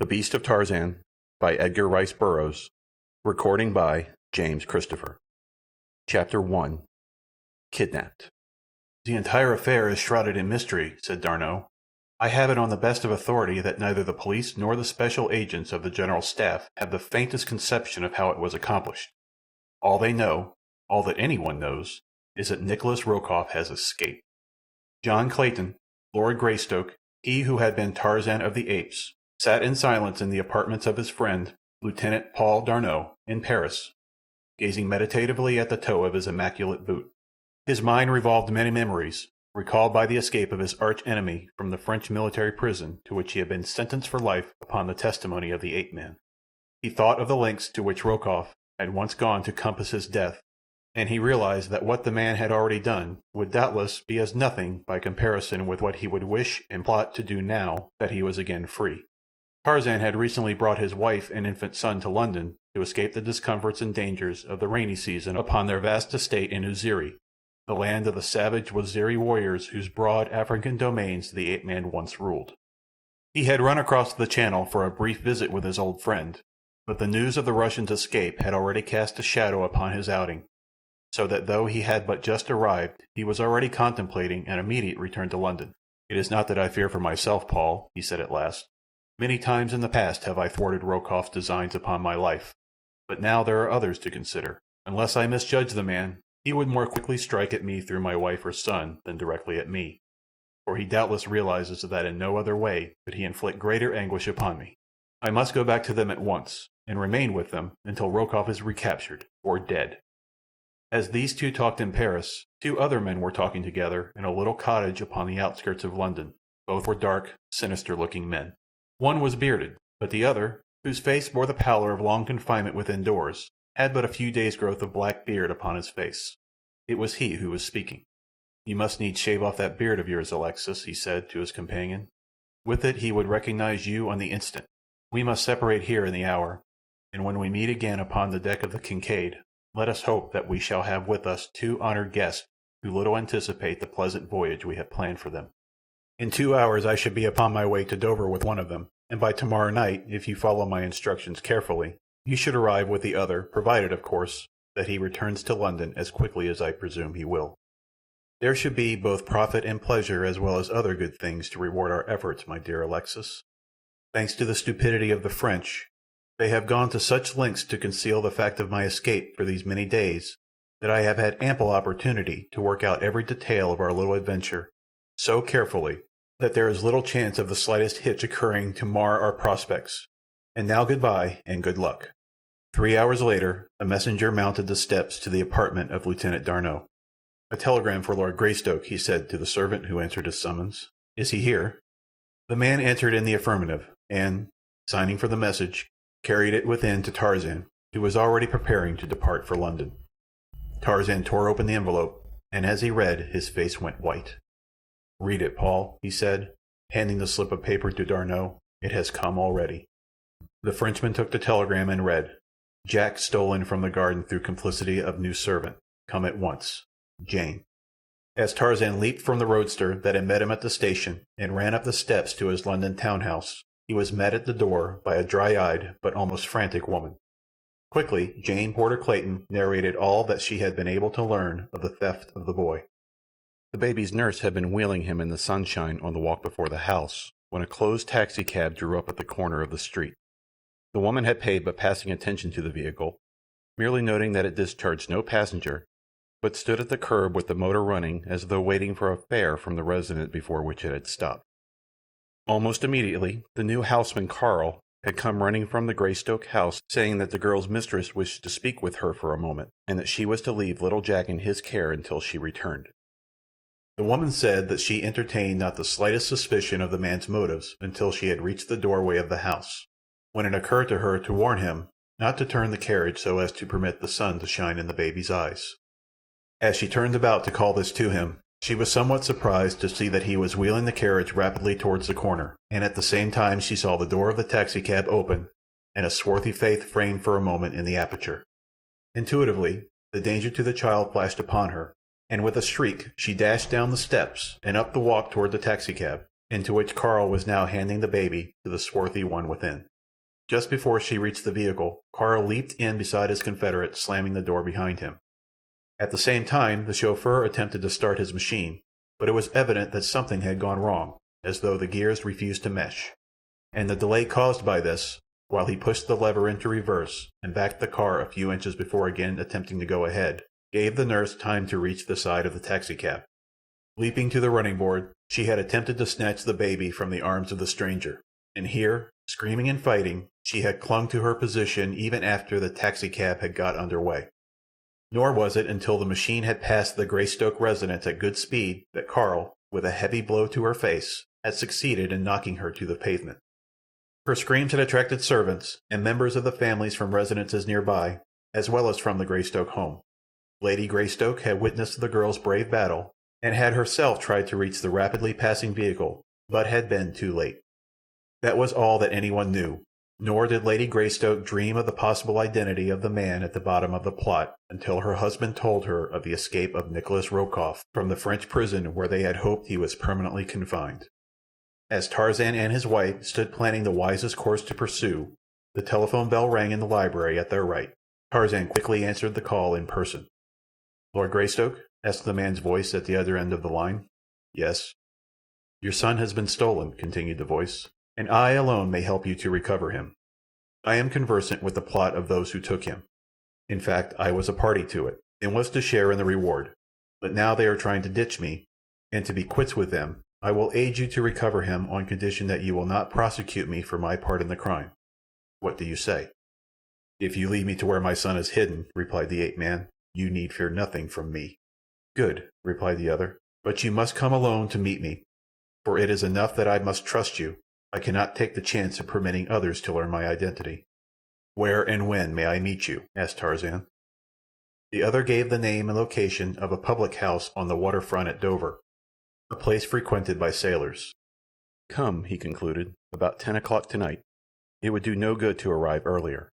The Beasts of Tarzan by Edgar Rice Burroughs. Recording by James Christopher. Chapter 1. Kidnapped. "The entire affair is shrouded in mystery," said D'Arnot. "I have it on the best of authority that neither the police nor the special agents of the General Staff have the faintest conception of how it was accomplished. All they know, all that anyone knows, is that Nicholas Rokoff has escaped. John Clayton, Lord Greystoke, he who had been Tarzan of the Apes, sat in silence in the apartments of his friend, Lieutenant Paul D'Arnot, in Paris, gazing meditatively at the toe of his immaculate boot. His mind revolved many memories, recalled by the escape of his arch-enemy from the French military prison to which he had been sentenced for life upon the testimony of the ape-man. He thought of the lengths to which Rokoff had once gone to compass his death, and he realized that what the man had already done would doubtless be as nothing by comparison with what he would wish and plot to do now that he was again free. Tarzan had recently brought his wife and infant son to London to escape the discomforts and dangers of the rainy season upon their vast estate in Uziri, the land of the savage Waziri warriors whose broad African domains the ape-man once ruled. He had run across the channel for a brief visit with his old friend, but the news of the Russian's escape had already cast a shadow upon his outing, so that though he had but just arrived, he was already contemplating an immediate return to London. "It is not that I fear for myself, Paul," he said at last. "Many times in the past have I thwarted Rokoff's designs upon my life, but now there are others to consider. Unless I misjudge the man, he would more quickly strike at me through my wife or son than directly at me, for he doubtless realizes that in no other way could he inflict greater anguish upon me. I must go back to them at once, and remain with them until Rokoff is recaptured or dead." As these two talked in Paris, two other men were talking together in a little cottage upon the outskirts of London. Both were dark, sinister-looking men. One was bearded, but the other, whose face bore the pallor of long confinement within doors, had but a few days' growth of black beard upon his face. It was he who was speaking. "You must needs shave off that beard of yours, Alexis," he said to his companion. "With it he would recognize you on the instant. We must separate here in the hour, and when we meet again upon the deck of the Kincaid, let us hope that we shall have with us two honored guests who little anticipate the pleasant voyage we have planned for them. In 2 hours I should be upon my way to Dover with one of them, and by tomorrow night, if you follow my instructions carefully, you should arrive with the other, provided, of course, that he returns to London as quickly as I presume he will. There should be both profit and pleasure as well as other good things to reward our efforts, my dear Alexis. Thanks to the stupidity of the French, they have gone to such lengths to conceal the fact of my escape for these many days that I have had ample opportunity to work out every detail of our little adventure so carefully that there is little chance of the slightest hitch occurring to mar our prospects. And now good-bye and good luck." 3 hours later, a messenger mounted the steps to the apartment of Lieutenant D'Arnot. "A telegram for Lord Greystoke," he said to the servant who answered his summons. "Is he here?" The man answered in the affirmative, and, signing for the message, carried it within to Tarzan, who was already preparing to depart for London. Tarzan tore open the envelope, and as he read, his face went white. "Read it, Paul," he said, handing the slip of paper to D'Arnot. "It has come already." The Frenchman took the telegram and read, "Jack stolen from the garden through complicity of new servant. Come at once. Jane." As Tarzan leaped from the roadster that had met him at the station and ran up the steps to his London townhouse, he was met at the door by a dry-eyed but almost frantic woman. Quickly, Jane Porter Clayton narrated all that she had been able to learn of the theft of the boy. The baby's nurse had been wheeling him in the sunshine on the walk before the house when a closed taxicab drew up at the corner of the street. The woman had paid but passing attention to the vehicle, merely noting that it discharged no passenger, but stood at the curb with the motor running as though waiting for a fare from the residence before which it had stopped. Almost immediately, the new houseman, Carl, had come running from the Greystoke house, saying that the girl's mistress wished to speak with her for a moment, and that she was to leave little Jack in his care until she returned. The woman said that she entertained not the slightest suspicion of the man's motives until she had reached the doorway of the house, when it occurred to her to warn him not to turn the carriage so as to permit the sun to shine in the baby's eyes. As she turned about to call this to him, she was somewhat surprised to see that he was wheeling the carriage rapidly towards the corner, and at the same time she saw the door of the taxicab open and a swarthy face framed for a moment in the aperture. Intuitively, the danger to the child flashed upon her, and with a shriek she dashed down the steps and up the walk toward the taxicab, into which Carl was now handing the baby to the swarthy one within. Just before she reached the vehicle, Carl leaped in beside his confederate, slamming the door behind him. At the same time, the chauffeur attempted to start his machine, but it was evident that something had gone wrong, as though the gears refused to mesh. And the delay caused by this, while he pushed the lever into reverse and backed the car a few inches before again attempting to go ahead, gave the nurse time to reach the side of the taxicab. Leaping to the running board, she had attempted to snatch the baby from the arms of the stranger, and here, screaming and fighting, she had clung to her position even after the taxicab had got under way. Nor was it until the machine had passed the Greystoke residence at good speed that Carl, with a heavy blow to her face, had succeeded in knocking her to the pavement. Her screams had attracted servants and members of the families from residences nearby, as well as from the Greystoke home. Lady Greystoke had witnessed the girl's brave battle, and had herself tried to reach the rapidly passing vehicle, but had been too late. That was all that anyone knew, nor did Lady Greystoke dream of the possible identity of the man at the bottom of the plot until her husband told her of the escape of Nicholas Rokoff from the French prison where they had hoped he was permanently confined. As Tarzan and his wife stood planning the wisest course to pursue, the telephone bell rang in the library at their right. Tarzan quickly answered the call in person. "Lord Greystoke?" asked the man's voice at the other end of the line. "Yes." "Your son has been stolen," continued the voice, "and I alone may help you to recover him. I am conversant with the plot of those who took him. In fact, I was a party to it, and was to share in the reward. But now they are trying to ditch me, and to be quits with them, I will aid you to recover him on condition that you will not prosecute me for my part in the crime. What do you say?" "If you lead me to where my son is hidden," replied the ape-man, "you need fear nothing from me." "Good," replied the other, "but you must come alone to meet me, for it is enough that I must trust you. I cannot take the chance of permitting others to learn my identity." "Where and when may I meet you?" asked Tarzan. The other gave the name and location of a public house on the waterfront at Dover, a place frequented by sailors. "Come," he concluded, "about 10 o'clock tonight. It would do no good to arrive earlier.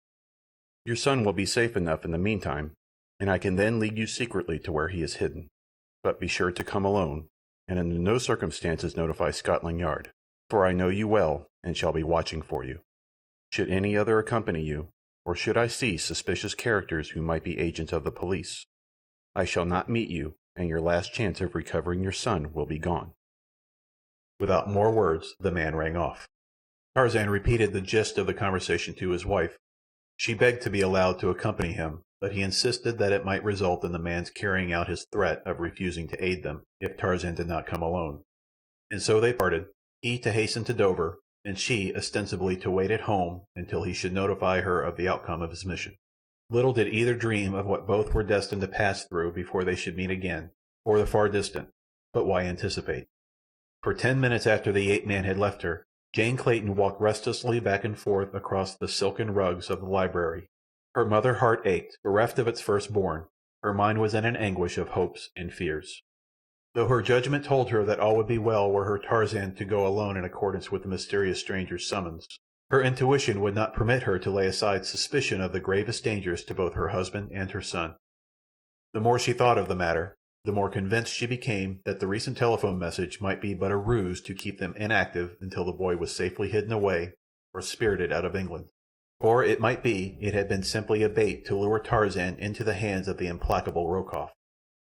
Your son will be safe enough in the meantime, and I can then lead you secretly to where he is hidden. But be sure to come alone, and under no circumstances notify Scotland Yard, for I know you well and shall be watching for you. Should any other accompany you, or should I see suspicious characters who might be agents of the police, I shall not meet you, and your last chance of recovering your son will be gone." Without more words, the man rang off. Tarzan repeated the gist of the conversation to his wife. She begged to be allowed to accompany him, but he insisted that it might result in the man's carrying out his threat of refusing to aid them if Tarzan did not come alone. And so they parted, he to hasten to Dover, and she ostensibly to wait at home until he should notify her of the outcome of his mission. Little did either dream of what both were destined to pass through before they should meet again, or the far distant. But why anticipate? For 10 minutes after the ape-man had left her, Jane Clayton walked restlessly back and forth across the silken rugs of the library. Her mother heart ached, bereft of its firstborn. Her mind was in an anguish of hopes and fears. Though her judgment told her that all would be well were her Tarzan to go alone in accordance with the mysterious stranger's summons, her intuition would not permit her to lay aside suspicion of the gravest dangers to both her husband and her son. The more she thought of the matter, the more convinced she became that the recent telephone message might be but a ruse to keep them inactive until the boy was safely hidden away or spirited out of England. Or it might be it had been simply a bait to lure Tarzan into the hands of the implacable Rokoff.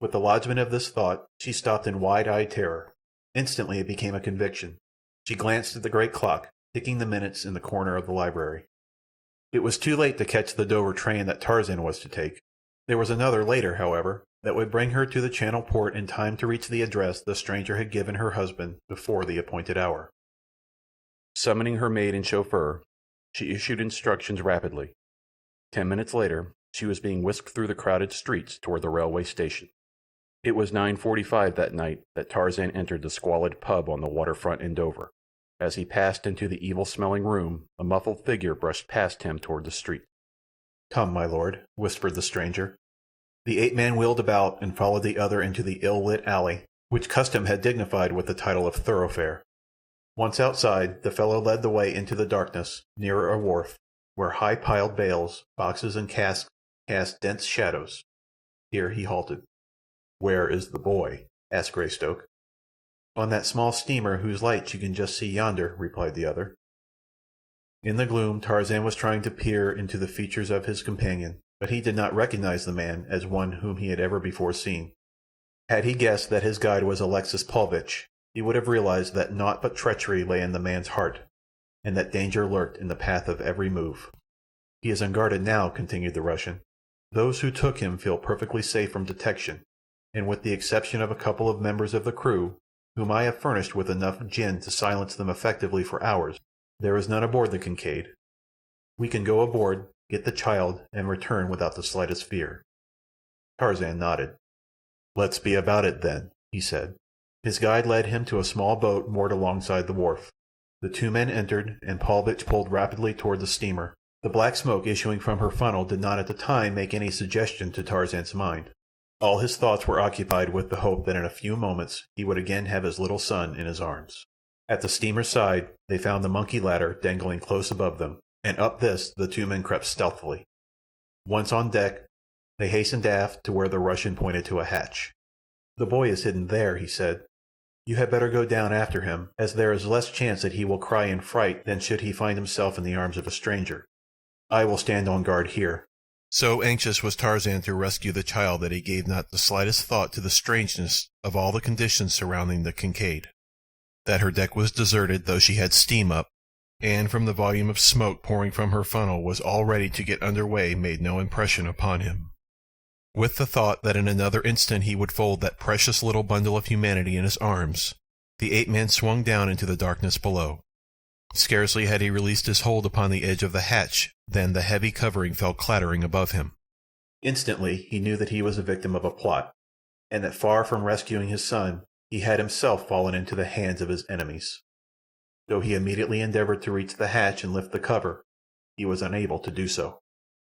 With the lodgment of this thought, she stopped in wide-eyed terror. Instantly it became a conviction. She glanced at the great clock, ticking the minutes in the corner of the library. It was too late to catch the Dover train that Tarzan was to take. There was another later, however, that would bring her to the Channel port in time to reach the address the stranger had given her husband before the appointed hour. Summoning her maid and chauffeur, she issued instructions rapidly. 10 minutes later, she was being whisked through the crowded streets toward the railway station. It was 9:45 that night that Tarzan entered the squalid pub on the waterfront in Dover. As he passed into the evil-smelling room, a muffled figure brushed past him toward the street. "Come, my lord," whispered the stranger. The ape-man wheeled about and followed the other into the ill-lit alley, which custom had dignified with the title of thoroughfare. Once outside, the fellow led the way into the darkness, nearer a wharf, where high-piled bales, boxes, and casks cast dense shadows. Here he halted. "Where is the boy?" asked Greystoke. "On that small steamer whose lights you can just see yonder," replied the other. In the gloom Tarzan was trying to peer into the features of his companion, but he did not recognize the man as one whom he had ever before seen. Had he guessed that his guide was Alexis Paulvitch, he would have realized that naught but treachery lay in the man's heart, and that danger lurked in the path of every move. "He is unguarded now," continued the Russian. "Those who took him feel perfectly safe from detection, and with the exception of a couple of members of the crew, whom I have furnished with enough gin to silence them effectively for hours, there is none aboard the Kincaid. We can go aboard, get the child, and return without the slightest fear." Tarzan nodded. "Let's be about it, then," he said. His guide led him to a small boat moored alongside the wharf. The two men entered, and Paulvitch pulled rapidly toward the steamer. The black smoke issuing from her funnel did not at the time make any suggestion to Tarzan's mind. All his thoughts were occupied with the hope that in a few moments he would again have his little son in his arms. At the steamer's side they found the monkey ladder dangling close above them, and up this the two men crept stealthily. Once on deck, they hastened aft to where the Russian pointed to a hatch. "The boy is hidden there," he said. "You had better go down after him, as there is less chance that he will cry in fright than should he find himself in the arms of a stranger. I will stand on guard here." So anxious was Tarzan to rescue the child that he gave not the slightest thought to the strangeness of all the conditions surrounding the Kincaid. That her deck was deserted, though she had steam up, and from the volume of smoke pouring from her funnel was all ready to get under way, made no impression upon him. With the thought that in another instant he would fold that precious little bundle of humanity in his arms, the ape-man swung down into the darkness below. Scarcely had he released his hold upon the edge of the hatch than the heavy covering fell clattering above him. Instantly he knew that he was a victim of a plot, and that far from rescuing his son, he had himself fallen into the hands of his enemies. Though he immediately endeavored to reach the hatch and lift the cover, he was unable to do so.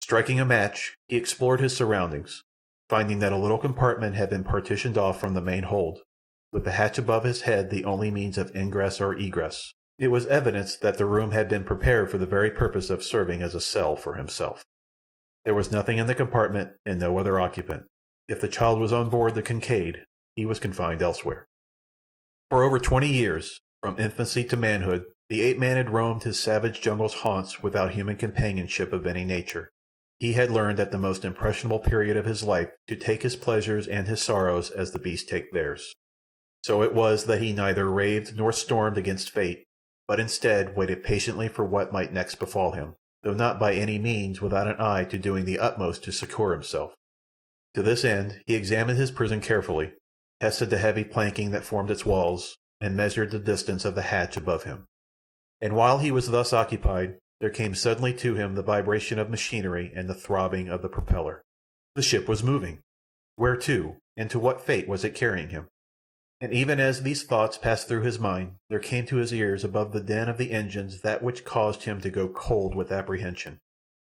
Striking a match, he explored his surroundings, finding that a little compartment had been partitioned off from the main hold, with the hatch above his head the only means of ingress or egress. It was evidence that the room had been prepared for the very purpose of serving as a cell for himself. There was nothing in the compartment and no other occupant. If the child was on board the Kincaid, he was confined elsewhere. For over 20 years, from infancy to manhood, the ape-man had roamed his savage jungle's haunts without human companionship of any nature. He had learned at the most impressionable period of his life to take his pleasures and his sorrows as the beasts take theirs. So it was that he neither raved nor stormed against fate, but instead waited patiently for what might next befall him, though not by any means without an eye to doing the utmost to succour himself. To this end he examined his prison carefully, tested the heavy planking that formed its walls, and measured the distance of the hatch above him. And while he was thus occupied, there came suddenly to him the vibration of machinery and the throbbing of the propeller. The ship was moving. Where to, and to what fate was it carrying him? And even as these thoughts passed through his mind, there came to his ears above the din of the engines that which caused him to go cold with apprehension.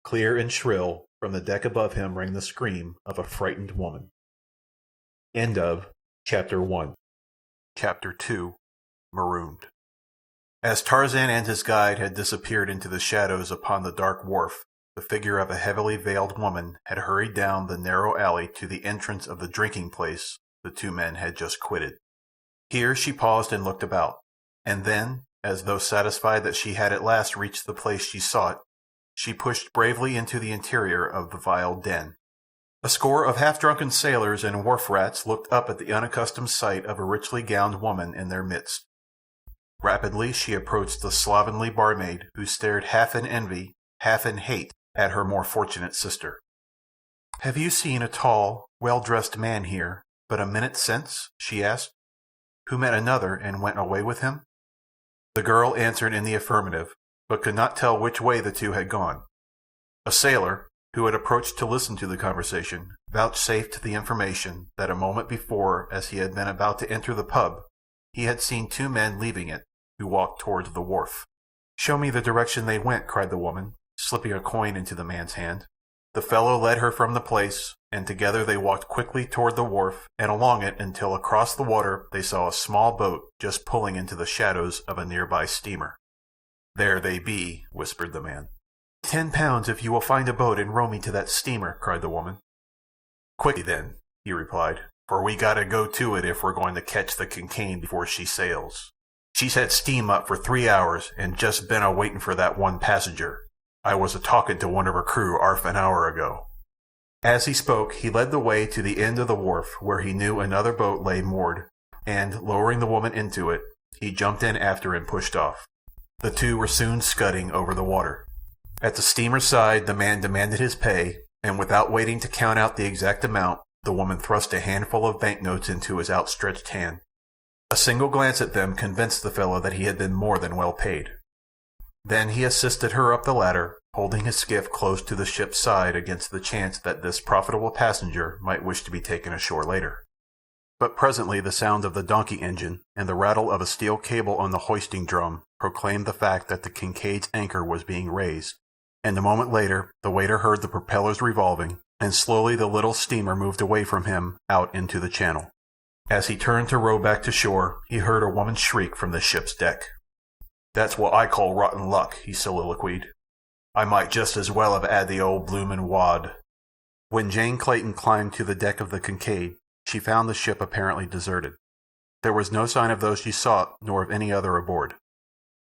Clear and shrill, from the deck above him rang the scream of a frightened woman. End of Chapter 1. Chapter 2. Marooned. As Tarzan and his guide had disappeared into the shadows upon the dark wharf, the figure of a heavily veiled woman had hurried down the narrow alley to the entrance of the drinking place the two men had just quitted. Here she paused and looked about, and then, as though satisfied that she had at last reached the place she sought, she pushed bravely into the interior of the vile den. A score of half-drunken sailors and wharf-rats looked up at the unaccustomed sight of a richly gowned woman in their midst. Rapidly she approached the slovenly barmaid, who stared half in envy, half in hate at her more fortunate sister. "Have you seen a tall, well-dressed man here, but a minute since?" she asked, "who met another and went away with him?" The girl answered in the affirmative, but could not tell which way the two had gone. A sailor, who had approached to listen to the conversation, vouchsafed the information that a moment before, as he had been about to enter the pub, he had seen two men leaving it, who walked towards the wharf. "Show me the direction they went," cried the woman, slipping a coin into the man's hand. The fellow led her from the place, and together they walked quickly toward the wharf and along it until across the water they saw a small boat just pulling into the shadows of a nearby steamer. "There they be," whispered the man. £10 if you will find a boat and row me to that steamer," cried the woman. "Quickly then," he replied, "for we gotta go to it if we're going to catch the Kincaid before she sails." She's had steam up for 3 hours and just been a-waiting for that one passenger. I was a-talking to one of her crew 'arf an hour ago." As he spoke, he led the way to the end of the wharf where he knew another boat lay moored, and, lowering the woman into it, he jumped in after and pushed off. The two were soon scudding over the water. At the steamer's side, the man demanded his pay, and without waiting to count out the exact amount, the woman thrust a handful of banknotes into his outstretched hand. A single glance at them convinced the fellow that he had been more than well paid. Then he assisted her up the ladder, holding his skiff close to the ship's side against the chance that this profitable passenger might wish to be taken ashore later. But presently the sound of the donkey engine and the rattle of a steel cable on the hoisting drum proclaimed the fact that the Kincaid's anchor was being raised, and a moment later the waiter heard the propellers revolving, and slowly the little steamer moved away from him out into the channel. As he turned to row back to shore, he heard a woman shriek from the ship's deck. "That's what I call rotten luck," he soliloquized. "I might just as well have 'ad the old bloomin' wad." When Jane Clayton climbed to the deck of the Kincaid, she found the ship apparently deserted. There was no sign of those she sought, nor of any other aboard.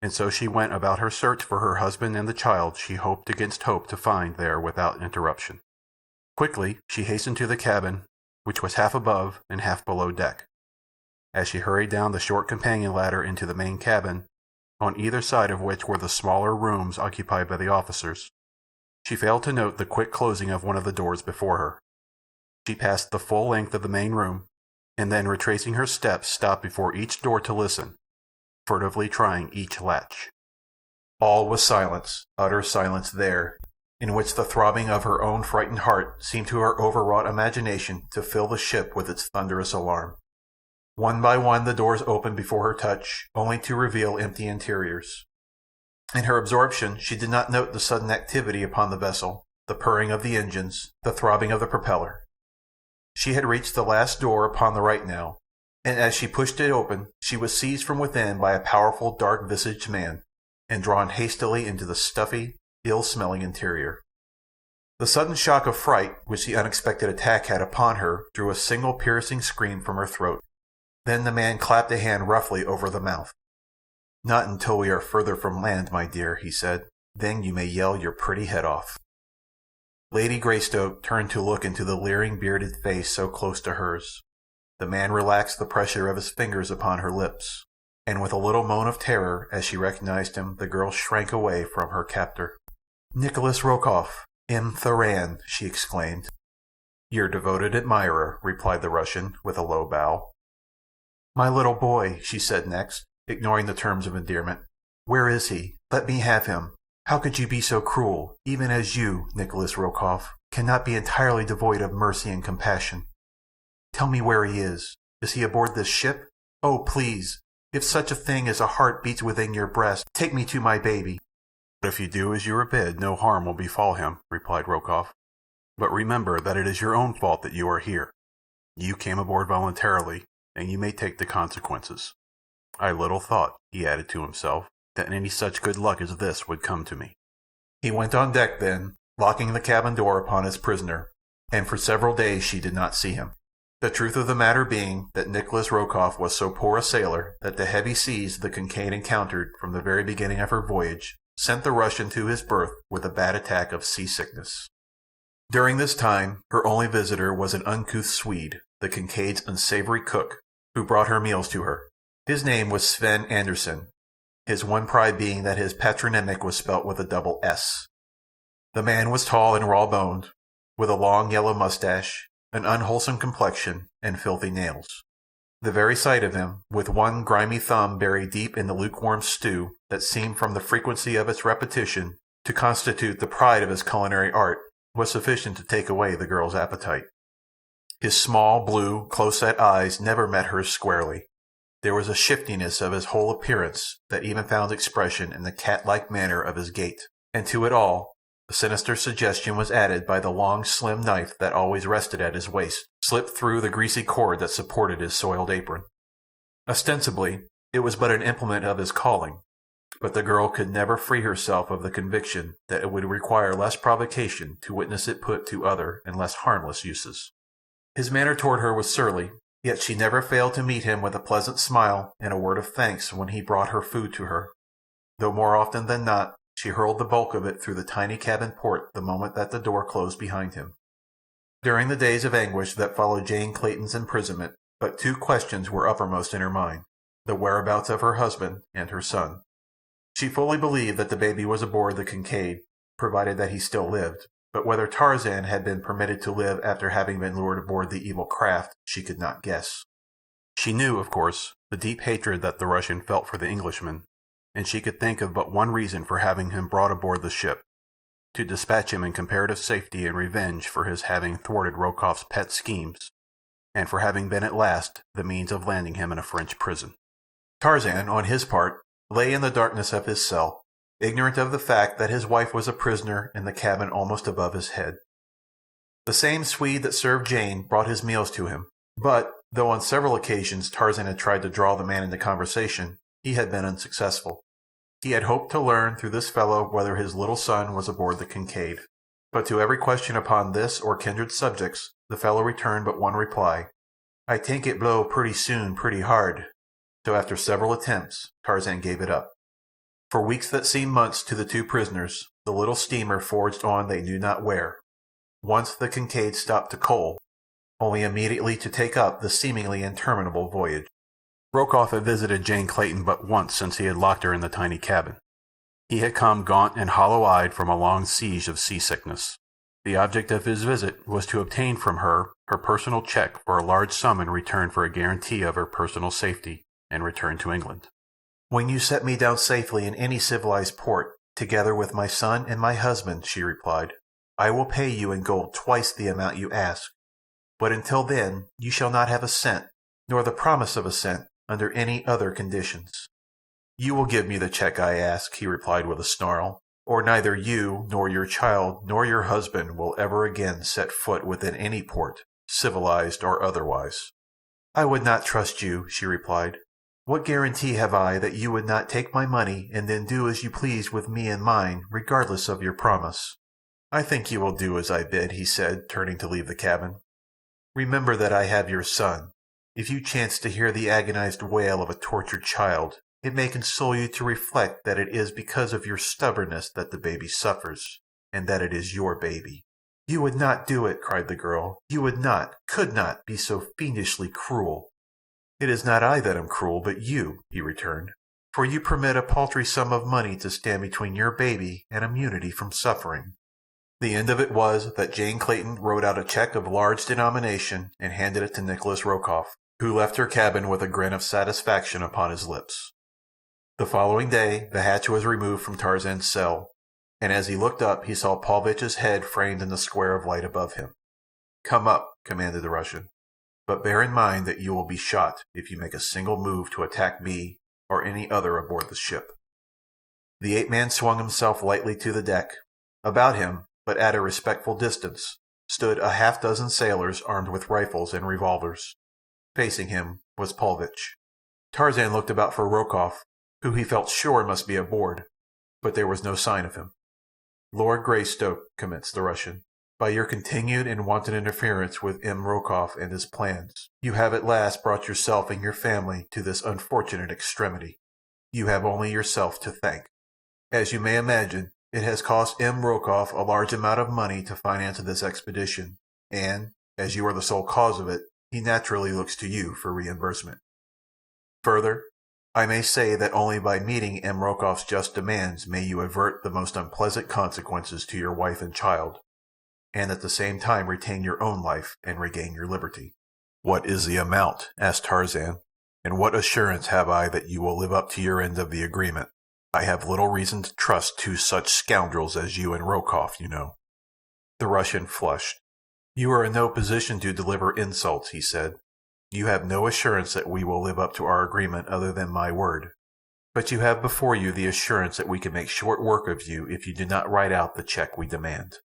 And so she went about her search for her husband and the child she hoped against hope to find there without interruption. Quickly she hastened to the cabin, which was half above and half below deck. As she hurried down the short companion ladder into the main cabin, on either side of which were the smaller rooms occupied by the officers, she failed to note the quick closing of one of the doors before her. She passed the full length of the main room, and then retracing her steps stopped before each door to listen, furtively trying each latch. All was silence, utter silence there, in which the throbbing of her own frightened heart seemed to her overwrought imagination to fill the ship with its thunderous alarm. One by one the doors opened before her touch, only to reveal empty interiors. In her absorption she did not note the sudden activity upon the vessel, the purring of the engines, the throbbing of the propeller. She had reached the last door upon the right now, and as she pushed it open she was seized from within by a powerful dark-visaged man, and drawn hastily into the stuffy, ill-smelling interior. The sudden shock of fright which the unexpected attack had upon her drew a single piercing scream from her throat. Then the man clapped a hand roughly over the mouth. "Not until we are further from land, my dear," he said. "Then you may yell your pretty head off." Lady Greystoke turned to look into the leering bearded face so close to hers. The man relaxed the pressure of his fingers upon her lips, and with a little moan of terror as she recognized him, the girl shrank away from her captor. "Nicholas Rokoff, M. Thuran," she exclaimed. "Your devoted admirer," replied the Russian, with a low bow. "My little boy," she said next, ignoring the terms of endearment. "Where is he? Let me have him. How could you be so cruel, even as you, Nicholas Rokoff, cannot be entirely devoid of mercy and compassion? Tell me where he is. Is he aboard this ship? Oh, please, if such a thing as a heart beats within your breast, take me to my baby." "If you do as you are bid, no harm will befall him," replied Rokoff. "But remember that it is your own fault that you are here. You came aboard voluntarily, and you may take the consequences. I little thought," he added to himself, "that any such good luck as this would come to me." He went on deck then, locking the cabin door upon his prisoner, and for several days she did not see him. The truth of the matter being that Nicholas Rokoff was so poor a sailor that the heavy seas the Kincaid encountered from the very beginning of her voyage sent the Russian to his berth with a bad attack of seasickness. During this time her only visitor was an uncouth Swede, the Kincaid's unsavory cook, who brought her meals to her. His name was Sven Anderson, his one pride being that his patronymic was spelt with a double S. The man was tall and raw-boned, with a long yellow mustache, an unwholesome complexion, and filthy nails. The very sight of him, with one grimy thumb buried deep in the lukewarm stew that seemed from the frequency of its repetition to constitute the pride of his culinary art, was sufficient to take away the girl's appetite. His small, blue, close-set eyes never met hers squarely. There was a shiftiness of his whole appearance that even found expression in the cat-like manner of his gait, and to it all a sinister suggestion was added by the long slim knife that always rested at his waist, slipped through the greasy cord that supported his soiled apron. Ostensibly, it was but an implement of his calling, but the girl could never free herself of the conviction that it would require less provocation to witness it put to other and less harmless uses. His manner toward her was surly, Yet she never failed to meet him with a pleasant smile and a word of thanks when he brought her food to her, though more often than not she hurled the bulk of it through the tiny cabin port the moment that the door closed behind him. During the days of anguish that followed Jane Clayton's imprisonment, but two questions were uppermost in her mind: the whereabouts of her husband and her son. She fully believed that the baby was aboard the Kincaid, provided that he still lived, but whether Tarzan had been permitted to live after having been lured aboard the evil craft she could not guess. She knew, of course, the deep hatred that the Russian felt for the Englishman, and she could think of but one reason for having him brought aboard the ship: to dispatch him in comparative safety in revenge for his having thwarted Rokoff's pet schemes, and for having been at last the means of landing him in a French prison. Tarzan, on his part, lay in the darkness of his cell, ignorant of the fact that his wife was a prisoner in the cabin almost above his head. The same Swede that served Jane brought his meals to him, but, though on several occasions Tarzan had tried to draw the man into conversation, he had been unsuccessful. He had hoped to learn through this fellow whether his little son was aboard the Kincaid, but to every question upon this or kindred subjects the fellow returned but one reply: "I think it blow pretty soon pretty hard." So after several attempts Tarzan gave it up. For weeks that seemed months to the two prisoners, the little steamer forged on they knew not where. Once the Kincaid stopped to coal, only immediately to take up the seemingly interminable voyage. Rokoff had visited Jane Clayton but once since he had locked her in the tiny cabin. He had come gaunt and hollow-eyed from a long siege of seasickness. The object of his visit was to obtain from her her personal check for a large sum in return for a guarantee of her personal safety, and return to England. "When you set me down safely in any civilized port, together with my son and my husband," she replied, "I will pay you in gold twice the amount you ask. But until then you shall not have a cent, nor the promise of a cent, under any other conditions." "You will give me the check I ask," he replied with a snarl, "or neither you, nor your child, nor your husband will ever again set foot within any port, civilized or otherwise." "I would not trust you," she replied. "What guarantee have I that you would not take my money and then do as you please with me and mine, regardless of your promise?" "I think you will do as I bid," he said, turning to leave the cabin. "Remember that I have your son. If you chance to hear the agonized wail of a tortured child, it may console you to reflect that it is because of your stubbornness that the baby suffers, and that it is your baby." "You would not do it," cried the girl. "You would not, could not, be so fiendishly cruel." "It is not I that am cruel, but you," he returned, "for you permit a paltry sum of money to stand between your baby and immunity from suffering." The end of it was that Jane Clayton wrote out a check of large denomination and handed it to Nicholas Rokoff, who left her cabin with a grin of satisfaction upon his lips. The following day the hatch was removed from Tarzan's cell, and as he looked up he saw Paulvitch's head framed in the square of light above him. "Come up," commanded the Russian, "but bear in mind that you will be shot if you make a single move to attack me or any other aboard the ship." The ape-man swung himself lightly to the deck. About him, but at a respectful distance, stood a half-dozen sailors armed with rifles and revolvers. Facing him was Paulvitch. Tarzan looked about for Rokoff, who he felt sure must be aboard, but there was no sign of him. "Lord Greystoke," commenced the Russian, "by your continued and wanton interference with M. Rokoff and his plans, you have at last brought yourself and your family to this unfortunate extremity. You have only yourself to thank. As you may imagine, it has cost M. Rokoff a large amount of money to finance this expedition, and, as you are the sole cause of it, he naturally looks to you for reimbursement. Further, I may say that only by meeting M. Rokoff's just demands may you avert the most unpleasant consequences to your wife and child, and at the same time retain your own life and regain your liberty." "What is the amount?" asked Tarzan, "and what assurance have I that you will live up to your end of the agreement? I have little reason to trust two such scoundrels as you and Rokoff, you know." The Russian flushed. "You are in no position to deliver insults," he said. "You have no assurance that we will live up to our agreement other than my word. But you have before you the assurance that we can make short work of you if you do not write out the check we demand.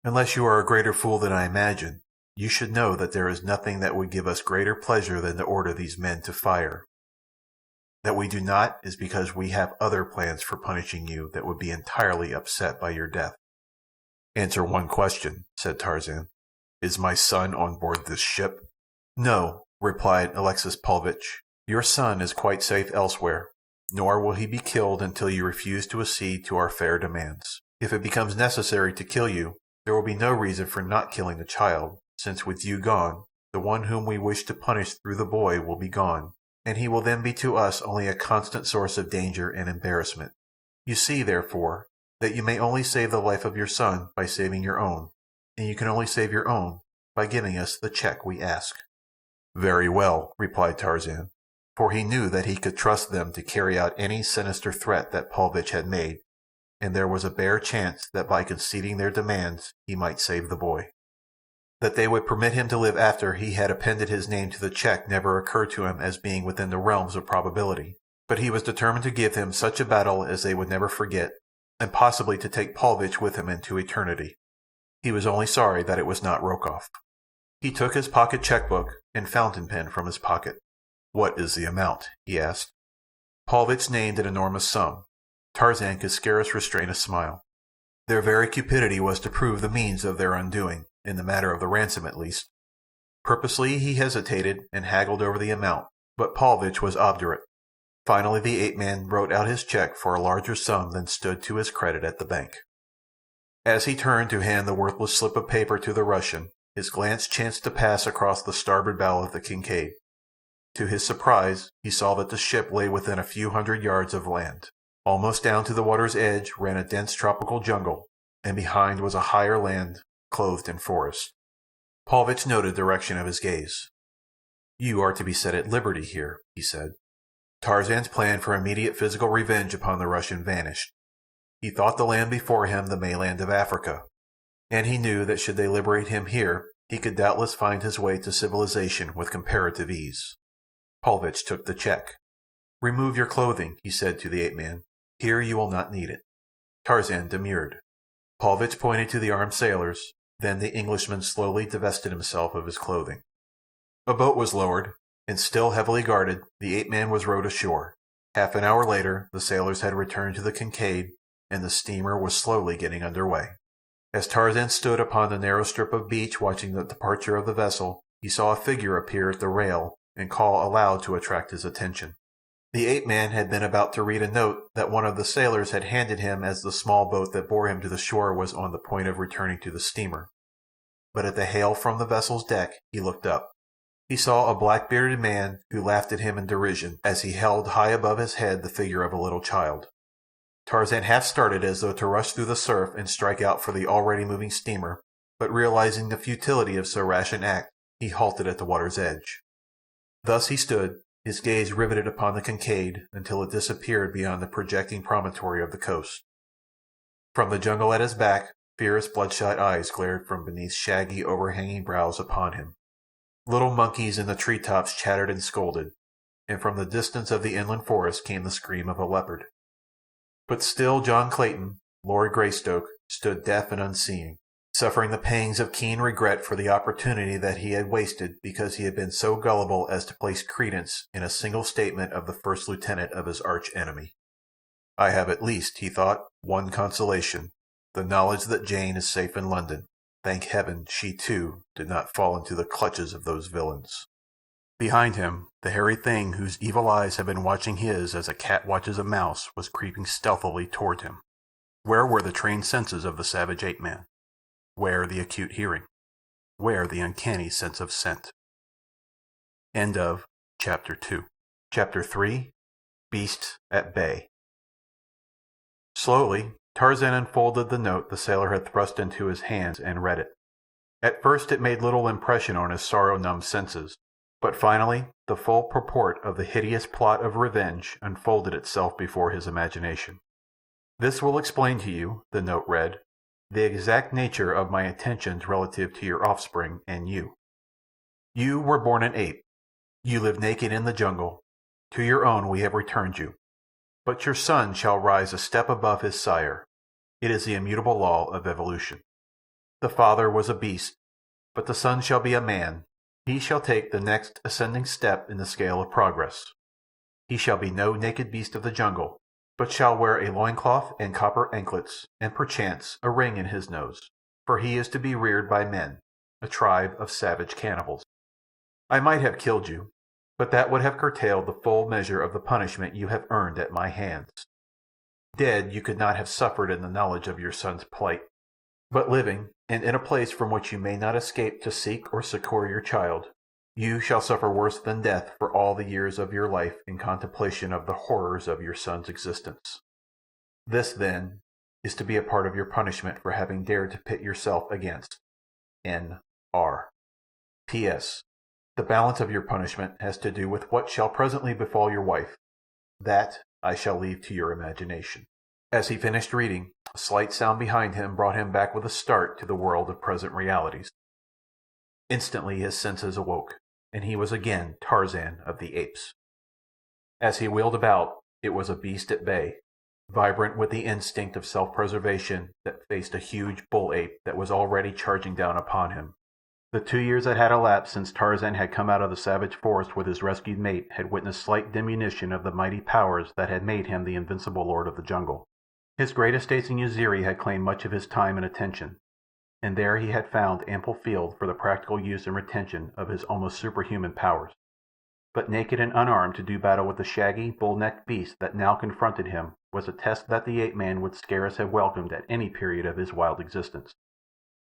Unless you are a greater fool than I imagine, you should know that there is nothing that would give us greater pleasure than to order these men to fire. That we do not is because we have other plans for punishing you that would be entirely upset by your death." "Answer one question," said Tarzan. "Is my son on board this ship?" "No, replied Alexis Paulvitch. "Your son is quite safe elsewhere, nor will he be killed until you refuse to accede to our fair demands. If it becomes necessary to kill you, there will be no reason for not killing the child, since with you gone, the one whom we wish to punish through the boy will be gone, and he will then be to us only a constant source of danger and embarrassment. You see, therefore, that you may only save the life of your son by saving your own, and you can only save your own by giving us the check we ask." "Very well," replied Tarzan, for he knew that he could trust them to carry out any sinister threat that Paulvitch had made, and there was a bare chance that by conceding their demands he might save the boy. That they would permit him to live after he had appended his name to the check never occurred to him as being within the realms of probability, but he was determined to give him such a battle as they would never forget, and possibly to take Paulvitch with him into eternity. He was only sorry that it was not Rokoff. He took his pocket checkbook and fountain pen from his pocket. "What is the amount?" he asked. Paulvitch named an enormous sum. Tarzan could scarce restrain a smile. Their very cupidity was to prove the means of their undoing, in the matter of the ransom at least. Purposely he hesitated and haggled over the amount, but Paulvitch was obdurate. Finally the ape-man wrote out his check for a larger sum than stood to his credit at the bank. As he turned to hand the worthless slip of paper to the Russian, his glance chanced to pass across the starboard bow of the Kincaid. To his surprise, he saw that the ship lay within a few hundred yards of land. Almost down to the water's edge ran a dense tropical jungle, and behind was a higher land clothed in forest. Paulvitch noted the direction of his gaze. "You are to be set at liberty here," he said. Tarzan's plan for immediate physical revenge upon the Russian vanished. He thought the land before him the mainland of Africa, and he knew that should they liberate him here, he could doubtless find his way to civilization with comparative ease. Paulvitch took the check. "Remove your clothing," he said to the ape-man. "Here you will not need it." Tarzan demurred. Paulvitch pointed to the armed sailors, then the Englishman slowly divested himself of his clothing. A boat was lowered, and still heavily guarded, the ape-man was rowed ashore. Half an hour later the sailors had returned to the Kincaid, and the steamer was slowly getting under way. As Tarzan stood upon the narrow strip of beach watching the departure of the vessel, he saw a figure appear at the rail and call aloud to attract his attention. The ape-man had been about to read a note that one of the sailors had handed him as the small boat that bore him to the shore was on the point of returning to the steamer. But at the hail from the vessel's deck he looked up. He saw a black-bearded man who laughed at him in derision as he held high above his head the figure of a little child. Tarzan half started as though to rush through the surf and strike out for the already moving steamer, but realizing the futility of so rash an act, he halted at the water's edge. Thus he stood, his gaze riveted upon the Kincaid until it disappeared beyond the projecting promontory of the coast. From the jungle at his back, fierce bloodshot eyes glared from beneath shaggy overhanging brows upon him. Little monkeys in the tree-tops chattered and scolded, and from the distance of the inland forest came the scream of a leopard. But still John Clayton, Lord Greystoke, stood deaf and unseeing, suffering the pangs of keen regret for the opportunity that he had wasted because he had been so gullible as to place credence in a single statement of the first lieutenant of his arch-enemy. "I have at least," he thought, "one consolation, the knowledge that Jane is safe in London. Thank heaven she, too, did not fall into the clutches of those villains." Behind him, the hairy thing whose evil eyes had been watching his as a cat watches a mouse was creeping stealthily toward him. Where were the trained senses of the savage ape-man? Where the acute hearing? Where the uncanny sense of scent? End of Chapter 2. Chapter 3. Beasts at Bay. Slowly, Tarzan unfolded the note the sailor had thrust into his hands and read it. At first it made little impression on his sorrow-numbed senses, but finally the full purport of the hideous plot of revenge unfolded itself before his imagination. "This will explain to you," the note read, "the exact nature of my intentions relative to your offspring and you. You were born an ape. You live naked in the jungle. To your own we have returned you. But your son shall rise a step above his sire. It is the immutable law of evolution. The father was a beast, but the son shall be a man. He shall take the next ascending step in the scale of progress. He shall be no naked beast of the jungle, but shall wear a loincloth and copper anklets, and perchance a ring in his nose, for he is to be reared by men, a tribe of savage cannibals. I might have killed you, but that would have curtailed the full measure of the punishment you have earned at my hands. Dead, you could not have suffered in the knowledge of your son's plight. But living, and in a place from which you may not escape to seek or succour your child, you shall suffer worse than death for all the years of your life in contemplation of the horrors of your son's existence. This, then, is to be a part of your punishment for having dared to pit yourself against N.R. P.S. The balance of your punishment has to do with what shall presently befall your wife. That I shall leave to your imagination. As he finished reading, a slight sound behind him brought him back with a start to the world of present realities. Instantly his senses awoke, and he was again Tarzan of the Apes. As he wheeled about, it was a beast at bay, vibrant with the instinct of self-preservation, that faced a huge bull-ape that was already charging down upon him. The 2 years that had elapsed since Tarzan had come out of the savage forest with his rescued mate had witnessed slight diminution of the mighty powers that had made him the invincible lord of the jungle. His great estates in Uziri had claimed much of his time and attention, and there he had found ample field for the practical use and retention of his almost superhuman powers. But naked and unarmed to do battle with the shaggy, bull-necked beast that now confronted him was a test that the ape-man would scarce have welcomed at any period of his wild existence.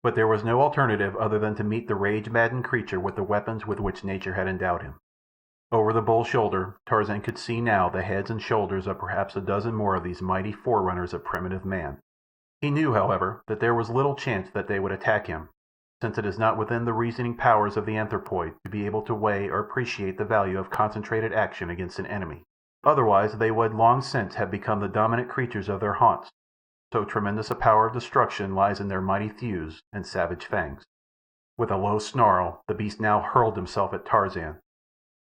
But there was no alternative other than to meet the rage-maddened creature with the weapons with which nature had endowed him. Over the bull's shoulder, Tarzan could see now the heads and shoulders of perhaps a dozen more of these mighty forerunners of primitive man. He knew, however, that there was little chance that they would attack him, since it is not within the reasoning powers of the anthropoid to be able to weigh or appreciate the value of concentrated action against an enemy. Otherwise they would long since have become the dominant creatures of their haunts. So tremendous a power of destruction lies in their mighty thews and savage fangs. With a low snarl, the beast now hurled himself at Tarzan.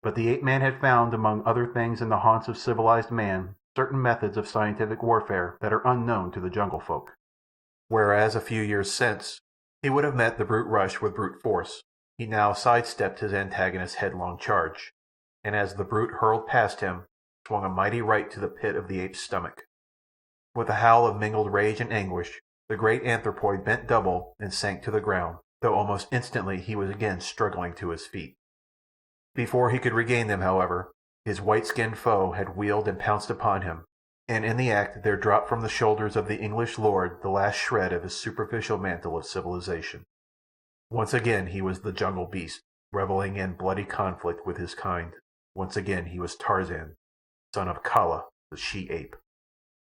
But the ape-man had found, among other things in the haunts of civilized man, certain methods of scientific warfare that are unknown to the jungle folk. Whereas a few years since he would have met the brute rush with brute force, he now sidestepped his antagonist's headlong charge, and as the brute hurled past him, swung a mighty right to the pit of the ape's stomach. With a howl of mingled rage and anguish, the great anthropoid bent double and sank to the ground, though almost instantly he was again struggling to his feet. Before he could regain them, however, his white-skinned foe had wheeled and pounced upon him, and in the act there dropped from the shoulders of the English lord the last shred of his superficial mantle of civilization. Once again he was the jungle beast, reveling in bloody conflict with his kind. Once again he was Tarzan, son of Kala, the she-ape.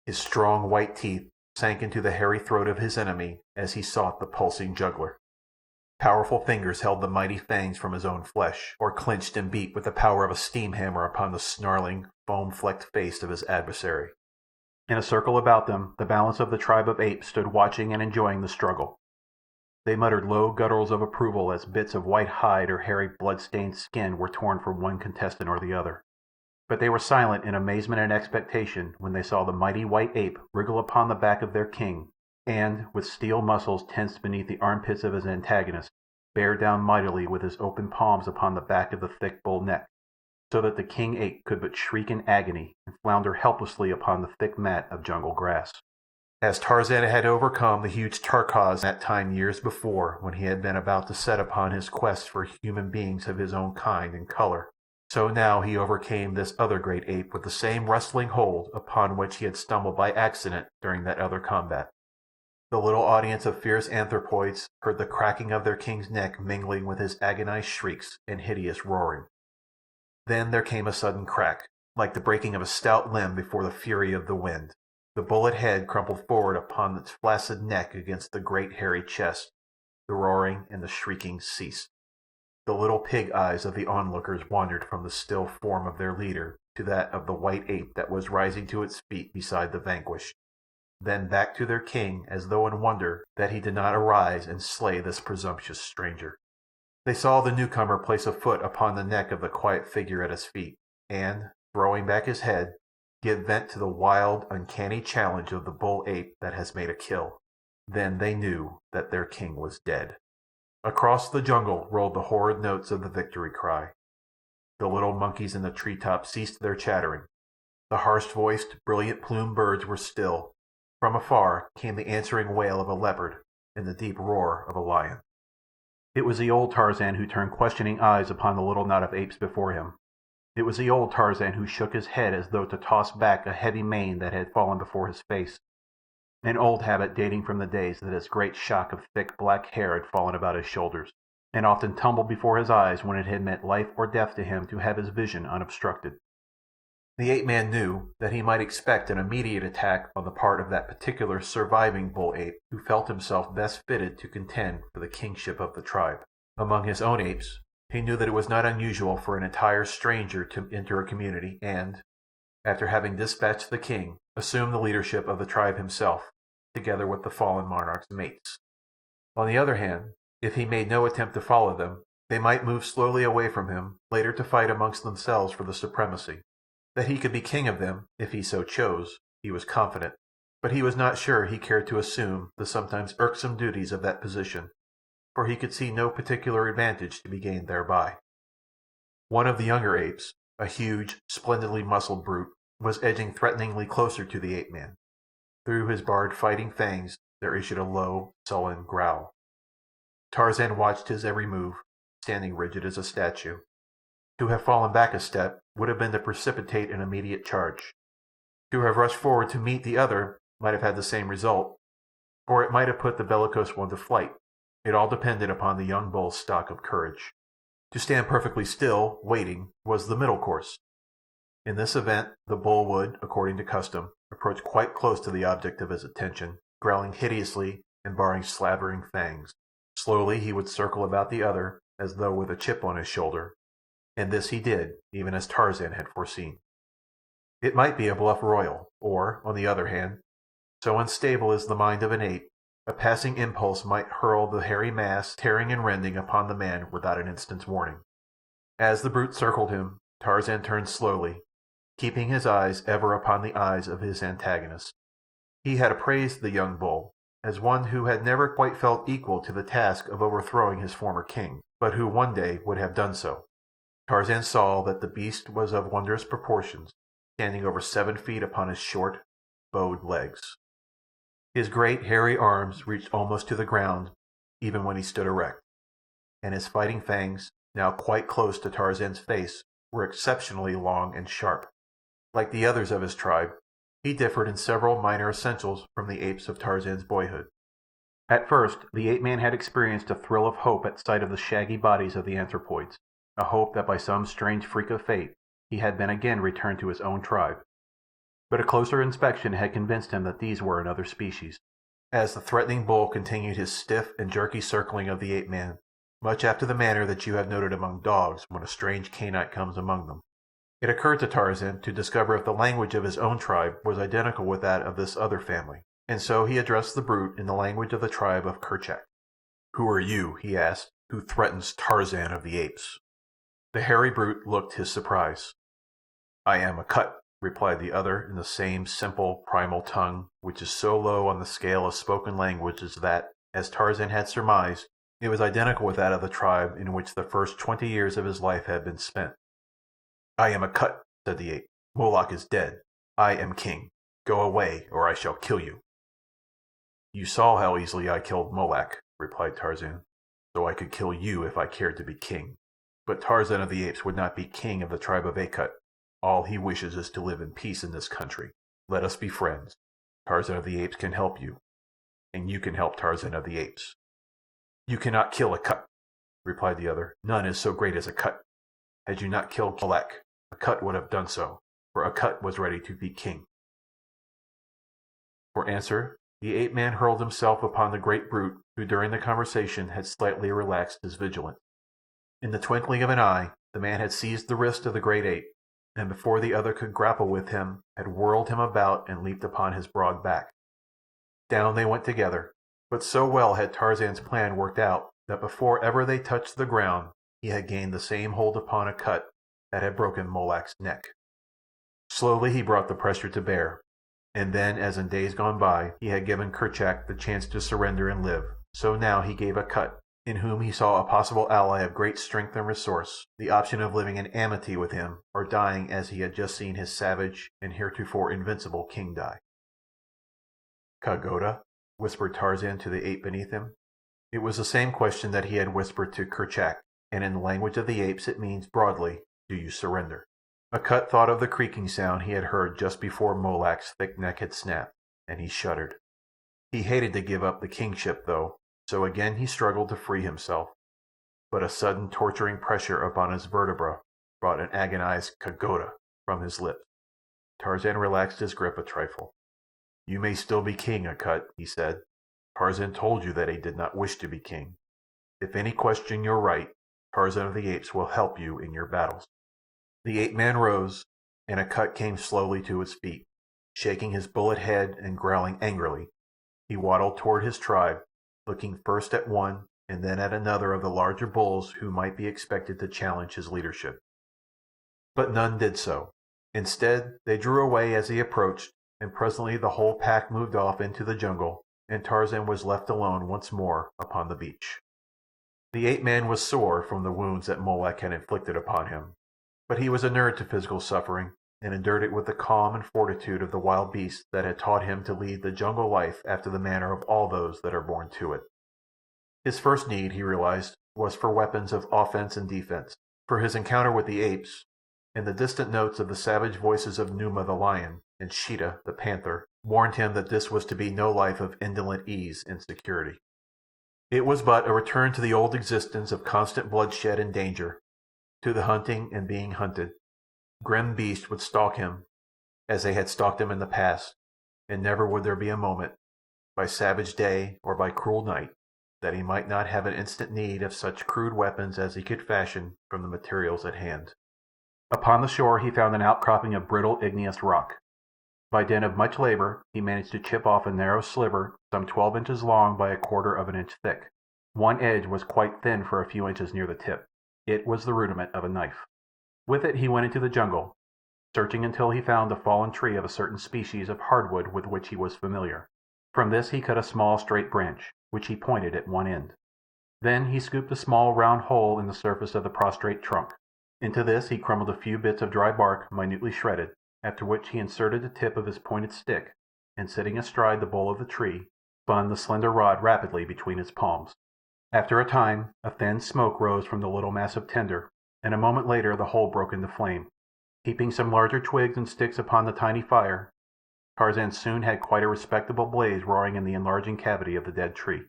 His strong white teeth sank into the hairy throat of his enemy as he sought the pulsing jugular. Powerful fingers held the mighty fangs from his own flesh, or clenched and beat with the power of a steam hammer upon the snarling, foam-flecked face of his adversary. In a circle about them, the balance of the tribe of apes stood watching and enjoying the struggle. They muttered low gutturals of approval as bits of white hide or hairy blood-stained skin were torn from one contestant or the other. But they were silent in amazement and expectation when they saw the mighty white ape wriggle upon the back of their king, and, with steel muscles tensed beneath the armpits of his antagonist, bear down mightily with his open palms upon the back of the thick bull neck, so that the king-ape could but shriek in agony and flounder helplessly upon the thick mat of jungle grass. As Tarzan had overcome the huge Tarkaz that time years before when he had been about to set upon his quest for human beings of his own kind and color, so now he overcame this other great ape with the same wrestling hold upon which he had stumbled by accident during that other combat. The little audience of fierce anthropoids heard the cracking of their king's neck mingling with his agonized shrieks and hideous roaring. Then there came a sudden crack, like the breaking of a stout limb before the fury of the wind. The bullet head crumpled forward upon its flaccid neck against the great hairy chest. The roaring and the shrieking ceased. The little pig eyes of the onlookers wandered from the still form of their leader to that of the white ape that was rising to its feet beside the vanquished, then back to their king as though in wonder that he did not arise and slay this presumptuous stranger. They saw the newcomer place a foot upon the neck of the quiet figure at his feet, and, throwing back his head, give vent to the wild, uncanny challenge of the bull-ape that has made a kill. Then they knew that their king was dead. Across the jungle rolled the horrid notes of the victory cry. The little monkeys in the treetops ceased their chattering. The harsh-voiced, brilliant-plumed birds were still. From afar came the answering wail of a leopard and the deep roar of a lion. It was the old Tarzan who turned questioning eyes upon the little knot of apes before him. It was the old Tarzan who shook his head as though to toss back a heavy mane that had fallen before his face, an old habit dating from the days that his great shock of thick black hair had fallen about his shoulders, and often tumbled before his eyes when it had meant life or death to him to have his vision unobstructed. The ape-man knew that he might expect an immediate attack on the part of that particular surviving bull-ape who felt himself best fitted to contend for the kingship of the tribe. Among his own apes, he knew that it was not unusual for an entire stranger to enter a community and, after having dispatched the king, assume the leadership of the tribe himself, together with the fallen monarch's mates. On the other hand, if he made no attempt to follow them, they might move slowly away from him, later to fight amongst themselves for the supremacy. That he could be king of them, if he so chose, he was confident, but he was not sure he cared to assume the sometimes irksome duties of that position, for he could see no particular advantage to be gained thereby. One of the younger apes, a huge, splendidly muscled brute, was edging threateningly closer to the ape-man. Through his barred fighting fangs there issued a low, sullen growl. Tarzan watched his every move, standing rigid as a statue. To have fallen back a step would have been to precipitate an immediate charge. To have rushed forward to meet the other might have had the same result, or it might have put the bellicose one to flight. It all depended upon the young bull's stock of courage. To stand perfectly still, waiting, was the middle course. In this event, the bull would, according to custom, approach quite close to the object of his attention, growling hideously and baring slavering fangs. Slowly he would circle about the other, as though with a chip on his shoulder, and this he did, even as Tarzan had foreseen. It might be a bluff royal, or, on the other hand, so unstable is the mind of an ape, a passing impulse might hurl the hairy mass tearing and rending upon the man without an instant's warning. As the brute circled him, Tarzan turned slowly, keeping his eyes ever upon the eyes of his antagonist. He had appraised the young bull as one who had never quite felt equal to the task of overthrowing his former king, but who one day would have done so. Tarzan saw that the beast was of wondrous proportions, standing over 7 feet upon his short, bowed legs. His great hairy arms reached almost to the ground, even when he stood erect, and his fighting fangs, now quite close to Tarzan's face, were exceptionally long and sharp. Like the others of his tribe, he differed in several minor essentials from the apes of Tarzan's boyhood. At first, the ape-man had experienced a thrill of hope at sight of the shaggy bodies of the anthropoids, a hope that by some strange freak of fate he had been again returned to his own tribe. But a closer inspection had convinced him that these were another species. As the threatening bull continued his stiff and jerky circling of the ape-man, much after the manner that you have noted among dogs when a strange canine comes among them, it occurred to Tarzan to discover if the language of his own tribe was identical with that of this other family, and so he addressed the brute in the language of the tribe of Kerchak. "Who are you," he asked, "who threatens Tarzan of the Apes?" The hairy brute looked his surprise. "I am a cut," replied the other in the same simple, primal tongue, which is so low on the scale of spoken languages that, as Tarzan had surmised, it was identical with that of the tribe in which the first 20 years of his life had been spent. "I am a cut," said the ape. "Molak is dead. I am king. Go away, or I shall kill you." "You saw how easily I killed Molak," replied Tarzan, "so I could kill you if I cared to be king. But Tarzan of the Apes would not be king of the tribe of Akut. All he wishes is to live in peace in this country. Let us be friends. Tarzan of the Apes can help you, and you can help Tarzan of the Apes." "You cannot kill a cut," replied the other. "None is so great as a cut. Had you not killed Molak, a cut would have done so, for a cut was ready to be king." For answer, the ape-man hurled himself upon the great brute, who during the conversation had slightly relaxed his vigilance. In the twinkling of an eye, the man had seized the wrist of the great ape, and before the other could grapple with him, had whirled him about and leaped upon his broad back. Down they went together, but so well had Tarzan's plan worked out that before ever they touched the ground he had gained the same hold upon a cut that had broken Molak's neck. Slowly he brought the pressure to bear, and then, as in days gone by, he had given Kerchak the chance to surrender and live, so now he gave a cut, in whom he saw a possible ally of great strength and resource, the option of living in amity with him or dying as he had just seen his savage and heretofore invincible king die. "Kagoda," whispered Tarzan to the ape beneath him. It was the same question that he had whispered to Kerchak, and in the language of the apes it means broadly, "Do you surrender?" Akut thought of the creaking sound he had heard just before Molak's thick neck had snapped, and he shuddered. He hated to give up the kingship, though, so again he struggled to free himself. But a sudden torturing pressure upon his vertebra brought an agonized "Kagoda" from his lips. Tarzan relaxed his grip a trifle. "You may still be king, Akut," he said. "Tarzan told you that he did not wish to be king. If any question your right, Tarzan of the Apes will help you in your battles." The ape-man rose, and Akut came slowly to his feet. Shaking his bullet head and growling angrily, he waddled toward his tribe, looking first at one and then at another of the larger bulls who might be expected to challenge his leadership. But none did so. Instead, they drew away as he approached, and presently the whole pack moved off into the jungle, and Tarzan was left alone once more upon the beach. The ape-man was sore from the wounds that Molak had inflicted upon him, but he was inured to physical suffering, and endured it with the calm and fortitude of the wild beast that had taught him to lead the jungle life after the manner of all those that are born to it. His first need, he realized, was for weapons of offense and defense, for his encounter with the apes, and the distant notes of the savage voices of Numa the lion and Sheeta the panther warned him that this was to be no life of indolent ease and security. It was but a return to the old existence of constant bloodshed and danger, to the hunting and being hunted. Grim beasts would stalk him, as they had stalked him in the past, and never would there be a moment, by savage day or by cruel night, that he might not have an instant need of such crude weapons as he could fashion from the materials at hand. Upon the shore he found an outcropping of brittle igneous rock. By dint of much labor he managed to chip off a narrow sliver some 12 inches long by a quarter of an inch thick. One edge was quite thin for a few inches near the tip. It was the rudiment of a knife. With it he went into the jungle, searching until he found a fallen tree of a certain species of hardwood with which he was familiar. From this he cut a small straight branch, which he pointed at one end. Then he scooped a small round hole in the surface of the prostrate trunk. Into this he crumbled a few bits of dry bark minutely shredded, after which he inserted the tip of his pointed stick, and sitting astride the bole of the tree, spun the slender rod rapidly between his palms. After a time a thin smoke rose from the little mass of tinder, and a moment later the whole broke into flame. Heaping some larger twigs and sticks upon the tiny fire, Tarzan soon had quite a respectable blaze roaring in the enlarging cavity of the dead tree.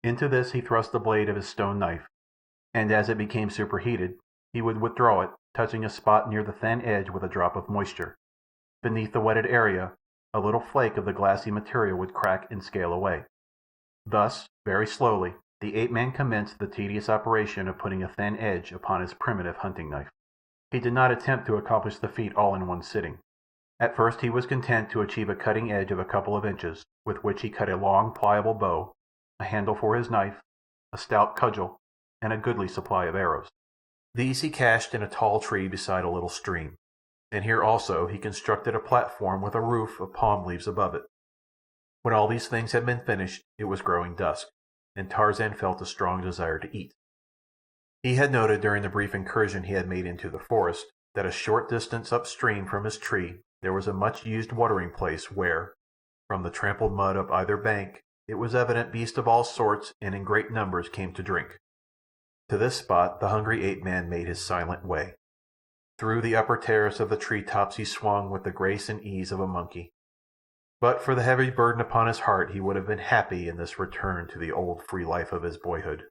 Into this he thrust the blade of his stone knife, and as it became superheated he would withdraw it, touching a spot near the thin edge with a drop of moisture. Beneath the wetted area a little flake of the glassy material would crack and scale away. Thus, very slowly, the ape-man commenced the tedious operation of putting a thin edge upon his primitive hunting knife. He did not attempt to accomplish the feat all in one sitting. At first he was content to achieve a cutting edge of a couple of inches, with which he cut a long, pliable bow, a handle for his knife, a stout cudgel, and a goodly supply of arrows. These he cached in a tall tree beside a little stream, and here also he constructed a platform with a roof of palm leaves above it. When all these things had been finished, it was growing dusk, and Tarzan felt a strong desire to eat. He had noted during the brief incursion he had made into the forest that a short distance upstream from his tree there was a much-used watering place where, from the trampled mud of either bank, it was evident beasts of all sorts and in great numbers came to drink. To this spot the hungry ape-man made his silent way. Through the upper terrace of the tree-tops he swung with the grace and ease of a monkey. But for the heavy burden upon his heart he would have been happy in this return to the old free life of his boyhood.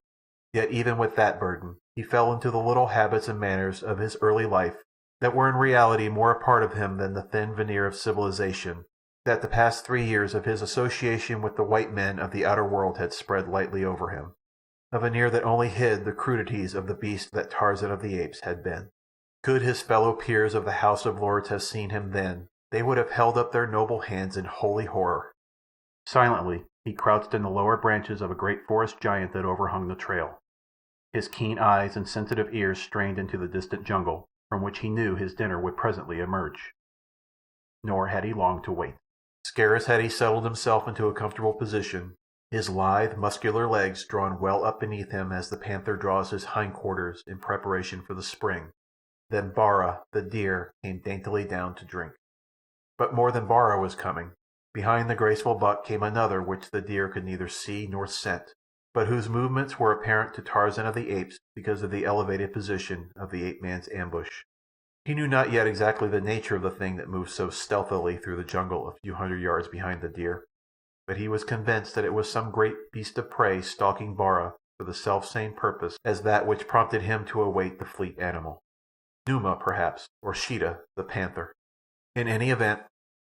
Yet even with that burden he fell into the little habits and manners of his early life that were in reality more a part of him than the thin veneer of civilization that the past 3 years of his association with the white men of the outer world had spread lightly over him, a veneer that only hid the crudities of the beast that Tarzan of the Apes had been. Could his fellow peers of the House of Lords have seen him then, they would have held up their noble hands in holy horror. Silently he crouched in the lower branches of a great forest giant that overhung the trail. His keen eyes and sensitive ears strained into the distant jungle, from which he knew his dinner would presently emerge. Nor had he long to wait. Scarce had he settled himself into a comfortable position, his lithe, muscular legs drawn well up beneath him as the panther draws his hindquarters in preparation for the spring, then Bara, the deer, came daintily down to drink. But more than Bara was coming. Behind the graceful buck came another which the deer could neither see nor scent, but whose movements were apparent to Tarzan of the Apes because of the elevated position of the ape-man's ambush. He knew not yet exactly the nature of the thing that moved so stealthily through the jungle a few hundred yards behind the deer, but he was convinced that it was some great beast of prey stalking Bara for the self-same purpose as that which prompted him to await the fleet animal. Numa, perhaps, or Sheeta, the panther. In any event,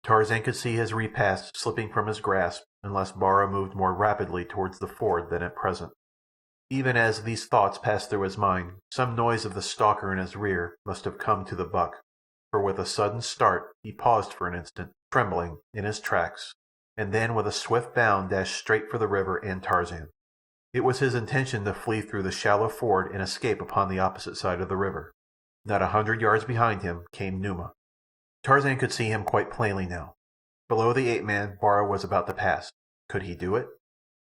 Tarzan could see his repast slipping from his grasp unless Bara moved more rapidly towards the ford than at present. Even as these thoughts passed through his mind, some noise of the stalker in his rear must have come to the buck, for with a sudden start he paused for an instant, trembling, in his tracks, and then with a swift bound dashed straight for the river and Tarzan. It was his intention to flee through the shallow ford and escape upon the opposite side of the river. Not 100 yards behind him came Numa. Tarzan could see him quite plainly now. Below the ape-man, Bara was about to pass. Could he do it?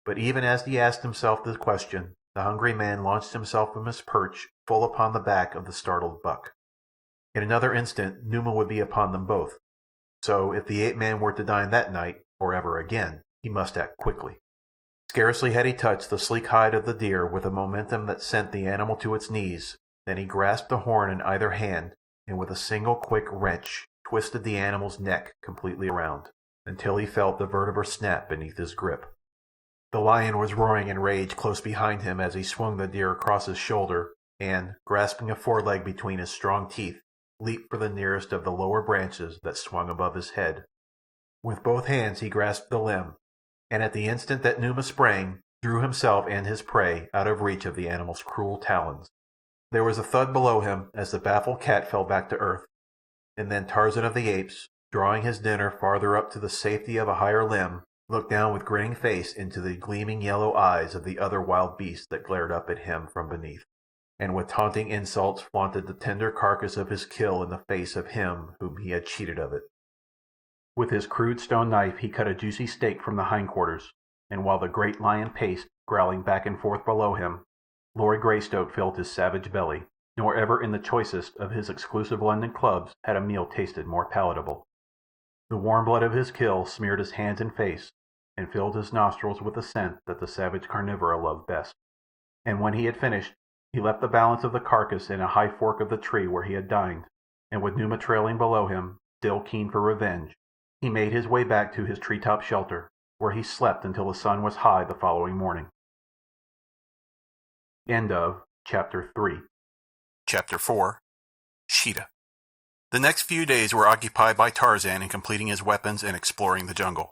But even as he asked himself the question, the hungry man launched himself from his perch full upon the back of the startled buck. In another instant Numa would be upon them both. So, if the ape-man were to dine that night, or ever again, he must act quickly. Scarcely had he touched the sleek hide of the deer with a momentum that sent the animal to its knees, than he grasped the horn in either hand, and with a single quick wrench twisted the animal's neck completely around, until he felt the vertebra snap beneath his grip. The lion was roaring in rage close behind him as he swung the deer across his shoulder, and, grasping a foreleg between his strong teeth, leaped for the nearest of the lower branches that swung above his head. With both hands he grasped the limb, and at the instant that Numa sprang, drew himself and his prey out of reach of the animal's cruel talons. There was a thud below him as the baffled cat fell back to earth, and then Tarzan of the Apes, drawing his dinner farther up to the safety of a higher limb, looked down with grinning face into the gleaming yellow eyes of the other wild beast that glared up at him from beneath, and with taunting insults flaunted the tender carcass of his kill in the face of him whom he had cheated of it. With his crude stone knife he cut a juicy steak from the hindquarters, and while the great lion paced, growling back and forth below him, Lord Greystoke filled his savage belly, nor ever in the choicest of his exclusive London clubs had a meal tasted more palatable. The warm blood of his kill smeared his hands and face, and filled his nostrils with the scent that the savage carnivora loved best. And when he had finished, he left the balance of the carcass in a high fork of the tree where he had dined, and with Numa trailing below him, still keen for revenge, he made his way back to his tree-top shelter, where he slept until the sun was high the following morning. End of Chapter 3. Chapter 4. Sheeta. The next few days were occupied by Tarzan in completing his weapons and exploring the jungle.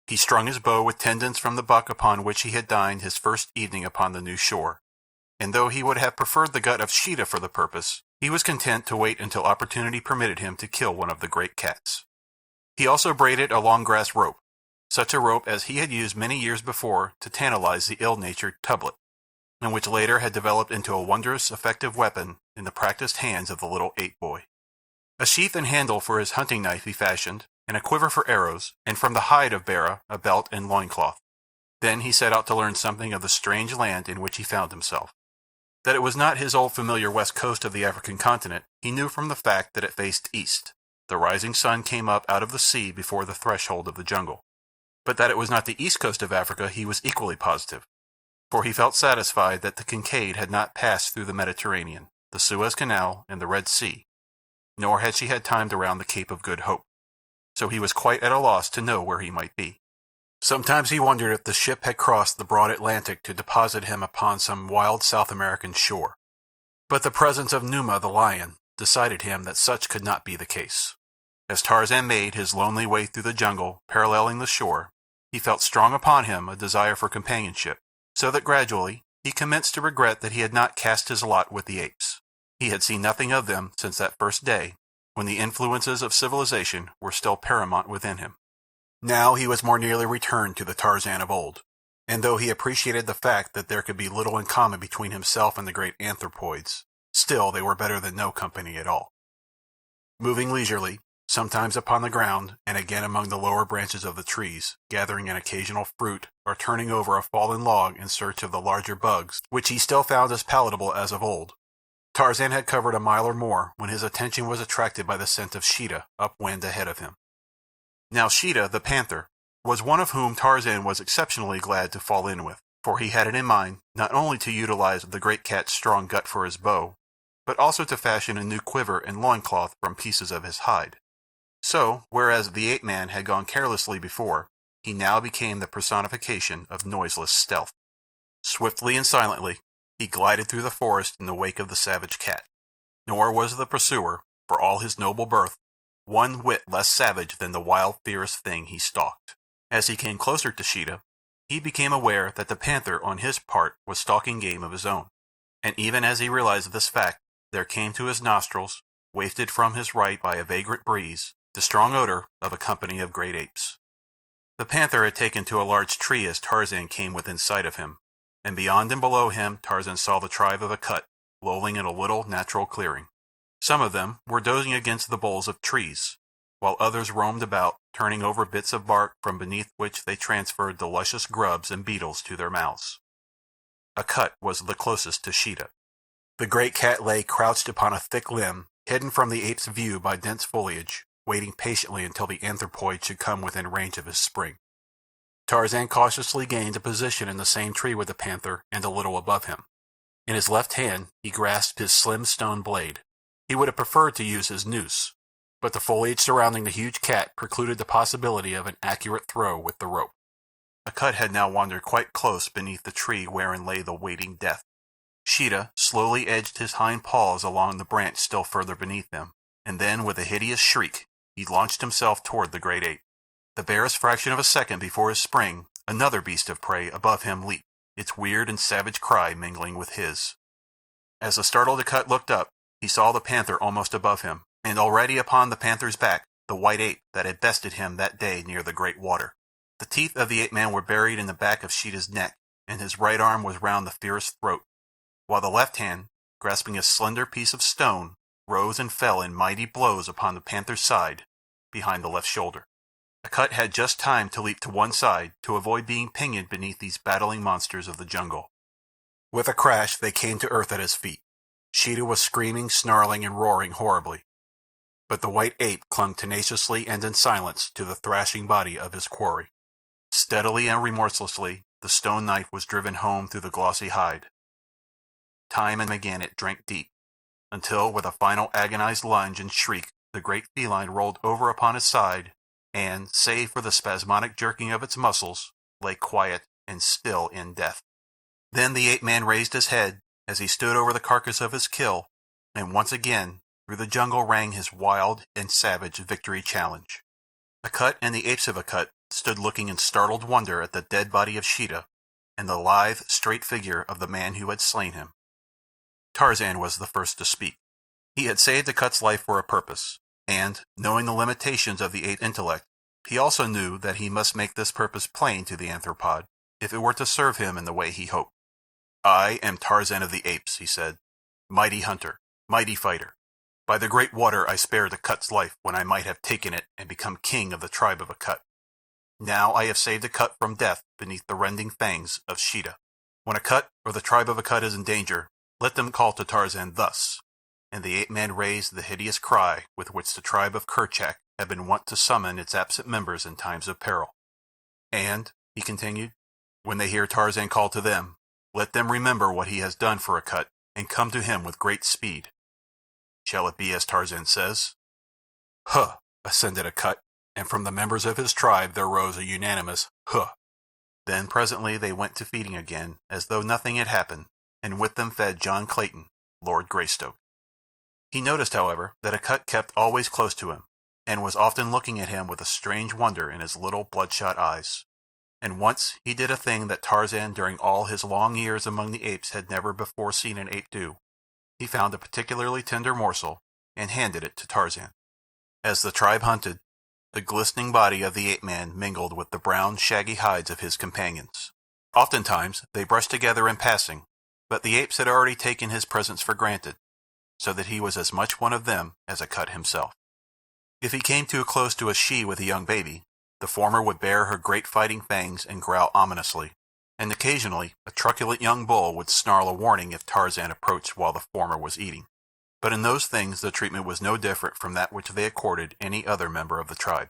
He strung his bow with tendons from the buck upon which he had dined his first evening upon the new shore, and though he would have preferred the gut of Sheeta for the purpose, he was content to wait until opportunity permitted him to kill one of the great cats. He also braided a long grass rope, such a rope as he had used many years before to tantalize the ill-natured Tublet, and which later had developed into a wondrous effective weapon in the practiced hands of the little ape-boy. A sheath and handle for his hunting knife he fashioned, and a quiver for arrows, and from the hide of Bara a belt and loincloth. Then he set out to learn something of the strange land in which he found himself. That it was not his old familiar west coast of the African continent he knew from the fact that it faced east. The rising sun came up out of the sea before the threshold of the jungle. But that it was not the east coast of Africa he was equally positive, for he felt satisfied that the Kincaid had not passed through the Mediterranean, the Suez Canal, and the Red Sea, nor had she had time to round the Cape of Good Hope, so he was quite at a loss to know where he might be. Sometimes he wondered if the ship had crossed the broad Atlantic to deposit him upon some wild South American shore, but the presence of Numa the lion decided him that such could not be the case. As Tarzan made his lonely way through the jungle paralleling the shore, he felt strong upon him a desire for companionship, so that gradually he commenced to regret that he had not cast his lot with the apes. He had seen nothing of them since that first day, when the influences of civilization were still paramount within him. Now he was more nearly returned to the Tarzan of old, and though he appreciated the fact that there could be little in common between himself and the great anthropoids, still they were better than no company at all. Moving leisurely, sometimes upon the ground and again among the lower branches of the trees, gathering an occasional fruit or turning over a fallen log in search of the larger bugs, which he still found as palatable as of old, Tarzan had covered a mile or more when his attention was attracted by the scent of Sheeta upwind ahead of him. Now Sheeta, the panther, was one of whom Tarzan was exceptionally glad to fall in with, for he had it in mind not only to utilize the great cat's strong gut for his bow, but also to fashion a new quiver and loincloth from pieces of his hide. So, whereas the ape-man had gone carelessly before, he now became the personification of noiseless stealth. Swiftly and silently, he glided through the forest in the wake of the savage cat. Nor was the pursuer, for all his noble birth, one whit less savage than the wild, fierce thing he stalked. As he came closer to Sheeta, he became aware that the panther on his part was stalking game of his own, and even as he realized this fact, there came to his nostrils, wafted from his right by a vagrant breeze, the strong odor of a company of great apes. The panther had taken to a large tree as Tarzan came within sight of him, and beyond and below him Tarzan saw the tribe of Akut lolling in a little natural clearing. Some of them were dozing against the boles of trees, while others roamed about, turning over bits of bark from beneath which they transferred the luscious grubs and beetles to their mouths. Akut was the closest to Sheeta. The great cat lay crouched upon a thick limb, hidden from the ape's view by dense foliage, waiting patiently until the anthropoid should come within range of his spring. Tarzan cautiously gained a position in the same tree with the panther and a little above him. In his left hand he grasped his slim stone blade. He would have preferred to use his noose, but the foliage surrounding the huge cat precluded the possibility of an accurate throw with the rope. Akut had now wandered quite close beneath the tree wherein lay the waiting death. Sheeta slowly edged his hind paws along the branch still further beneath him, and then with a hideous shriek he launched himself toward the great ape. The barest fraction of a second before his spring, another beast of prey above him leaped, its weird and savage cry mingling with his. As the startled Akut looked up, he saw the panther almost above him, and already upon the panther's back the white ape that had bested him that day near the great water. The teeth of the ape-man were buried in the back of Sheeta's neck, and his right arm was round the fierce throat, while the left hand, grasping a slender piece of stone, rose and fell in mighty blows upon the panther's side, behind the left shoulder. Akut had just time to leap to one side to avoid being pinioned beneath these battling monsters of the jungle. With a crash they came to earth at his feet. Sheeta was screaming, snarling, and roaring horribly, but the white ape clung tenaciously and in silence to the thrashing body of his quarry. Steadily and remorselessly the stone knife was driven home through the glossy hide. Time and again it drank deep, until with a final agonized lunge and shriek the great feline rolled over upon his side, and, save for the spasmodic jerking of its muscles, lay quiet and still in death. Then the ape-man raised his head as he stood over the carcass of his kill, and once again through the jungle rang his wild and savage victory challenge. Akut and the apes of Akut stood looking in startled wonder at the dead body of Sheeta and the lithe, straight figure of the man who had slain him. Tarzan was the first to speak. He had saved Akut's life for a purpose, and, knowing the limitations of the ape intellect, he also knew that he must make this purpose plain to the anthropod if it were to serve him in the way he hoped. "I am Tarzan of the Apes," he said, "mighty hunter, mighty fighter. By the great water I spared Akut's life when I might have taken it and become king of the tribe of Akut. Now I have saved Akut from death beneath the rending fangs of Sheeta. When Akut or the tribe of Akut is in danger, let them call to Tarzan thus," and the ape-man raised the hideous cry with which the tribe of Kerchak had been wont to summon its absent members in times of peril. "And," he continued, "when they hear Tarzan call to them, let them remember what he has done for Akut and come to him with great speed. Shall it be as Tarzan says?" "Huh!" ascended Akut, and from the members of his tribe there rose a unanimous "huh." Then presently they went to feeding again as though nothing had happened, and with them fed John Clayton, Lord Greystoke. He noticed, however, that Akut kept always close to him, and was often looking at him with a strange wonder in his little bloodshot eyes. And once he did a thing that Tarzan during all his long years among the apes had never before seen an ape do. He found a particularly tender morsel, and handed it to Tarzan. As the tribe hunted, the glistening body of the ape-man mingled with the brown, shaggy hides of his companions. Oftentimes they brushed together in passing, but the apes had already taken his presence for granted, so that he was as much one of them as Akut himself. If he came too close to a she with a young baby, the former would bare her great fighting fangs and growl ominously, and occasionally a truculent young bull would snarl a warning if Tarzan approached while the former was eating. But in those things the treatment was no different from that which they accorded any other member of the tribe.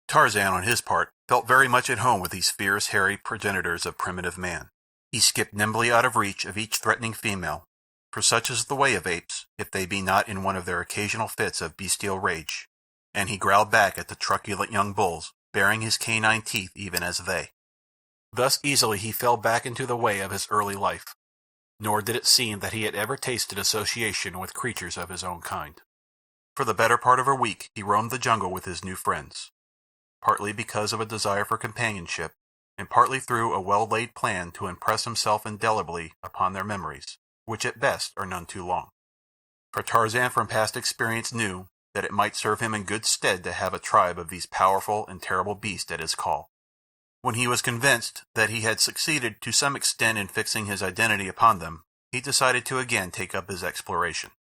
Tarzan, on his part, felt very much at home with these fierce, hairy progenitors of primitive man. He skipped nimbly out of reach of each threatening female, for such is the way of apes, if they be not in one of their occasional fits of bestial rage, and he growled back at the truculent young bulls, baring his canine teeth even as they. Thus easily he fell back into the way of his early life, nor did it seem that he had ever tasted association with creatures of his own kind. For the better part of a week he roamed the jungle with his new friends, partly because of a desire for companionship, and partly through a well-laid plan to impress himself indelibly upon their memories, which at best are none too long. For Tarzan from past experience knew that it might serve him in good stead to have a tribe of these powerful and terrible beasts at his call. When he was convinced that he had succeeded to some extent in fixing his identity upon them, he decided to again take up his exploration.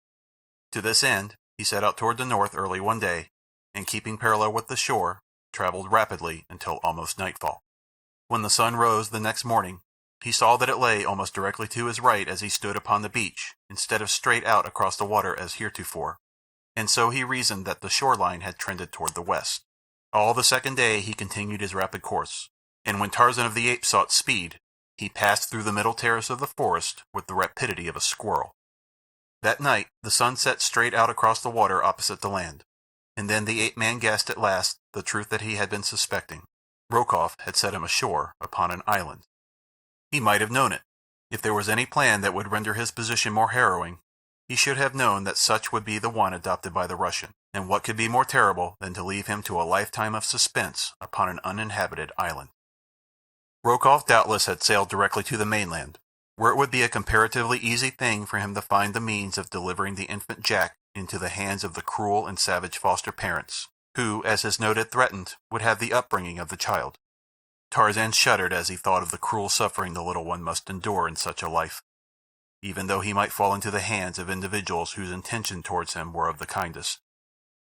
To this end, he set out toward the north early one day, and keeping parallel with the shore, traveled rapidly until almost nightfall. When the sun rose the next morning, he saw that it lay almost directly to his right as he stood upon the beach, instead of straight out across the water as heretofore, and so he reasoned that the shoreline had trended toward the west. All the second day he continued his rapid course, and when Tarzan of the Apes sought speed, he passed through the middle terrace of the forest with the rapidity of a squirrel. That night the sun set straight out across the water opposite the land, and then the ape-man guessed at last the truth that he had been suspecting. Rokoff had set him ashore upon an island. He might have known it. If there was any plan that would render his position more harrowing, he should have known that such would be the one adopted by the Russian, and what could be more terrible than to leave him to a lifetime of suspense upon an uninhabited island? Rokoff doubtless had sailed directly to the mainland, where it would be a comparatively easy thing for him to find the means of delivering the infant Jack into the hands of the cruel and savage foster parents, who, as his note had threatened, would have the upbringing of the child. Tarzan shuddered as he thought of the cruel suffering the little one must endure in such a life, even though he might fall into the hands of individuals whose intention towards him were of the kindest.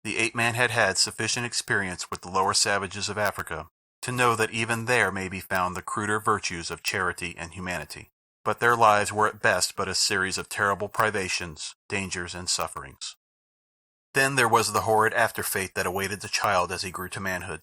The ape-man had had sufficient experience with the lower savages of Africa to know that even there may be found the cruder virtues of charity and humanity, but their lives were at best but a series of terrible privations, dangers, and sufferings. Then there was the horrid afterfate that awaited the child as he grew to manhood.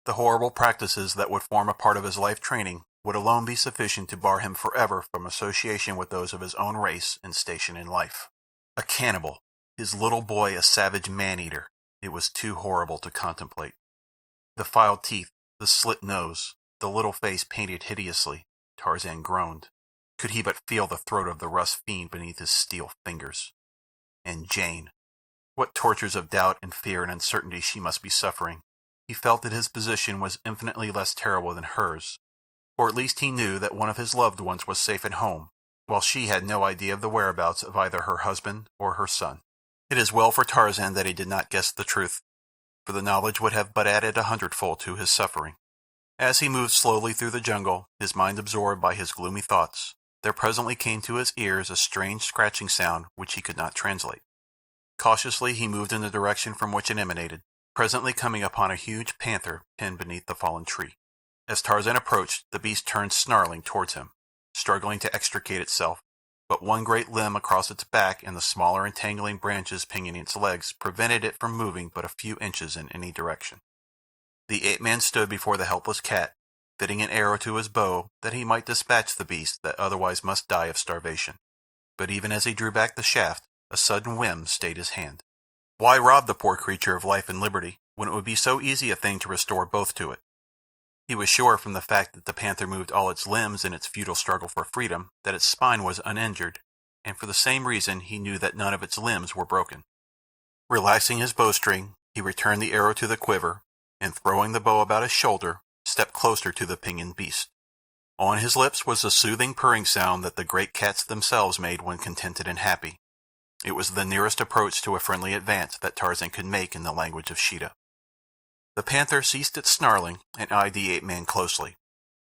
The horrible practices that would form a part of his life training would alone be sufficient to bar him forever from association with those of his own race and station in life. A cannibal, his little boy a savage man-eater. It was too horrible to contemplate. The filed teeth, the slit nose, the little face painted hideously. Tarzan groaned. Could he but feel the throat of the rust fiend beneath his steel fingers. And Jane. What tortures of doubt and fear and uncertainty she must be suffering. He felt that his position was infinitely less terrible than hers, or at least he knew that one of his loved ones was safe at home, while she had no idea of the whereabouts of either her husband or her son. It is well for Tarzan that he did not guess the truth, for the knowledge would have but added 100-fold to his suffering. As he moved slowly through the jungle, his mind absorbed by his gloomy thoughts, there presently came to his ears a strange scratching sound which he could not translate. Cautiously he moved in the direction from which it emanated, presently coming upon a huge panther pinned beneath the fallen tree. As Tarzan approached, the beast turned snarling towards him, struggling to extricate itself, but one great limb across its back and the smaller entangling branches pinioning its legs prevented it from moving but a few inches in any direction. The ape-man stood before the helpless cat, fitting an arrow to his bow that he might dispatch the beast that otherwise must die of starvation. But even as he drew back the shaft, a sudden whim stayed his hand. Why rob the poor creature of life and liberty, when it would be so easy a thing to restore both to it? He was sure from the fact that the panther moved all its limbs in its futile struggle for freedom that its spine was uninjured, and for the same reason he knew that none of its limbs were broken. Relaxing his bowstring, he returned the arrow to the quiver, and throwing the bow about his shoulder, stepped closer to the pinioned beast. On his lips was the soothing purring sound that the great cats themselves made when contented and happy. It was the nearest approach to a friendly advance that Tarzan could make in the language of Sheeta. The panther ceased its snarling and eyed the ape-man closely.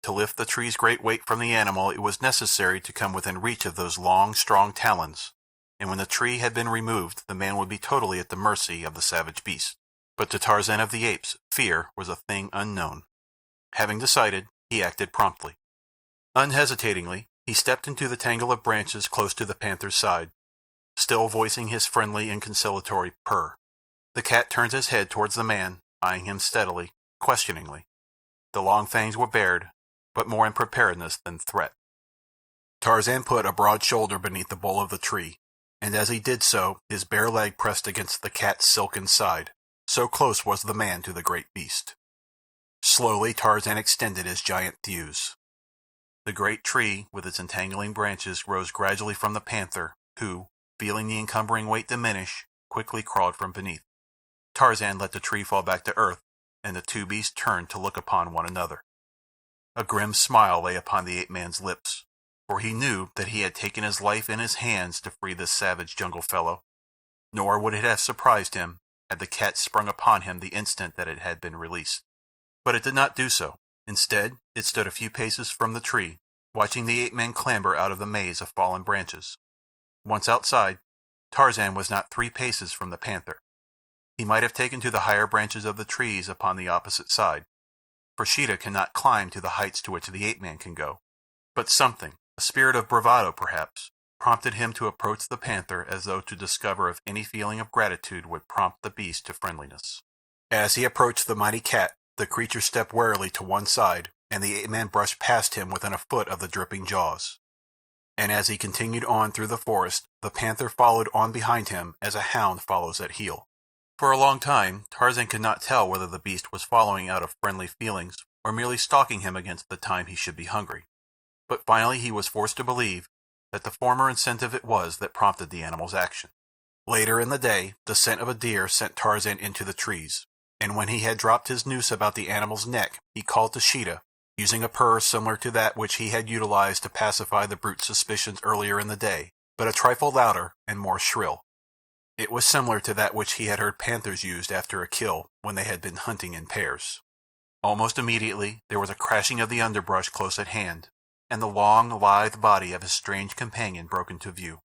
To lift the tree's great weight from the animal, it was necessary to come within reach of those long, strong talons, and when the tree had been removed, the man would be totally at the mercy of the savage beast. But to Tarzan of the Apes, fear was a thing unknown. Having decided, he acted promptly. Unhesitatingly, he stepped into the tangle of branches close to the panther's side, still voicing his friendly and conciliatory purr. The cat turned his head towards the man, eyeing him steadily, questioningly. The long fangs were bared, but more in preparedness than threat. Tarzan put a broad shoulder beneath the bole of the tree, and as he did so, his bare leg pressed against the cat's silken side. So close was the man to the great beast. Slowly Tarzan extended his giant thews. The great tree, with its entangling branches, rose gradually from the panther, who, feeling the encumbering weight diminish, quickly crawled from beneath. Tarzan let the tree fall back to earth, and the two beasts turned to look upon one another. A grim smile lay upon the ape-man's lips, for he knew that he had taken his life in his hands to free this savage jungle fellow. Nor would it have surprised him had the cat sprung upon him the instant that it had been released. But it did not do so. Instead, it stood a few paces from the tree, watching the ape-man clamber out of the maze of fallen branches. Once outside, Tarzan was not 3 paces from the panther. He might have taken to the higher branches of the trees upon the opposite side, for Sheeta cannot climb to the heights to which the ape-man can go. But something, a spirit of bravado perhaps, prompted him to approach the panther as though to discover if any feeling of gratitude would prompt the beast to friendliness. As he approached the mighty cat, the creature stepped warily to one side, and the ape-man brushed past him within a foot of the dripping jaws. And as he continued on through the forest, the panther followed on behind him as a hound follows at heel. For a long time, Tarzan could not tell whether the beast was following out of friendly feelings or merely stalking him against the time he should be hungry. But finally he was forced to believe that the former incentive it was that prompted the animal's action. Later in the day, the scent of a deer sent Tarzan into the trees, and when he had dropped his noose about the animal's neck, he called to Sheeta, using a purr similar to that which he had utilized to pacify the brute's suspicions earlier in the day, but a trifle louder and more shrill. It was similar to that which he had heard panthers used after a kill when they had been hunting in pairs. Almost immediately there was a crashing of the underbrush close at hand, and the long, lithe body of his strange companion broke into view.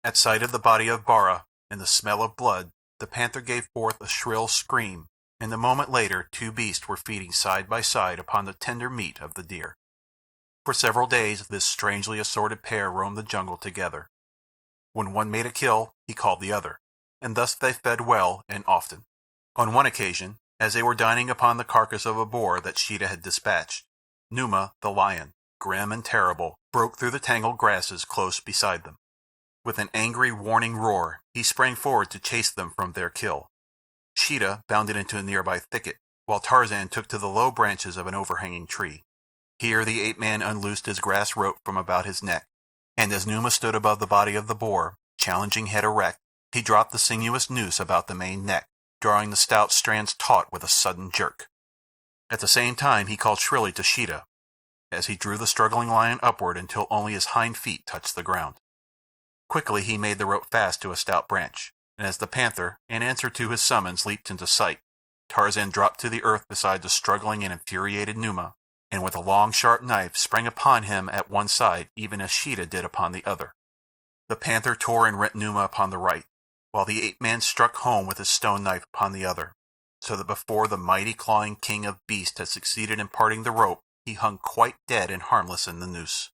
At sight of the body of Bara and the smell of blood, the panther gave forth a shrill scream, and a moment later 2 beasts were feeding side by side upon the tender meat of the deer. For several days this strangely assorted pair roamed the jungle together. When one made a kill, he called the other, and thus they fed well and often. On one occasion, as they were dining upon the carcass of a boar that Sheeta had dispatched, Numa, the lion, grim and terrible, broke through the tangled grasses close beside them. With an angry, warning roar, he sprang forward to chase them from their kill. Sheeta bounded into a nearby thicket, while Tarzan took to the low branches of an overhanging tree. Here the ape-man unloosed his grass rope from about his neck, and as Numa stood above the body of the boar, challenging head erect, he dropped the sinuous noose about the maned neck, drawing the stout strands taut with a sudden jerk. At the same time he called shrilly to Sheeta, as he drew the struggling lion upward until only his hind feet touched the ground. Quickly he made the rope fast to a stout branch, and as the panther, in answer to his summons, leaped into sight, Tarzan dropped to the earth beside the struggling and infuriated Numa, and with a long sharp knife sprang upon him at one side even as Sheeta did upon the other. The panther tore and rent Numa upon the right, while the ape-man struck home with his stone knife upon the other, so that before the mighty clawing king of beasts had succeeded in parting the rope, he hung quite dead and harmless in the noose.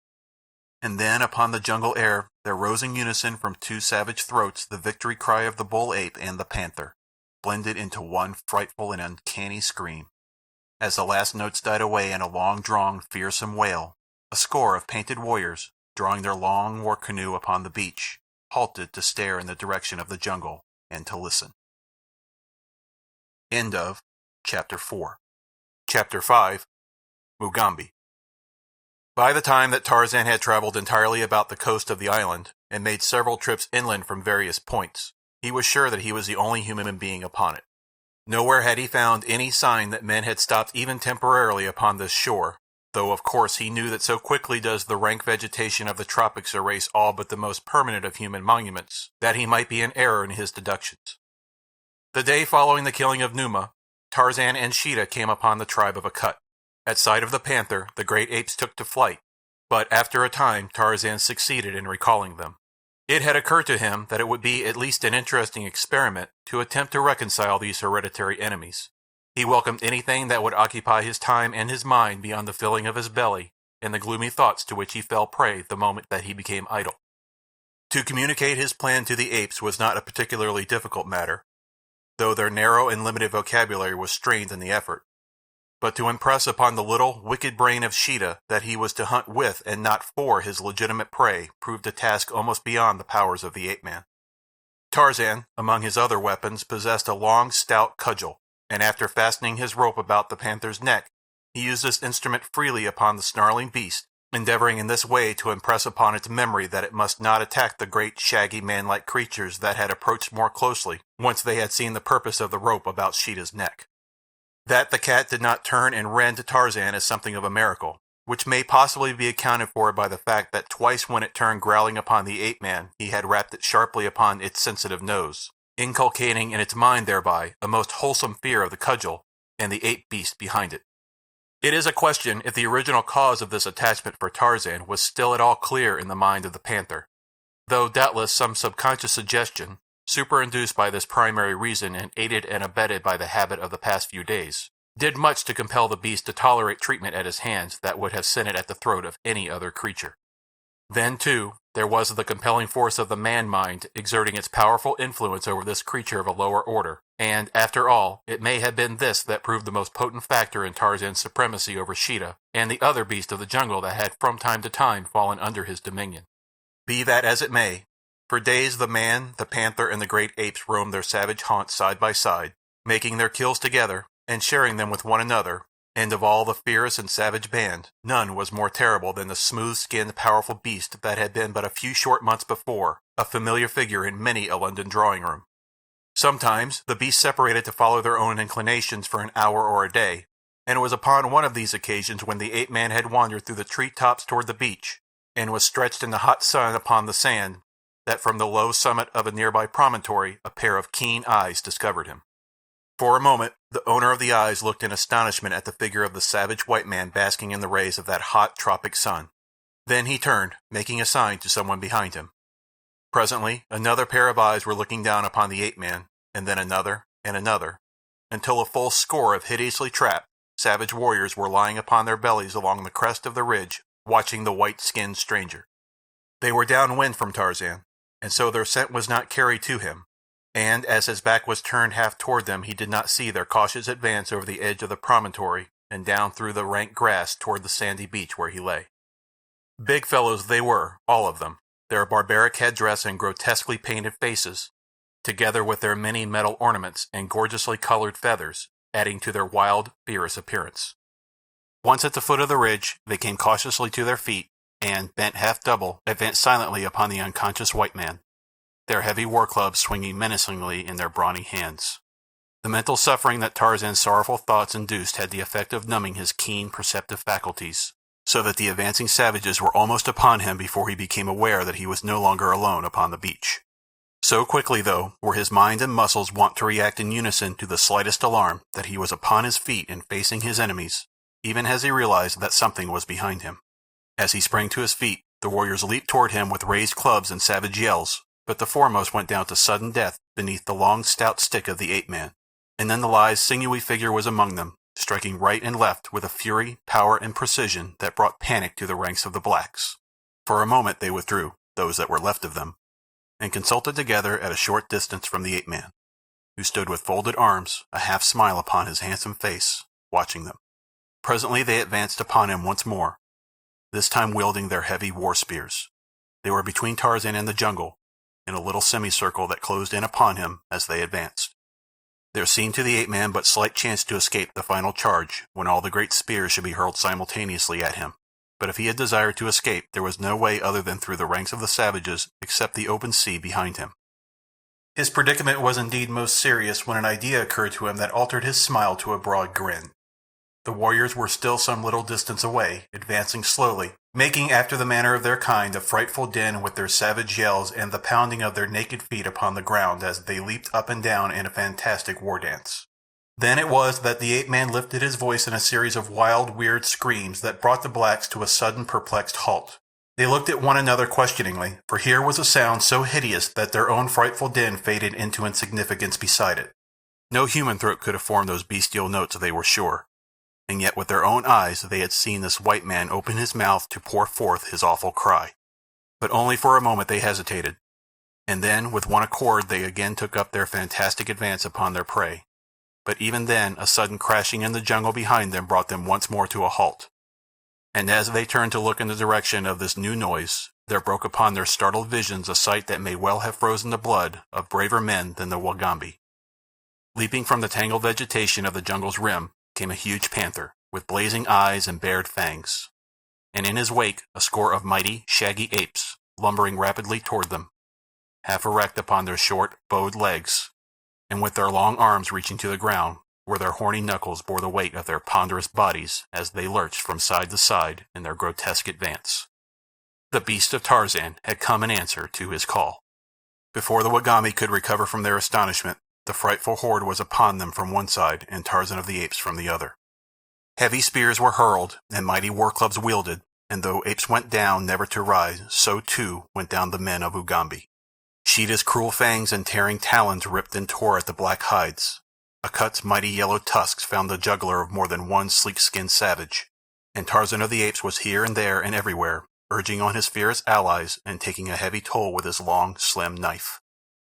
And then upon the jungle air there rose in unison from 2 savage throats the victory cry of the bull-ape and the panther, blended into one frightful and uncanny scream. As the last notes died away in a long-drawn, fearsome wail, a score of painted warriors, drawing their long war-canoe upon the beach, halted to stare in the direction of the jungle and to listen. End of Chapter 4. Chapter 5. Mugambi. By the time that Tarzan had traveled entirely about the coast of the island, and made several trips inland from various points, he was sure that he was the only human being upon it. Nowhere had he found any sign that men had stopped even temporarily upon this shore, though of course he knew that so quickly does the rank vegetation of the tropics erase all but the most permanent of human monuments, that he might be in error in his deductions. The day following the killing of Numa, Tarzan and Sheeta came upon the tribe of Akut. At sight of the panther, the great apes took to flight, but after a time Tarzan succeeded in recalling them. It had occurred to him that it would be at least an interesting experiment to attempt to reconcile these hereditary enemies. He welcomed anything that would occupy his time and his mind beyond the filling of his belly and the gloomy thoughts to which he fell prey the moment that he became idle. To communicate his plan to the apes was not a particularly difficult matter, though their narrow and limited vocabulary was strained in the effort. but to impress upon the little, wicked brain of Sheeta that he was to hunt with and not for his legitimate prey proved a task almost beyond the powers of the ape-man. Tarzan, among his other weapons, possessed a long, stout cudgel, and after fastening his rope about the panther's neck, he used this instrument freely upon the snarling beast, endeavoring in this way to impress upon its memory that it must not attack the great, shaggy, man-like creatures that had approached more closely once they had seen the purpose of the rope about Sheeta's neck. That the cat did not turn and rend to Tarzan is something of a miracle, which may possibly be accounted for by the fact that twice when it turned growling upon the ape-man, he had rapped it sharply upon its sensitive nose, inculcating in its mind thereby a most wholesome fear of the cudgel and the ape-beast behind it. It is a question if the original cause of this attachment for Tarzan was still at all clear in the mind of the panther, though doubtless some subconscious suggestion, superinduced by this primary reason and aided and abetted by the habit of the past few days, did much to compel the beast to tolerate treatment at his hands that would have sent it at the throat of any other creature. Then, too, there was the compelling force of the man-mind exerting its powerful influence over this creature of a lower order, and, after all, it may have been this that proved the most potent factor in Tarzan's supremacy over Sheeta and the other beast of the jungle that had from time to time fallen under his dominion. Be that as it may, for days the man, the panther, and the great apes roamed their savage haunts side by side, making their kills together, and sharing them with one another, and of all the fierce and savage band, none was more terrible than the smooth-skinned, powerful beast that had been but a few short months before a familiar figure in many a London drawing-room. Sometimes the beasts separated to follow their own inclinations for an hour or a day, and it was upon one of these occasions when the ape-man had wandered through the tree-tops toward the beach, and was stretched in the hot sun upon the sand, that from the low summit of a nearby promontory a pair of keen eyes discovered him. For a moment, the owner of the eyes looked in astonishment at the figure of the savage white man basking in the rays of that hot tropic sun. Then he turned, making a sign to someone behind him. Presently, another pair of eyes were looking down upon the ape-man, and then another, and another, until a full score of hideously trapped, savage warriors were lying upon their bellies along the crest of the ridge, watching the white-skinned stranger. They were downwind from Tarzan, and so their scent was not carried to him, and as his back was turned half toward them he did not see their cautious advance over the edge of the promontory and down through the rank grass toward the sandy beach where he lay. Big fellows they were, all of them, their barbaric headdress and grotesquely painted faces, together with their many metal ornaments and gorgeously colored feathers, adding to their wild, fierce appearance. Once at the foot of the ridge, they came cautiously to their feet, and, bent half double, advanced silently upon the unconscious white man, their heavy war clubs swinging menacingly in their brawny hands. The mental suffering that Tarzan's sorrowful thoughts induced had the effect of numbing his keen, perceptive faculties, so that the advancing savages were almost upon him before he became aware that he was no longer alone upon the beach. So quickly, though, were his mind and muscles wont to react in unison to the slightest alarm that he was upon his feet and facing his enemies, even as he realized that something was behind him. As he sprang to his feet, the warriors leaped toward him with raised clubs and savage yells, but the foremost went down to sudden death beneath the long, stout stick of the ape-man, and then the lithe, sinewy figure was among them, striking right and left with a fury, power, and precision that brought panic to the ranks of the blacks. For a moment they withdrew, those that were left of them, and consulted together at a short distance from the ape-man, who stood with folded arms, a half smile upon his handsome face, watching them. Presently they advanced upon him once more, this time wielding their heavy war spears. They were between Tarzan and the jungle, in a little semicircle that closed in upon him as they advanced. There seemed to the ape-man but slight chance to escape the final charge when all the great spears should be hurled simultaneously at him. But if he had desired to escape, there was no way other than through the ranks of the savages except the open sea behind him. His predicament was indeed most serious when an idea occurred to him that altered his smile to a broad grin. The warriors were still some little distance away, advancing slowly, making after the manner of their kind a frightful din with their savage yells and the pounding of their naked feet upon the ground as they leaped up and down in a fantastic war dance. Then it was that the ape-man lifted his voice in a series of wild, weird screams that brought the blacks to a sudden, perplexed halt. They looked at one another questioningly, for here was a sound so hideous that their own frightful din faded into insignificance beside it. No human throat could have formed those bestial notes, they were sure. And yet with their own eyes they had seen this white man open his mouth to pour forth his awful cry. But only for a moment they hesitated, and then with one accord they again took up their fantastic advance upon their prey. but even then a sudden crashing in the jungle behind them brought them once more to a halt. And as they turned to look in the direction of this new noise, there broke upon their startled visions a sight that may well have frozen the blood of braver men than the Wagambi. Leaping from the tangled vegetation of the jungle's rim came a huge panther, with blazing eyes and bared fangs, and in his wake a score of mighty, shaggy apes, lumbering rapidly toward them, half erect upon their short, bowed legs, and with their long arms reaching to the ground, where their horny knuckles bore the weight of their ponderous bodies as they lurched from side to side in their grotesque advance. The Beasts of Tarzan had come in answer to his call. Before the Wagambi could recover from their astonishment, the frightful horde was upon them from one side and Tarzan of the Apes from the other. Heavy spears were hurled and mighty war clubs wielded, and though apes went down never to rise, so too went down the men of Ugambi. Sheeta's cruel fangs and tearing talons ripped and tore at the black hides. Akut's mighty yellow tusks found the jugular of more than one sleek-skinned savage, and Tarzan of the Apes was here and there and everywhere, urging on his fierce allies and taking a heavy toll with his long, slim knife.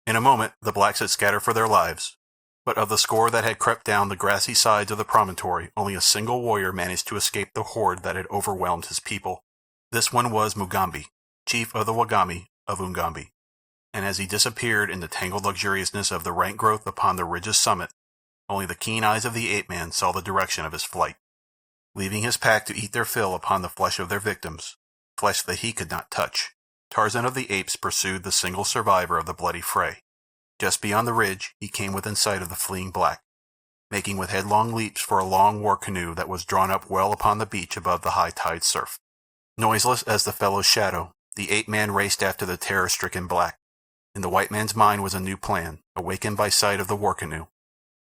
In a moment the blacks had scattered for their lives, but of the score that had crept down the grassy sides of the promontory, only a single warrior managed to escape the horde that had overwhelmed his people. This one was Mugambi, chief of the Wagambi of Ugambi, and as he disappeared in the tangled luxuriousness of the rank growth upon the ridge's summit, only the keen eyes of the ape-man saw the direction of his flight. Leaving his pack to eat their fill upon the flesh of their victims, flesh that he could not touch, Tarzan of the Apes pursued the single survivor of the bloody fray. Just beyond the ridge, he came within sight of the fleeing black, making with headlong leaps for a long war canoe that was drawn up well upon the beach above the high-tide surf. Noiseless as the fellow's shadow, the ape-man raced after the terror-stricken black. In the white man's mind was a new plan, awakened by sight of the war canoe.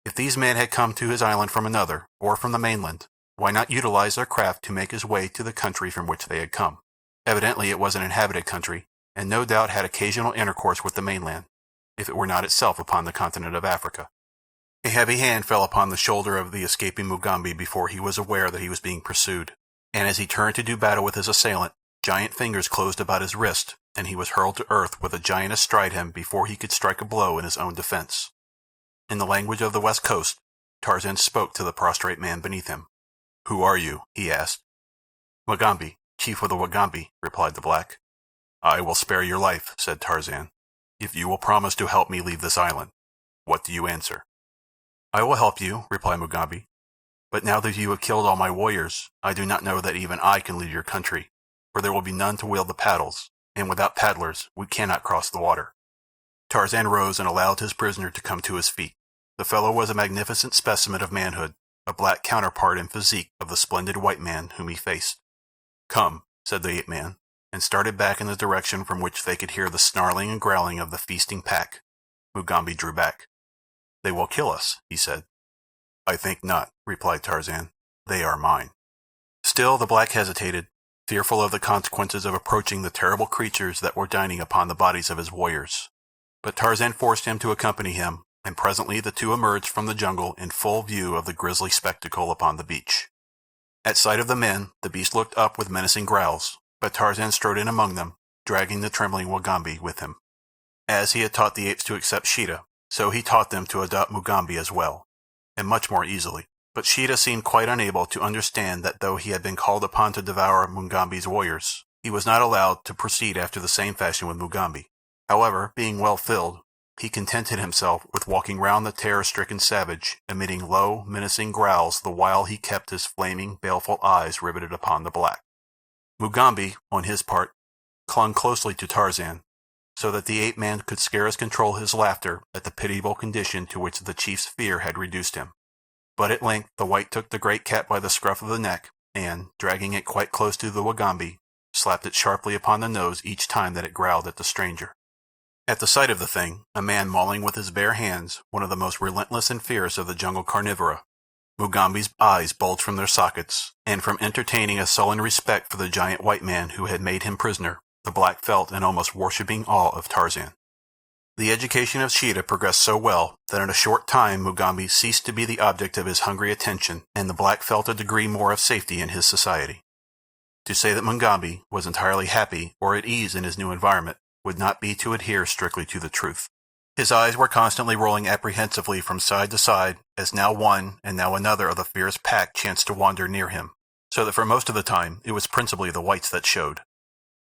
If these men had come to his island from another, or from the mainland, why not utilize their craft to make his way to the country from which they had come? Evidently it was an inhabited country, and no doubt had occasional intercourse with the mainland, if it were not itself upon the continent of Africa. A heavy hand fell upon the shoulder of the escaping Mugambi before he was aware that he was being pursued, and as he turned to do battle with his assailant, giant fingers closed about his wrist, and he was hurled to earth with a giant astride him before he could strike a blow in his own defense. In the language of the West Coast, Tarzan spoke to the prostrate man beneath him. "Who are you?" he asked. "Mugambi, chief of the Wagambi," replied the black. "I will spare your life," said Tarzan, "if you will promise to help me leave this island. What do you answer?" "I will help you," replied Mugambi, "but now that you have killed all my warriors, I do not know that even I can leave your country, for there will be none to wield the paddles, and without paddlers we cannot cross the water." Tarzan rose and allowed his prisoner to come to his feet. The fellow was a magnificent specimen of manhood, a black counterpart in physique of the splendid white man whom he faced. "Come," said the ape-man, and started back in the direction from which they could hear the snarling and growling of the feasting pack. Mugambi drew back. "They will kill us," he said. "I think not," replied Tarzan. "They are mine." Still the black hesitated, fearful of the consequences of approaching the terrible creatures that were dining upon the bodies of his warriors. But Tarzan forced him to accompany him, and presently the two emerged from the jungle in full view of the grisly spectacle upon the beach. At sight of the men, the beast looked up with menacing growls, but Tarzan strode in among them, dragging the trembling Wagambi with him. As he had taught the apes to accept Sheeta, so he taught them to adopt Mugambi as well, and much more easily. But Sheeta seemed quite unable to understand that though he had been called upon to devour Mugambi's warriors, he was not allowed to proceed after the same fashion with Mugambi. However, being well filled, he contented himself with walking round the terror-stricken savage, emitting low, menacing growls the while he kept his flaming, baleful eyes riveted upon the black. Mugambi, on his part, clung closely to Tarzan, so that the ape-man could scarce control his laughter at the pitiable condition to which the chief's fear had reduced him. But at length the white took the great cat by the scruff of the neck, and, dragging it quite close to the Wagambi, slapped it sharply upon the nose each time that it growled at the stranger. At the sight of the thing, a man mauling with his bare hands, one of the most relentless and fierce of the jungle carnivora, Mugambi's eyes bulged from their sockets, and from entertaining a sullen respect for the giant white man who had made him prisoner, the black felt an almost worshipping awe of Tarzan. The education of Sheeta progressed so well that in a short time Mugambi ceased to be the object of his hungry attention, and the black felt a degree more of safety in his society. To say that Mugambi was entirely happy or at ease in his new environment would not be to adhere strictly to the truth. His eyes were constantly rolling apprehensively from side to side as now one and now another of the fierce pack chanced to wander near him, so that for most of the time it was principally the whites that showed.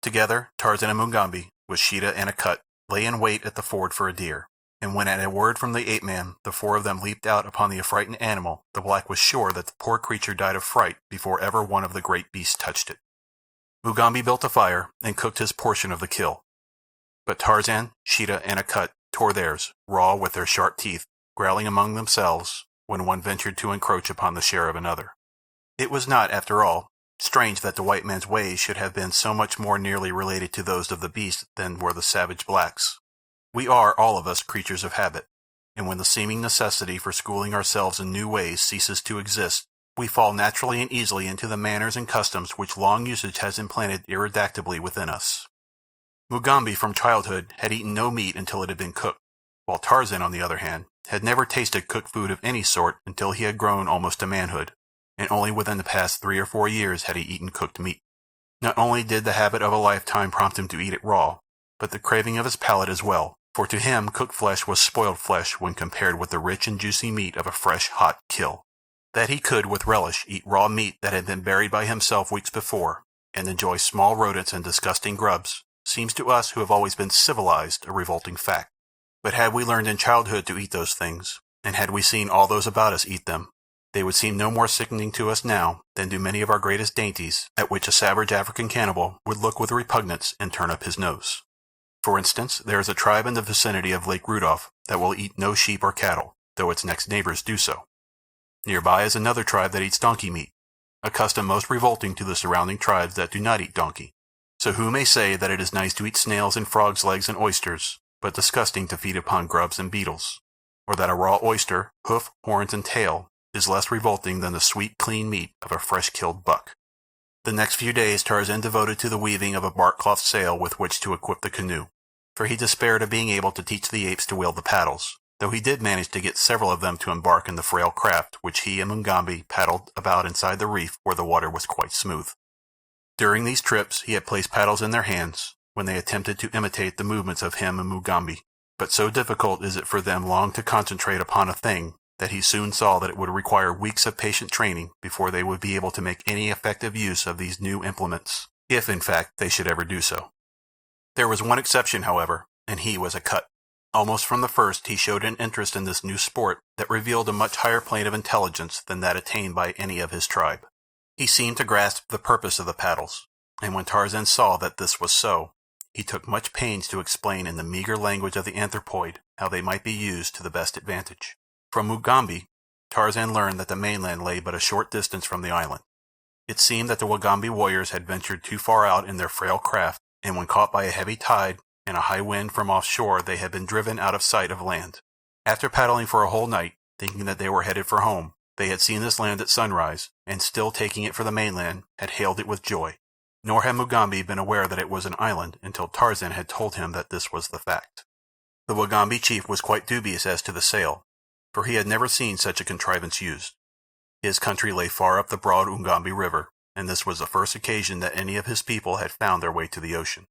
Together, Tarzan and Mugambi, with Sheeta and Akut, lay in wait at the ford for a deer, and when at a word from the ape-man the four of them leaped out upon the affrighted animal, the black was sure that the poor creature died of fright before ever one of the great beasts touched it. Mugambi built a fire and cooked his portion of the kill. But Tarzan, Sheeta, and Akut tore theirs, raw with their sharp teeth, growling among themselves when one ventured to encroach upon the share of another. It was not, after all, strange that the white man's ways should have been so much more nearly related to those of the beast than were the savage blacks. We are, all of us, creatures of habit, and when the seeming necessity for schooling ourselves in new ways ceases to exist, we fall naturally and easily into the manners and customs which long usage has implanted irredactably within us. Mugambi from childhood had eaten no meat until it had been cooked, while Tarzan, on the other hand, had never tasted cooked food of any sort until he had grown almost to manhood, and only within the past 3 or 4 years had he eaten cooked meat. Not only did the habit of a lifetime prompt him to eat it raw, but the craving of his palate as well, for to him cooked flesh was spoiled flesh when compared with the rich and juicy meat of a fresh, hot kill. That he could with relish eat raw meat that had been buried by himself weeks before, and enjoy small rodents and disgusting grubs, seems to us who have always been civilized a revolting fact. But had we learned in childhood to eat those things, and had we seen all those about us eat them, they would seem no more sickening to us now than do many of our greatest dainties, at which a savage African cannibal would look with repugnance and turn up his nose. For instance, there is a tribe in the vicinity of Lake Rudolph that will eat no sheep or cattle, though its next neighbors do so. Nearby is another tribe that eats donkey meat, a custom most revolting to the surrounding tribes that do not eat donkey. So who may say that it is nice to eat snails and frogs' legs and oysters, but disgusting to feed upon grubs and beetles, or that a raw oyster, hoof, horns, and tail, is less revolting than the sweet, clean meat of a fresh-killed buck? The next few days Tarzan devoted to the weaving of a bark-cloth sail with which to equip the canoe, for he despaired of being able to teach the apes to wield the paddles, though he did manage to get several of them to embark in the frail craft which he and Mugambi paddled about inside the reef where the water was quite smooth. During these trips he had placed paddles in their hands, when they attempted to imitate the movements of him and Mugambi, but so difficult is it for them long to concentrate upon a thing that he soon saw that it would require weeks of patient training before they would be able to make any effective use of these new implements, if in fact they should ever do so. There was one exception, however, and he was Akut. Almost from the first he showed an interest in this new sport that revealed a much higher plane of intelligence than that attained by any of his tribe. He seemed to grasp the purpose of the paddles, and when Tarzan saw that this was so, he took much pains to explain in the meager language of the anthropoid how they might be used to the best advantage. From Mugambi, Tarzan learned that the mainland lay but a short distance from the island. It seemed that the Wagambi warriors had ventured too far out in their frail craft, and when caught by a heavy tide and a high wind from offshore they had been driven out of sight of land. After paddling for a whole night, thinking that they were headed for home, they had seen this land at sunrise, and still taking it for the mainland, had hailed it with joy. Nor had Mugambi been aware that it was an island until Tarzan had told him that this was the fact. The Wagambi chief was quite dubious as to the sail, for he had never seen such a contrivance used. His country lay far up the broad Ugambi River, and this was the first occasion that any of his people had found their way to the ocean.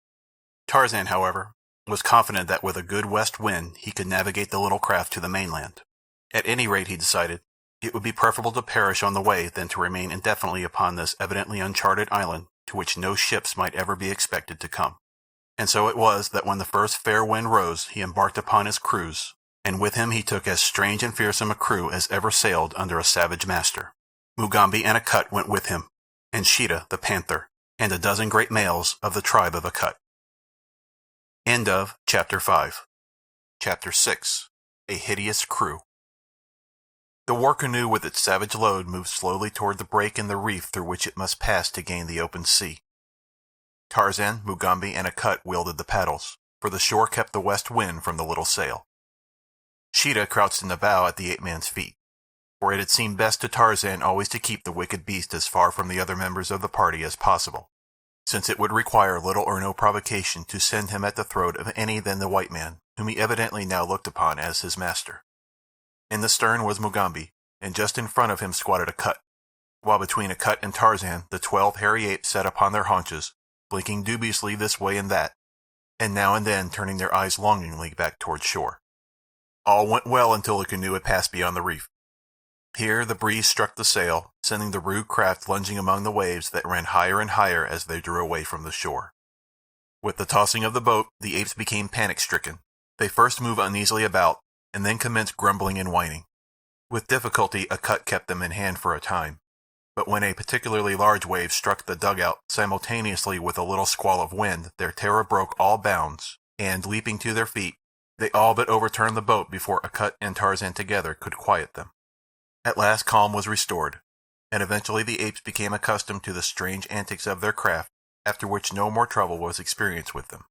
Tarzan, however, was confident that with a good west wind he could navigate the little craft to the mainland. At any rate, he decided, it would be preferable to perish on the way than to remain indefinitely upon this evidently uncharted island to which no ships might ever be expected to come. And so it was that when the first fair wind rose he embarked upon his cruise, and with him he took as strange and fearsome a crew as ever sailed under a savage master. Mugambi and Akut went with him, and Sheeta the panther, and a dozen great males of the tribe of Akut. End of Chapter 5. Chapter 6. A Hideous Crew. The war canoe with its savage load moved slowly toward the break in the reef through which it must pass to gain the open sea. Tarzan, Mugambi, and Akut wielded the paddles, for the shore kept the west wind from the little sail. Sheeta crouched in the bow at the ape-man's feet, for it had seemed best to Tarzan always to keep the wicked beast as far from the other members of the party as possible, since it would require little or no provocation to send him at the throat of any than the white man, whom he evidently now looked upon as his master. In the stern was Mugambi, and just in front of him squatted Akut, while between Akut and Tarzan the 12 hairy apes sat upon their haunches, blinking dubiously this way and that, and now and then turning their eyes longingly back toward shore. All went well until the canoe had passed beyond the reef. Here the breeze struck the sail, sending the rude craft lunging among the waves that ran higher and higher as they drew away from the shore. With the tossing of the boat, the apes became panic-stricken. They first moved uneasily about, and then commenced grumbling and whining. With difficulty, a cut kept them in hand for a time, but when a particularly large wave struck the dugout simultaneously with a little squall of wind, their terror broke all bounds, and, leaping to their feet, they all but overturned the boat before Akut and Tarzan together could quiet them. At last calm was restored, and eventually the apes became accustomed to the strange antics of their craft, after which no more trouble was experienced with them.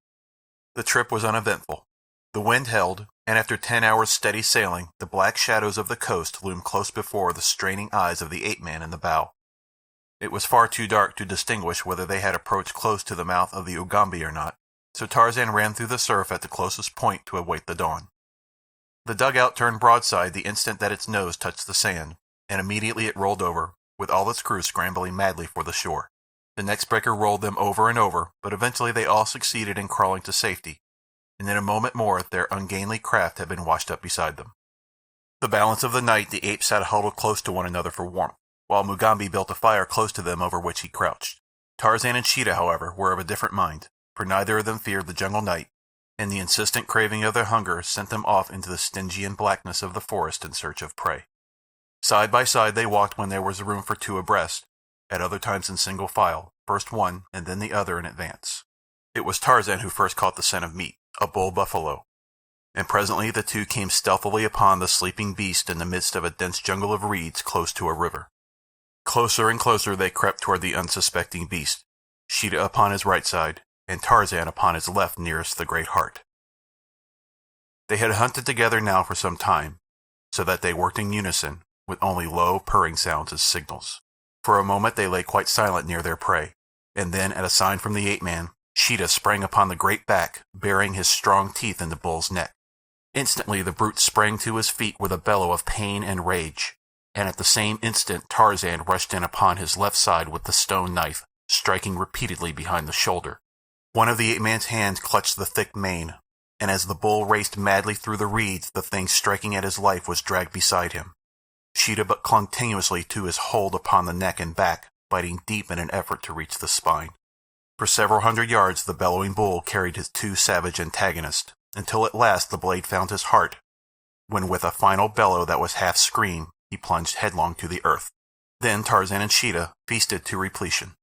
The trip was uneventful. The wind held, and after 10 hours' steady sailing, the black shadows of the coast loomed close before the straining eyes of the ape-man in the bow. It was far too dark to distinguish whether they had approached close to the mouth of the Ugambi or not, so Tarzan ran through the surf at the closest point to await the dawn. The dugout turned broadside the instant that its nose touched the sand, and immediately it rolled over, with all its crew scrambling madly for the shore. The next breaker rolled them over and over, but eventually they all succeeded in crawling to safety, and in a moment more their ungainly craft had been washed up beside them. The balance of the night the apes sat huddled close to one another for warmth, while Mugambi built a fire close to them over which he crouched. Tarzan and Sheeta, however, were of a different mind, for neither of them feared the jungle night, and the insistent craving of their hunger sent them off into the Stygian blackness of the forest in search of prey. Side by side they walked when there was room for two abreast, at other times in single file, first one and then the other in advance. It was Tarzan who first caught the scent of meat, a bull buffalo, and presently the two came stealthily upon the sleeping beast in the midst of a dense jungle of reeds close to a river. Closer and closer they crept toward the unsuspecting beast, Sheeta upon his right side, and Tarzan upon his left nearest the great heart. They had hunted together now for some time, so that they worked in unison, with only low purring sounds as signals. For a moment they lay quite silent near their prey, and then at a sign from the ape-man, Sheeta sprang upon the great back, burying his strong teeth in the bull's neck. Instantly the brute sprang to his feet with a bellow of pain and rage, and at the same instant Tarzan rushed in upon his left side with the stone knife, striking repeatedly behind the shoulder. One of the ape-man's hands clutched the thick mane, and as the bull raced madly through the reeds, the thing striking at his life was dragged beside him. Sheeta but clung tenuously to his hold upon the neck and back, biting deep in an effort to reach the spine. For several hundred yards the bellowing bull carried his two savage antagonists, until at last the blade found his heart, when with a final bellow that was half scream, he plunged headlong to the earth. Then Tarzan and Sheeta feasted to repletion.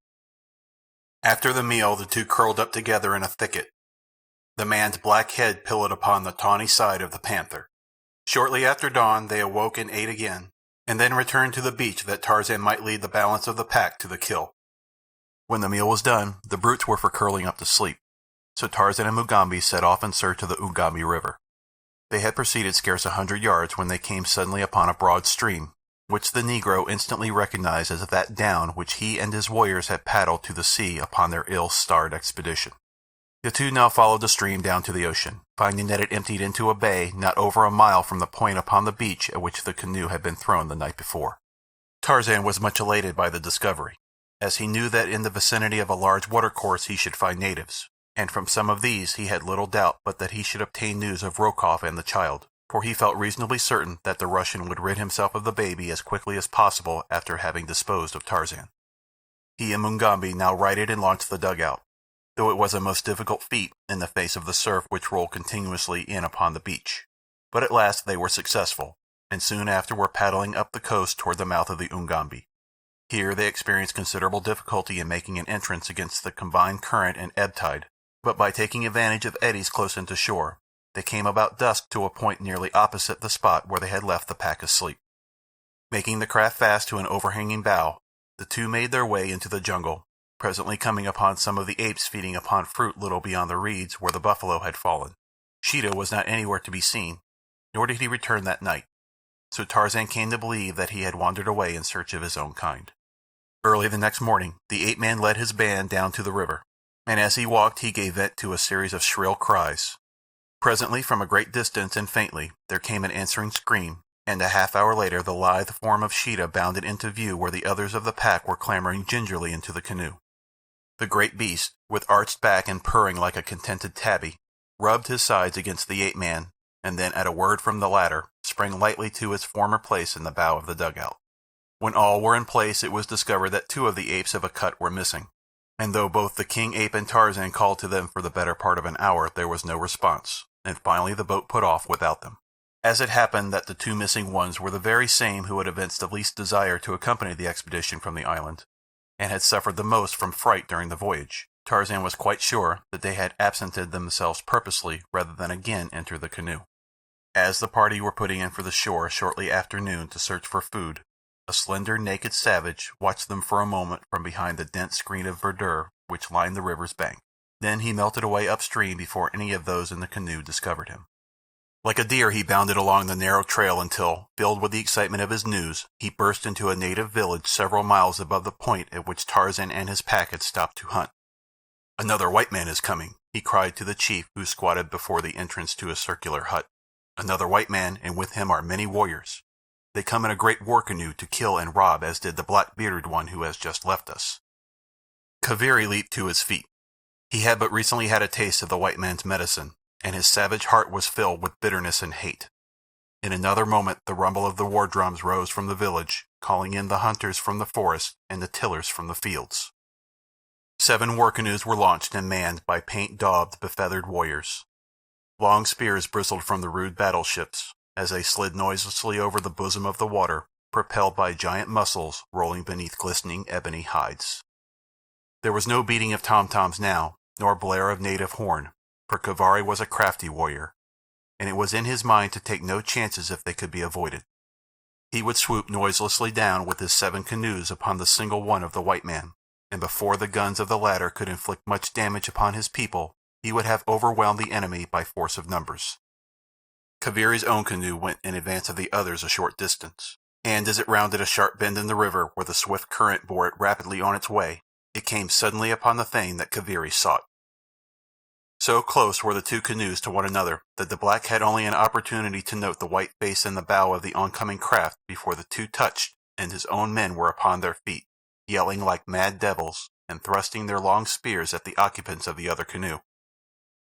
After the meal the two curled up together in a thicket, the man's black head pillowed upon the tawny side of the panther. Shortly after dawn they awoke and ate again, and then returned to the beach that Tarzan might lead the balance of the pack to the kill. When the meal was done, the brutes were for curling up to sleep, so Tarzan and Mugambi set off in search of the Ugambi River. They had proceeded scarce 100 yards when they came suddenly upon a broad stream, which the Negro instantly recognized as that down which he and his warriors had paddled to the sea upon their ill-starred expedition. The two now followed the stream down to the ocean, finding that it emptied into a bay not over a mile from the point upon the beach at which the canoe had been thrown the night before. Tarzan was much elated by the discovery, as he knew that in the vicinity of a large watercourse he should find natives, and from some of these he had little doubt but that he should obtain news of Rokoff and the child, for he felt reasonably certain that the Russian would rid himself of the baby as quickly as possible after having disposed of Tarzan. He and Mugambi now righted and launched the dugout, though it was a most difficult feat in the face of the surf which rolled continuously in upon the beach. But at last they were successful, and soon after were paddling up the coast toward the mouth of the Ugambi. Here they experienced considerable difficulty in making an entrance against the combined current and ebb tide, but by taking advantage of eddies close into shore, they came about dusk to a point nearly opposite the spot where they had left the pack asleep. Making the craft fast to an overhanging bough, the two made their way into the jungle, presently coming upon some of the apes feeding upon fruit little beyond the reeds where the buffalo had fallen. Sheeta was not anywhere to be seen, nor did he return that night, so Tarzan came to believe that he had wandered away in search of his own kind. Early the next morning, the ape-man led his band down to the river, and as he walked he gave vent to a series of shrill cries. Presently, from a great distance and faintly, there came an answering scream, and a half-hour later the lithe form of Sheeta bounded into view where the others of the pack were clambering gingerly into the canoe. The great beast, with arched back and purring like a contented tabby, rubbed his sides against the ape-man, and then at a word from the latter, sprang lightly to his former place in the bow of the dugout. When all were in place, it was discovered that 2 of the apes of a cut were missing, and though both the king ape and Tarzan called to them for the better part of an hour, there was no response, and finally the boat put off without them. As it happened that the 2 missing ones were the very same who had evinced the least desire to accompany the expedition from the island, and had suffered the most from fright during the voyage, Tarzan was quite sure that they had absented themselves purposely rather than again enter the canoe. As the party were putting in for the shore shortly after noon to search for food, a slender, naked savage watched them for a moment from behind the dense screen of verdure which lined the river's bank. Then he melted away upstream before any of those in the canoe discovered him. Like a deer he bounded along the narrow trail until, filled with the excitement of his news, he burst into a native village several miles above the point at which Tarzan and his pack had stopped to hunt. "Another white man is coming," he cried to the chief who squatted before the entrance to a circular hut. "Another white man, and with him are many warriors. They come in a great war canoe to kill and rob, as did the black-bearded one who has just left us." Kaviri leaped to his feet. He had but recently had a taste of the white man's medicine, and his savage heart was filled with bitterness and hate. In another moment the rumble of the war drums rose from the village, calling in the hunters from the forest and the tillers from the fields. 7 war canoes were launched and manned by paint-daubed, befeathered warriors. Long spears bristled from the rude battleships as they slid noiselessly over the bosom of the water, propelled by giant muscles rolling beneath glistening ebony hides. There was no beating of tom-toms now, nor blare of native horn, for Kaviri was a crafty warrior, and it was in his mind to take no chances if they could be avoided. He would swoop noiselessly down with his 7 canoes upon the single one of the white man, and before the guns of the latter could inflict much damage upon his people, he would have overwhelmed the enemy by force of numbers. Kaviri's own canoe went in advance of the others a short distance, and as it rounded a sharp bend in the river where the swift current bore it rapidly on its way, it came suddenly upon the thing that Kaviri sought. So close were the 2 canoes to one another that the black had only an opportunity to note the white face in the bow of the oncoming craft before the 2 touched, and his own men were upon their feet, yelling like mad devils and thrusting their long spears at the occupants of the other canoe.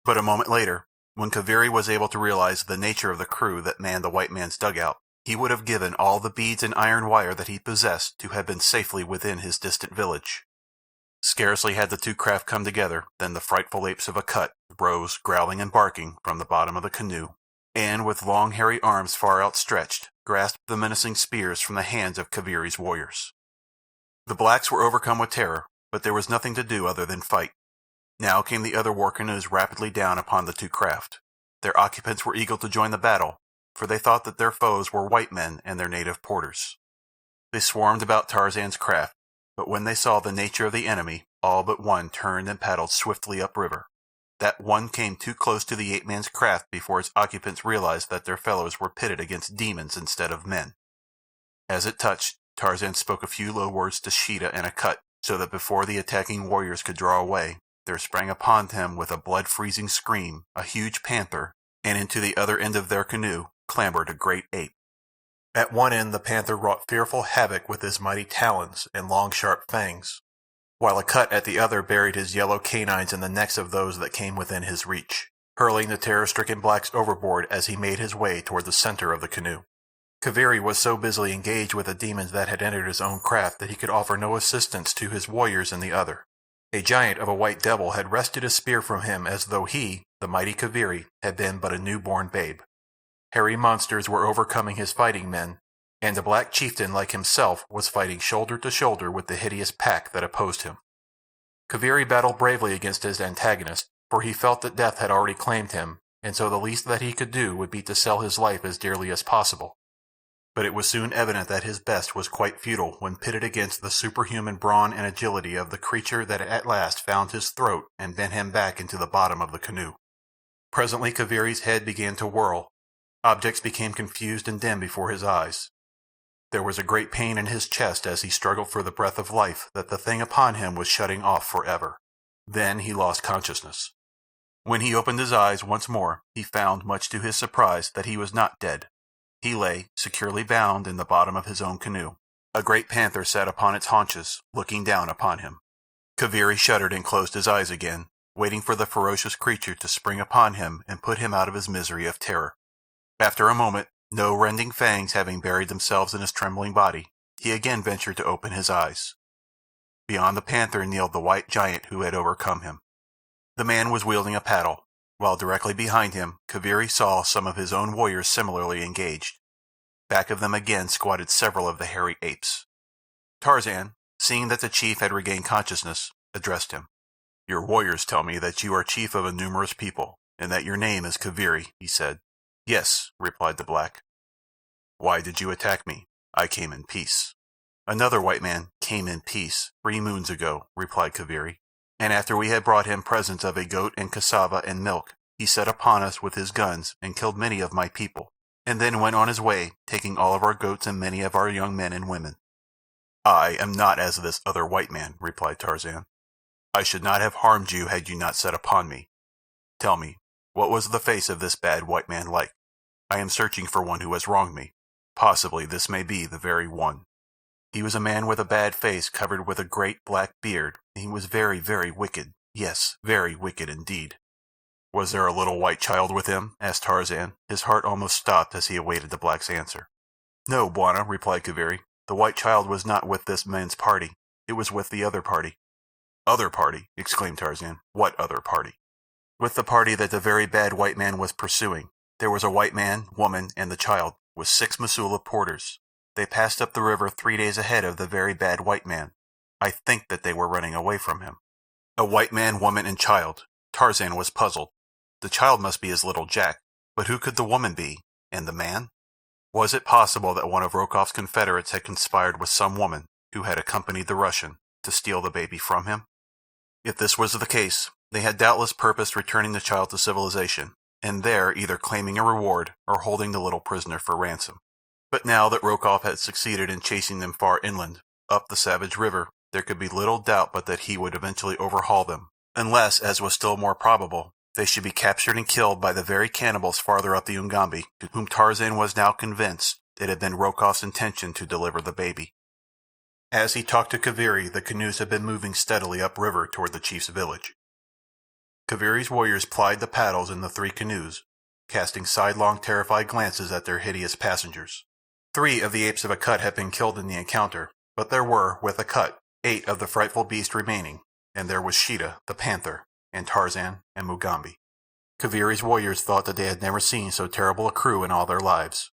But a moment later, when Kaviri was able to realize the nature of the crew that manned the white man's dugout, he would have given all the beads and iron wire that he possessed to have been safely within his distant village. Scarcely had the 2 craft come together than the frightful apes of a cut rose, growling and barking, from the bottom of the canoe, and with long hairy arms far outstretched, grasped the menacing spears from the hands of Kaviri's warriors. The blacks were overcome with terror, but there was nothing to do other than fight. Now came the other war canoes rapidly down upon the 2 craft. Their occupants were eager to join the battle, for they thought that their foes were white men and their native porters. They swarmed about Tarzan's craft, but when they saw the nature of the enemy, all but one turned and paddled swiftly upriver. That one came too close to the ape-man's craft before its occupants realized that their fellows were pitted against demons instead of men. As it touched, Tarzan spoke a few low words to Sheeta and a cut, so that before the attacking warriors could draw away, there sprang upon them with a blood-freezing scream a huge panther, and into the other end of their canoe clambered a great ape. At one end the panther wrought fearful havoc with his mighty talons and long sharp fangs, while a cut at the other buried his yellow canines in the necks of those that came within his reach, hurling the terror-stricken blacks overboard as he made his way toward the center of the canoe. Kaviri was so busily engaged with the demons that had entered his own craft that he could offer no assistance to his warriors in the other. A giant of a white devil had wrested a spear from him as though he, the mighty Kaviri, had been but a newborn babe. Hairy monsters were overcoming his fighting men, and a black chieftain like himself was fighting shoulder to shoulder with the hideous pack that opposed him. Kaviri battled bravely against his antagonist, for he felt that death had already claimed him, and so the least that he could do would be to sell his life as dearly as possible. But it was soon evident that his best was quite futile when pitted against the superhuman brawn and agility of the creature that at last found his throat and bent him back into the bottom of the canoe. Presently Kaviri's head began to whirl. Objects became confused and dim before his eyes. There was a great pain in his chest as he struggled for the breath of life that the thing upon him was shutting off forever. Then he lost consciousness. When he opened his eyes once more, he found, much to his surprise, that he was not dead. He lay, securely bound, in the bottom of his own canoe. A great panther sat upon its haunches, looking down upon him. Kaviri shuddered and closed his eyes again, waiting for the ferocious creature to spring upon him and put him out of his misery of terror. After a moment, no rending fangs having buried themselves in his trembling body, he again ventured to open his eyes. Beyond the panther kneeled the white giant who had overcome him. The man was wielding a paddle, while directly behind him Kaviri saw some of his own warriors similarly engaged. Back of them again squatted several of the hairy apes. Tarzan, seeing that the chief had regained consciousness, addressed him. "Your warriors tell me that you are chief of a numerous people, and that your name is Kaviri," he said. "Yes," replied the black. "Why did you attack me? I came in peace." "Another white man came in peace 3 moons ago," replied Kaviri, "and after we had brought him presents of a goat and cassava and milk, he set upon us with his guns and killed many of my people, and then went on his way, taking all of our goats and many of our young men and women." "I am not as this other white man," replied Tarzan. "I should not have harmed you had you not set upon me. Tell me, what was the face of this bad white man like? I am searching for one who has wronged me. Possibly this may be the very one." "He was a man with a bad face covered with a great black beard, and he was very, very wicked. Yes, very wicked indeed." "Was there a little white child with him?" asked Tarzan. His heart almost stopped as he awaited the black's answer. "No, Bwana," replied Kaviri. "The white child was not with this man's party. It was with the other party." "Other party?" exclaimed Tarzan. "What other party?" "With the party that the very bad white man was pursuing. There was a white man, woman, and the child, with 6 Mosula porters. They passed up the river 3 days ahead of the very bad white man. I think that they were running away from him." A white man, woman, and child. Tarzan was puzzled. The child must be his little Jack, but who could the woman be? And the man? Was it possible that one of Rokoff's confederates had conspired with some woman, who had accompanied the Russian, to steal the baby from him? If this was the case, they had doubtless purposed returning the child to civilization, and there either claiming a reward or holding the little prisoner for ransom. But now that Rokoff had succeeded in chasing them far inland, up the savage river, there could be little doubt but that he would eventually overhaul them, unless, as was still more probable, they should be captured and killed by the very cannibals farther up the Ugambi, to whom Tarzan was now convinced it had been Rokoff's intention to deliver the baby. As he talked to Kaviri, the canoes had been moving steadily upriver toward the chief's village. Kaviri's warriors plied the paddles in the 3 canoes, casting sidelong terrified glances at their hideous passengers. 3 of the apes of Akut had been killed in the encounter, but there were, with Akut, 8 of the frightful beast remaining, and there was Sheeta, the panther, and Tarzan and Mugambi. Kaviri's warriors thought that they had never seen so terrible a crew in all their lives.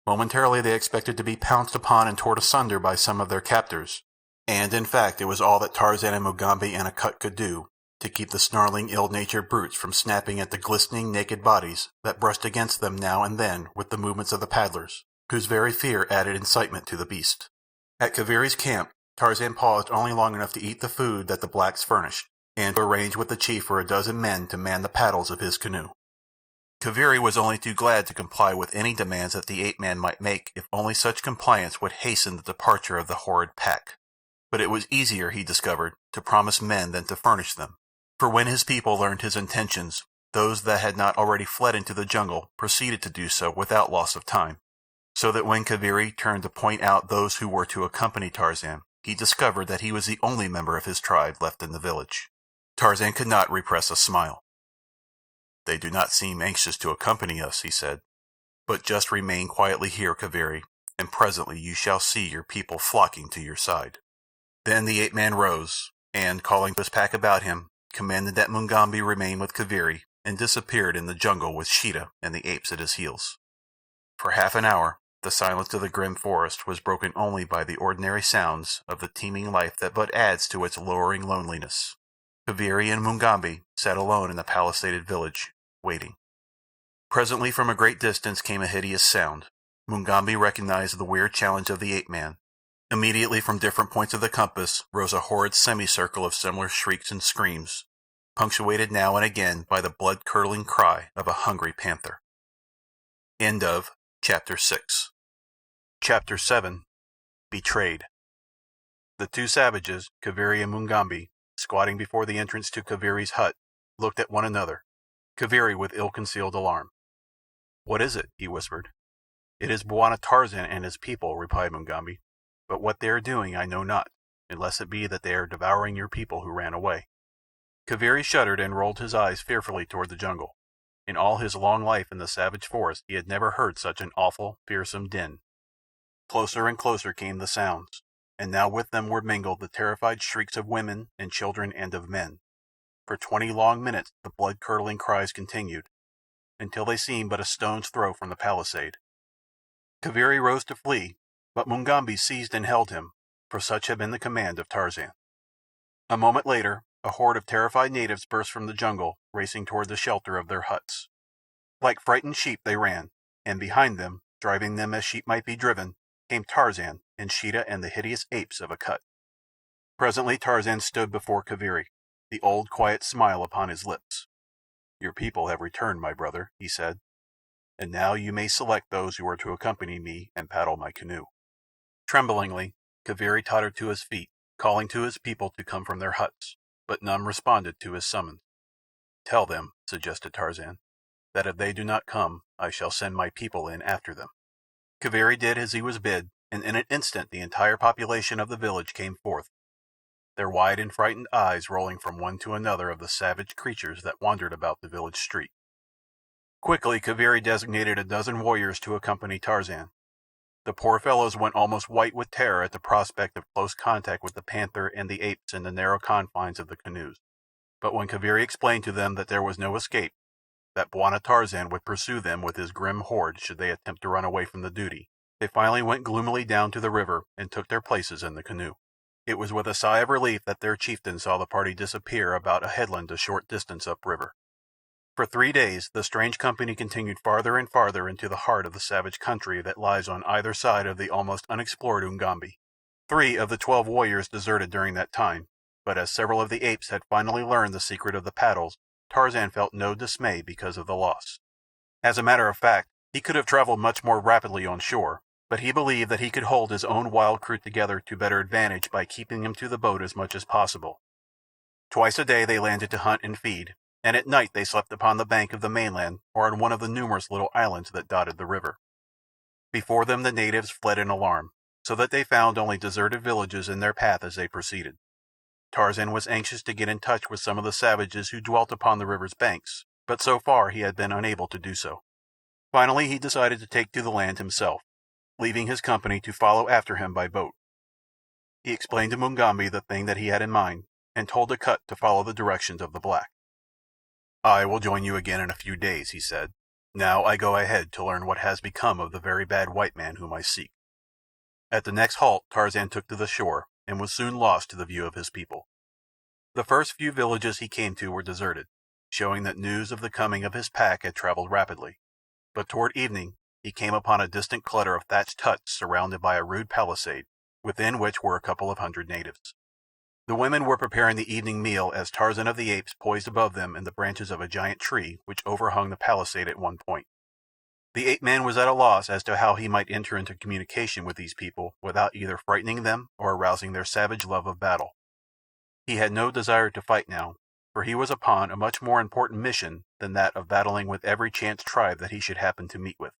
Momentarily they expected to be pounced upon and torn asunder by some of their captors, and in fact it was all that Tarzan and Mugambi and Akut could do to keep the snarling, ill-natured brutes from snapping at the glistening, naked bodies that brushed against them now and then with the movements of the paddlers, whose very fear added incitement to the beast. At Kaviri's camp, Tarzan paused only long enough to eat the food that the blacks furnished, and to arrange with the chief for a dozen men to man the paddles of his canoe. Kaviri was only too glad to comply with any demands that the ape-man might make if only such compliance would hasten the departure of the horrid pack. But it was easier, he discovered, to promise men than to furnish them, for when his people learned his intentions, those that had not already fled into the jungle proceeded to do so without loss of time, so that when Kaviri turned to point out those who were to accompany Tarzan, he discovered that he was the only member of his tribe left in the village. Tarzan could not repress a smile. "They do not seem anxious to accompany us," he said. "But just remain quietly here, Kaviri, and presently you shall see your people flocking to your side." Then the ape-man rose, and, calling his pack about him, commanded that Mugambi remain with Kaviri, and disappeared in the jungle with Sheeta and the apes at his heels. For half an hour, the silence of the grim forest was broken only by the ordinary sounds of the teeming life that but adds to its lowering loneliness. Kaviri and Mugambi sat alone in the palisaded village, waiting. Presently from a great distance came a hideous sound. Mugambi recognized the weird challenge of the ape-man. Immediately from different points of the compass rose a horrid semicircle of similar shrieks and screams, punctuated now and again by the blood-curdling cry of a hungry panther. End of Chapter 6. Chapter 7. Betrayed. The 2 savages, Kaviri and Mugambi, squatting before the entrance to Kaviri's hut, looked at one another, Kaviri with ill-concealed alarm. "What is it?" he whispered. "It is Bwana Tarzan and his people," replied Mugambi. "But what they are doing I know not, unless it be that they are devouring your people who ran away." Kaviri shuddered and rolled his eyes fearfully toward the jungle. In all his long life in the savage forest he had never heard such an awful, fearsome din. Closer and closer came the sounds, and now with them were mingled the terrified shrieks of women and children and of men. For 20 long minutes the blood-curdling cries continued, until they seemed but a stone's throw from the palisade. Kaviri rose to flee, but Mugambi seized and held him, for such had been the command of Tarzan. A moment later, a horde of terrified natives burst from the jungle, racing toward the shelter of their huts. Like frightened sheep they ran, and behind them, driving them as sheep might be driven, came Tarzan and Sheeta and the hideous apes of Akut. Presently Tarzan stood before Kaviri, the old quiet smile upon his lips. "Your people have returned, my brother," he said, "and now you may select those who are to accompany me and paddle my canoe." Tremblingly, Kaviri tottered to his feet, calling to his people to come from their huts, but none responded to his summons. "Tell them," suggested Tarzan, "that if they do not come, I shall send my people in after them." Kaviri did as he was bid, and in an instant the entire population of the village came forth, their wide and frightened eyes rolling from one to another of the savage creatures that wandered about the village street. Quickly Kaviri designated a dozen warriors to accompany Tarzan. The poor fellows went almost white with terror at the prospect of close contact with the panther and the apes in the narrow confines of the canoes. But when Kaviri explained to them that there was no escape, that Bwana Tarzan would pursue them with his grim horde should they attempt to run away from the duty, they finally went gloomily down to the river and took their places in the canoe. It was with a sigh of relief that their chieftain saw the party disappear about a headland a short distance upriver. For 3 days the strange company continued farther and farther into the heart of the savage country that lies on either side of the almost unexplored Ugambi. 3 of the 12 warriors deserted during that time, but as several of the apes had finally learned the secret of the paddles, Tarzan felt no dismay because of the loss. As a matter of fact, he could have traveled much more rapidly on shore, but he believed that he could hold his own wild crew together to better advantage by keeping them to the boat as much as possible. Twice a day they landed to hunt and feed, and at night they slept upon the bank of the mainland or on one of the numerous little islands that dotted the river. Before them the natives fled in alarm, so that they found only deserted villages in their path as they proceeded. Tarzan was anxious to get in touch with some of the savages who dwelt upon the river's banks, but so far he had been unable to do so. Finally he decided to take to the land himself, leaving his company to follow after him by boat. He explained to Mugambi the thing that he had in mind, and told Akut to follow the directions of the black. "I will join you again in a few days," he said. "Now I go ahead to learn what has become of the very bad white man whom I seek." At the next halt Tarzan took to the shore, and was soon lost to the view of his people. The first few villages he came to were deserted, showing that news of the coming of his pack had traveled rapidly, but toward evening he came upon a distant clutter of thatched huts surrounded by a rude palisade, within which were a couple of hundred natives. The women were preparing the evening meal as Tarzan of the Apes poised above them in the branches of a giant tree which overhung the palisade at one point. The ape-man was at a loss as to how he might enter into communication with these people without either frightening them or arousing their savage love of battle. He had no desire to fight now, for he was upon a much more important mission than that of battling with every chance tribe that he should happen to meet with.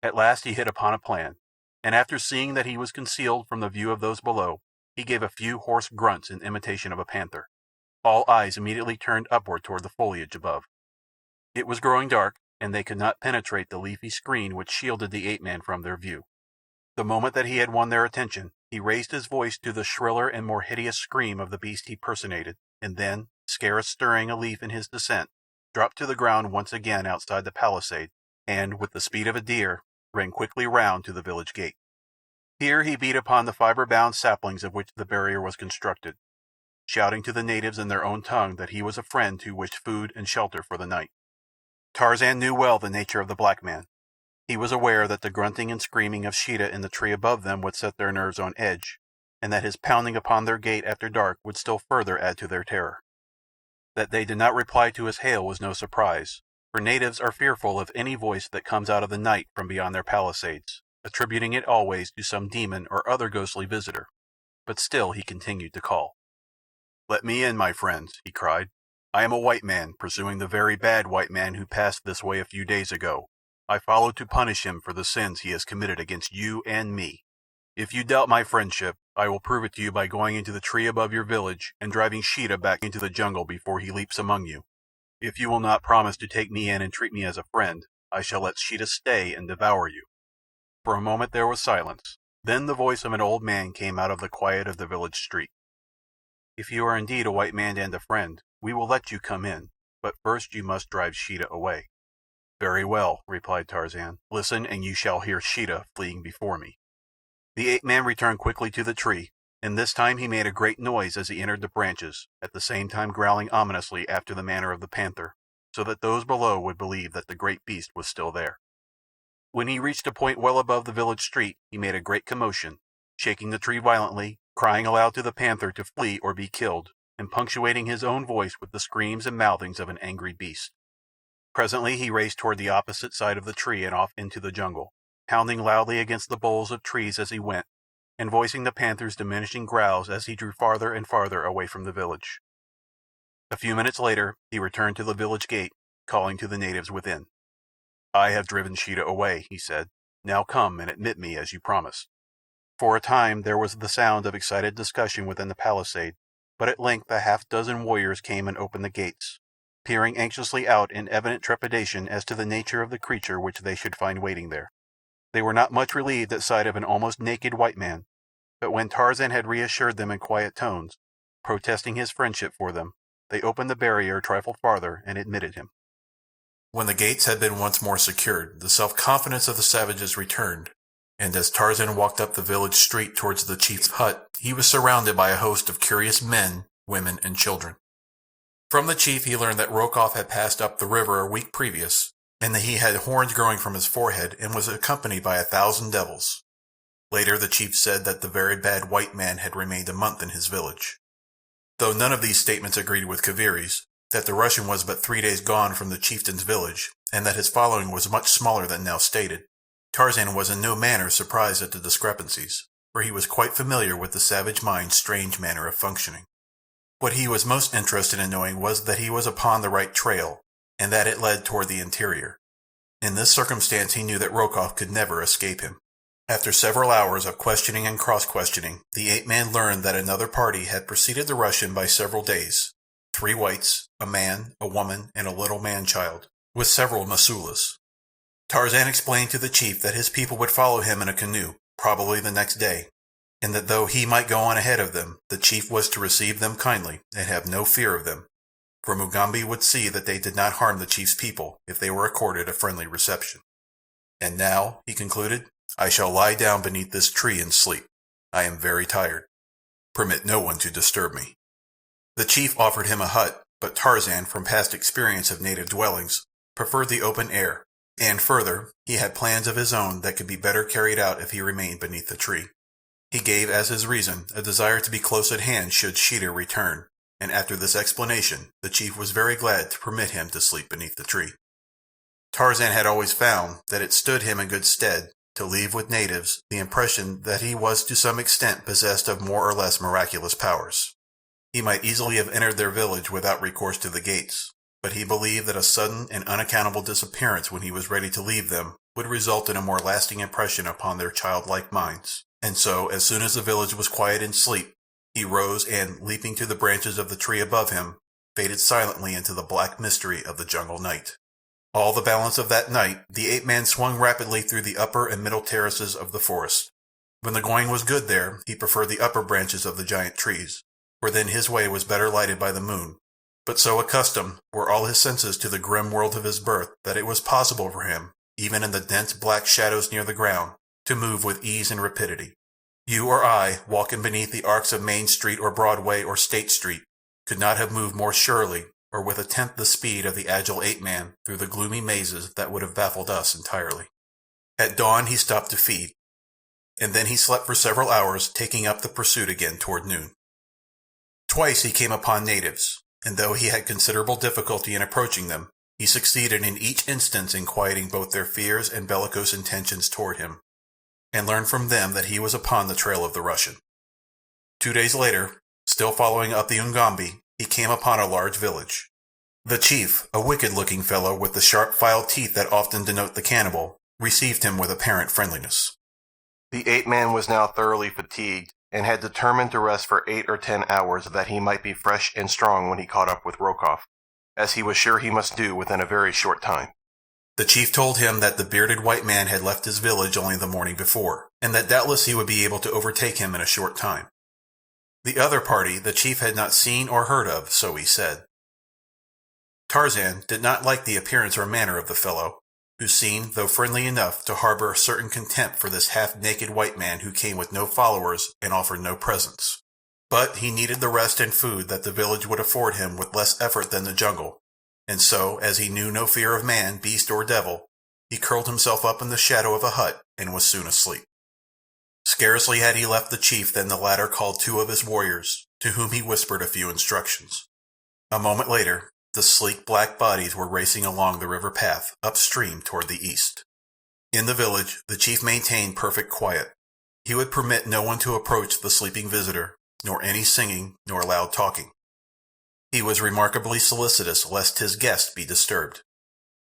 At last he hit upon a plan, and after seeing that he was concealed from the view of those below, he gave a few hoarse grunts in imitation of a panther. All eyes immediately turned upward toward the foliage above. It was growing dark, and they could not penetrate the leafy screen which shielded the ape-man from their view. The moment that he had won their attention, he raised his voice to the shriller and more hideous scream of the beast he personated, and then, scarce stirring a leaf in his descent, dropped to the ground once again outside the palisade, and, with the speed of a deer, ran quickly round to the village gate. Here he beat upon the fibre-bound saplings of which the barrier was constructed, shouting to the natives in their own tongue that he was a friend who wished food and shelter for the night. Tarzan knew well the nature of the black man. He was aware that the grunting and screaming of Sheeta in the tree above them would set their nerves on edge, and that his pounding upon their gate after dark would still further add to their terror. That they did not reply to his hail was no surprise, for natives are fearful of any voice that comes out of the night from beyond their palisades, attributing it always to some demon or other ghostly visitor. But still he continued to call. "Let me in, my friends," he cried. "I am a white man, pursuing the very bad white man who passed this way a few days ago. I follow to punish him for the sins he has committed against you and me. If you doubt my friendship, I will prove it to you by going into the tree above your village and driving Sheeta back into the jungle before he leaps among you. If you will not promise to take me in and treat me as a friend, I shall let Sheeta stay and devour you." For a moment there was silence. Then the voice of an old man came out of the quiet of the village street. "If you are indeed a white man and a friend, we will let you come in, but first you must drive Sheeta away." "Very well," replied Tarzan. "Listen, and you shall hear Sheeta fleeing before me." The ape-man returned quickly to the tree, and this time he made a great noise as he entered the branches, at the same time growling ominously after the manner of the panther, so that those below would believe that the great beast was still there. When he reached a point well above the village street, he made a great commotion, shaking the tree violently, crying aloud to the panther to flee or be killed, and punctuating his own voice with the screams and mouthings of an angry beast. Presently he raced toward the opposite side of the tree and off into the jungle, pounding loudly against the boles of trees as he went, and voicing the panther's diminishing growls as he drew farther and farther away from the village. A few minutes later he returned to the village gate, calling to the natives within. "I have driven Sheeta away," he said. "Now come and admit me as you promised." For a time there was the sound of excited discussion within the palisade, but at length a half-dozen warriors came and opened the gates, peering anxiously out in evident trepidation as to the nature of the creature which they should find waiting there. They were not much relieved at sight of an almost naked white man, but when Tarzan had reassured them in quiet tones, protesting his friendship for them, they opened the barrier a trifle farther and admitted him. When the gates had been once more secured, the self-confidence of the savages returned, and as Tarzan walked up the village street towards the chief's hut, he was surrounded by a host of curious men, women, and children. From the chief he learned that Rokoff had passed up the river a week previous, and that he had horns growing from his forehead and was accompanied by 1,000 devils. Later the chief said that the very bad white man had remained a month in his village. Though none of these statements agreed with Kaviri's, that the Russian was but 3 days gone from the chieftain's village, and that his following was much smaller than now stated, Tarzan was in no manner surprised at the discrepancies, for he was quite familiar with the savage mind's strange manner of functioning. What he was most interested in knowing was that he was upon the right trail, and that it led toward the interior. In this circumstance he knew that Rokoff could never escape him. After several hours of questioning and cross-questioning, the ape-man learned that another party had preceded the Russian by several days, 3 whites, a man, a woman, and a little man-child, with several Masulas. Tarzan explained to the chief that his people would follow him in a canoe, probably the next day, and that though he might go on ahead of them, the chief was to receive them kindly and have no fear of them, for Mugambi would see that they did not harm the chief's people if they were accorded a friendly reception. "And now," he concluded, "I shall lie down beneath this tree and sleep. I am very tired. Permit no one to disturb me." The chief offered him a hut, but Tarzan, from past experience of native dwellings, preferred the open air, and further, he had plans of his own that could be better carried out if he remained beneath the tree. He gave as his reason a desire to be close at hand should Sheeta return, and after this explanation, the chief was very glad to permit him to sleep beneath the tree. Tarzan had always found that it stood him in good stead to leave with natives the impression that he was to some extent possessed of more or less miraculous powers. He might easily have entered their village without recourse to the gates, but he believed that a sudden and unaccountable disappearance when he was ready to leave them would result in a more lasting impression upon their childlike minds, and so, as soon as the village was quiet in sleep, he rose and, leaping to the branches of the tree above him, faded silently into the black mystery of the jungle night. All the balance of that night, the ape-man swung rapidly through the upper and middle terraces of the forest. When the going was good there, he preferred the upper branches of the giant trees, for then his way was better lighted by the moon. But so accustomed were all his senses to the grim world of his birth that it was possible for him, even in the dense black shadows near the ground, to move with ease and rapidity. You or I, walking beneath the arcs of Main Street or Broadway or State Street, could not have moved more surely or with 1/10 the speed of the agile ape-man through the gloomy mazes that would have baffled us entirely. At dawn he stopped to feed, and then he slept for several hours, taking up the pursuit again toward noon. Twice he came upon natives, and though he had considerable difficulty in approaching them, he succeeded in each instance in quieting both their fears and bellicose intentions toward him, and learned from them that he was upon the trail of the Russian. 2 days later, still following up the Ugambi, he came upon a large village. The chief, a wicked-looking fellow with the sharp filed teeth that often denote the cannibal, received him with apparent friendliness. The ape-man was now thoroughly fatigued, and had determined to rest for 8 or 10 hours that he might be fresh and strong when he caught up with Rokoff. as he was sure he must do within a very short time. The chief told him that the bearded white man had left his village only the morning before, and that doubtless he would be able to overtake him in a short time. The other party the chief had not seen or heard of, so he said. Tarzan did not like the appearance or manner of the fellow, who seemed, though friendly enough, to harbor a certain contempt for this half-naked white man who came with no followers and offered no presents. But he needed the rest and food that the village would afford him with less effort than the jungle, and so, as he knew no fear of man, beast, or devil, he curled himself up in the shadow of a hut and was soon asleep. Scarcely had he left the chief than the latter called 2 of his warriors, to whom he whispered a few instructions. A moment later, the sleek black bodies were racing along the river path upstream toward the east. In the village, the chief maintained perfect quiet. He would permit no one to approach the sleeping visitor, nor any singing, nor loud talking. He was remarkably solicitous lest his guest be disturbed.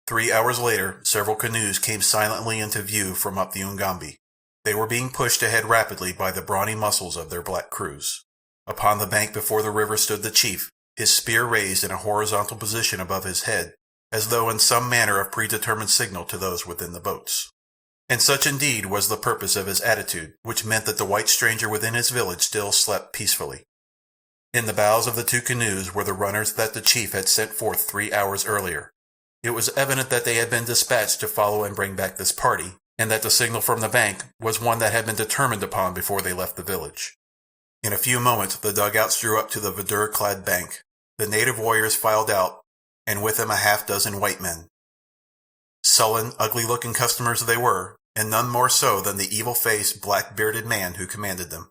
3 hours later, several canoes came silently into view from up the Ugambi. They were being pushed ahead rapidly by the brawny muscles of their black crews. Upon the bank before the river stood the chief, his spear raised in a horizontal position above his head, as though in some manner of predetermined signal to those within the boats. And such indeed was the purpose of his attitude, which meant that the white stranger within his village still slept peacefully. In the bows of the 2 canoes were the runners that the chief had sent forth 3 hours earlier. It was evident that they had been dispatched to follow and bring back this party, and that the signal from the bank was one that had been determined upon before they left the village. In a few moments the dugouts drew up to the verdure-clad bank. The native warriors filed out, and with them a half-dozen white men. Sullen, ugly-looking customers they were, and none more so than the evil-faced, black-bearded man who commanded them.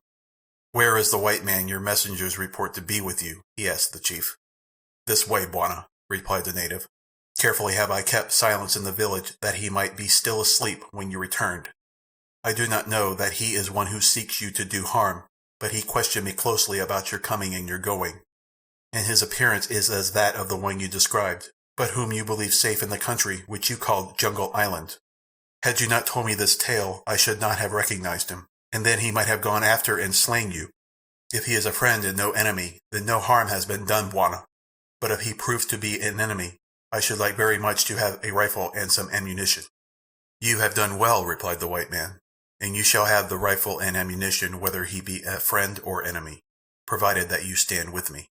"Where is the white man your messengers report to be with you?" he asked the chief. "This way, Bwana," replied the native. "Carefully have I kept silence in the village that he might be still asleep when you returned. I do not know that he is one who seeks you to do harm, but he questioned me closely about your coming and your going, and his appearance is as that of the one you described, but whom you believe safe in the country which you called Jungle Island. Had you not told me this tale, I should not have recognized him, and then he might have gone after and slain you. If he is a friend and no enemy, then no harm has been done, Bwana. But if he proves to be an enemy, I should like very much to have a rifle and some ammunition." "You have done well," replied the white man, "and you shall have the rifle and ammunition whether he be a friend or enemy, provided that you stand with me."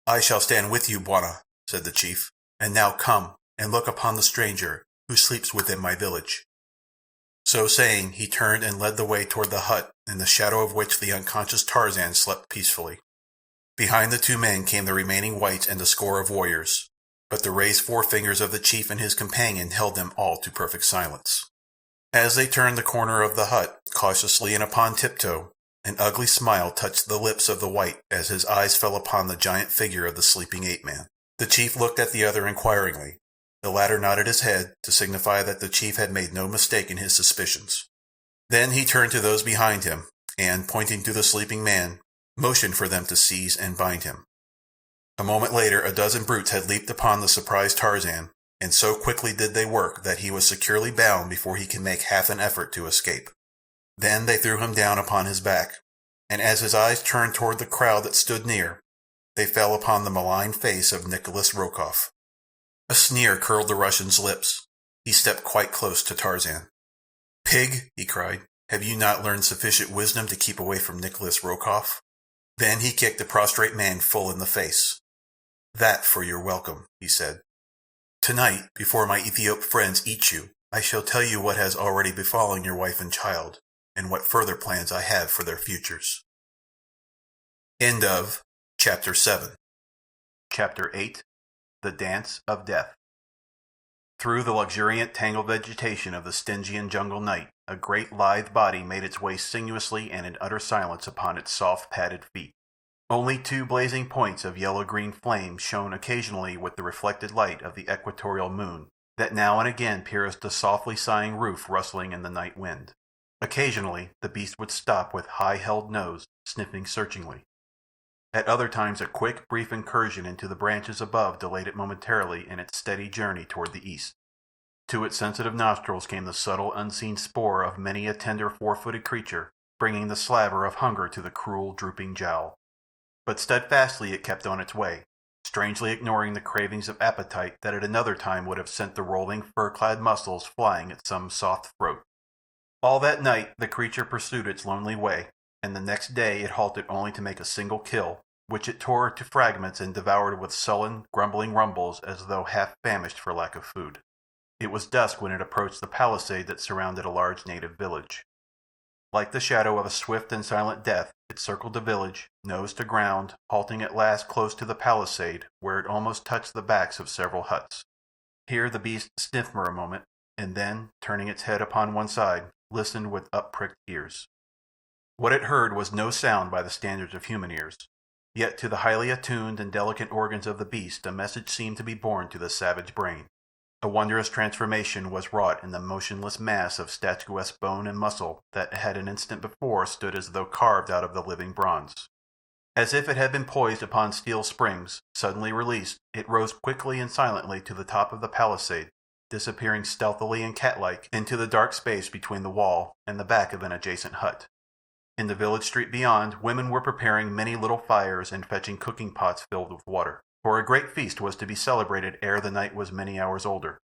"I shall stand with you, Bwana," said the chief. "And now come, and look upon the stranger, who sleeps within my village." So saying, he turned and led the way toward the hut, in the shadow of which the unconscious Tarzan slept peacefully. Behind the 2 men came the remaining whites and a score of warriors, but the raised forefingers of the chief and his companion held them all to perfect silence. As they turned the corner of the hut, cautiously and upon tiptoe, an ugly smile touched the lips of the white as his eyes fell upon the giant figure of the sleeping ape-man. The chief looked at the other inquiringly. The latter nodded his head to signify that the chief had made no mistake in his suspicions. Then he turned to those behind him, and, pointing to the sleeping man, motioned for them to seize and bind him. A moment later a dozen brutes had leaped upon the surprised Tarzan, and so quickly did they work that he was securely bound before he could make half an effort to escape. Then they threw him down upon his back, and as his eyes turned toward the crowd that stood near, they fell upon the malign face of Nicholas Rokoff. A sneer curled the Russian's lips. He stepped quite close to Tarzan. "Pig," he cried, "have you not learned sufficient wisdom to keep away from Nicholas Rokoff?" Then he kicked the prostrate man full in the face. "That for your welcome," he said. "Tonight, before my Ethiop friends eat you, I shall tell you what has already befallen your wife and child, and what further plans I have for their futures." End of Chapter 7. Chapter 8. The Dance of Death. Through the luxuriant tangled vegetation of the Stygian jungle night, a great lithe body made its way sinuously and in utter silence upon its soft padded feet. Only 2 blazing points of yellow-green flame shone occasionally with the reflected light of the equatorial moon, that now and again pierced the softly sighing roof rustling in the night wind. Occasionally the beast would stop with high-held nose, sniffing searchingly. At other times a quick, brief incursion into the branches above delayed it momentarily in its steady journey toward the east. To its sensitive nostrils came the subtle, unseen spoor of many a tender 4-footed creature, bringing the slaver of hunger to the cruel, drooping jowl. But steadfastly it kept on its way, strangely ignoring the cravings of appetite that at another time would have sent the rolling fur-clad muscles flying at some soft throat. All that night the creature pursued its lonely way, and the next day it halted only to make a single kill, which it tore to fragments and devoured with sullen, grumbling rumbles as though half famished for lack of food. It was dusk when it approached the palisade that surrounded a large native village. Like the shadow of a swift and silent death, it circled the village, nose to ground, halting at last close to the palisade, where it almost touched the backs of several huts. Here the beast sniffed for a moment, and then, turning its head upon one side, listened with up-pricked ears. What it heard was no sound by the standards of human ears, yet to the highly attuned and delicate organs of the beast a message seemed to be borne to the savage brain. A wondrous transformation was wrought in the motionless mass of statuesque bone and muscle that had an instant before stood as though carved out of the living bronze. As if it had been poised upon steel springs, suddenly released, it rose quickly and silently to the top of the palisade, disappearing stealthily and cat-like into the dark space between the wall and the back of an adjacent hut. In the village street beyond, women were preparing many little fires and fetching cooking pots filled with water, for a great feast was to be celebrated ere the night was many hours older.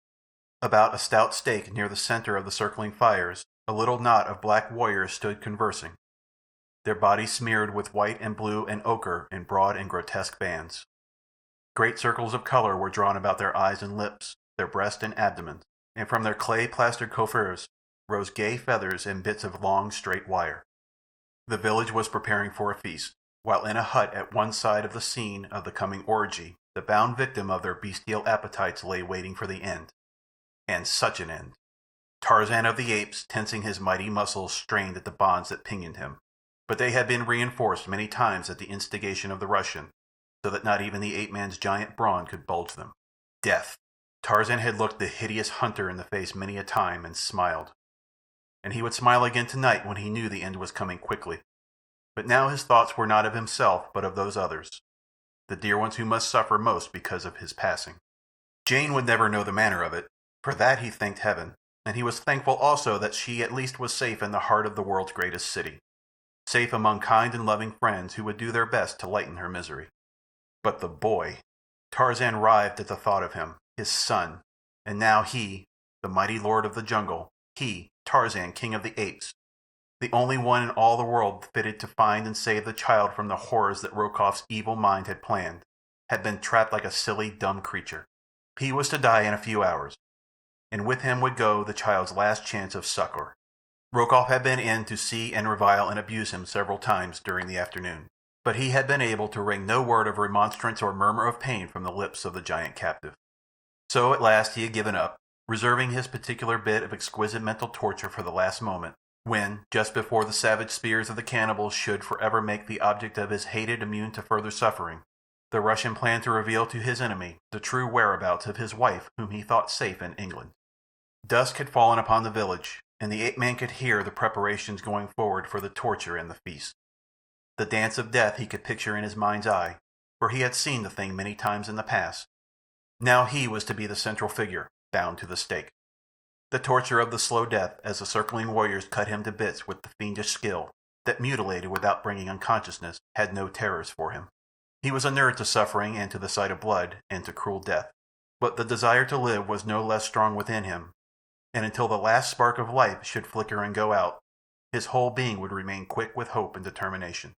About a stout stake near the center of the circling fires, a little knot of black warriors stood conversing, their bodies smeared with white and blue and ochre in broad and grotesque bands. Great circles of color were drawn about their eyes and lips, their breast and abdomen, and from their clay-plastered coiffures rose gay feathers and bits of long, straight wire. The village was preparing for a feast, while in a hut at one side of the scene of the coming orgy, the bound victim of their bestial appetites lay waiting for the end. And such an end! Tarzan of the Apes, tensing his mighty muscles, strained at the bonds that pinioned him, but they had been reinforced many times at the instigation of the Russian, so that not even the ape-man's giant brawn could budge them. Death! Tarzan had looked the hideous hunter in the face many a time and smiled. And he would smile again tonight when he knew the end was coming quickly. But now his thoughts were not of himself, but of those others, the dear ones who must suffer most because of his passing. Jane would never know the manner of it. For that he thanked heaven, and he was thankful also that she at least was safe in the heart of the world's greatest city, safe among kind and loving friends who would do their best to lighten her misery. But the boy! Tarzan writhed at the thought of him, his son, and now he, the mighty lord of the jungle, he, Tarzan, king of the apes, the only one in all the world fitted to find and save the child from the horrors that Rokoff's evil mind had planned, had been trapped like a silly, dumb creature. He was to die in a few hours, and with him would go the child's last chance of succor. Rokoff had been in to see and revile and abuse him several times during the afternoon, but he had been able to wring no word of remonstrance or murmur of pain from the lips of the giant captive. So at last he had given up, reserving his particular bit of exquisite mental torture for the last moment, when, just before the savage spears of the cannibals should forever make the object of his hated immune to further suffering, the Russian planned to reveal to his enemy the true whereabouts of his wife whom he thought safe in England. Dusk had fallen upon the village, and the ape-man could hear the preparations going forward for the torture and the feast. The dance of death he could picture in his mind's eye, for he had seen the thing many times in the past. Now he was to be the central figure, bound to the stake. The torture of the slow death as the circling warriors cut him to bits with the fiendish skill that mutilated without bringing unconsciousness had no terrors for him. He was inured to suffering and to the sight of blood and to cruel death, but the desire to live was no less strong within him, and until the last spark of life should flicker and go out, his whole being would remain quick with hope and determination.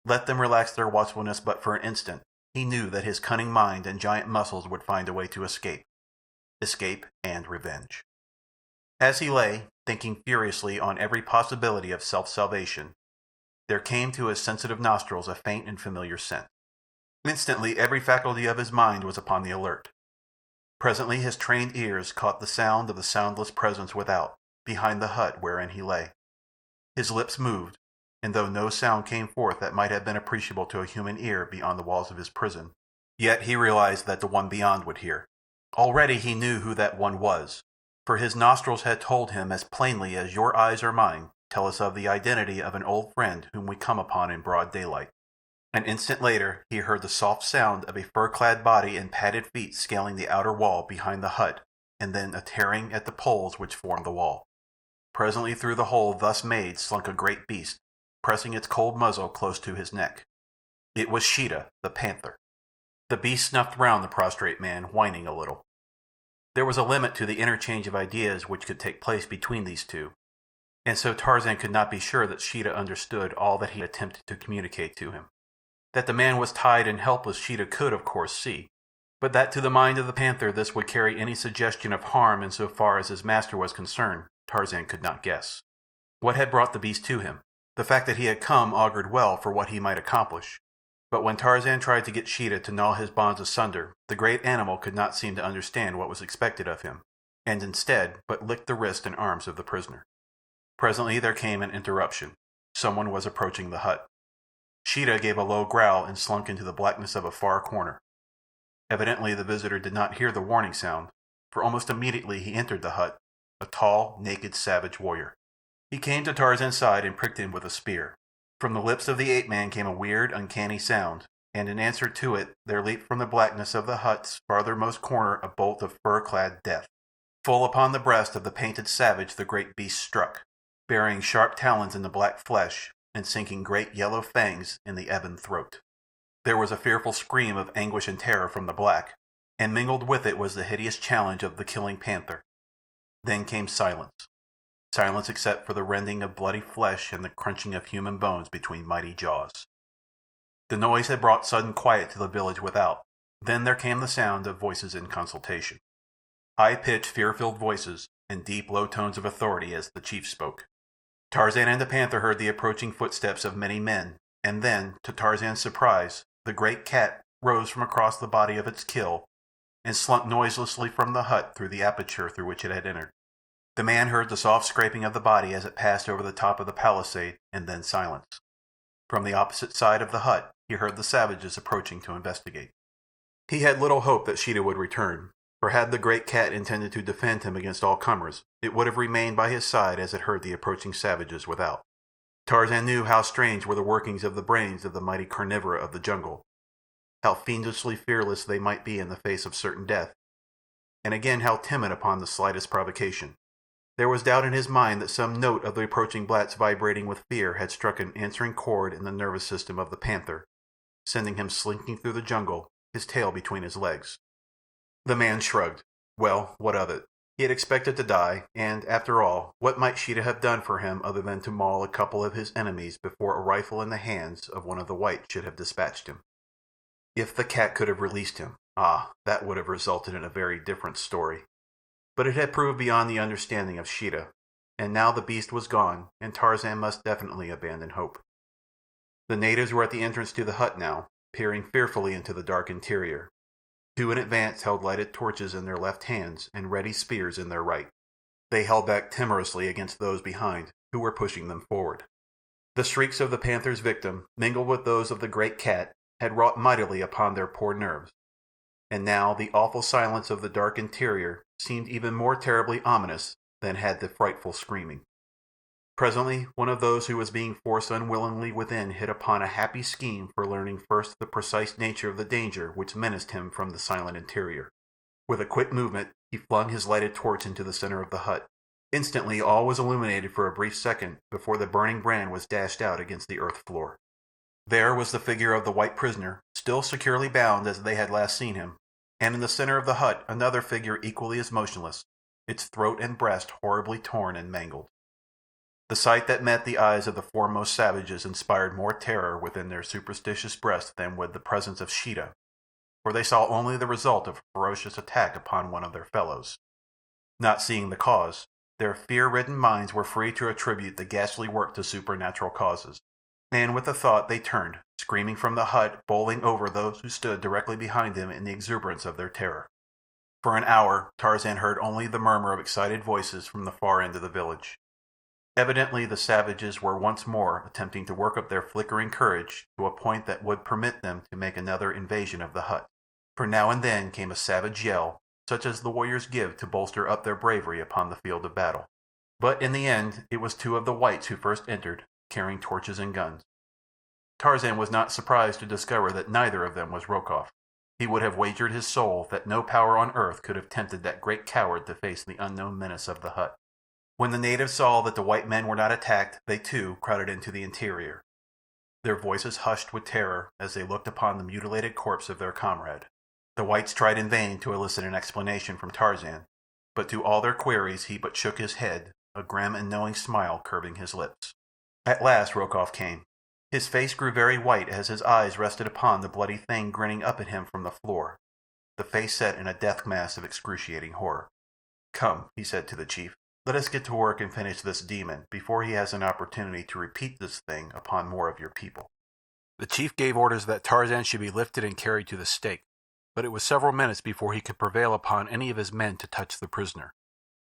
Let them relax their watchfulness but for an instant, he knew that his cunning mind and giant muscles would find a way to escape and revenge. As he lay, thinking furiously on every possibility of self-salvation, there came to his sensitive nostrils a faint and familiar scent. Instantly every faculty of his mind was upon the alert. Presently his trained ears caught the sound of the soundless presence without, behind the hut wherein he lay. His lips moved, and though no sound came forth that might have been appreciable to a human ear beyond the walls of his prison, yet he realized that the one beyond would hear. Already he knew who that one was, for his nostrils had told him as plainly as your eyes or mine tell us of the identity of an old friend whom we come upon in broad daylight. An instant later he heard the soft sound of a fur-clad body and padded feet scaling the outer wall behind the hut, and then a tearing at the poles which formed the wall. Presently through the hole thus made slunk a great beast, pressing its cold muzzle close to his neck. It was Sheeta, the panther. The beast snuffed round the prostrate man, whining a little. There was a limit to the interchange of ideas which could take place between these two, and so Tarzan could not be sure that Sheeta understood all that he attempted to communicate to him. That the man was tied and helpless Sheeta could, of course, see, but that to the mind of the panther this would carry any suggestion of harm in so far as his master was concerned, Tarzan could not guess. What had brought the beast to him? The fact that he had come augured well for what he might accomplish. But when Tarzan tried to get Sheeta to gnaw his bonds asunder, the great animal could not seem to understand what was expected of him, and instead but licked the wrists and arms of the prisoner. Presently there came an interruption. Someone was approaching the hut. Sheeta gave a low growl and slunk into the blackness of a far corner. Evidently the visitor did not hear the warning sound, for almost immediately he entered the hut, a tall, naked, savage warrior. He came to Tarzan's side and pricked him with a spear. From the lips of the ape-man came a weird, uncanny sound, and in answer to it there leaped from the blackness of the hut's farthermost corner a bolt of fur-clad death. Full upon the breast of the painted savage the great beast struck, burying sharp talons in the black flesh and sinking great yellow fangs in the ebon throat. There was a fearful scream of anguish and terror from the black, and mingled with it was the hideous challenge of the killing panther. Then came silence. Silence except for the rending of bloody flesh and the crunching of human bones between mighty jaws. The noise had brought sudden quiet to the village without. Then there came the sound of voices in consultation. High-pitched, fear-filled voices, and deep, low tones of authority as the chief spoke. Tarzan and the panther heard the approaching footsteps of many men, and then, to Tarzan's surprise, the great cat rose from across the body of its kill and slunk noiselessly from the hut through the aperture through which it had entered. The man heard the soft scraping of the body as it passed over the top of the palisade, and then silence. From the opposite side of the hut he heard the savages approaching to investigate. He had little hope that Sheeta would return, for had the great cat intended to defend him against all comers, it would have remained by his side as it heard the approaching savages without. Tarzan knew how strange were the workings of the brains of the mighty carnivora of the jungle, how fiendishly fearless they might be in the face of certain death, and again how timid upon the slightest provocation. There was doubt in his mind that some note of the approaching blacks vibrating with fear had struck an answering chord in the nervous system of the panther, sending him slinking through the jungle, his tail between his legs. The man shrugged. Well, what of it? He had expected to die, and, after all, what might Sheeta have done for him other than to maul a couple of his enemies before a rifle in the hands of one of the whites should have dispatched him? If the cat could have released him, that would have resulted in a very different story. But it had proved beyond the understanding of Sheeta, and now the beast was gone, and Tarzan must definitely abandon hope. The natives were at the entrance to the hut now, peering fearfully into the dark interior. Two in advance held lighted torches in their left hands and ready spears in their right. They held back timorously against those behind, who were pushing them forward. The shrieks of the panther's victim, mingled with those of the great cat, had wrought mightily upon their poor nerves, and now the awful silence of the dark interior seemed even more terribly ominous than had the frightful screaming. Presently, one of those who was being forced unwillingly within hit upon a happy scheme for learning first the precise nature of the danger which menaced him from the silent interior. With a quick movement, he flung his lighted torch into the center of the hut. Instantly all was illuminated for a brief second before the burning brand was dashed out against the earth floor. There was the figure of the white prisoner, still securely bound as they had last seen him, and in the center of the hut another figure equally as motionless, its throat and breast horribly torn and mangled. The sight that met the eyes of the foremost savages inspired more terror within their superstitious breasts than would the presence of Sheeta, for they saw only the result of a ferocious attack upon one of their fellows. Not seeing the cause, their fear-ridden minds were free to attribute the ghastly work to supernatural causes, and with the thought they turned, screaming from the hut, bowling over those who stood directly behind them in the exuberance of their terror. For an hour, Tarzan heard only the murmur of excited voices from the far end of the village. Evidently the savages were once more attempting to work up their flickering courage to a point that would permit them to make another invasion of the hut, for now and then came a savage yell, such as the warriors give to bolster up their bravery upon the field of battle. But in the end it was two of the whites who first entered, carrying torches and guns. Tarzan was not surprised to discover that neither of them was Rokoff. He would have wagered his soul that no power on earth could have tempted that great coward to face the unknown menace of the hut. When the natives saw that the white men were not attacked, they too crowded into the interior. their voices hushed with terror as they looked upon the mutilated corpse of their comrade. The whites tried in vain to elicit an explanation from Tarzan, but to all their queries he but shook his head, a grim and knowing smile curving his lips. At last Rokoff came. His face grew very white as his eyes rested upon the bloody thing grinning up at him from the floor, the face set in a death mask of excruciating horror. "Come," he said to the chief, "let us get to work and finish this demon before he has an opportunity to repeat this thing upon more of your people." The chief gave orders that Tarzan should be lifted and carried to the stake, but it was several minutes before he could prevail upon any of his men to touch the prisoner.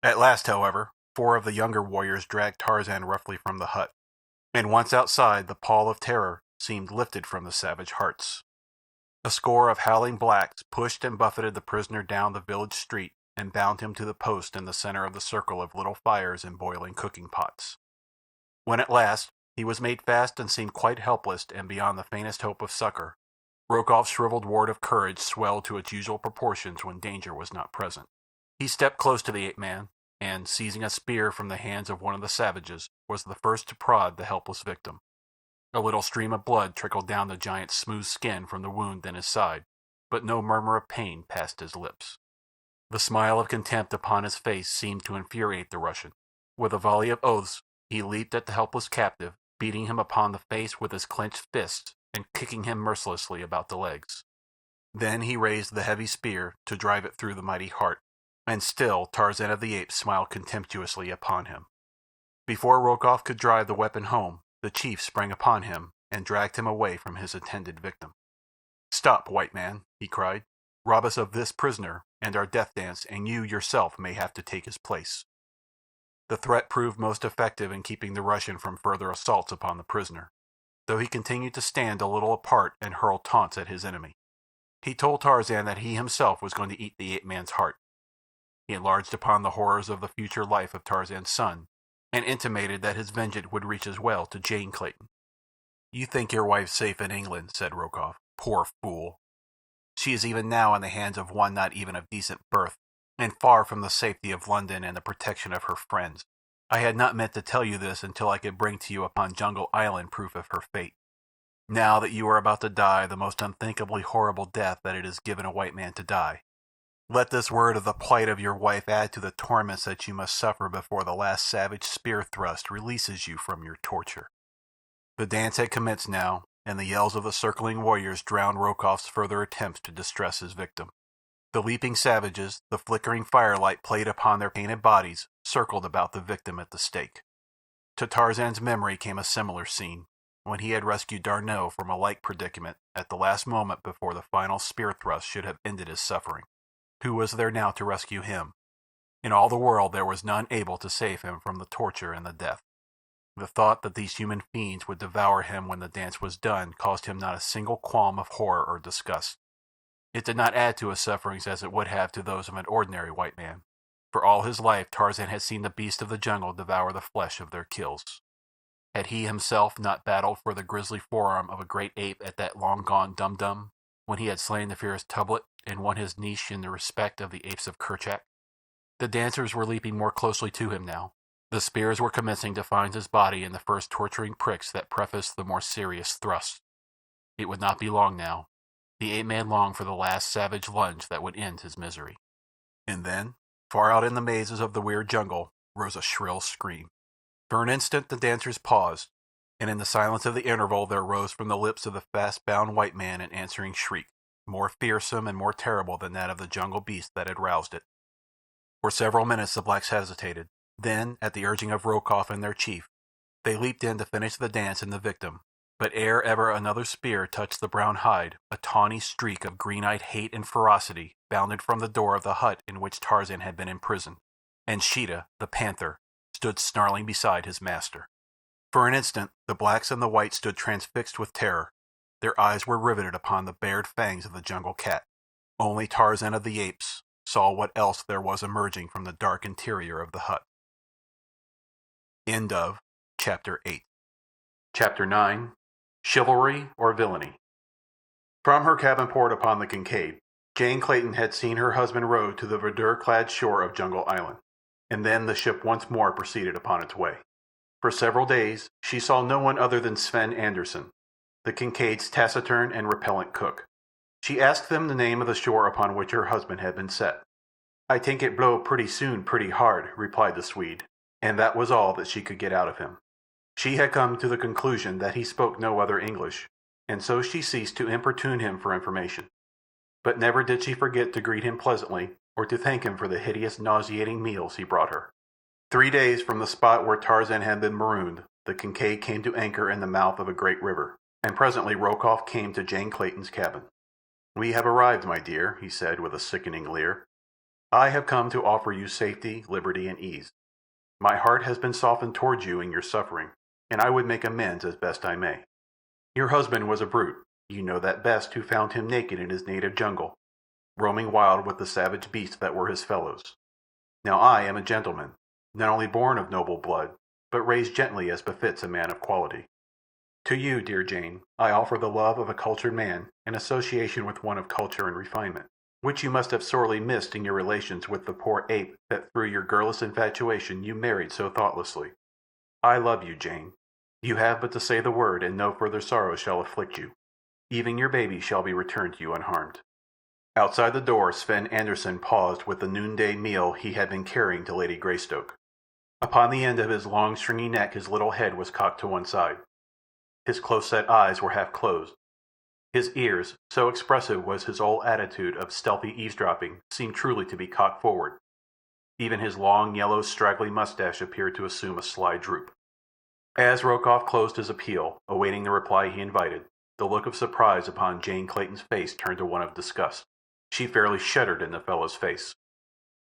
At last, however, 4 of the younger warriors dragged Tarzan roughly from the hut, and once outside, the pall of terror seemed lifted from the savage hearts. A score of howling blacks pushed and buffeted the prisoner down the village street and bound him to the post in the center of the circle of little fires and boiling cooking pots. When at last he was made fast and seemed quite helpless and beyond the faintest hope of succor, Rokoff's shriveled wart of courage swelled to its usual proportions when danger was not present. He stepped close to the ape-man, and, seizing a spear from the hands of one of the savages, was the first to prod the helpless victim. A little stream of blood trickled down the giant's smooth skin from the wound in his side, but no murmur of pain passed his lips. The smile of contempt upon his face seemed to infuriate the Russian. With a volley of oaths, he leaped at the helpless captive, beating him upon the face with his clenched fists and kicking him mercilessly about the legs. Then he raised the heavy spear to drive it through the mighty heart, and still Tarzan of the Apes smiled contemptuously upon him. Before Rokoff could drive the weapon home, the chief sprang upon him and dragged him away from his intended victim. "Stop, white man," he cried. "Rob us of this prisoner and our death dance, and you yourself may have to take his place." The threat proved most effective in keeping the Russian from further assaults upon the prisoner, though he continued to stand a little apart and hurl taunts at his enemy. He told Tarzan that he himself was going to eat the ape-man's heart. He enlarged upon the horrors of the future life of Tarzan's son, and intimated that his vengeance would reach as well to Jane Clayton. "You think your wife safe in England," said Rokoff. "Poor fool. She is even now in the hands of one not even of decent birth, and far from the safety of London and the protection of her friends. I had not meant to tell you this until I could bring to you upon Jungle Island proof of her fate. Now that you are about to die the most unthinkably horrible death that it is given a white man to die, let this word of the plight of your wife add to the torments that you must suffer before the last savage spear thrust releases you from your torture." The dance had commenced now, and the yells of the circling warriors drowned Rokoff's further attempts to distress his victim. The leaping savages, the flickering firelight played upon their painted bodies, circled about the victim at the stake. To Tarzan's memory came a similar scene, when he had rescued D'Arnot from a like predicament at the last moment before the final spear thrust should have ended his suffering. Who was there now to rescue him? In all the world there was none able to save him from the torture and the death. The thought that these human fiends would devour him when the dance was done caused him not a single qualm of horror or disgust. It did not add to his sufferings as it would have to those of an ordinary white man, for all his life Tarzan had seen the beasts of the jungle devour the flesh of their kills. Had he himself not battled for the grisly forearm of a great ape at that long-gone Dum-Dum, when he had slain the fierce Tublet and won his niche in the respect of the apes of Kerchak? The dancers were leaping more closely to him now. The spears were commencing to find his body in the first torturing pricks that prefaced the more serious thrusts. It would not be long now. The ape-man longed for the last savage lunge that would end his misery. And then, far out in the mazes of the weird jungle, rose a shrill scream. For an instant the dancers paused, and in the silence of the interval there rose from the lips of the fast-bound white man an answering shriek, more fearsome and more terrible than that of the jungle beast that had roused it. For several minutes the blacks hesitated. Then, at the urging of Rokoff and their chief, they leaped in to finish the dance and the victim. But ere ever another spear touched the brown hide, a tawny streak of green-eyed hate and ferocity bounded from the door of the hut in which Tarzan had been imprisoned, and Sheeta, the panther, stood snarling beside his master. For an instant, the blacks and the whites stood transfixed with terror. Their eyes were riveted upon the bared fangs of the jungle cat. Only Tarzan of the Apes saw what else there was emerging from the dark interior of the hut. End of Chapter 8. Chapter 9. Chivalry or Villainy. From her cabin port upon the Kincaid, Jane Clayton had seen her husband rowed to the verdure-clad shore of Jungle Island, and then the ship once more proceeded upon its way. For several days she saw no one other than Sven Anderson, the Kincaid's taciturn and repellent cook. She asked them the name of the shore upon which her husband had been set. "I think it blow pretty soon pretty hard," replied the Swede, and that was all that she could get out of him. She had come to the conclusion that he spoke no other English, and so she ceased to importune him for information. But never did she forget to greet him pleasantly or to thank him for the hideous nauseating meals he brought her. 3 days from the spot where Tarzan had been marooned, the Kincaid came to anchor in the mouth of a great river, and presently Rokoff came to Jane Clayton's cabin. "We have arrived, my dear," he said with a sickening leer. "I have come to offer you safety, liberty, and ease. My heart has been softened towards you in your suffering, and I would make amends as best I may. Your husband was a brute. You know that best who found him naked in his native jungle, roaming wild with the savage beasts that were his fellows. Now I am a gentleman, not only born of noble blood, but raised gently as befits a man of quality. To you, dear Jane, I offer the love of a cultured man in association with one of culture and refinement, which you must have sorely missed in your relations with the poor ape that through your girlish infatuation you married so thoughtlessly. I love you, Jane. You have but to say the word, and no further sorrow shall afflict you. Even your baby shall be returned to you unharmed." Outside the door Sven Anderson paused with the noonday meal he had been carrying to Lady Greystoke. Upon the end of his long stringy neck his little head was cocked to one side. His close-set eyes were half closed. His ears, so expressive was his whole attitude of stealthy eavesdropping, seemed truly to be cocked forward. Even his long, yellow, straggly mustache appeared to assume a sly droop. As Rokoff closed his appeal, awaiting the reply he invited, the look of surprise upon Jane Clayton's face turned to one of disgust. She fairly shuddered in the fellow's face.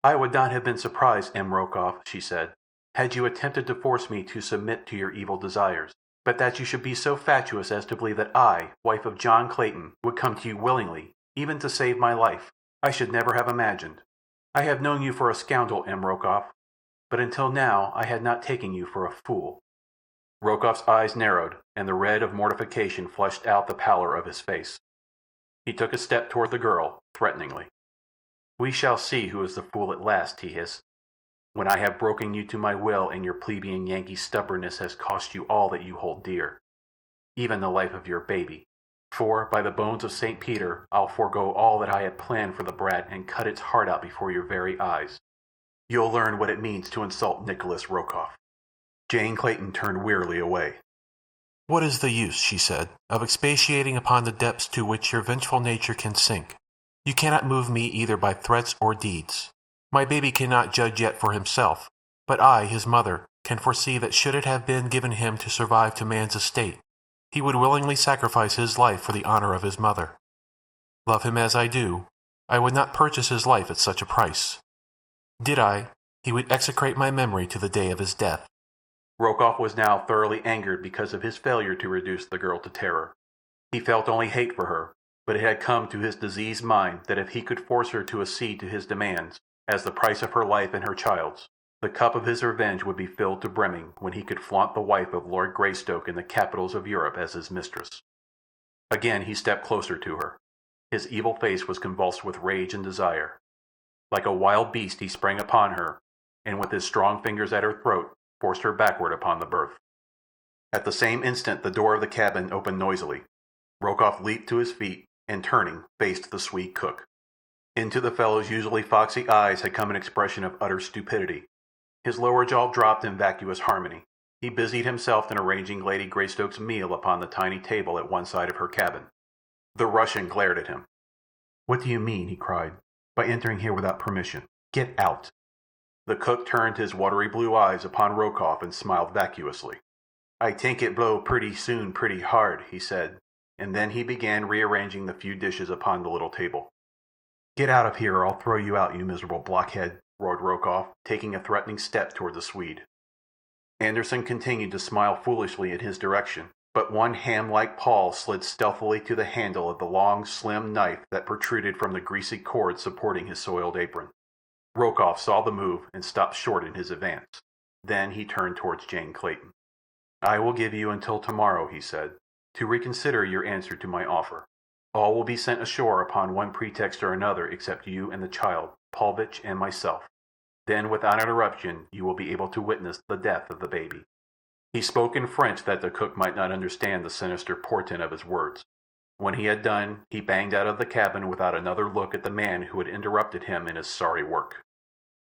"I would not have been surprised, M. Rokoff," she said, "had you attempted to force me to submit to your evil desires. But that you should be so fatuous as to believe that I, wife of John Clayton, would come to you willingly, even to save my life, I should never have imagined. I have known you for a scoundrel, M. Rokoff, but until now I had not taken you for a fool." Rokoff's eyes narrowed, and the red of mortification flushed out the pallor of his face. He took a step toward the girl, threateningly. "We shall see who is the fool at last," he hissed, "when I have broken you to my will and your plebeian Yankee stubbornness has cost you all that you hold dear, even the life of your baby. For, by the bones of St. Peter, I'll forego all that I had planned for the brat and cut its heart out before your very eyes. You'll learn what it means to insult Nicholas Rokoff." Jane Clayton turned wearily away. "What is the use," she said, "of expatiating upon the depths to which your vengeful nature can sink? You cannot move me either by threats or deeds. My baby cannot judge yet for himself, but I, his mother, can foresee that should it have been given him to survive to man's estate, he would willingly sacrifice his life for the honor of his mother. Love him as I do, I would not purchase his life at such a price. Did I, he would execrate my memory to the day of his death." Rokoff was now thoroughly angered because of his failure to reduce the girl to terror. He felt only hate for her, but it had come to his diseased mind that if he could force her to accede to his demands, as the price of her life and her child's, the cup of his revenge would be filled to brimming when he could flaunt the wife of Lord Greystoke in the capitals of Europe as his mistress. Again he stepped closer to her. His evil face was convulsed with rage and desire. Like a wild beast he sprang upon her, and with his strong fingers at her throat, forced her backward upon the berth. At the same instant the door of the cabin opened noisily. Rokoff leaped to his feet, and turning, faced the Swede cook. Into the fellow's usually foxy eyes had come an expression of utter stupidity. His lower jaw dropped in vacuous harmony. He busied himself in arranging Lady Greystoke's meal upon the tiny table at one side of her cabin. The Russian glared at him. "What do you mean," he cried, "by entering here without permission? Get out!" The cook turned his watery blue eyes upon Rokoff and smiled vacuously. "I think it blow pretty soon pretty hard," he said, and then he began rearranging the few dishes upon the little table. "Get out of here or I'll throw you out, you miserable blockhead," roared Rokoff, taking a threatening step toward the Swede. Anderson continued to smile foolishly in his direction, but one ham-like paw slid stealthily to the handle of the long, slim knife that protruded from the greasy cord supporting his soiled apron. Rokoff saw the move and stopped short in his advance. Then he turned towards Jane Clayton. "I will give you until tomorrow," he said, "to reconsider your answer to my offer. All will be sent ashore upon one pretext or another except you and the child, Paulvitch and myself. Then, without interruption, you will be able to witness the death of the baby." He spoke in French that the cook might not understand the sinister portent of his words. When he had done, he banged out of the cabin without another look at the man who had interrupted him in his sorry work.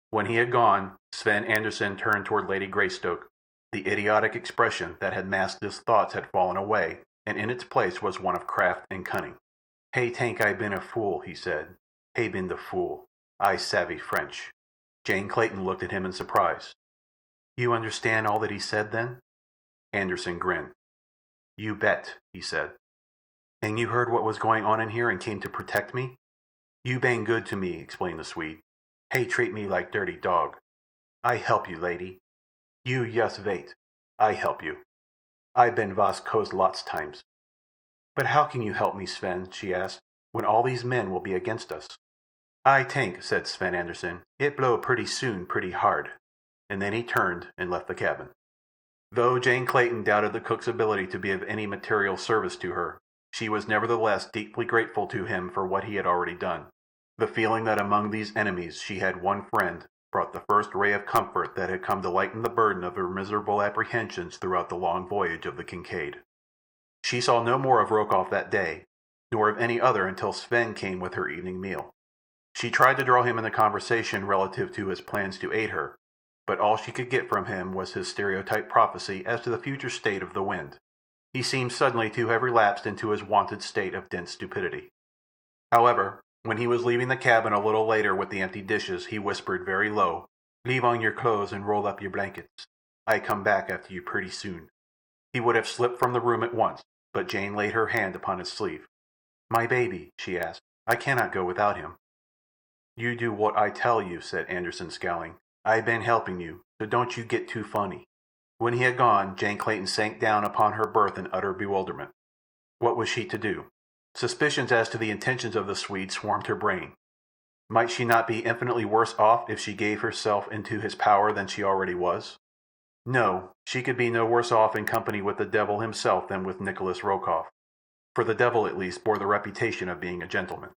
When he had gone, Sven Anderson turned toward Lady Greystoke. The idiotic expression that had masked his thoughts had fallen away, and in its place was one of craft and cunning. "Hey tank I been a fool," he said. "Hey been the fool. I savvy French." Jane Clayton looked at him in surprise. "You understand all that he said, then?" Anderson grinned. "You bet," he said. "And you heard what was going on in here and came to protect me?" "You bane good to me," explained the Swede. "Hey treat me like dirty dog. I help you, lady. You just wait. I help you. I been was coast lots times." "But how can you help me, Sven," she asked, "when all these men will be against us?" "I tank," said Sven Anderson, "it blow pretty soon pretty hard." And then he turned and left the cabin. Though Jane Clayton doubted the cook's ability to be of any material service to her, she was nevertheless deeply grateful to him for what he had already done. The feeling that among these enemies she had one friend brought the first ray of comfort that had come to lighten the burden of her miserable apprehensions throughout the long voyage of the Kincaid. She saw no more of Rokoff that day, nor of any other until Sven came with her evening meal. She tried to draw him into conversation relative to his plans to aid her, but all she could get from him was his stereotyped prophecy as to the future state of the wind. He seemed suddenly to have relapsed into his wonted state of dense stupidity. However, when he was leaving the cabin a little later with the empty dishes, he whispered very low, "Leave on your clothes and roll up your blankets. I come back after you pretty soon." He would have slipped from the room at once, but Jane laid her hand upon his sleeve. "My baby," she asked. "I cannot go without him." "You do what I tell you," said Anderson, scowling. "I been helping you, so don't you get too funny." When he had gone, Jane Clayton sank down upon her berth in utter bewilderment. What was she to do? Suspicions as to the intentions of the Swede swarmed her brain. Might she not be infinitely worse off if she gave herself into his power than she already was? No, she could be no worse off in company with the devil himself than with Nicholas Rokoff, for the devil at least bore the reputation of being a gentleman.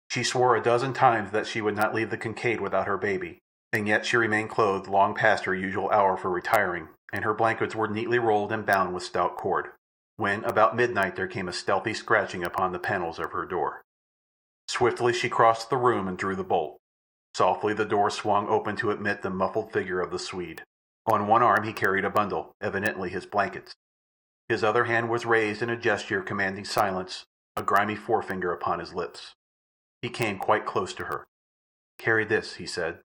She swore a dozen times that she would not leave the Kincaid without her baby, and yet she remained clothed long past her usual hour for retiring, and her blankets were neatly rolled and bound with stout cord, when about midnight there came a stealthy scratching upon the panels of her door. Swiftly she crossed the room and drew the bolt. Softly the door swung open to admit the muffled figure of the Swede. On one arm he carried a bundle, evidently his blankets. His other hand was raised in a gesture commanding silence, a grimy forefinger upon his lips. He came quite close to her. "Carry this," he said.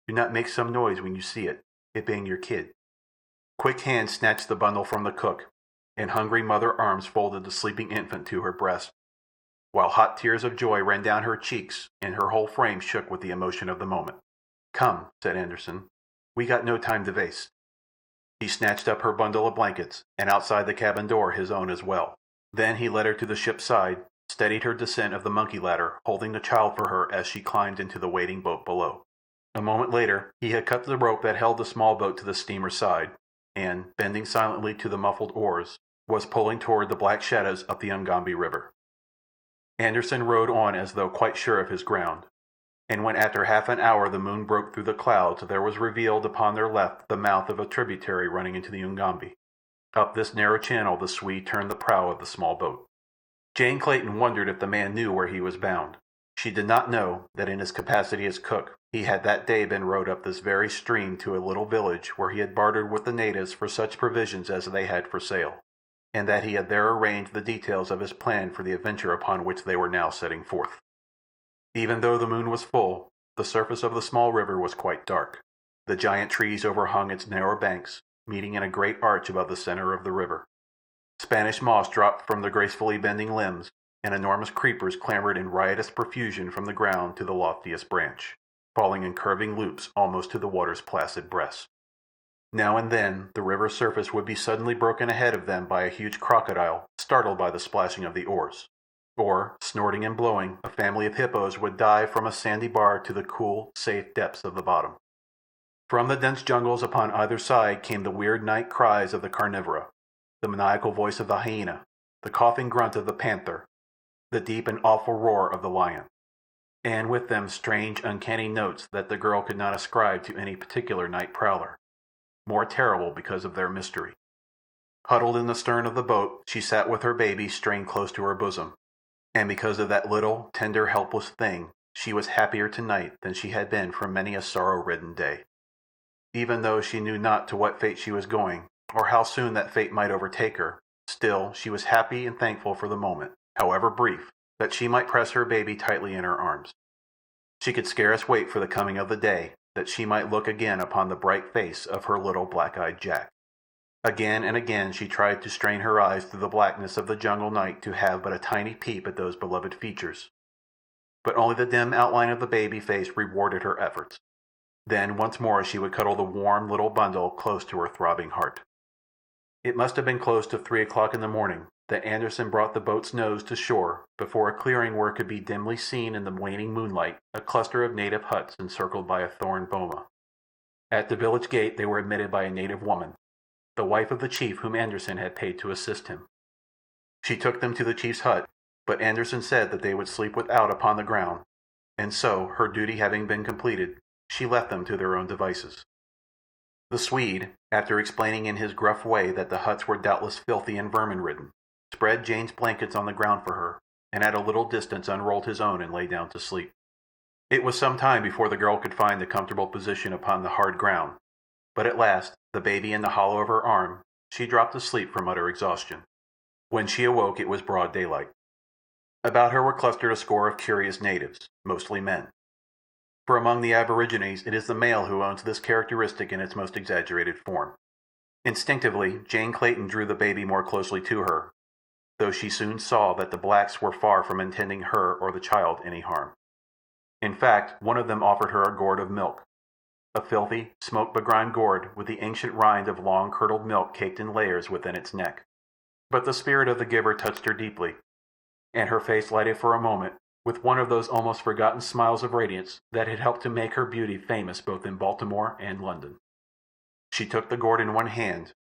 "Do not make some noise when you see it. It bane your kid." Quick hands snatched the bundle from the cook, and hungry mother arms folded the sleeping infant to her breast, while hot tears of joy ran down her cheeks and her whole frame shook with the emotion of the moment. "Come," said Anderson. "We got no time to waste." He snatched up her bundle of blankets, and outside the cabin door his own as well. Then he led her to the ship's side, steadied her descent of the monkey ladder, holding the child for her as she climbed into the waiting boat below. A moment later he had cut the rope that held the small boat to the steamer's side, and, bending silently to the muffled oars, was pulling toward the black shadows up the Ugambi River. Anderson rowed on as though quite sure of his ground, and when after half an hour the moon broke through the clouds there was revealed upon their left the mouth of a tributary running into the Ugambi. Up this narrow channel the Swede turned the prow of the small boat. Jane Clayton wondered if the man knew where he was bound. She did not know that in his capacity as cook he had that day been rowed up this very stream to a little village where he had bartered with the natives for such provisions as they had for sale, and that he had there arranged the details of his plan for the adventure upon which they were now setting forth. Even though the moon was full, the surface of the small river was quite dark. The giant trees overhung its narrow banks, meeting in a great arch above the center of the river. Spanish moss dropped from the gracefully bending limbs, and enormous creepers clambered in riotous profusion from the ground to the loftiest branch, falling in curving loops almost to the water's placid breast. Now and then the river's surface would be suddenly broken ahead of them by a huge crocodile, startled by the splashing of the oars. Or, snorting and blowing, a family of hippos would dive from a sandy bar to the cool, safe depths of the bottom. From the dense jungles upon either side came the weird night cries of the carnivora, the maniacal voice of the hyena, the coughing grunt of the panther, the deep and awful roar of the lion, and with them strange, uncanny notes that the girl could not ascribe to any particular night prowler, more terrible because of their mystery. Huddled in the stern of the boat, she sat with her baby strained close to her bosom. And because of that little, tender, helpless thing, she was happier tonight than she had been for many a sorrow-ridden day. Even though she knew not to what fate she was going, or how soon that fate might overtake her, still she was happy and thankful for the moment, however brief, that she might press her baby tightly in her arms. She could scarce wait for the coming of the day, that she might look again upon the bright face of her little black-eyed Jack. Again and again she tried to strain her eyes through the blackness of the jungle night to have but a tiny peep at those beloved features. But only the dim outline of the baby face rewarded her efforts. Then once more she would cuddle the warm little bundle close to her throbbing heart. It must have been close to 3 o'clock in the morning that Anderson brought the boat's nose to shore before a clearing where could be dimly seen in the waning moonlight a cluster of native huts encircled by a thorn boma. At the village gate they were admitted by a native woman, the wife of the chief whom Anderson had paid to assist him. She took them to the chief's hut, but Anderson said that they would sleep without upon the ground, and so, her duty having been completed, she left them to their own devices. The Swede, after explaining in his gruff way that the huts were doubtless filthy and vermin-ridden, spread Jane's blankets on the ground for her, and at a little distance unrolled his own and lay down to sleep. It was some time before the girl could find a comfortable position upon the hard ground, but at last, the baby in the hollow of her arm, she dropped asleep from utter exhaustion. When she awoke it was broad daylight. About her were clustered a score of curious natives, mostly men. For among the aborigines it is the male who owns this characteristic in its most exaggerated form. Instinctively, Jane Clayton drew the baby more closely to her, though she soon saw that the blacks were far from intending her or the child any harm. In fact, one of them offered her a gourd of milk, a filthy, smoke-begrimed gourd with the ancient rind of long curdled milk caked in layers within its neck. But the spirit of the giver touched her deeply, and her face lighted for a moment with one of those almost forgotten smiles of radiance that had helped to make her beauty famous both in Baltimore and London. She took the gourd in one hand,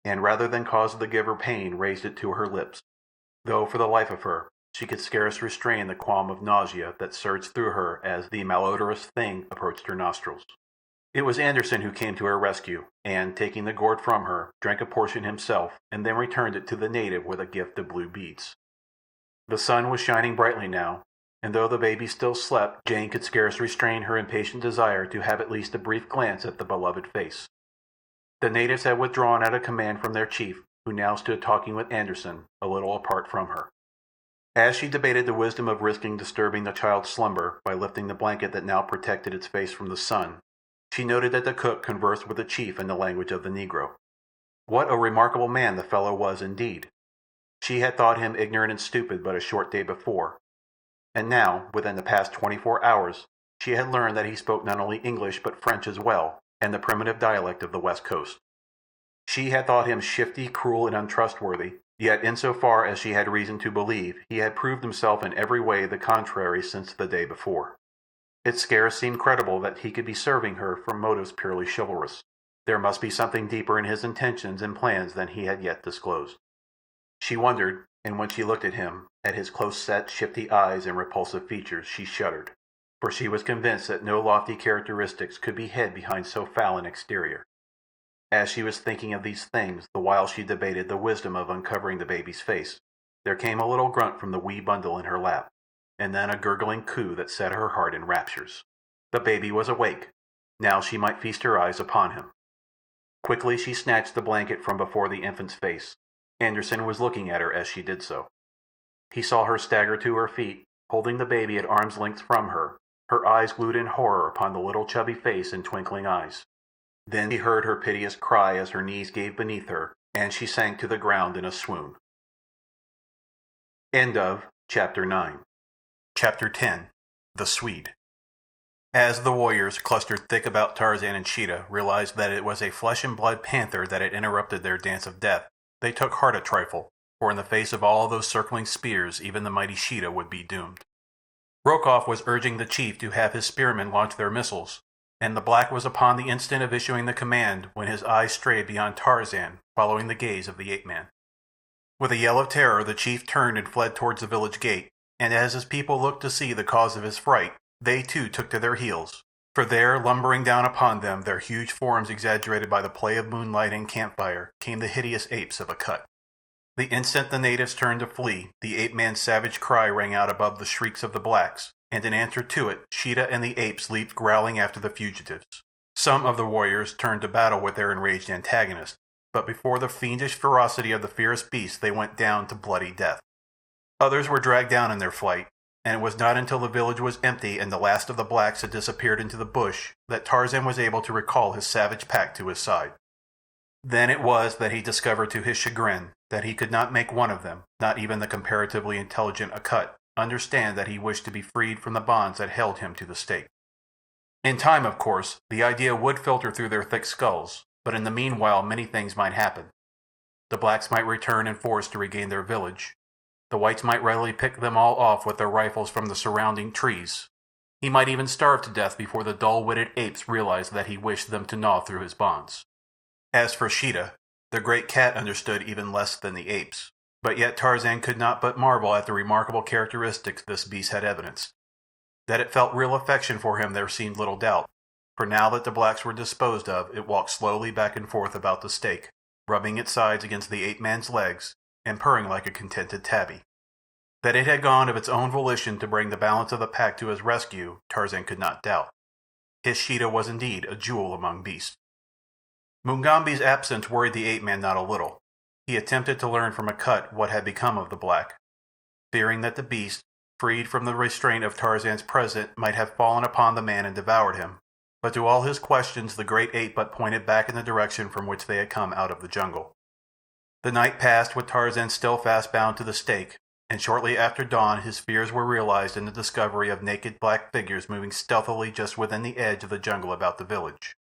and rather than cause the giver pain raised it to her lips, though for the life of her she could scarce restrain the qualm of nausea that surged through her as the malodorous thing approached her nostrils. It was Anderson who came to her rescue, and, taking the gourd from her, drank a portion himself, and then returned it to the native with a gift of blue beads. The sun was shining brightly now, and though the baby still slept, Jane could scarce restrain her impatient desire to have at least a brief glance at the beloved face. The natives had withdrawn at a command from their chief, who now stood talking with Anderson, a little apart from her. As she debated the wisdom of risking disturbing the child's slumber by lifting the blanket that now protected its face from the sun, she noted that the cook conversed with the chief in the language of the Negro. What a remarkable man the fellow was indeed! She had thought him ignorant and stupid but a short day before, and now, within the past 24 hours, she had learned that he spoke not only English but French as well, and the primitive dialect of the West Coast. She had thought him shifty, cruel, and untrustworthy, yet insofar as she had reason to believe, he had proved himself in every way the contrary since the day before. It scarce seemed credible that he could be serving her from motives purely chivalrous. There must be something deeper in his intentions and plans than he had yet disclosed. She wondered, and when she looked at him, at his close-set, shifty eyes and repulsive features, she shuddered, for she was convinced that no lofty characteristics could be hid behind so foul an exterior. As she was thinking of these things, the while she debated the wisdom of uncovering the baby's face, there came a little grunt from the wee bundle in her lap, and then a gurgling coo that set her heart in raptures. The baby was awake. Now she might feast her eyes upon him. Quickly she snatched the blanket from before the infant's face. Anderson was looking at her as she did so. He saw her stagger to her feet, holding the baby at arm's length from her, her eyes glued in horror upon the little chubby face and twinkling eyes. Then he heard her piteous cry as her knees gave beneath her, and she sank to the ground in a swoon. End of Chapter 9. Chapter 10. The Swede. As the warriors, clustered thick about Tarzan and Sheeta, realized that it was a flesh-and-blood panther that had interrupted their dance of death, they took heart a trifle, for in the face of all those circling spears even the mighty Sheeta would be doomed. Rokoff was urging the chief to have his spearmen launch their missiles, and the black was upon the instant of issuing the command when his eyes strayed beyond Tarzan, following the gaze of the ape-man. With a yell of terror the chief turned and fled towards the village gate, and as his people looked to see the cause of his fright, they too took to their heels, For there, lumbering down upon them, their huge forms exaggerated by the play of moonlight and campfire, came the hideous apes of Akut. The instant the natives turned to flee, the ape-man's savage cry rang out above the shrieks of the blacks, and in answer to it, Sheeta and the apes leaped growling after the fugitives. Some of the warriors turned to battle with their enraged antagonist, but before the fiendish ferocity of the fierce beast they went down to bloody death. Others were dragged down in their flight, and it was not until the village was empty and the last of the blacks had disappeared into the bush that Tarzan was able to recall his savage pack to his side. Then it was that he discovered to his chagrin that he could not make one of them, not even the comparatively intelligent Akut, understand that he wished to be freed from the bonds that held him to the stake. In time, of course, the idea would filter through their thick skulls, but in the meanwhile many things might happen. The blacks might return in force to regain their village. The whites might readily pick them all off with their rifles from the surrounding trees. He might even starve to death before the dull-witted apes realized that he wished them to gnaw through his bonds. As for Sheeta, the great cat understood even less than the apes, but yet Tarzan could not but marvel at the remarkable characteristics this beast had evidenced. That it felt real affection for him there seemed little doubt, for now that the blacks were disposed of, it walked slowly back and forth about the stake, rubbing its sides against the ape-man's legs, and purring like a contented tabby. That it had gone of its own volition to bring the balance of the pack to his rescue, Tarzan could not doubt. His Sheeta was indeed a jewel among beasts. Mugambi's absence worried the ape-man not a little. He attempted to learn from Akut what had become of the black, fearing that the beast, freed from the restraint of Tarzan's presence, might have fallen upon the man and devoured him. But to all his questions the great ape but pointed back in the direction from which they had come out of the jungle. The night passed with Tarzan still fast bound to the stake, and shortly after dawn his fears were realized in the discovery of naked black figures moving stealthily just within the edge of the jungle about the village.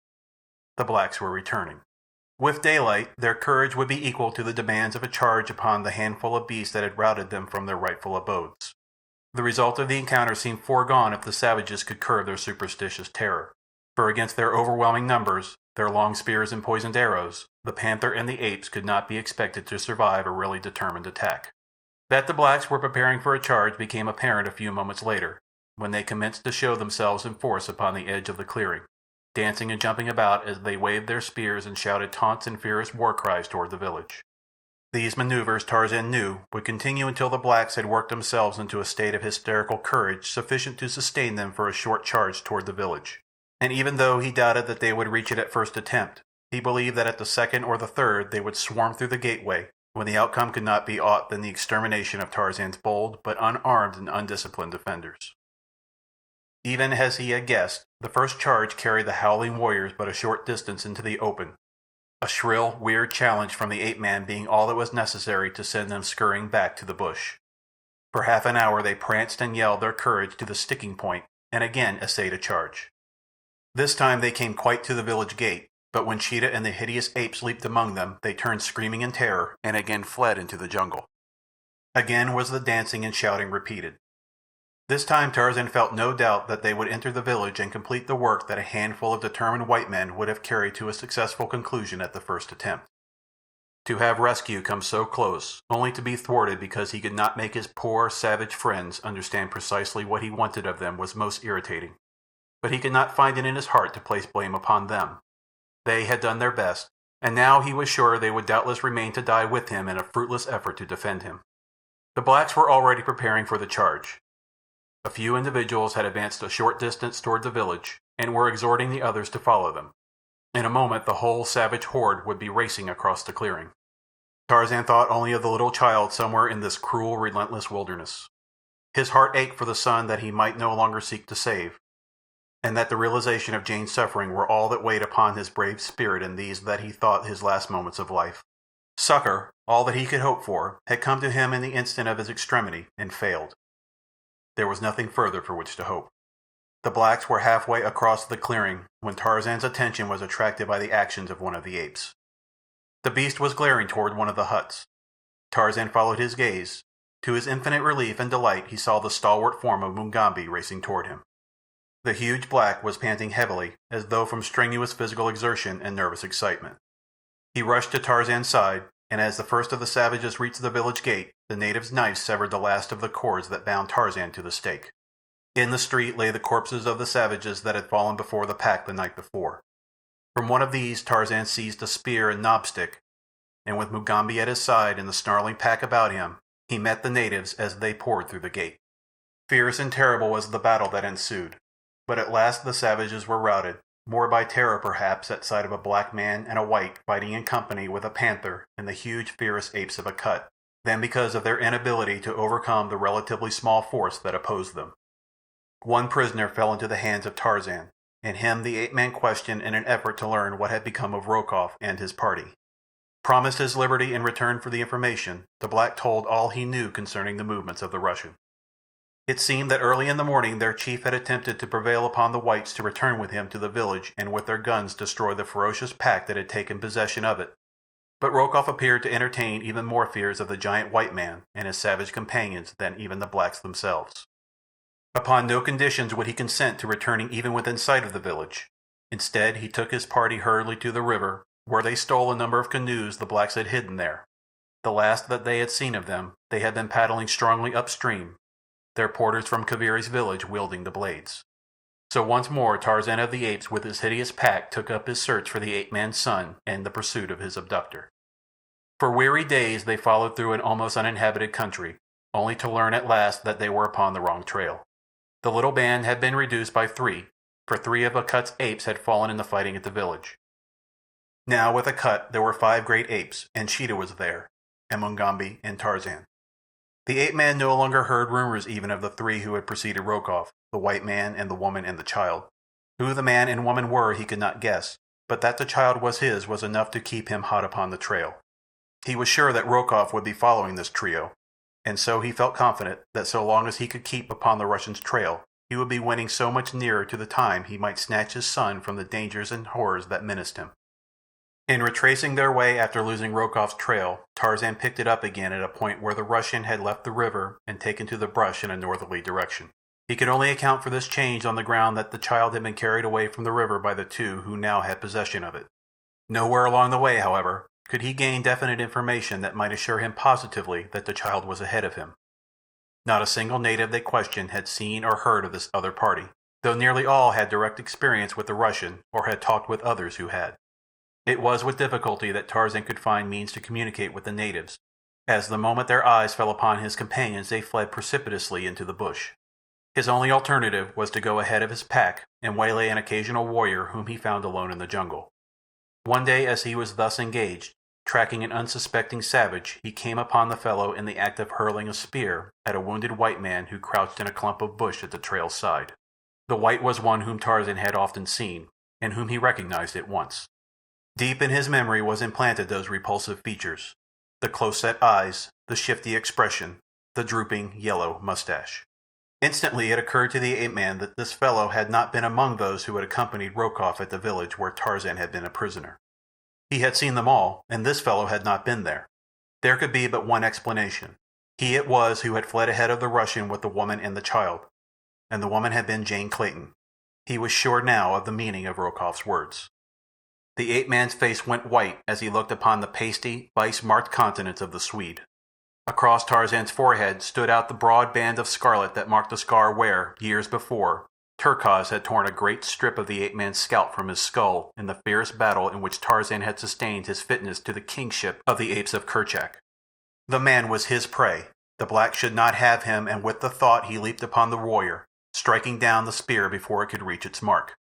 The blacks were returning. With daylight, their courage would be equal to the demands of a charge upon the handful of beasts that had routed them from their rightful abodes. The result of the encounter seemed foregone if the savages could curb their superstitious terror, for against their overwhelming numbers, their long spears and poisoned arrows, the panther and the apes could not be expected to survive a really determined attack. That the blacks were preparing for a charge became apparent a few moments later, when they commenced to show themselves in force upon the edge of the clearing, dancing and jumping about as they waved their spears and shouted taunts and fierce war cries toward the village. These maneuvers, Tarzan knew, would continue until the blacks had worked themselves into a state of hysterical courage sufficient to sustain them for a short charge toward the village. And even though he doubted that they would reach it at first attempt, he believed that at the second or the third they would swarm through the gateway, when the outcome could not be aught than the extermination of Tarzan's bold but unarmed and undisciplined defenders. Even as he had guessed, the first charge carried the howling warriors but a short distance into the open, a shrill, weird challenge from the ape-man being all that was necessary to send them scurrying back to the bush. For half an hour they pranced and yelled their courage to the sticking point, and again essayed a charge. This time they came quite to the village gate, but when Sheeta and the hideous apes leaped among them, they turned screaming in terror, and again fled into the jungle. Again was the dancing and shouting repeated. This time Tarzan felt no doubt that they would enter the village and complete the work that a handful of determined white men would have carried to a successful conclusion at the first attempt. To have rescue come so close, only to be thwarted because he could not make his poor, savage friends understand precisely what he wanted of them was most irritating. But he could not find it in his heart to place blame upon them. They had done their best, and now he was sure they would doubtless remain to die with him in a fruitless effort to defend him. The blacks were already preparing for the charge. A few individuals had advanced a short distance toward the village, and were exhorting the others to follow them. In a moment the whole savage horde would be racing across the clearing. Tarzan thought only of the little child somewhere in this cruel, relentless wilderness. His heart ached for the son that he might no longer seek to save, and that the realization of Jane's suffering were all that weighed upon his brave spirit in these that he thought his last moments of life. Succor, all that he could hope for, had come to him in the instant of his extremity, and failed. There was nothing further for which to hope. The blacks were halfway across the clearing when Tarzan's attention was attracted by the actions of one of the apes. The beast was glaring toward one of the huts. Tarzan followed his gaze. To his infinite relief and delight he saw the stalwart form of Mugambi racing toward him. The huge black was panting heavily, as though from strenuous physical exertion and nervous excitement. He rushed to Tarzan's side, and as the first of the savages reached the village gate, the native's knife severed the last of the cords that bound Tarzan to the stake. In the street lay the corpses of the savages that had fallen before the pack the night before. From one of these Tarzan seized a spear and knobstick, and with Mugambi at his side and the snarling pack about him, he met the natives as they poured through the gate. Fierce and terrible was the battle that ensued, but at last the savages were routed, more by terror perhaps at sight of a black man and a white fighting in company with a panther and the huge fierce apes of a cut, than because of their inability to overcome the relatively small force that opposed them. One prisoner fell into the hands of Tarzan, and him the ape-man questioned in an effort to learn what had become of Rokoff and his party. Promised his liberty in return for the information, the black told all he knew concerning the movements of the Russian. It seemed that early in the morning their chief had attempted to prevail upon the whites to return with him to the village and with their guns destroy the ferocious pack that had taken possession of it. But Rokoff appeared to entertain even more fears of the giant white man and his savage companions than even the blacks themselves. Upon no conditions would he consent to returning even within sight of the village. Instead, he took his party hurriedly to the river, where they stole a number of canoes the blacks had hidden there. The last that they had seen of them, they had been paddling strongly upstream, their porters from Kaviri's village wielding the blades. So once more Tarzan of the Apes with his hideous pack took up his search for the ape-man's son and the pursuit of his abductor. For weary days they followed through an almost uninhabited country, only to learn at last that they were upon the wrong trail. The little band had been reduced by 3, for 3 of Akut's apes had fallen in the fighting at the village. Now with Akut there were 5 great apes, and Sheeta was there, and Mugambi and Tarzan. The ape-man no longer heard rumors even of the 3 who had preceded Rokoff, the white man and the woman and the child. Who the man and woman were he could not guess, but that the child was his was enough to keep him hot upon the trail. He was sure that Rokoff would be following this trio, and so he felt confident that so long as he could keep upon the Russian's trail, he would be winning so much nearer to the time he might snatch his son from the dangers and horrors that menaced him. In retracing their way after losing Rokoff's trail, Tarzan picked it up again at a point where the Russian had left the river and taken to the brush in a northerly direction. He could only account for this change on the ground that the child had been carried away from the river by the 2 who now had possession of it. Nowhere along the way, however, could he gain definite information that might assure him positively that the child was ahead of him. Not a single native they questioned had seen or heard of this other party, though nearly all had direct experience with the Russian or had talked with others who had. It was with difficulty that Tarzan could find means to communicate with the natives, as the moment their eyes fell upon his companions they fled precipitously into the bush. His only alternative was to go ahead of his pack and waylay an occasional warrior whom he found alone in the jungle. One day as he was thus engaged, tracking an unsuspecting savage, he came upon the fellow in the act of hurling a spear at a wounded white man who crouched in a clump of bush at the trail's side. The white was one whom Tarzan had often seen, and whom he recognized at once. Deep in his memory was implanted those repulsive features, the close-set eyes, the shifty expression, the drooping, yellow mustache. Instantly it occurred to the ape-man that this fellow had not been among those who had accompanied Rokoff at the village where Tarzan had been a prisoner. He had seen them all, and this fellow had not been there. There could be but one explanation. He it was who had fled ahead of the Russian with the woman and the child, and the woman had been Jane Clayton. He was sure now of the meaning of Rokoff's words. The ape-man's face went white as he looked upon the pasty, vice-marked countenance of the Swede. Across Tarzan's forehead stood out the broad band of scarlet that marked the scar where, years before, Turkos had torn a great strip of the ape-man's scalp from his skull in the fierce battle in which Tarzan had sustained his fitness to the kingship of the apes of Kerchak. The man was his prey. The black should not have him, and with the thought he leaped upon the warrior, striking down the spear before it could reach its mark.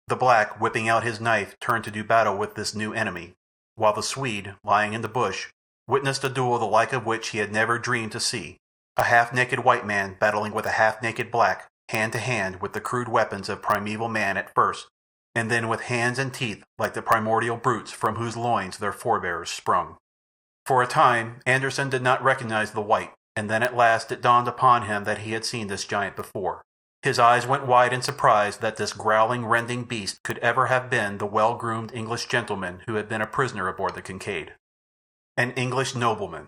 The black, whipping out his knife, turned to do battle with this new enemy, while the Swede, lying in the bush, witnessed a duel the like of which he had never dreamed to see, a half-naked white man battling with a half-naked black, hand to hand with the crude weapons of primeval man at first, and then with hands and teeth like the primordial brutes from whose loins their forebears sprung. For a time Anderson did not recognize the white, and then at last it dawned upon him that he had seen this giant before. His eyes went wide in surprise that this growling, rending beast could ever have been the well-groomed English gentleman who had been a prisoner aboard the Kincaid. An English nobleman.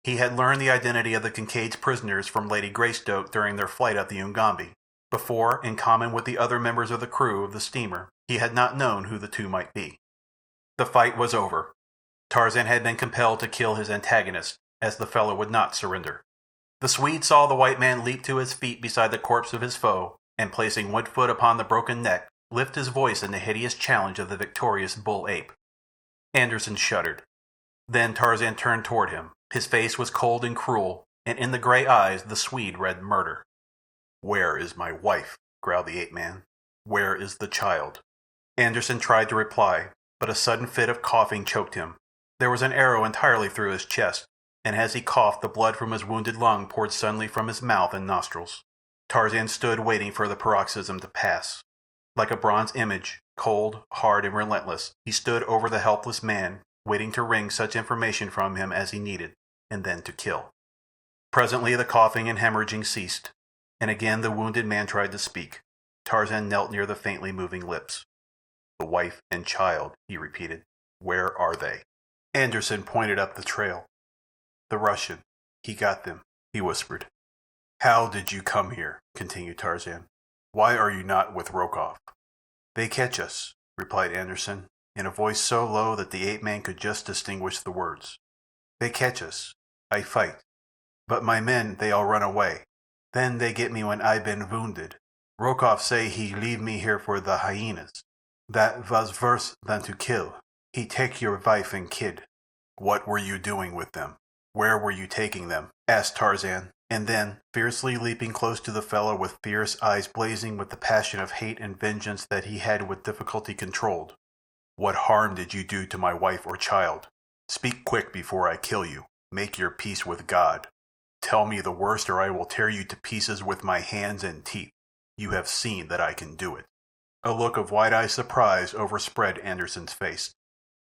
He had learned the identity of the Kincaid's prisoners from Lady Greystoke during their flight up the Ugambi. Before, in common with the other members of the crew of the steamer, he had not known who the 2 might be. The fight was over. Tarzan had been compelled to kill his antagonist, as the fellow would not surrender. The Swede saw the white man leap to his feet beside the corpse of his foe, and placing one foot upon the broken neck, lift his voice in the hideous challenge of the victorious bull-ape. Anderson shuddered. Then Tarzan turned toward him. His face was cold and cruel, and in the gray eyes the Swede read murder. "Where is my wife?" growled the ape-man. "Where is the child?" Anderson tried to reply, but a sudden fit of coughing choked him. There was an arrow entirely through his chest, and as he coughed the blood from his wounded lung poured suddenly from his mouth and nostrils. Tarzan stood waiting for the paroxysm to pass. Like a bronze image, cold, hard, and relentless, he stood over the helpless man, waiting to wring such information from him as he needed, and then to kill. Presently the coughing and hemorrhaging ceased, and again the wounded man tried to speak. Tarzan knelt near the faintly moving lips. "The wife and child," he repeated. "Where are they?" Anderson pointed up the trail. "The Russian. He got them," he whispered. "How did you come here?" continued Tarzan. "Why are you not with Rokoff?" "They catch us," replied Anderson, in a voice so low that the ape-man could just distinguish the words. "They catch us. I fight. But my men, they all run away. Then they get me when I been wounded. Rokoff say he leave me here for the hyenas. That was worse than to kill. He take your wife and kid." "What were you doing with them? Where were you taking them?" asked Tarzan, and then, fiercely leaping close to the fellow with fierce eyes blazing with the passion of hate and vengeance that he had with difficulty controlled. "What harm did you do to my wife or child? Speak quick before I kill you. Make your peace with God. Tell me the worst or I will tear you to pieces with my hands and teeth. You have seen that I can do it." A look of wide-eyed surprise overspread Anderson's face.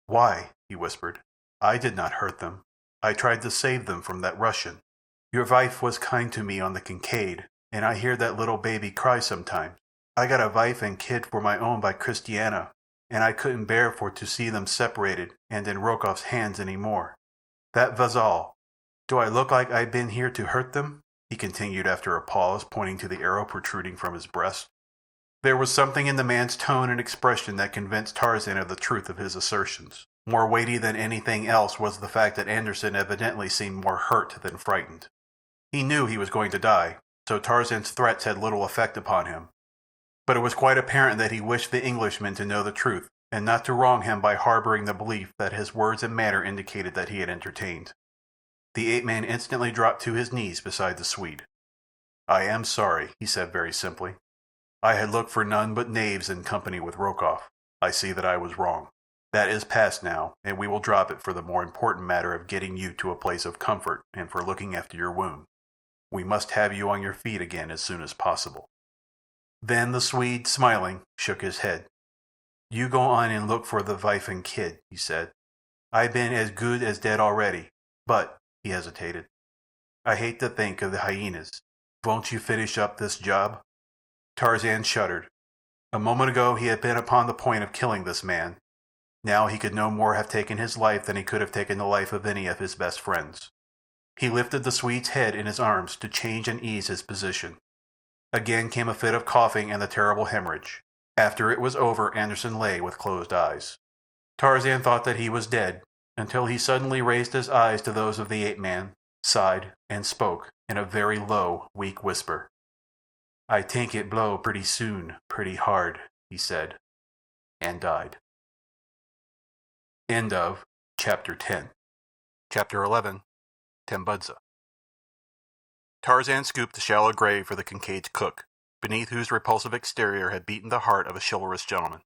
"Why?" he whispered. "I did not hurt them. I tried to save them from that Russian. Your wife was kind to me on the Kincaid, and I hear that little baby cry sometimes. I got a wife and kid for my own by Christiana, and I couldn't bear for to see them separated and in Rokoff's hands any more. That was all. Do I look like I been here to hurt them?" he continued after a pause, pointing to the arrow protruding from his breast. There was something in the man's tone and expression that convinced Tarzan of the truth of his assertions. More weighty than anything else was the fact that Anderson evidently seemed more hurt than frightened. He knew he was going to die, so Tarzan's threats had little effect upon him. But it was quite apparent that he wished the Englishman to know the truth, and not to wrong him by harboring the belief that his words and manner indicated that he had entertained. The ape-man instantly dropped to his knees beside the Swede. "I am sorry," he said very simply. "I had looked for none but knaves in company with Rokoff. I see that I was wrong. That is past now, and we will drop it for the more important matter of getting you to a place of comfort and for looking after your wound. We must have you on your feet again as soon as possible." Then the Swede, smiling, shook his head. "You go on and look for the wife and kid," he said. "I been as good as dead already, but," he hesitated, "I hate to think of the hyenas. Won't you finish up this job?" Tarzan shuddered. A moment ago he had been upon the point of killing this man. Now he could no more have taken his life than he could have taken the life of any of his best friends. He lifted the Swede's head in his arms to change and ease his position. Again came a fit of coughing and the terrible hemorrhage. After it was over, Anderson lay with closed eyes. Tarzan thought that he was dead, until he suddenly raised his eyes to those of the ape-man, sighed, and spoke in a very low, weak whisper. "I think it blow pretty soon, pretty hard," he said, and died. End of Chapter 10. Chapter 11. Tambudza. Tarzan scooped a shallow grave for the Kincaid's cook, beneath whose repulsive exterior had beaten the heart of a chivalrous gentleman.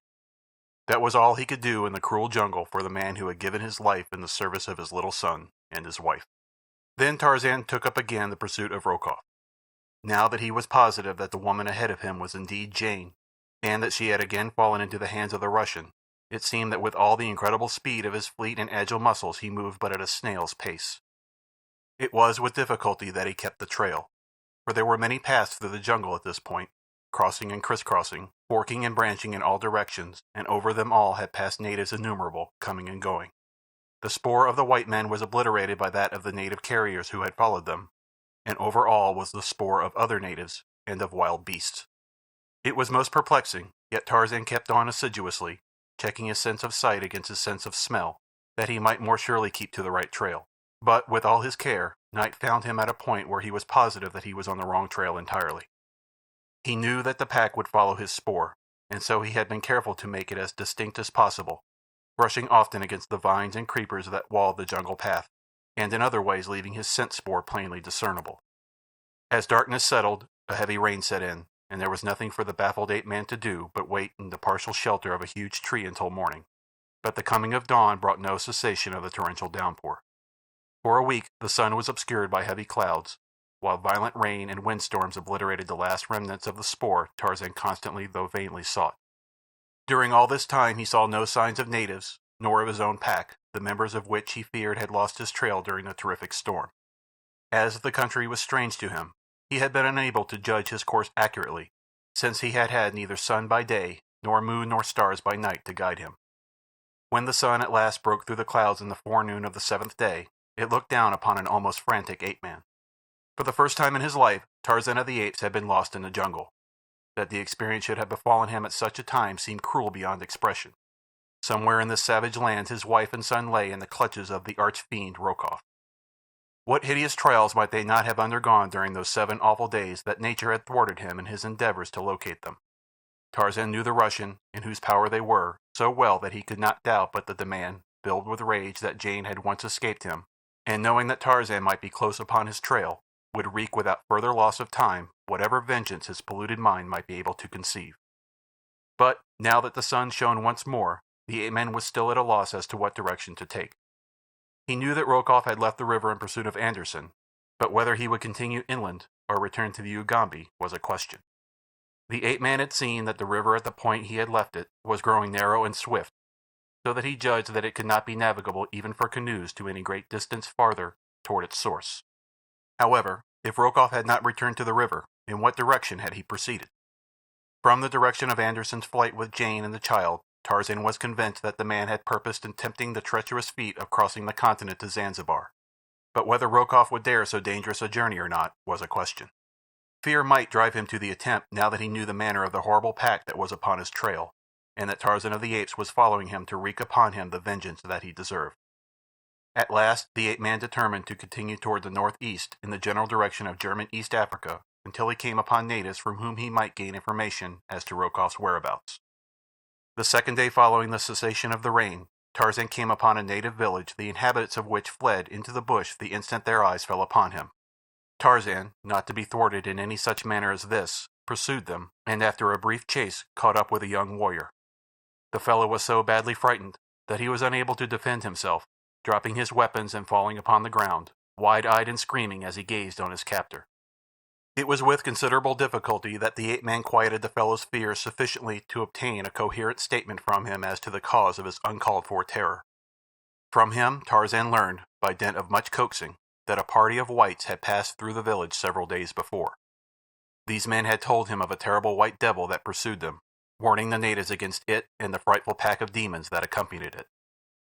That was all he could do in the cruel jungle for the man who had given his life in the service of his little son and his wife. Then Tarzan took up again the pursuit of Rokoff. Now that he was positive that the woman ahead of him was indeed Jane, and that she had again fallen into the hands of the Russian, it seemed that with all the incredible speed of his fleet and agile muscles he moved but at a snail's pace. It was with difficulty that he kept the trail, for there were many paths through the jungle at this point, crossing and crisscrossing, forking and branching in all directions, and over them all had passed natives innumerable, coming and going. The spoor of the white men was obliterated by that of the native carriers who had followed them, and over all was the spoor of other natives and of wild beasts. It was most perplexing, yet Tarzan kept on assiduously, checking his sense of sight against his sense of smell, that he might more surely keep to the right trail. But, with all his care, night found him at a point where he was positive that he was on the wrong trail entirely. He knew that the pack would follow his spoor, and so he had been careful to make it as distinct as possible, brushing often against the vines and creepers that walled the jungle path, and in other ways leaving his scent spoor plainly discernible. As darkness settled, a heavy rain set in, and there was nothing for the baffled ape-man to do but wait in the partial shelter of a huge tree until morning. But the coming of dawn brought no cessation of the torrential downpour. For a week the sun was obscured by heavy clouds, while violent rain and windstorms obliterated the last remnants of the spoor Tarzan constantly though vainly sought. During all this time he saw no signs of natives, nor of his own pack, the members of which he feared had lost his trail during the terrific storm. As the country was strange to him, he had been unable to judge his course accurately, since he had had neither sun by day, nor moon nor stars by night to guide him. When the sun at last broke through the clouds in the forenoon of the 7th day, it looked down upon an almost frantic ape-man. For the first time in his life, Tarzan of the Apes had been lost in the jungle. That the experience should have befallen him at such a time seemed cruel beyond expression. Somewhere in this savage land his wife and son lay in the clutches of the arch-fiend Rokoff. What hideous trials might they not have undergone during those 7 awful days that nature had thwarted him in his endeavors to locate them? Tarzan knew the Russian, in whose power they were, so well that he could not doubt but that the man, filled with rage that Jane had once escaped him, and knowing that Tarzan might be close upon his trail, would wreak without further loss of time whatever vengeance his polluted mind might be able to conceive. But, now that the sun shone once more, the ape-man was still at a loss as to what direction to take. He knew that Rokoff had left the river in pursuit of Anderson, but whether he would continue inland or return to the Ugambi was a question. The ape-man had seen that the river at the point he had left it was growing narrow and swift, so that he judged that it could not be navigable even for canoes to any great distance farther toward its source. However, if Rokoff had not returned to the river, in what direction had he proceeded? From the direction of Anderson's flight with Jane and the child, Tarzan was convinced that the man had purposed in tempting the treacherous feat of crossing the continent to Zanzibar. But whether Rokoff would dare so dangerous a journey or not was a question. Fear might drive him to the attempt now that he knew the manner of the horrible pack that was upon his trail, and that Tarzan of the Apes was following him to wreak upon him the vengeance that he deserved. At last the ape-man determined to continue toward the northeast in the general direction of German East Africa until he came upon natives from whom he might gain information as to Rokoff's whereabouts. The 2nd day following the cessation of the rain, Tarzan came upon a native village the inhabitants of which fled into the bush the instant their eyes fell upon him. Tarzan, not to be thwarted in any such manner as this, pursued them, and after a brief chase caught up with a young warrior. The fellow was so badly frightened that he was unable to defend himself, dropping his weapons and falling upon the ground, wide-eyed and screaming as he gazed on his captor. It was with considerable difficulty that the ape-man quieted the fellow's fears sufficiently to obtain a coherent statement from him as to the cause of his uncalled-for terror. From him Tarzan learned, by dint of much coaxing, that a party of whites had passed through the village several days before. These men had told him of a terrible white devil that pursued them, warning the natives against it and the frightful pack of demons that accompanied it.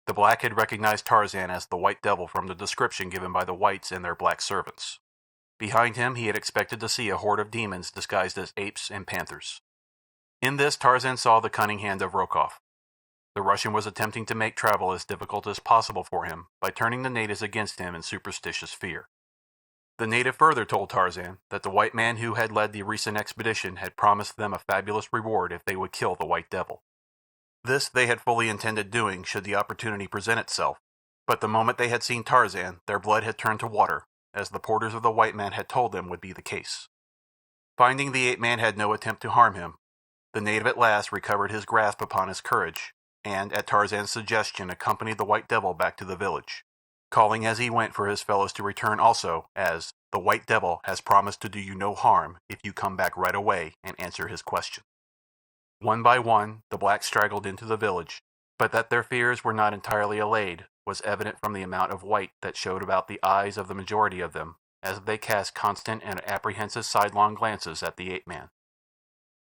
The black had recognized Tarzan as the white devil from the description given by the whites and their black servants. Behind him he had expected to see a horde of demons disguised as apes and panthers. In this Tarzan saw the cunning hand of Rokoff. The Russian was attempting to make travel as difficult as possible for him by turning the natives against him in superstitious fear. The native further told Tarzan that the white man who had led the recent expedition had promised them a fabulous reward if they would kill the white devil. This they had fully intended doing should the opportunity present itself, but the moment they had seen Tarzan their blood had turned to water, as the porters of the white man had told them would be the case. Finding the ape-man had no attempt to harm him, the native at last recovered his grasp upon his courage, and, at Tarzan's suggestion, accompanied the white devil back to the village, calling as he went for his fellows to return also, as the white devil has promised to do you no harm if you come back right away and answer his question. One by one the blacks straggled into the village, but that their fears were not entirely allayed was evident from the amount of white that showed about the eyes of the majority of them, as they cast constant and apprehensive sidelong glances at the ape-man.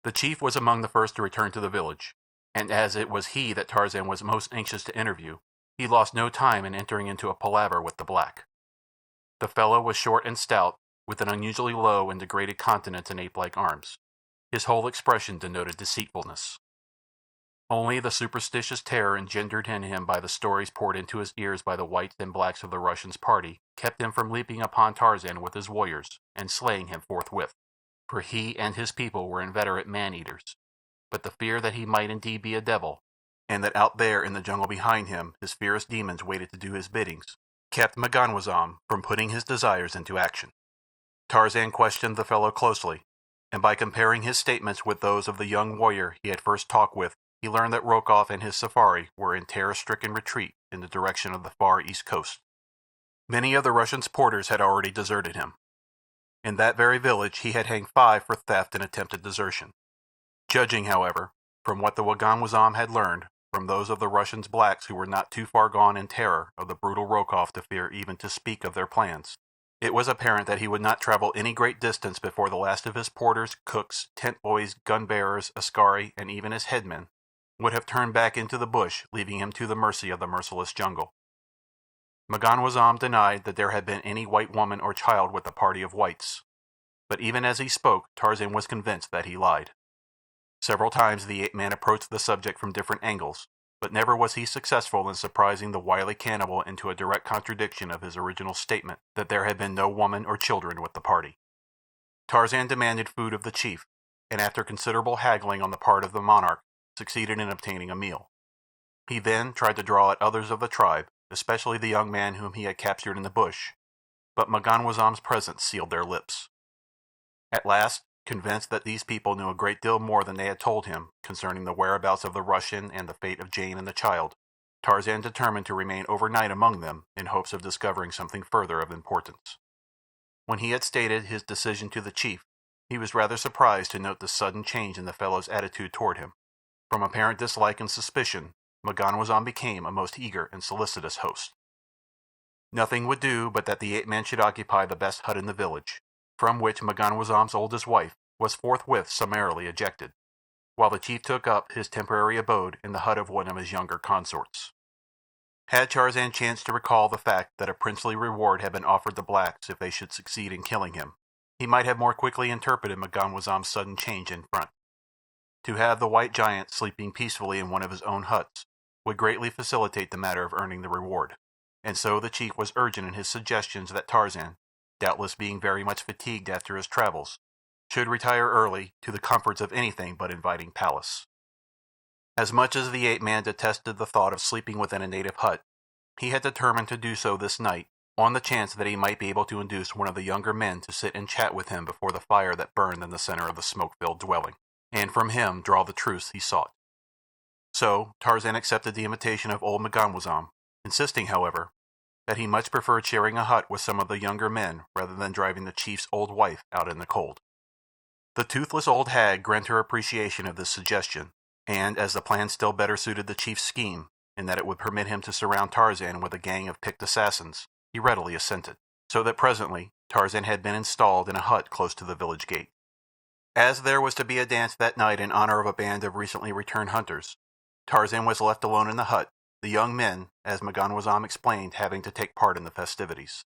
The chief was among the first to return to the village, and as it was he that Tarzan was most anxious to interview, he lost no time in entering into a palaver with the black. The fellow was short and stout, with an unusually low and degraded countenance and ape-like arms. His whole expression denoted deceitfulness. Only the superstitious terror engendered in him by the stories poured into his ears by the whites and blacks of the Russians' party kept him from leaping upon Tarzan with his warriors and slaying him forthwith, for he and his people were inveterate man-eaters. But the fear that he might indeed be a devil, and that out there in the jungle behind him his fierce demons waited to do his biddings, kept M'ganwazam from putting his desires into action. Tarzan questioned the fellow closely, and by comparing his statements with those of the young warrior he had first talked with, he learned that Rokoff and his safari were in terror-stricken retreat in the direction of the far east coast. Many of the Russians' porters had already deserted him. In that very village he had hanged 5 for theft and attempted desertion. Judging, however, from what the M'ganwazam had learned from those of the Russians' blacks who were not too far gone in terror of the brutal Rokoff to fear even to speak of their plans, it was apparent that he would not travel any great distance before the last of his porters, cooks, tent boys, gun-bearers, askari, and even his headmen would have turned back into the bush, leaving him to the mercy of the merciless jungle. M'ganwazam denied that there had been any white woman or child with the party of whites, but even as he spoke, Tarzan was convinced that he lied. Several times the ape-man approached the subject from different angles, but never was he successful in surprising the wily cannibal into a direct contradiction of his original statement that there had been no woman or children with the party. Tarzan demanded food of the chief, and after considerable haggling on the part of the monarch, succeeded in obtaining a meal. He then tried to draw at others of the tribe, especially the young man whom he had captured in the bush, but M'ganwazam's presence sealed their lips. At last, convinced that these people knew a great deal more than they had told him concerning the whereabouts of the Russian and the fate of Jane and the child, Tarzan determined to remain overnight among them in hopes of discovering something further of importance. When he had stated his decision to the chief, he was rather surprised to note the sudden change in the fellow's attitude toward him. From apparent dislike and suspicion, M'ganwazam became a most eager and solicitous host. Nothing would do but that the ape-man should occupy the best hut in the village, from which M'ganwazam's oldest wife was forthwith summarily ejected, while the chief took up his temporary abode in the hut of one of his younger consorts. Had Tarzan chanced to recall the fact that a princely reward had been offered the blacks if they should succeed in killing him, he might have more quickly interpreted M'ganwazam's sudden change in front. To have the white giant sleeping peacefully in one of his own huts would greatly facilitate the matter of earning the reward, and so the chief was urgent in his suggestions that Tarzan, doubtless being very much fatigued after his travels, should retire early to the comforts of anything but inviting palace. As much as the ape-man detested the thought of sleeping within a native hut, he had determined to do so this night, on the chance that he might be able to induce one of the younger men to sit and chat with him before the fire that burned in the center of the smoke-filled dwelling, and from him draw the truths he sought. So Tarzan accepted the invitation of old M'ganwazam, insisting, however, that he much preferred sharing a hut with some of the younger men rather than driving the chief's old wife out in the cold. The toothless old hag grinned her appreciation of this suggestion, and as the plan still better suited the chief's scheme, in that it would permit him to surround Tarzan with a gang of picked assassins, he readily assented, so that presently Tarzan had been installed in a hut close to the village gate. As there was to be a dance that night in honor of a band of recently returned hunters, Tarzan was left alone in the hut, the young men, as M'ganwazam explained, having to take part in the festivities.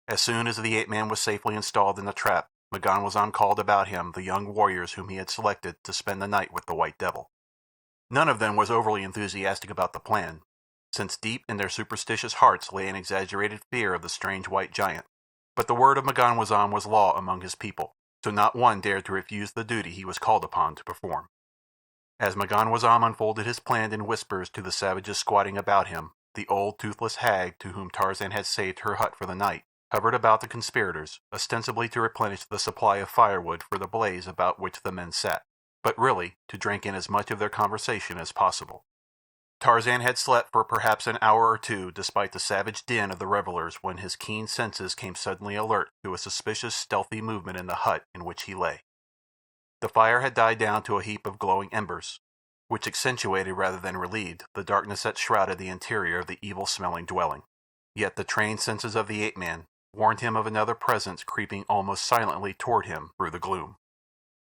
As soon as the ape-man was safely installed in the trap, M'ganwazam called about him the young warriors whom he had selected to spend the night with the White Devil. None of them was overly enthusiastic about the plan, since deep in their superstitious hearts lay an exaggerated fear of the strange white giant, but the word of M'ganwazam was law among his people, so not one dared to refuse the duty he was called upon to perform. As M'ganwazam unfolded his plan in whispers to the savages squatting about him, the old toothless hag to whom Tarzan had saved her hut for the night hovered about the conspirators, ostensibly to replenish the supply of firewood for the blaze about which the men sat, but really to drink in as much of their conversation as possible. Tarzan had slept for perhaps an hour or two despite the savage din of the revelers when his keen senses came suddenly alert to a suspicious stealthy movement in the hut in which he lay. The fire had died down to a heap of glowing embers, which accentuated rather than relieved the darkness that shrouded the interior of the evil-smelling dwelling. Yet the trained senses of the ape-man warned him of another presence creeping almost silently toward him through the gloom.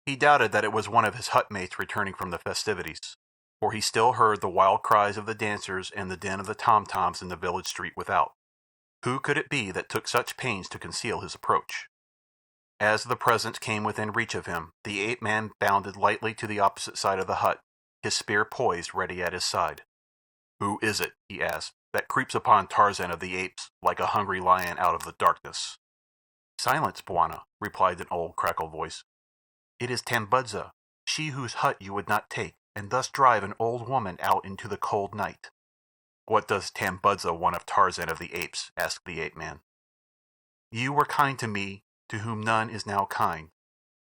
He doubted that it was one of his hut-mates returning from the festivities, for he still heard the wild cries of the dancers and the din of the tom-toms in the village street without. Who could it be that took such pains to conceal his approach? As the presence came within reach of him, the ape-man bounded lightly to the opposite side of the hut, his spear poised ready at his side. "Who is it," he asked, "that creeps upon Tarzan of the Apes like a hungry lion out of the darkness?" "Silence, Bwana," replied an old crackle voice. "It is Tambudza, she whose hut you would not take, and thus drive an old woman out into the cold night." "What does Tambudza want of Tarzan of the Apes?" asked the ape-man. "You were kind to me, to whom none is now kind,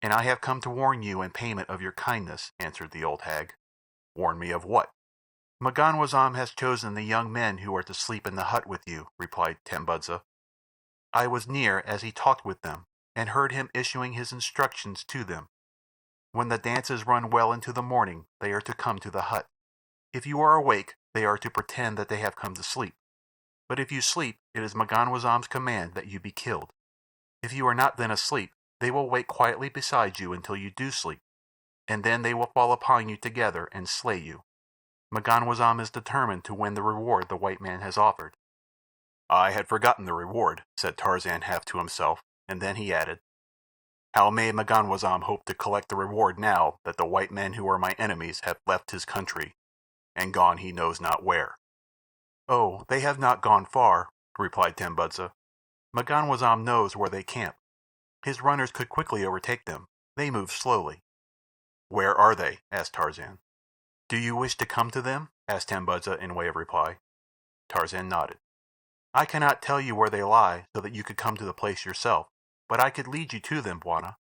and I have come to warn you in payment of your kindness," answered the old hag. "Warn me of what?" "M'ganwazam has chosen the young men who are to sleep in the hut with you," replied Tambudza. "I was near as he talked with them, and heard him issuing his instructions to them. When the dances run well into the morning, they are to come to the hut. If you are awake, they are to pretend that they have come to sleep. But if you sleep, it is M'ganwazam's command that you be killed. If you are not then asleep, they will wait quietly beside you until you do sleep, and then they will fall upon you together and slay you. M'ganwazam is determined to win the reward the white man has offered." "I had forgotten the reward," said Tarzan half to himself, and then he added, "How may M'ganwazam hope to collect the reward now that the white men who are my enemies have left his country, and gone he knows not where?" "Oh, they have not gone far," replied Tambudza. "M'ganwazam knows where they camp. His runners could quickly overtake them. They move slowly." "Where are they?" asked Tarzan. "Do you wish to come to them?" asked Tambudza in way of reply. Tarzan nodded. "I cannot tell you where they lie so that you could come to the place yourself, but I could lead you to them, Bwana."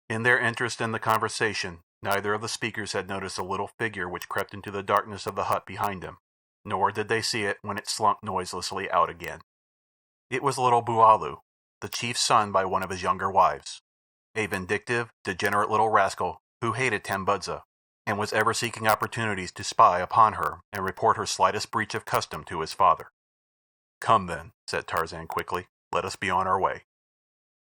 In their interest in the conversation, neither of the speakers had noticed a little figure which crept into the darkness of the hut behind them, nor did they see it when it slunk noiselessly out again. It was little Bualu, the chief's son by one of his younger wives, a vindictive, degenerate little rascal who hated Tambudza, and was ever seeking opportunities to spy upon her and report her slightest breach of custom to his father. "Come then," said Tarzan quickly, "let us be on our way."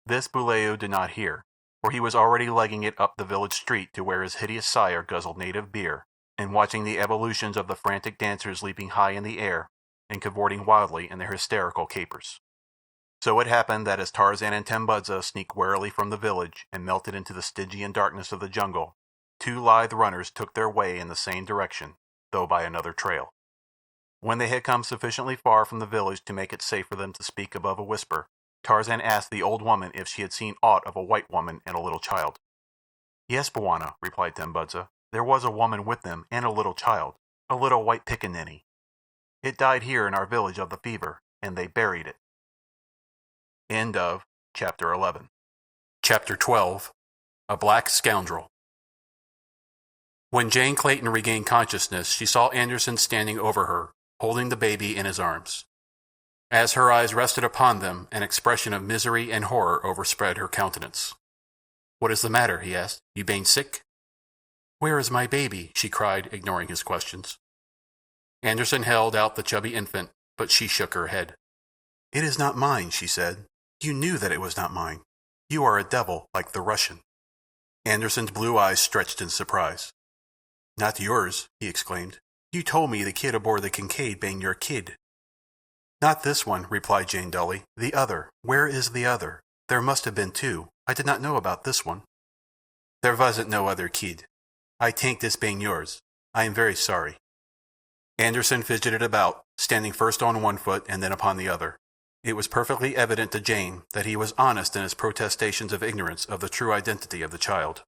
This Bulew did not hear, for he was already legging it up the village street to where his hideous sire guzzled native beer, and watching the evolutions of the frantic dancers leaping high in the air and cavorting wildly in their hysterical capers. So it happened that as Tarzan and Tambudza sneaked warily from the village and melted into the Stygian darkness of the jungle, two lithe runners took their way in the same direction, though by another trail. When they had come sufficiently far from the village to make it safe for them to speak above a whisper, Tarzan asked the old woman if she had seen aught of a white woman and a little child. "Yes, Bwana," replied Tambudza. "There was a woman with them and a little child, a little white pickaninny. It died here in our village of the fever, and they buried it." End of Chapter 11. Chapter 12. A Black Scoundrel. When Jane Clayton regained consciousness, she saw Anderson standing over her, holding the baby in his arms. As her eyes rested upon them, an expression of misery and horror overspread her countenance. "What is the matter?" he asked. "You bane sick?" "Where is my baby?" she cried, ignoring his questions. Anderson held out the chubby infant, but she shook her head. "It is not mine," she said. "You knew that it was not mine. You are a devil like the Russian." Anderson's blue eyes stretched in surprise. "Not yours," he exclaimed. "You told me the kid aboard the Kincaid bane your kid." "Not this one," replied Jane dully. "The other. Where is the other? There must have been two. I did not know about this one." "There wasn't no other kid. I think this bane yours. I am very sorry." Anderson fidgeted about, standing first on one foot and then upon the other. It was perfectly evident to Jane that he was honest in his protestations of ignorance of the true identity of the child.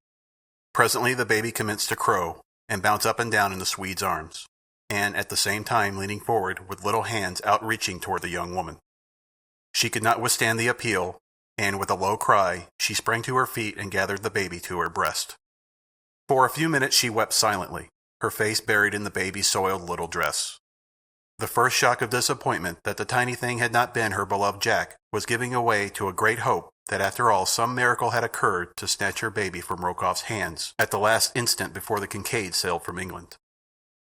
Presently the baby commenced to crow, and bounce up and down in the Swede's arms, and at the same time leaning forward with little hands outreaching toward the young woman. She could not withstand the appeal, and with a low cry, she sprang to her feet and gathered the baby to her breast. For a few minutes she wept silently, her face buried in the baby's soiled little dress. The first shock of disappointment that the tiny thing had not been her beloved Jack was giving way to a great hope that after all some miracle had occurred to snatch her baby from Rokoff's hands at the last instant before the Kincaid sailed from England.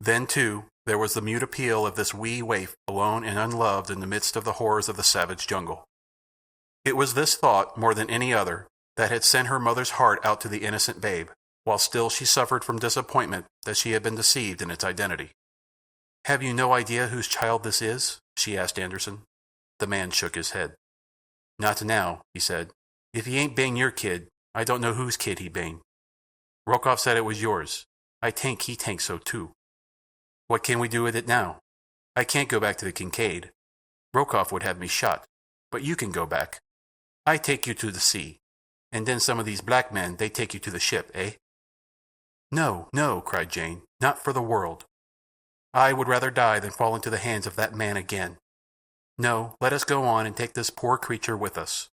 Then, too, there was the mute appeal of this wee waif alone and unloved in the midst of the horrors of the savage jungle. It was this thought, more than any other, that had sent her mother's heart out to the innocent babe, while still she suffered from disappointment that she had been deceived in its identity. "Have you no idea whose child this is?" she asked Anderson. The man shook his head. "Not now," he said. "If he ain't bane your kid, I don't know whose kid he bane. Rokoff said it was yours. I think he thinks so too. What can we do with it now? I can't go back to the Kincaid. Rokoff would have me shot, but you can go back. I take you to the sea, and then some of these black men, they take you to the ship, eh? No, no, cried Jane, not for the world. I would rather die than fall into the hands of that man again. No, let us go on and take this poor creature with us.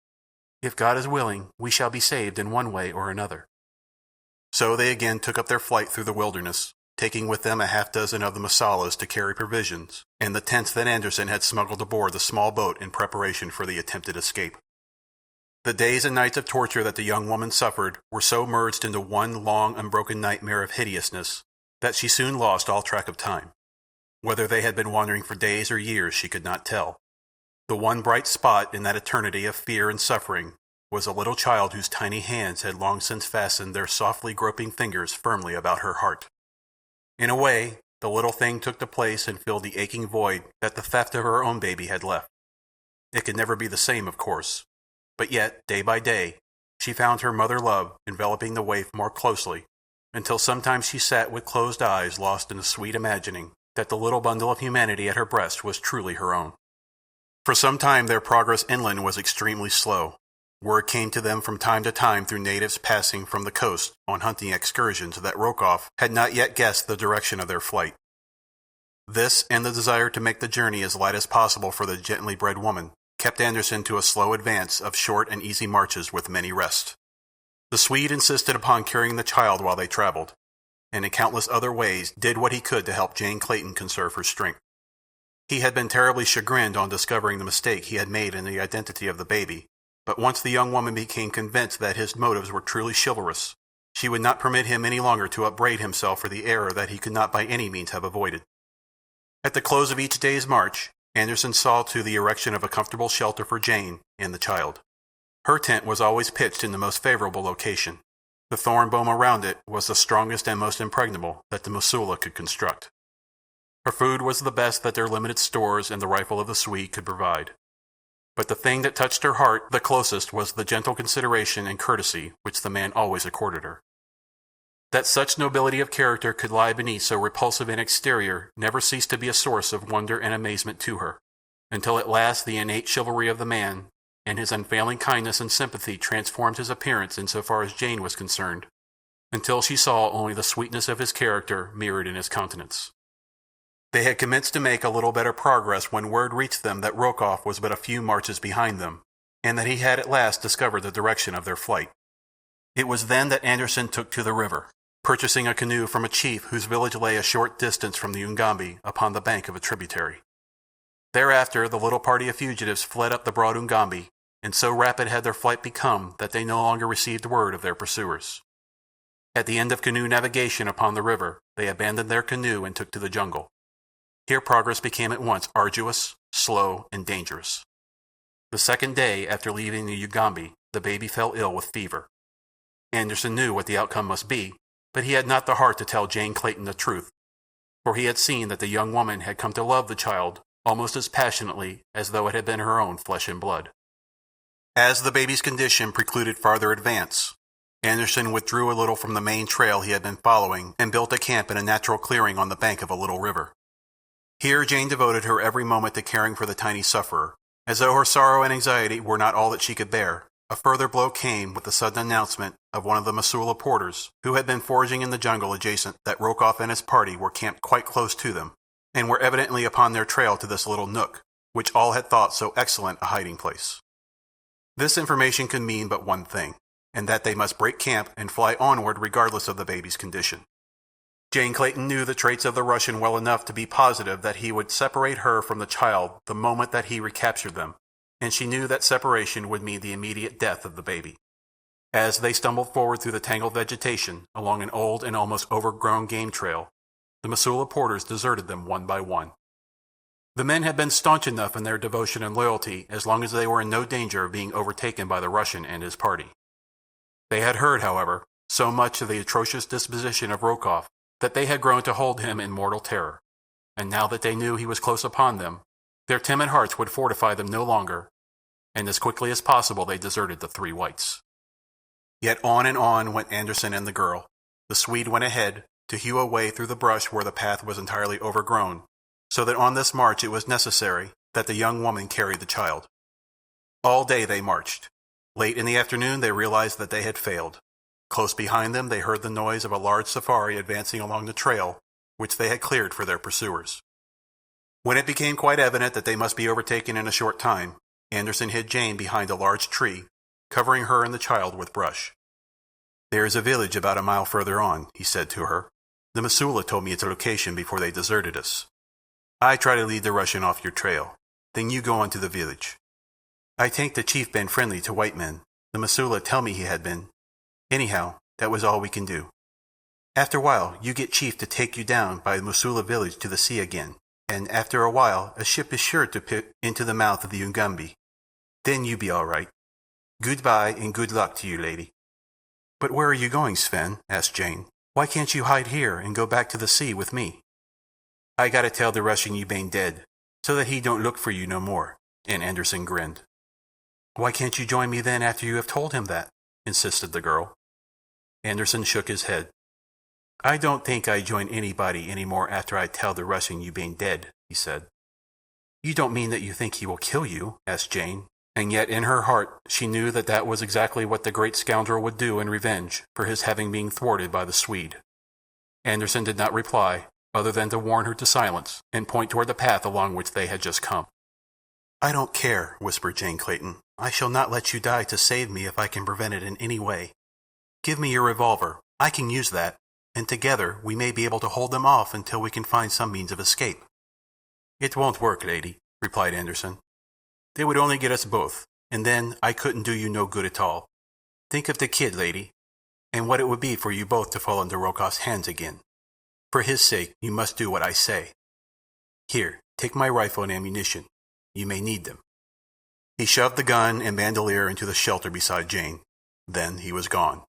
If God is willing, we shall be saved in one way or another. So they again took up their flight through the wilderness, taking with them a half-dozen of the masalas to carry provisions, and the tents that Anderson had smuggled aboard the small boat in preparation for the attempted escape. The days and nights of torture that the young woman suffered were so merged into one long, unbroken nightmare of hideousness that she soon lost all track of time. Whether they had been wandering for days or years she could not tell. The one bright spot in that eternity of fear and suffering was a little child whose tiny hands had long since fastened their softly groping fingers firmly about her heart. In a way, the little thing took the place and filled the aching void that the theft of her own baby had left. It could never be the same, of course, but yet, day by day, she found her mother love enveloping the waif more closely, until sometimes she sat with closed eyes lost in a sweet imagining that the little bundle of humanity at her breast was truly her own. For some time their progress inland was extremely slow. Word came to them from time to time through natives passing from the coast on hunting excursions that Rokoff had not yet guessed the direction of their flight. This, and the desire to make the journey as light as possible for the gently bred woman, kept Anderson to a slow advance of short and easy marches with many rests. The Swede insisted upon carrying the child while they traveled, and in countless other ways did what he could to help Jane Clayton conserve her strength. He had been terribly chagrined on discovering the mistake he had made in the identity of the baby, but once the young woman became convinced that his motives were truly chivalrous, she would not permit him any longer to upbraid himself for the error that he could not by any means have avoided. At the close of each day's march, Anderson saw to the erection of a comfortable shelter for Jane and the child. Her tent was always pitched in the most favorable location. The thorn boma around it was the strongest and most impregnable that the Musula could construct. Her food was the best that their limited stores and the rifle of the Swede could provide. But the thing that touched her heart the closest was the gentle consideration and courtesy which the man always accorded her. That such nobility of character could lie beneath so repulsive an exterior never ceased to be a source of wonder and amazement to her, until at last the innate chivalry of the man and his unfailing kindness and sympathy transformed his appearance in so far as Jane was concerned, until she saw only the sweetness of his character mirrored in his countenance. They had commenced to make a little better progress when word reached them that Rokoff was but a few marches behind them, and that he had at last discovered the direction of their flight. It was then that Anderson took to the river, purchasing a canoe from a chief whose village lay a short distance from the Ugambi upon the bank of a tributary. Thereafter the little party of fugitives fled up the broad Ugambi, and so rapid had their flight become that they no longer received word of their pursuers. At the end of canoe navigation upon the river, they abandoned their canoe and took to the jungle. Here progress became at once arduous, slow, and dangerous. The second day after leaving the Ugambi, the baby fell ill with fever. Anderson knew what the outcome must be, but he had not the heart to tell Jane Clayton the truth, for he had seen that the young woman had come to love the child almost as passionately as though it had been her own flesh and blood. As the baby's condition precluded farther advance, Anderson withdrew a little from the main trail he had been following and built a camp in a natural clearing on the bank of a little river. Here Jane devoted her every moment to caring for the tiny sufferer. As though her sorrow and anxiety were not all that she could bear, a further blow came with the sudden announcement of one of the Musula porters, who had been foraging in the jungle adjacent, that Rokoff and his party were camped quite close to them, and were evidently upon their trail to this little nook, which all had thought so excellent a hiding place. This information could mean but one thing, and that they must break camp and fly onward regardless of the baby's condition. Jane Clayton knew the traits of the Russian well enough to be positive that he would separate her from the child the moment that he recaptured them, and she knew that separation would mean the immediate death of the baby. As they stumbled forward through the tangled vegetation along an old and almost overgrown game trail, the Musula porters deserted them one by one. The men had been staunch enough in their devotion and loyalty as long as they were in no danger of being overtaken by the Russian and his party. They had heard, however, so much of the atrocious disposition of Rokoff that they had grown to hold him in mortal terror, and now that they knew he was close upon them, their timid hearts would fortify them no longer, and as quickly as possible they deserted the three whites. Yet on and on went Anderson and the girl. The Swede went ahead, to hew a way through the brush where the path was entirely overgrown, so that on this march it was necessary that the young woman carry the child. All day they marched. Late in the afternoon they realized that they had failed. Close behind them they heard the noise of a large safari advancing along the trail, which they had cleared for their pursuers. When it became quite evident that they must be overtaken in a short time, Anderson hid Jane behind a large tree, covering her and the child with brush. "There is a village about a mile further on," he said to her. "The Mosula told me its location before they deserted us. I try to lead the Russian off your trail. Then you go on to the village. I think the chief been friendly to white men. The Mosula tell me he had been. Anyhow, that was all we can do. After a while, you get chief to take you down by the Mosula village to the sea again, and after a while, a ship is sure to put into the mouth of the Ugambi. Then you be all right. Goodbye and good luck to you, lady." "But where are you going, Sven?" asked Jane. "Why can't you hide here and go back to the sea with me?" "I gotta tell the Russian you been dead, so that he don't look for you no more," and Anderson grinned. "Why can't you join me then after you have told him that?" insisted the girl. Anderson shook his head. "I don't think I join anybody any more after I tell the Russian you been dead," he said. "You don't mean that you think he will kill you?" asked Jane, and yet in her heart she knew that that was exactly what the great scoundrel would do in revenge for his having been thwarted by the Swede. Anderson did not reply, other than to warn her to silence and point toward the path along which they had just come. "I don't care," whispered Jane Clayton. "I shall not let you die to save me if I can prevent it in any way. Give me your revolver. I can use that, and together we may be able to hold them off until we can find some means of escape." "It won't work, lady," replied Anderson. "They would only get us both, and then I couldn't do you no good at all. Think of the kid, lady, and what it would be for you both to fall into Rokoff's hands again. For his sake, you must do what I say. Here, take my rifle and ammunition. You may need them." He shoved the gun and bandolier into the shelter beside Jane. Then he was gone.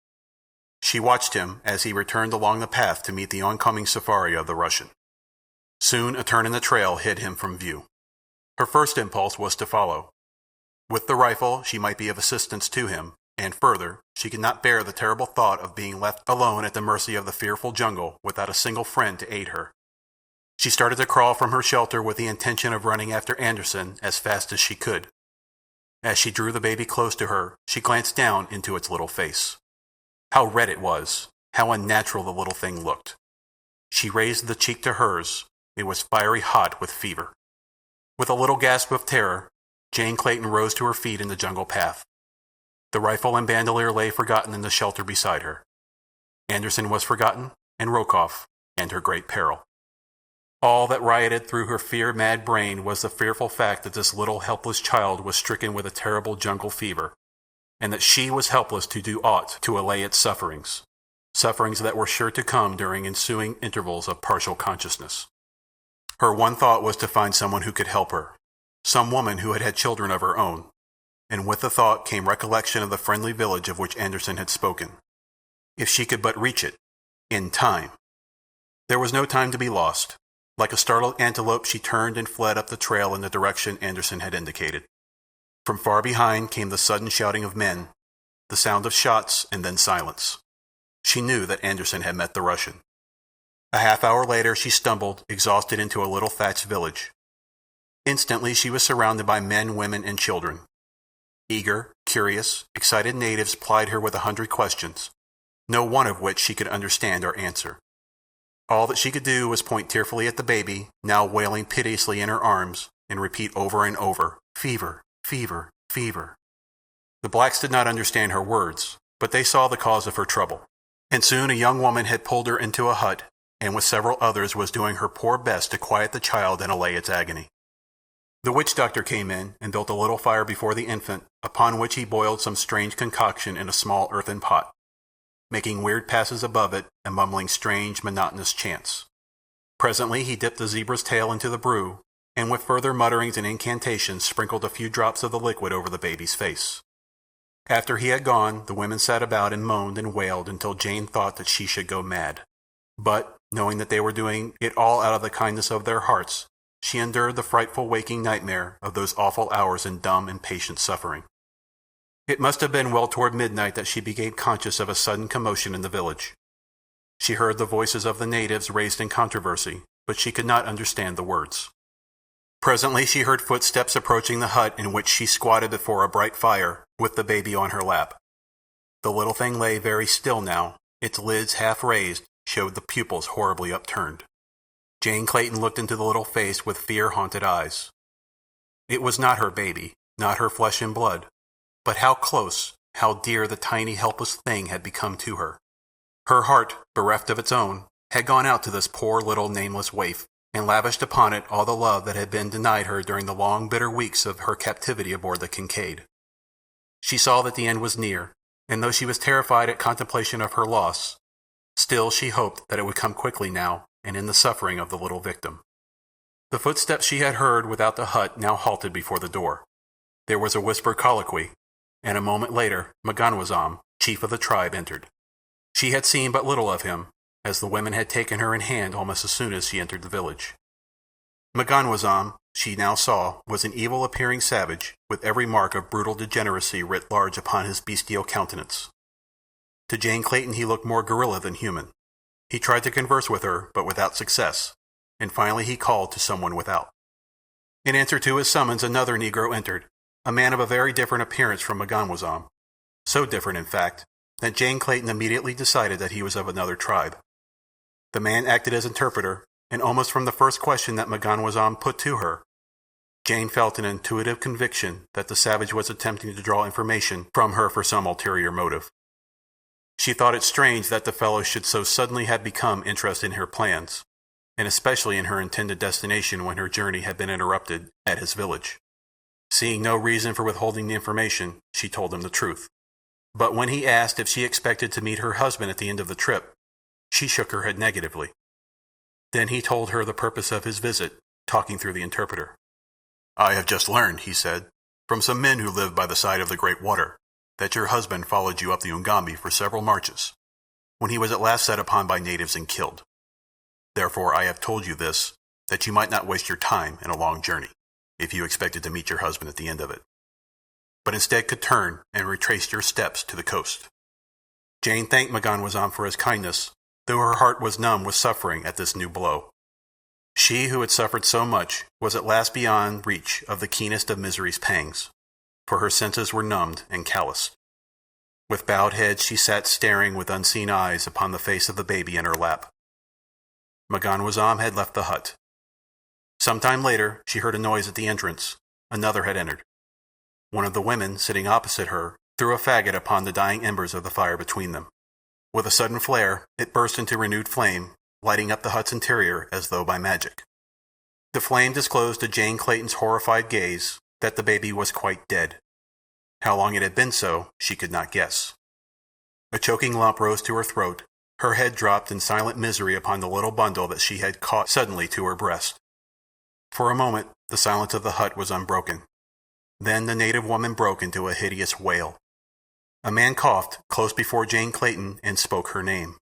She watched him as he returned along the path to meet the oncoming safari of the Russian. Soon a turn in the trail hid him from view. Her first impulse was to follow. With the rifle, she might be of assistance to him, and further, she could not bear the terrible thought of being left alone at the mercy of the fearful jungle without a single friend to aid her. She started to crawl from her shelter with the intention of running after Anderson as fast as she could. As she drew the baby close to her, she glanced down into its little face. How red it was! How unnatural the little thing looked! She raised the cheek to hers. It was fiery hot with fever. With a little gasp of terror, Jane Clayton rose to her feet in the jungle path. The rifle and bandolier lay forgotten in the shelter beside her. Anderson was forgotten, and Rokoff, and her great peril. All that rioted through her fear-mad brain was the fearful fact that this little helpless child was stricken with a terrible jungle fever, and that she was helpless to do aught to allay its sufferings, sufferings that were sure to come during ensuing intervals of partial consciousness. Her one thought was to find someone who could help her, some woman who had had children of her own, and with the thought came recollection of the friendly village of which Anderson had spoken. If she could but reach it, in time. There was no time to be lost. Like a startled antelope, she turned and fled up the trail in the direction Anderson had indicated. From far behind came the sudden shouting of men, the sound of shots, and then silence. She knew that Anderson had met the Russian. A half-hour later she stumbled, exhausted, into a little thatched village. Instantly she was surrounded by men, women, and children. Eager, curious, excited natives plied her with 100 questions, no one of which she could understand or answer. All that she could do was point tearfully at the baby, now wailing piteously in her arms, and repeat over and over, "Fever, fever, fever." The blacks did not understand her words, but they saw the cause of her trouble, and soon a young woman had pulled her into a hut, and with several others was doing her poor best to quiet the child and allay its agony. The witch doctor came in and built a little fire before the infant, upon which he boiled some strange concoction in a small earthen pot, making weird passes above it and mumbling strange, monotonous chants. Presently he dipped the zebra's tail into the brew, and with further mutterings and incantations sprinkled a few drops of the liquid over the baby's face. After he had gone, the women sat about and moaned and wailed until Jane thought that she should go mad. But, knowing that they were doing it all out of the kindness of their hearts, she endured the frightful waking nightmare of those awful hours in dumb and patient suffering. It must have been well toward midnight that she became conscious of a sudden commotion in the village. She heard the voices of the natives raised in controversy, but she could not understand the words. Presently she heard footsteps approaching the hut in which she squatted before a bright fire, with the baby on her lap. The little thing lay very still now. Its lids, half raised, showed the pupils horribly upturned. Jane Clayton looked into the little face with fear-haunted eyes. It was not her baby, not her flesh and blood, but how close, how dear the tiny helpless thing had become to her. Her heart, bereft of its own, had gone out to this poor little nameless waif, and lavished upon it all the love that had been denied her during the long bitter weeks of her captivity aboard the Kincaid. She saw that the end was near, and though she was terrified at contemplation of her loss, still she hoped that it would come quickly now, and in the suffering of the little victim. The footsteps she had heard without the hut now halted before the door. There was a whispered colloquy, and a moment later M'ganwazam, chief of the tribe, entered. She had seen but little of him, as the women had taken her in hand almost as soon as she entered the village. M'ganwazam, she now saw, was an evil-appearing savage, with every mark of brutal degeneracy writ large upon his bestial countenance. To Jane Clayton he looked more gorilla than human. He tried to converse with her, but without success, and finally he called to someone without. In answer to his summons another Negro entered, a man of a very different appearance from M'ganwazam, so different, in fact, that Jane Clayton immediately decided that he was of another tribe. The man acted as interpreter, and almost from the first question that M'ganwazam put to her, Jane felt an intuitive conviction that the savage was attempting to draw information from her for some ulterior motive. She thought it strange that the fellow should so suddenly have become interested in her plans, and especially in her intended destination when her journey had been interrupted at his village. Seeing no reason for withholding the information, she told him the truth. But when he asked if she expected to meet her husband at the end of the trip, she shook her head negatively. Then he told her the purpose of his visit, talking through the interpreter. "I have just learned," he said, "from some men who live by the side of the great water, that your husband followed you up the Ugambi for several marches, when he was at last set upon by natives and killed. Therefore I have told you this, that you might not waste your time in a long journey, if you expected to meet your husband at the end of it, but instead could turn and retrace your steps to the coast." Jane thanked M'ganwazam for his kindness, though her heart was numb with suffering at this new blow. She who had suffered so much was at last beyond reach of the keenest of misery's pangs, for her senses were numbed and calloused. With bowed head she sat staring with unseeing eyes upon the face of the baby in her lap. M'ganwazam had left the hut. Some time later she heard a noise at the entrance. Another had entered. One of the women, sitting opposite her, threw a faggot upon the dying embers of the fire between them. With a sudden flare, it burst into renewed flame, lighting up the hut's interior as though by magic. The flame disclosed to Jane Clayton's horrified gaze that the baby was quite dead. How long it had been so, she could not guess. A choking lump rose to her throat. Her head dropped in silent misery upon the little bundle that she had caught suddenly to her breast. For a moment, the silence of the hut was unbroken. Then the native woman broke into a hideous wail. A man coughed close before Jane Clayton and spoke her name.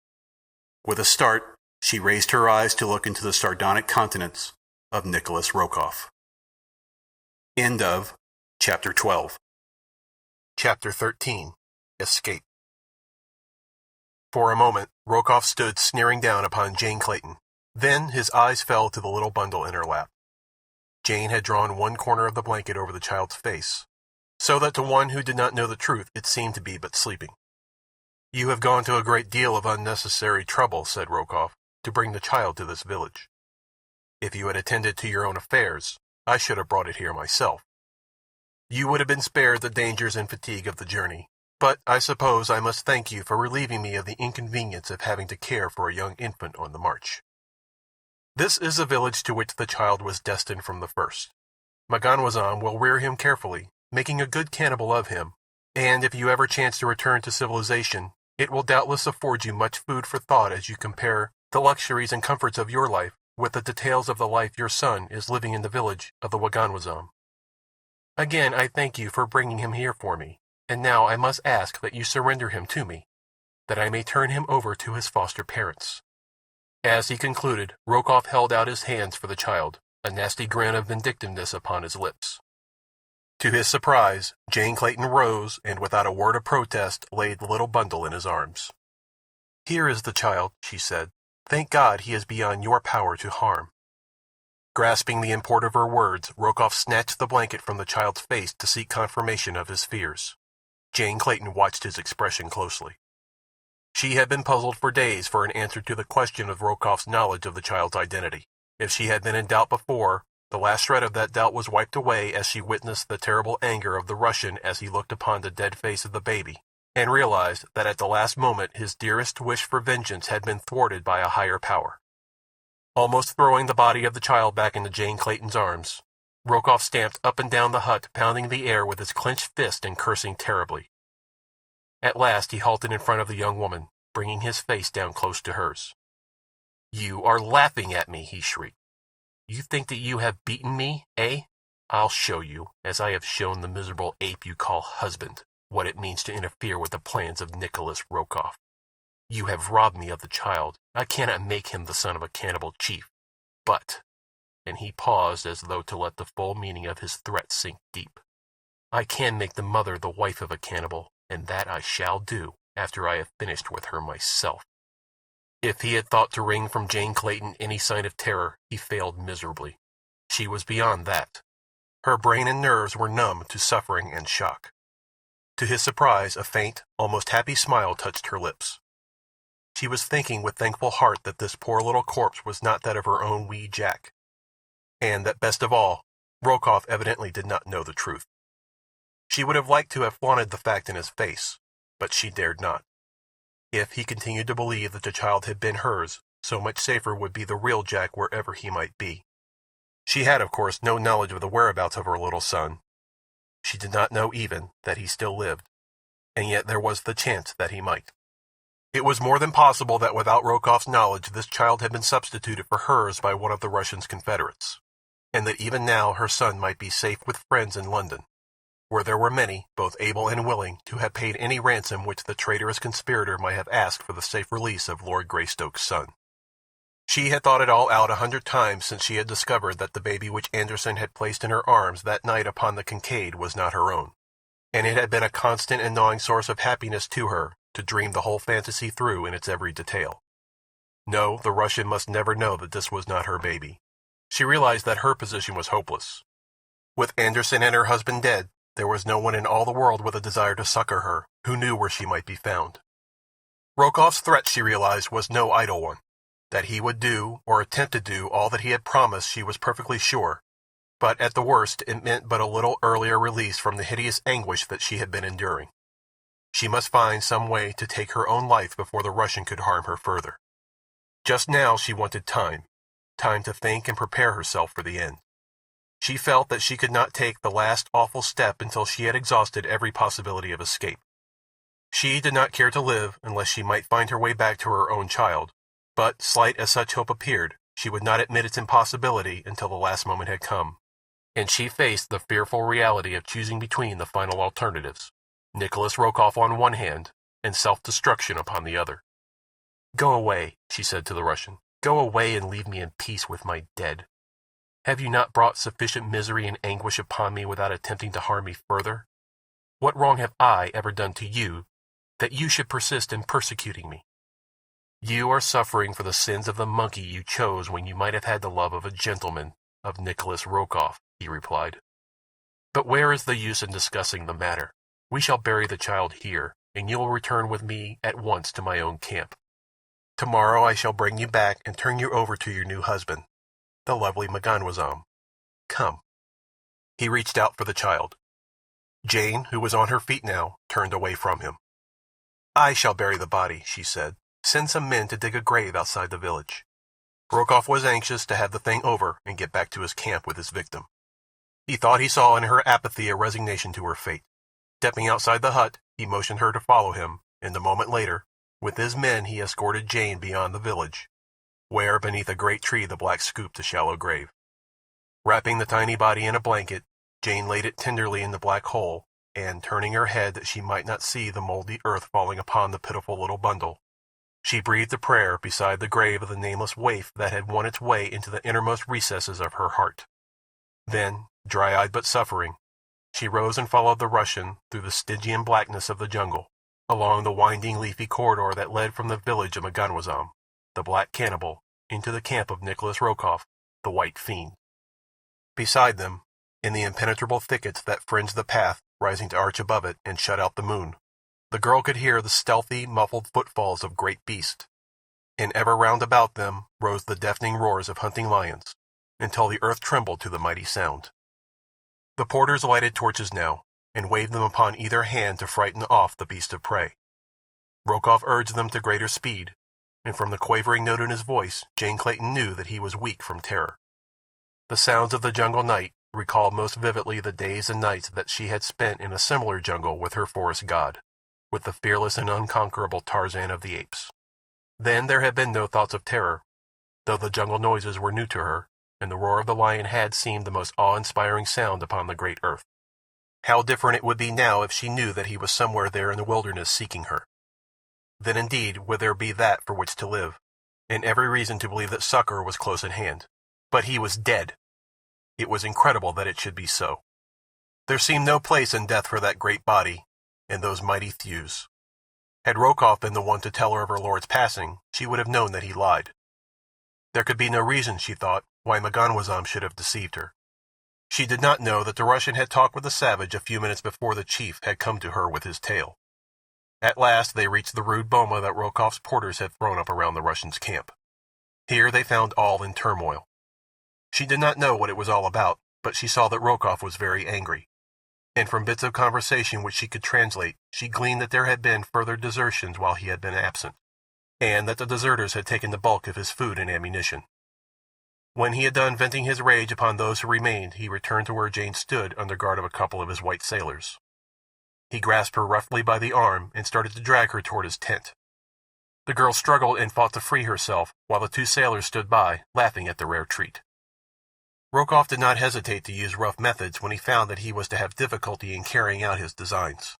With a start, she raised her eyes to look into the sardonic countenance of Nicholas Rokoff. End of Chapter 12. Chapter 13. Escape. For a moment, Rokoff stood sneering down upon Jane Clayton. Then his eyes fell to the little bundle in her lap. Jane had drawn one corner of the blanket over the child's face, so that to one who did not know the truth it seemed to be but sleeping. "You have gone to a great deal of unnecessary trouble," said Rokoff, "to bring the child to this village. If you had attended to your own affairs, I should have brought it here myself. You would have been spared the dangers and fatigue of the journey, but I suppose I must thank you for relieving me of the inconvenience of having to care for a young infant on the march. This is a village to which the child was destined from the first. M'ganwazam will rear him carefully, making a good cannibal of him, and if you ever chance to return to civilization, it will doubtless afford you much food for thought as you compare the luxuries and comforts of your life with the details of the life your son is living in the village of the M'ganwazam. Again I thank you for bringing him here for me, and now I must ask that you surrender him to me, that I may turn him over to his foster parents." As he concluded, Rokoff held out his hands for the child, a nasty grin of vindictiveness upon his lips. To his surprise, Jane Clayton rose and without a word of protest laid the little bundle in his arms. "Here is the child," she said. "Thank God he is beyond your power to harm." Grasping the import of her words, Rokoff snatched the blanket from the child's face to seek confirmation of his fears. Jane Clayton watched his expression closely. She had been puzzled for days for an answer to the question of Rokoff's knowledge of the child's identity. If she had been in doubt before, the last shred of that doubt was wiped away as she witnessed the terrible anger of the Russian as he looked upon the dead face of the baby, and realized that at the last moment his dearest wish for vengeance had been thwarted by a higher power. Almost throwing the body of the child back into Jane Clayton's arms, Rokoff stamped up and down the hut, pounding the air with his clenched fist and cursing terribly. At last he halted in front of the young woman, bringing his face down close to hers. "You are laughing at me," he shrieked. "You think that you have beaten me, eh? I'll show you, as I have shown the miserable ape you call husband, what it means to interfere with the plans of Nicholas Rokoff. You have robbed me of the child. I cannot make him the son of a cannibal chief. But," and he paused as though to let the full meaning of his threat sink deep, "I can make the mother the wife of a cannibal, and that I shall do after I have finished with her myself." If he had thought to wring from Jane Clayton any sign of terror, he failed miserably. She was beyond that. Her brain and nerves were numb to suffering and shock. To his surprise, a faint, almost happy smile touched her lips. She was thinking with thankful heart that this poor little corpse was not that of her own wee Jack, and that best of all, Rokoff evidently did not know the truth. She would have liked to have flaunted the fact in his face, but she dared not. If he continued to believe that the child had been hers, so much safer would be the real Jack wherever he might be. She had, of course, no knowledge of the whereabouts of her little son. She did not know even that he still lived, and yet there was the chance that he might. It was more than possible that without Rokoff's knowledge this child had been substituted for hers by one of the Russian's confederates, and that even now her son might be safe with friends in London, where there were many, both able and willing, to have paid any ransom which the traitorous conspirator might have asked for the safe release of Lord Greystoke's son. She had thought it all out 100 times since she had discovered that the baby which Anderson had placed in her arms that night upon the Kincaid was not her own, and it had been a constant and gnawing source of happiness to her to dream the whole fantasy through in its every detail. No, the Russian must never know that this was not her baby. She realized that her position was hopeless. With Anderson and her husband dead, there was no one in all the world with a desire to succor her, who knew where she might be found. Rokoff's threat, she realized, was no idle one. That he would do, or attempt to do, all that he had promised she was perfectly sure, but at the worst it meant but a little earlier release from the hideous anguish that she had been enduring. She must find some way to take her own life before the Russian could harm her further. Just now she wanted time to think and prepare herself for the end. She felt that she could not take the last awful step until she had exhausted every possibility of escape. She did not care to live unless she might find her way back to her own child, but, slight as such hope appeared, she would not admit its impossibility until the last moment had come, and she faced the fearful reality of choosing between the final alternatives, Nicholas Rokoff on one hand, and self-destruction upon the other. "Go away," she said to the Russian. "Go away and leave me in peace with my dead. Have you not brought sufficient misery and anguish upon me without attempting to harm me further? What wrong have I ever done to you, that you should persist in persecuting me? You are suffering for the sins of the monkey you chose when you might have had the love of a gentleman, of Nicholas Rokoff," he replied. "But where is the use in discussing the matter? We shall bury the child here, and you will return with me at once to my own camp. Tomorrow I shall bring you back and turn you over to your new husband, the lovely Maganwazam. Come." He reached out for the child. Jane, who was on her feet now, turned away from him. "I shall bury the body," she said. "Send some men to dig a grave outside the village." Rokoff was anxious to have the thing over and get back to his camp with his victim. He thought he saw in her apathy a resignation to her fate. Stepping outside the hut, he motioned her to follow him, and a moment later, with his men he escorted Jane beyond the village, where beneath a great tree the black scooped a shallow grave. Wrapping the tiny body in a blanket, Jane laid it tenderly in the black hole, and, turning her head that she might not see the moldy earth falling upon the pitiful little bundle, she breathed a prayer beside the grave of the nameless waif that had won its way into the innermost recesses of her heart. Then, dry-eyed but suffering, she rose and followed the Russian through the Stygian blackness of the jungle, along the winding leafy corridor that led from the village of Maganwazam, the black cannibal, into the camp of Nicholas Rokoff, the white fiend. Beside them, in the impenetrable thickets that fringed the path rising to arch above it and shut out the moon, the girl could hear the stealthy, muffled footfalls of great beasts, and ever round about them rose the deafening roars of hunting lions, until the earth trembled to the mighty sound. The porters lighted torches now, and waved them upon either hand to frighten off the beast of prey. Rokoff urged them to greater speed, and from the quavering note in his voice, Jane Clayton knew that he was weak from terror. The sounds of the jungle night recalled most vividly the days and nights that she had spent in a similar jungle with her forest god, with the fearless and unconquerable Tarzan of the apes. Then there had been no thoughts of terror, though the jungle noises were new to her, and the roar of the lion had seemed the most awe-inspiring sound upon the great earth. How different it would be now if she knew that he was somewhere there in the wilderness seeking her. Then indeed would there be that for which to live, and every reason to believe that succor was close at hand. But he was dead. It was incredible that it should be so. There seemed no place in death for that great body, and those mighty thews. Had Rokoff been the one to tell her of her lord's passing, she would have known that he lied. There could be no reason, she thought, why Maganwazam should have deceived her. She did not know that the Russian had talked with the savage a few minutes before the chief had come to her with his tale. At last they reached the rude boma that Rokoff's porters had thrown up around the Russian's camp. Here they found all in turmoil. She did not know what it was all about, but she saw that Rokoff was very angry, and from bits of conversation which she could translate, she gleaned that there had been further desertions while he had been absent, and that the deserters had taken the bulk of his food and ammunition. When he had done venting his rage upon those who remained, he returned to where Jane stood under guard of a couple of his white sailors. He grasped her roughly by the arm and started to drag her toward his tent. The girl struggled and fought to free herself, while the two sailors stood by, laughing at the rare treat. Rokoff did not hesitate to use rough methods when he found that he was to have difficulty in carrying out his designs.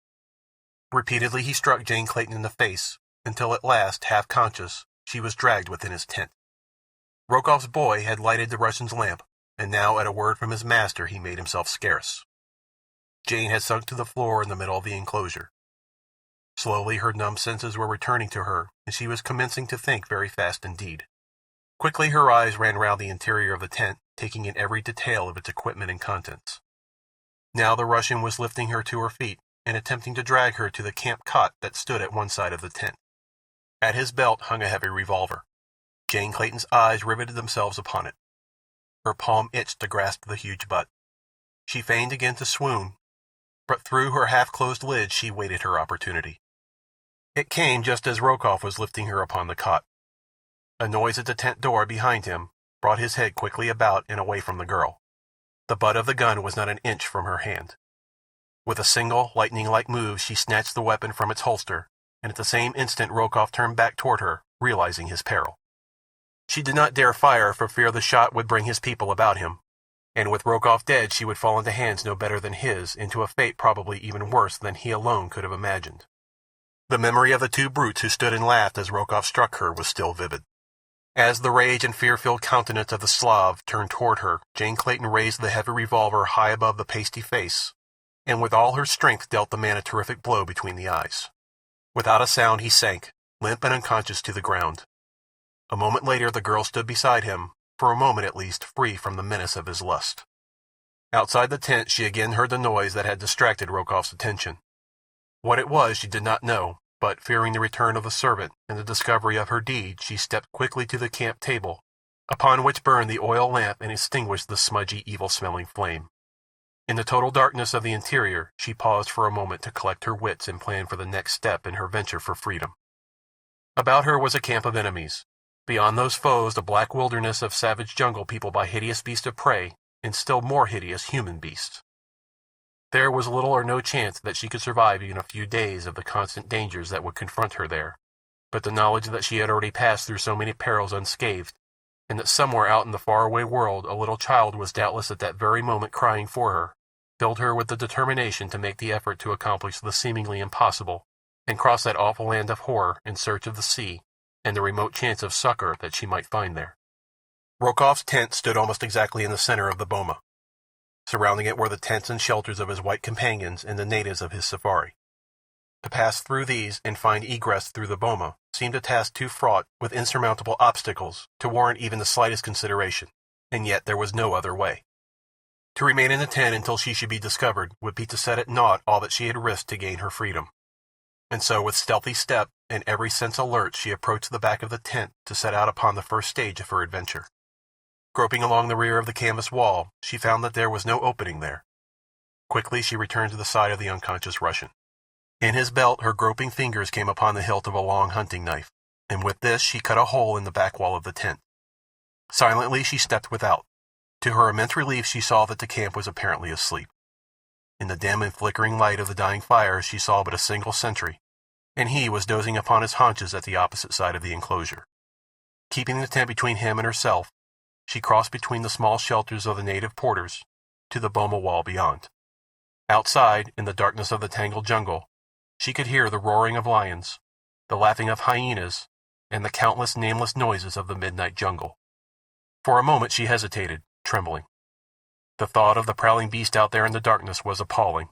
Repeatedly he struck Jane Clayton in the face, until at last, half conscious, she was dragged within his tent. Rokoff's boy had lighted the Russian's lamp, and now at a word from his master he made himself scarce. Jane had sunk to the floor in the middle of the enclosure. Slowly her numb senses were returning to her, and she was commencing to think very fast indeed. Quickly her eyes ran round the interior of the tent, taking in every detail of its equipment and contents. Now the Russian was lifting her to her feet and attempting to drag her to the camp cot that stood at one side of the tent. At his belt hung a heavy revolver. Jane Clayton's eyes riveted themselves upon it. Her palm itched to grasp the huge butt. She feigned again to swoon, but through her half-closed lids she waited her opportunity. It came just as Rokoff was lifting her upon the cot. A noise at the tent door behind him brought his head quickly about and away from the girl. The butt of the gun was not an inch from her hand. With a single, lightning-like move she snatched the weapon from its holster, and at the same instant Rokoff turned back toward her, realizing his peril. She did not dare fire for fear the shot would bring his people about him, and with Rokoff dead she would fall into hands no better than his, into a fate probably even worse than he alone could have imagined. The memory of the two brutes who stood and laughed as Rokoff struck her was still vivid. As the rage and fear-filled countenance of the Slav turned toward her, Jane Clayton raised the heavy revolver high above the pasty face, and with all her strength dealt the man a terrific blow between the eyes. Without a sound he sank, limp and unconscious, to the ground. A moment later the girl stood beside him, for a moment at least free from the menace of his lust. Outside the tent she again heard the noise that had distracted Rokoff's attention. What it was she did not know, but fearing the return of the servant and the discovery of her deed, she stepped quickly to the camp table, upon which burned the oil lamp and extinguished the smudgy, evil-smelling flame. In the total darkness of the interior she paused for a moment to collect her wits and plan for the next step in her venture for freedom. About her was a camp of enemies. Beyond those foes the black wilderness of savage jungle peopled by hideous beasts of prey, and still more hideous human beasts. There was little or no chance that she could survive even a few days of the constant dangers that would confront her there, but the knowledge that she had already passed through so many perils unscathed, and that somewhere out in the faraway world a little child was doubtless at that very moment crying for her, filled her with the determination to make the effort to accomplish the seemingly impossible, and cross that awful land of horror in search of the sea and the remote chance of succor that she might find there. Rokoff's tent stood almost exactly in the center of the boma. Surrounding it were the tents and shelters of his white companions and the natives of his safari. To pass through these and find egress through the boma seemed a task too fraught with insurmountable obstacles to warrant even the slightest consideration, and yet there was no other way. To remain in the tent until she should be discovered would be to set at naught all that she had risked to gain her freedom. And so with stealthy step and every sense alert she approached the back of the tent to set out upon the first stage of her adventure. Groping along the rear of the canvas wall, she found that there was no opening there. Quickly she returned to the side of the unconscious Russian. In his belt her groping fingers came upon the hilt of a long hunting knife, and with this she cut a hole in the back wall of the tent. Silently she stepped without. To her immense relief she saw that the camp was apparently asleep. In the dim and flickering light of the dying fire she saw but a single sentry, and he was dozing upon his haunches at the opposite side of the enclosure. Keeping the tent between him and herself, she crossed between the small shelters of the native porters to the boma wall beyond. Outside, in the darkness of the tangled jungle, she could hear the roaring of lions, the laughing of hyenas, and the countless nameless noises of the midnight jungle. For a moment she hesitated, trembling. The thought of the prowling beast out there in the darkness was appalling.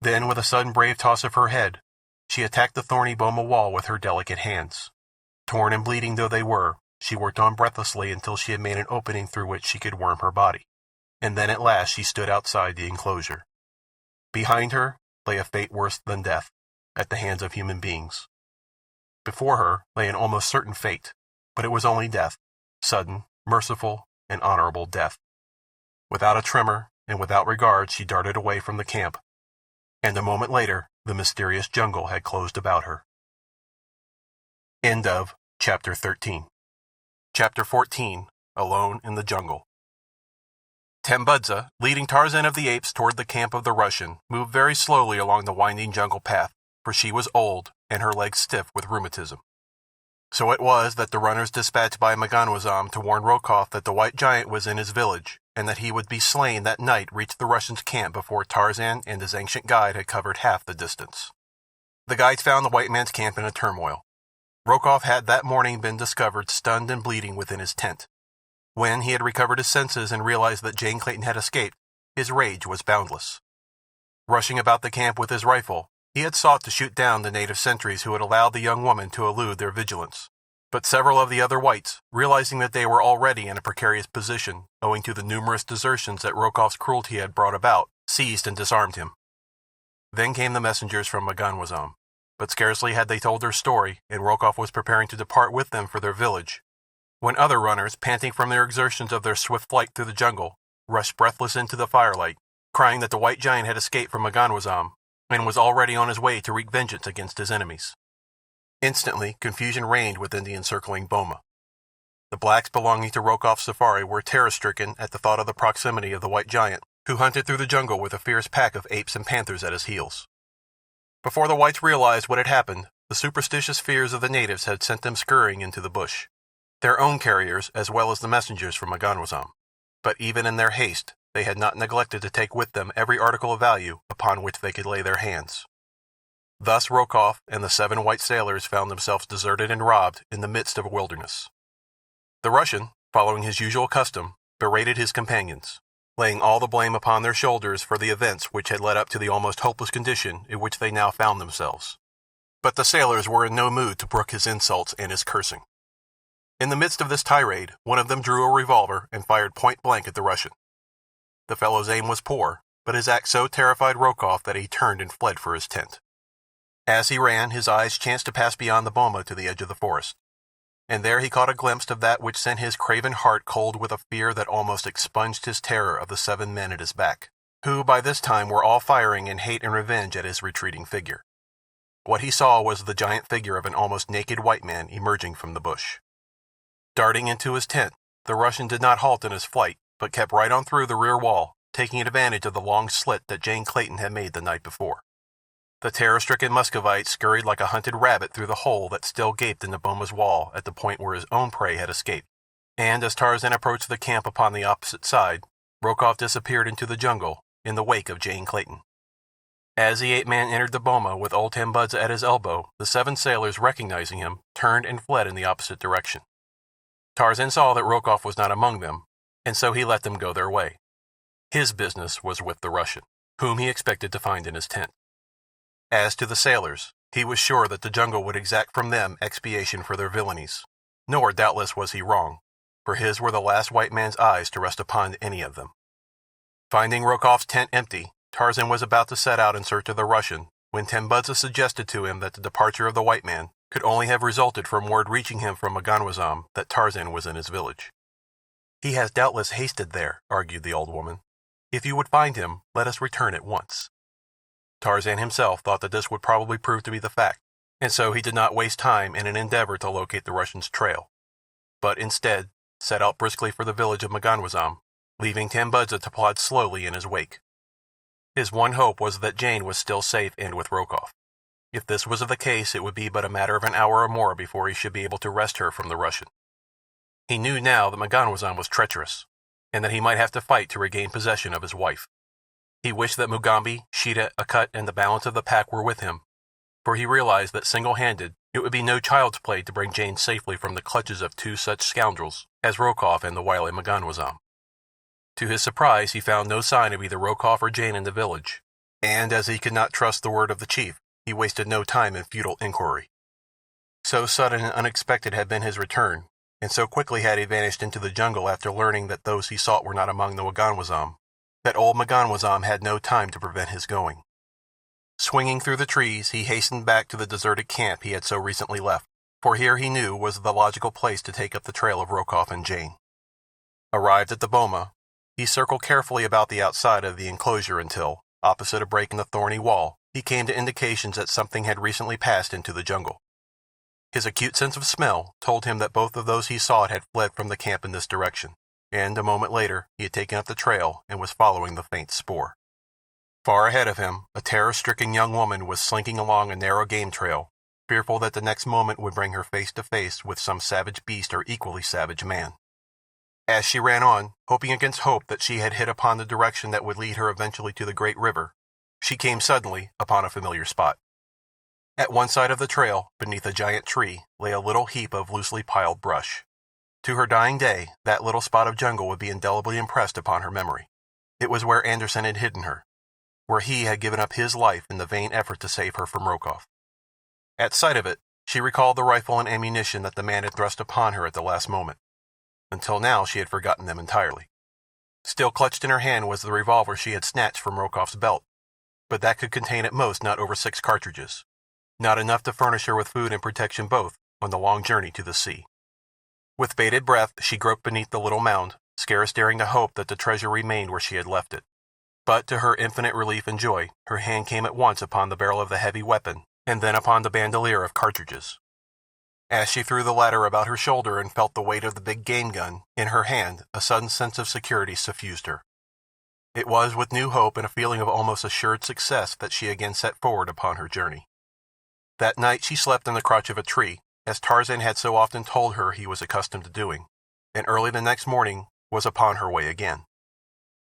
Then, with a sudden brave toss of her head, she attacked the thorny boma wall with her delicate hands. Torn and bleeding though they were, she worked on breathlessly until she had made an opening through which she could worm her body, and then at last she stood outside the enclosure. Behind her lay a fate worse than death, at the hands of human beings. Before her lay an almost certain fate, but it was only death, sudden, merciful, and honorable death. Without a tremor and without regard she darted away from the camp, and a moment later the mysterious jungle had closed about her. End of Chapter 13. Chapter 14. Alone in the Jungle. Tambudza, leading Tarzan of the Apes toward the camp of the Russian, moved very slowly along the winding jungle path, for she was old and her legs stiff with rheumatism. So it was that the runners dispatched by M'ganwazam to warn Rokoff that the white giant was in his village, and that he would be slain that night reached the Russian's camp before Tarzan and his ancient guide had covered half the distance. The guides found the white man's camp in a turmoil. Rokoff had that morning been discovered stunned and bleeding within his tent. When he had recovered his senses and realized that Jane Clayton had escaped, his rage was boundless. Rushing about the camp with his rifle, he had sought to shoot down the native sentries who had allowed the young woman to elude their vigilance. But several of the other whites, realizing that they were already in a precarious position, owing to the numerous desertions that Rokoff's cruelty had brought about, seized and disarmed him. Then came the messengers from M'ganwazam, but scarcely had they told their story, and Rokoff was preparing to depart with them for their village, when other runners, panting from their exertions of their swift flight through the jungle, rushed breathless into the firelight, crying that the white giant had escaped from M'ganwazam, and was already on his way to wreak vengeance against his enemies. Instantly, confusion reigned within the encircling boma. The blacks belonging to Rokoff's safari were terror-stricken at the thought of the proximity of the white giant, who hunted through the jungle with a fierce pack of apes and panthers at his heels. Before the whites realized what had happened, the superstitious fears of the natives had sent them scurrying into the bush, their own carriers as well as the messengers from M'ganwazam. But even in their haste, they had not neglected to take with them every article of value upon which they could lay their hands. Thus Rokoff and the 7 white sailors found themselves deserted and robbed in the midst of a wilderness. The Russian, following his usual custom, berated his companions, laying all the blame upon their shoulders for the events which had led up to the almost hopeless condition in which they now found themselves. But the sailors were in no mood to brook his insults and his cursing. In the midst of this tirade, one of them drew a revolver and fired point-blank at the Russian. The fellow's aim was poor, but his act so terrified Rokoff that he turned and fled for his tent. As he ran, his eyes chanced to pass beyond the boma to the edge of the forest, and there he caught a glimpse of that which sent his craven heart cold with a fear that almost expunged his terror of the 7 men at his back, who by this time were all firing in hate and revenge at his retreating figure. What he saw was the giant figure of an almost naked white man emerging from the bush. Darting into his tent, the Russian did not halt in his flight, but kept right on through the rear wall, taking advantage of the long slit that Jane Clayton had made the night before. The terror-stricken Muscovite scurried like a hunted rabbit through the hole that still gaped in the boma's wall at the point where his own prey had escaped, and as Tarzan approached the camp upon the opposite side, Rokoff disappeared into the jungle in the wake of Jane Clayton. As the ape-man entered the boma with old Tambudza at his elbow, the 7 sailors, recognizing him, turned and fled in the opposite direction. Tarzan saw that Rokoff was not among them, and so he let them go their way. His business was with the Russian, whom he expected to find in his tent. As to the sailors, He was sure that the jungle would exact from them expiation for their villainies, nor doubtless was he wrong, for his were the last white man's eyes to rest upon any of them. Finding Rokoff's tent empty, Tarzan was about to set out in search of the Russian when Tambudza suggested to him that the departure of the white man could only have resulted from word reaching him from Maganwazam that Tarzan was in his village. "He has doubtless hasted there," argued the old woman. "If you would find him, let us return at once." Tarzan himself thought that this would probably prove to be the fact, and so he did not waste time in an endeavor to locate the Russian's trail, but instead set out briskly for the village of Maganwazam, leaving Tambudza to plod slowly in his wake. His one hope was that Jane was still safe and with Rokoff. If this was the case, it would be but a matter of an hour or more before he should be able to wrest her from the Russian. He knew now that Maganwazam was treacherous, and that he might have to fight to regain possession of his wife. He wished that Mugambi, Sheeta, Akut, and the balance of the pack were with him, for he realized that single-handed it would be no child's play to bring Jane safely from the clutches of two such scoundrels as Rokoff and the wily Maganwazam. To his surprise, he found no sign of either Rokoff or Jane in the village, and as he could not trust the word of the chief, he wasted no time in futile inquiry. So sudden and unexpected had been his return, and so quickly had he vanished into the jungle after learning that those he sought were not among the Maganwazam, that old Maganwazam had no time to prevent his going. Swinging through the trees, he hastened back to the deserted camp he had so recently left, for here he knew was the logical place to take up the trail of Rokoff and Jane. Arrived at the boma, he circled carefully about the outside of the enclosure until, opposite a break in the thorny wall, he came to indications that something had recently passed into the jungle. His acute sense of smell told him that both of those he sought had fled from the camp in this direction, and a moment later he had taken up the trail and was following the faint spoor. Far ahead of him, a terror-stricken young woman was slinking along a narrow game trail, fearful that the next moment would bring her face to face with some savage beast or equally savage man. As she ran on, hoping against hope that she had hit upon the direction that would lead her eventually to the great river, she came suddenly upon a familiar spot. At one side of the trail, beneath a giant tree, lay a little heap of loosely piled brush. To her dying day, that little spot of jungle would be indelibly impressed upon her memory. It was where Anderson had hidden her, where he had given up his life in the vain effort to save her from Rokoff. At sight of it, she recalled the rifle and ammunition that the man had thrust upon her at the last moment. Until now she had forgotten them entirely. Still clutched in her hand was the revolver she had snatched from Rokoff's belt, but that could contain at most not over 6 cartridges, not enough to furnish her with food and protection both on the long journey to the sea. With bated breath she groped beneath the little mound, scarce daring to hope that the treasure remained where she had left it. But to her infinite relief and joy, her hand came at once upon the barrel of the heavy weapon, and then upon the bandolier of cartridges. As she threw the latter about her shoulder and felt the weight of the big game gun in her hand, a sudden sense of security suffused her. It was with new hope and a feeling of almost assured success that she again set forward upon her journey. That night she slept in the crotch of a tree, as Tarzan had so often told her he was accustomed to doing, and early the next morning was upon her way again.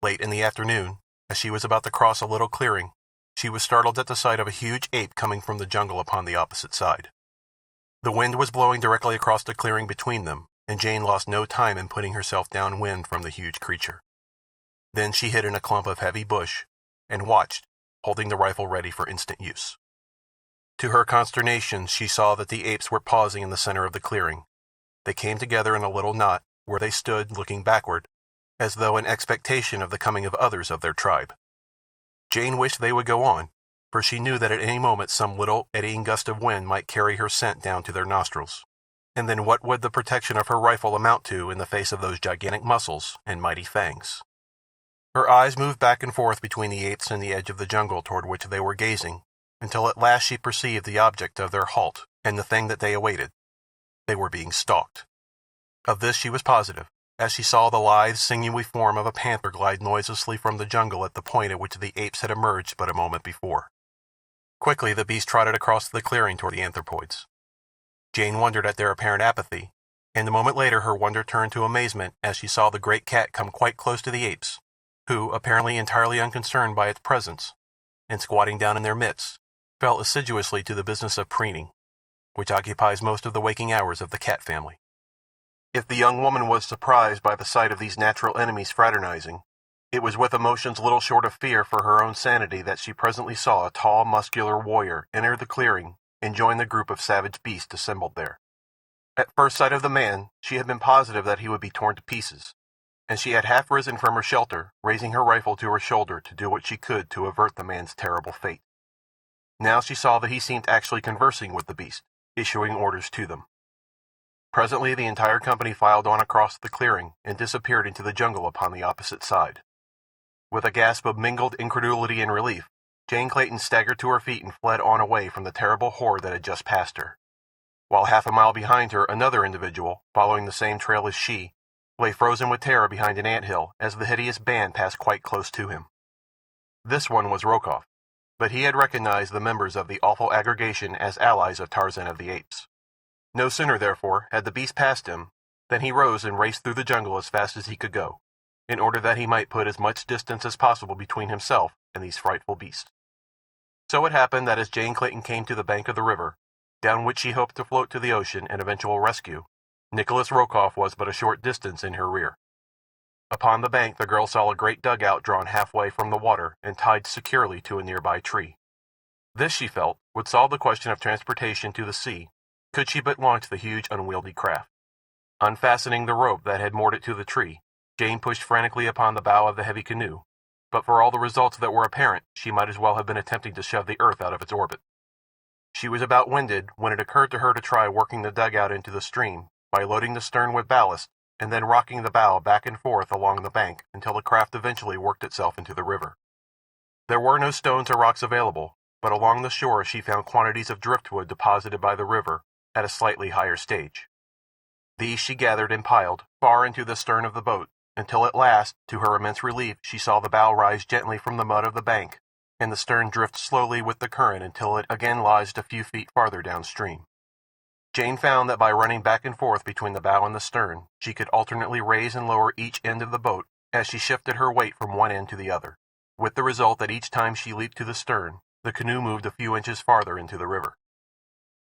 Late in the afternoon, as she was about to cross a little clearing, she was startled at the sight of a huge ape coming from the jungle upon the opposite side. The wind was blowing directly across the clearing between them, and Jane lost no time in putting herself downwind from the huge creature. Then she hid in a clump of heavy bush, and watched, holding the rifle ready for instant use. To her consternation, she saw that the apes were pausing in the center of the clearing. They came together in a little knot, where they stood looking backward, as though in expectation of the coming of others of their tribe. Jane wished they would go on, for she knew that at any moment some little eddying gust of wind might carry her scent down to their nostrils, and then what would the protection of her rifle amount to in the face of those gigantic muscles and mighty fangs? Her eyes moved back and forth between the apes and the edge of the jungle toward which they were gazing, until at last she perceived the object of their halt and the thing that they awaited. They were being stalked. Of this she was positive, as she saw the lithe, sinewy form of a panther glide noiselessly from the jungle at the point at which the apes had emerged but a moment before. Quickly the beast trotted across the clearing toward the anthropoids. Jane wondered at their apparent apathy, and a moment later her wonder turned to amazement as she saw the great cat come quite close to the apes, who, apparently entirely unconcerned by its presence, and squatting down in their midst, fell assiduously to the business of preening, which occupies most of the waking hours of the cat family. If the young woman was surprised by the sight of these natural enemies fraternizing, it was with emotions little short of fear for her own sanity that she presently saw a tall, muscular warrior enter the clearing and joined the group of savage beasts assembled there. At first sight of the man, she had been positive that he would be torn to pieces, and she had half risen from her shelter, raising her rifle to her shoulder to do what she could to avert the man's terrible fate. Now she saw that he seemed actually conversing with the beast, issuing orders to them. Presently the entire company filed on across the clearing and disappeared into the jungle upon the opposite side. With a gasp of mingled incredulity and relief, Jane Clayton staggered to her feet and fled on away from the terrible horde that had just passed her, while half a mile behind her another individual, following the same trail as she, lay frozen with terror behind an anthill as the hideous band passed quite close to him. This one was Rokoff, but he had recognized the members of the awful aggregation as allies of Tarzan of the Apes. No sooner, therefore, had the beast passed him, than he rose and raced through the jungle as fast as he could go, in order that he might put as much distance as possible between himself and these frightful beasts. So it happened that as Jane Clayton came to the bank of the river, down which she hoped to float to the ocean and eventual rescue, Nicholas Rokoff was but a short distance in her rear. Upon the bank the girl saw a great dugout drawn halfway from the water and tied securely to a nearby tree. This, she felt, would solve the question of transportation to the sea, could she but launch the huge unwieldy craft. Unfastening the rope that had moored it to the tree, Jane pushed frantically upon the bow of the heavy canoe, but for all the results that were apparent, she might as well have been attempting to shove the earth out of its orbit. She was about winded when it occurred to her to try working the dugout into the stream by loading the stern with ballast and then rocking the bow back and forth along the bank until the craft eventually worked itself into the river. There were no stones or rocks available, but along the shore she found quantities of driftwood deposited by the river at a slightly higher stage. These she gathered and piled far into the stern of the boat, until at last, to her immense relief, she saw the bow rise gently from the mud of the bank, and the stern drift slowly with the current until it again lodged a few feet farther downstream. Jane found that by running back and forth between the bow and the stern, she could alternately raise and lower each end of the boat as she shifted her weight from one end to the other, with the result that each time she leaped to the stern, the canoe moved a few inches farther into the river.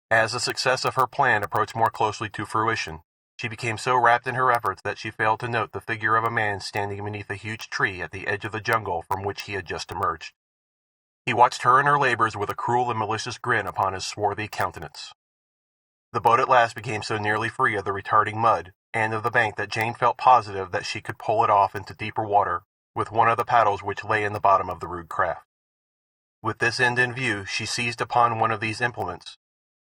As the success of her plan approached more closely to fruition, she became so wrapped in her efforts that she failed to note the figure of a man standing beneath a huge tree at the edge of the jungle from which he had just emerged. He watched her and her labors with a cruel and malicious grin upon his swarthy countenance. The boat at last became so nearly free of the retarding mud and of the bank that Jane felt positive that she could pull it off into deeper water with one of the paddles which lay in the bottom of the rude craft. With this end in view, she seized upon one of these implements,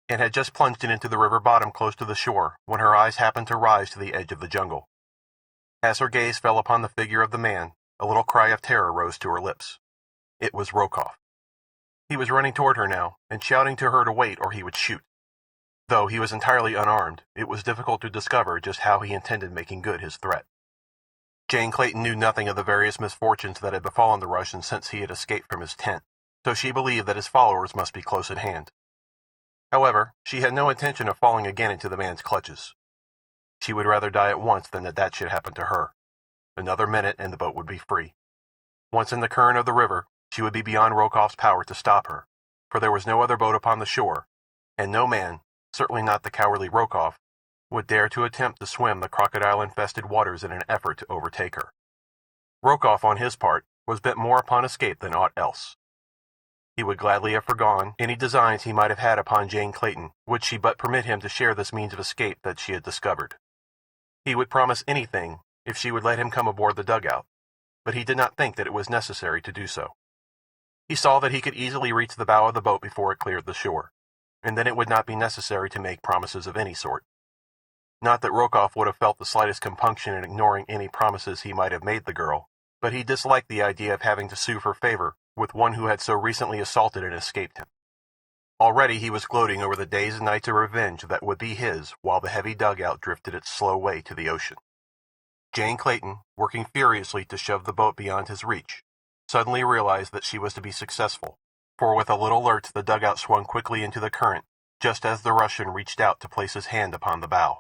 and had just plunged it into the river bottom close to the shore when her eyes happened to rise to the edge of the jungle. As her gaze fell upon the figure of the man, a little cry of terror rose to her lips. It was Rokoff. He was running toward her now, and shouting to her to wait or he would shoot. Though he was entirely unarmed, it was difficult to discover just how he intended making good his threat. Jane Clayton knew nothing of the various misfortunes that had befallen the Russian since he had escaped from his tent, so she believed that his followers must be close at hand. However, she had no intention of falling again into the man's clutches. She would rather die at once than that that should happen to her. Another minute and the boat would be free. Once in the current of the river, she would be beyond Rokoff's power to stop her, for there was no other boat upon the shore, and no man, certainly not the cowardly Rokoff, would dare to attempt to swim the crocodile-infested waters in an effort to overtake her. Rokoff, on his part, was bent more upon escape than aught else. He would gladly have forgone any designs he might have had upon Jane Clayton, would she but permit him to share this means of escape that she had discovered. He would promise anything if she would let him come aboard the dugout, but he did not think that it was necessary to do so. He saw that he could easily reach the bow of the boat before it cleared the shore, and then it would not be necessary to make promises of any sort. Not that Rokoff would have felt the slightest compunction in ignoring any promises he might have made the girl, but he disliked the idea of having to sue for favor with one who had so recently assaulted and escaped him. Already he was gloating over the days and nights of revenge that would be his while the heavy dugout drifted its slow way to the ocean. Jane Clayton, working furiously to shove the boat beyond his reach, suddenly realized that she was to be successful, for with a little lurch the dugout swung quickly into the current, just as the Russian reached out to place his hand upon the bow.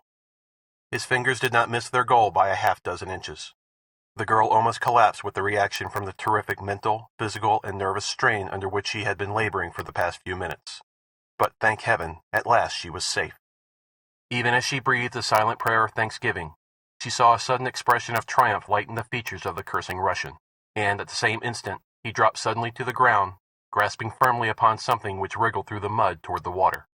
His fingers did not miss their goal by a half-dozen inches. The girl almost collapsed with the reaction from the terrific mental, physical, and nervous strain under which she had been laboring for the past few minutes. But, thank heaven, at last she was safe. Even as she breathed a silent prayer of thanksgiving, she saw a sudden expression of triumph lighten the features of the cursing Russian, and at the same instant he dropped suddenly to the ground, grasping firmly upon something which wriggled through the mud toward the water.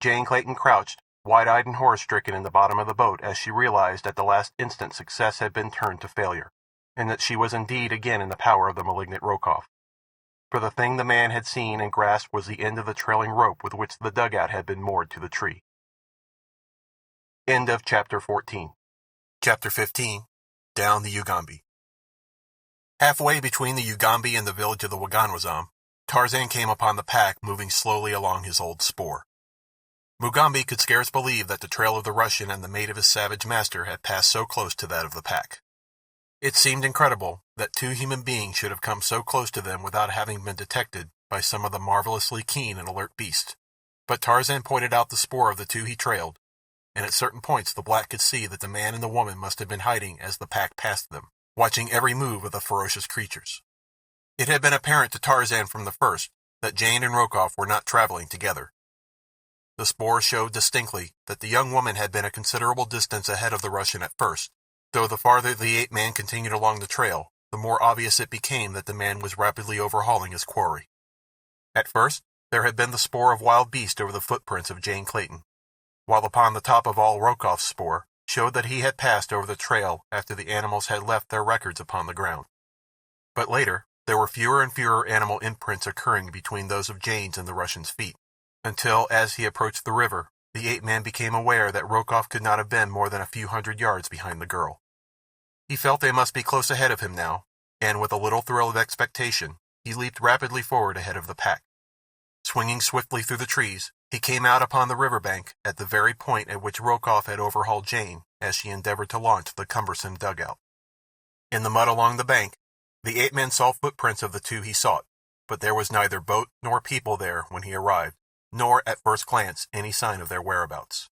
Jane Clayton crouched, wide-eyed and horror-stricken in the bottom of the boat as she realized at the last instant success had been turned to failure, and that she was indeed again in the power of the malignant Rokoff. For the thing the man had seen and grasped was the end of the trailing rope with which the dugout had been moored to the tree. End of Chapter 14. Chapter 15. Down the Ugambi. Halfway between the Ugambi and the village of the Waganwazam, Tarzan came upon the pack moving slowly along his old spoor. Mugambi could scarce believe that the trail of the Russian and the mate of his savage master had passed so close to that of the pack. It seemed incredible that two human beings should have come so close to them without having been detected by some of the marvelously keen and alert beasts. But Tarzan pointed out the spoor of the two he trailed, and at certain points the black could see that the man and the woman must have been hiding as the pack passed them, watching every move of the ferocious creatures. It had been apparent to Tarzan from the first that Jane and Rokoff were not traveling together. The spoor showed distinctly that the young woman had been a considerable distance ahead of the Russian at first, though the farther the ape-man continued along the trail, the more obvious it became that the man was rapidly overhauling his quarry. At first, there had been the spoor of wild beast over the footprints of Jane Clayton, while upon the top of all Rokoff's spoor showed that he had passed over the trail after the animals had left their records upon the ground. But later, there were fewer and fewer animal imprints occurring between those of Jane's and the Russian's feet, until, as he approached the river, the ape-man became aware that Rokoff could not have been more than a few hundred yards behind the girl. He felt they must be close ahead of him now, and with a little thrill of expectation, he leaped rapidly forward ahead of the pack. Swinging swiftly through the trees, he came out upon the river bank at the very point at which Rokoff had overhauled Jane as she endeavored to launch the cumbersome dugout. In the mud along the bank, the ape-man saw footprints of the two he sought, but there was neither boat nor people there when he arrived, nor at first glance any sign of their whereabouts.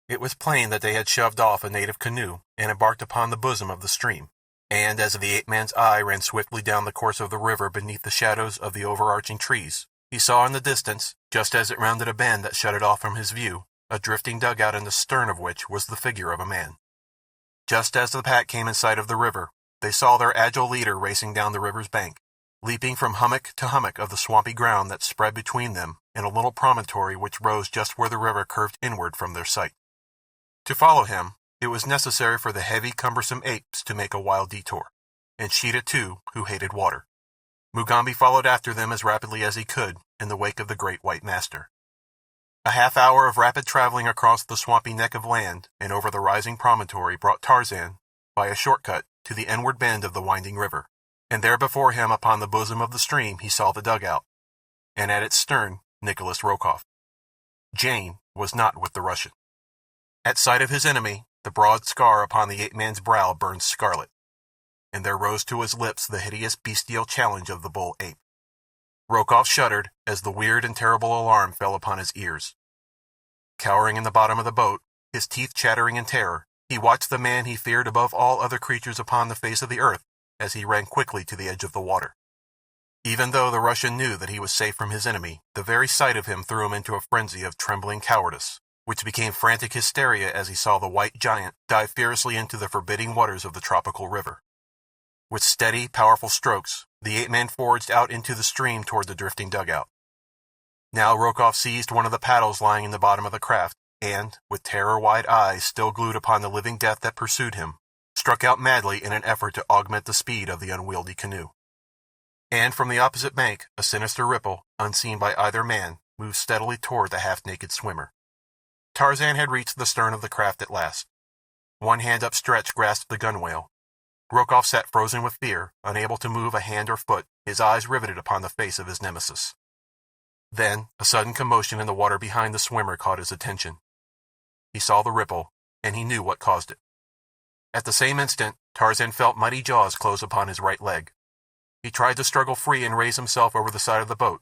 It was plain that they had shoved off a native canoe and embarked upon the bosom of the stream, and as the ape-man's eye ran swiftly down the course of the river beneath the shadows of the overarching trees, he saw in the distance, just as it rounded a bend that shut it off from his view, a drifting dugout in the stern of which was the figure of a man. Just as the pack came in sight of the river, they saw their agile leader racing down the river's bank, leaping from hummock to hummock of the swampy ground that spread between them and a little promontory which rose just where the river curved inward from their sight. To follow him, it was necessary for the heavy, cumbersome apes to make a wild detour, and Sheeta too, who hated water. Mugambi followed after them as rapidly as he could in the wake of the great white master. A half-hour of rapid traveling across the swampy neck of land and over the rising promontory brought Tarzan, by a shortcut, to the inward bend of the winding river, and there before him upon the bosom of the stream he saw the dugout, and at its stern Nicholas Rokoff. Jane was not with the Russian. At sight of his enemy, the broad scar upon the ape-man's brow burned scarlet, and there rose to his lips the hideous bestial challenge of the bull ape. Rokoff shuddered as the weird and terrible alarm fell upon his ears. Cowering in the bottom of the boat, his teeth chattering in terror, he watched the man he feared above all other creatures upon the face of the earth as he ran quickly to the edge of the water. Even though the Russian knew that he was safe from his enemy, the very sight of him threw him into a frenzy of trembling cowardice, which became frantic hysteria as he saw the white giant dive fiercely into the forbidding waters of the tropical river. With steady, powerful strokes, the ape-man forged out into the stream toward the drifting dugout. Now Rokoff seized one of the paddles lying in the bottom of the craft, and, with terror-wide eyes still glued upon the living death that pursued him, struck out madly in an effort to augment the speed of the unwieldy canoe. And from the opposite bank, a sinister ripple, unseen by either man, moved steadily toward the half-naked swimmer. Tarzan had reached the stern of the craft at last. One hand upstretched grasped the gunwale. Rokoff sat frozen with fear, unable to move a hand or foot, his eyes riveted upon the face of his nemesis. Then, a sudden commotion in the water behind the swimmer caught his attention. He saw the ripple, and he knew what caused it. At the same instant, Tarzan felt mighty jaws close upon his right leg. He tried to struggle free and raise himself over the side of the boat.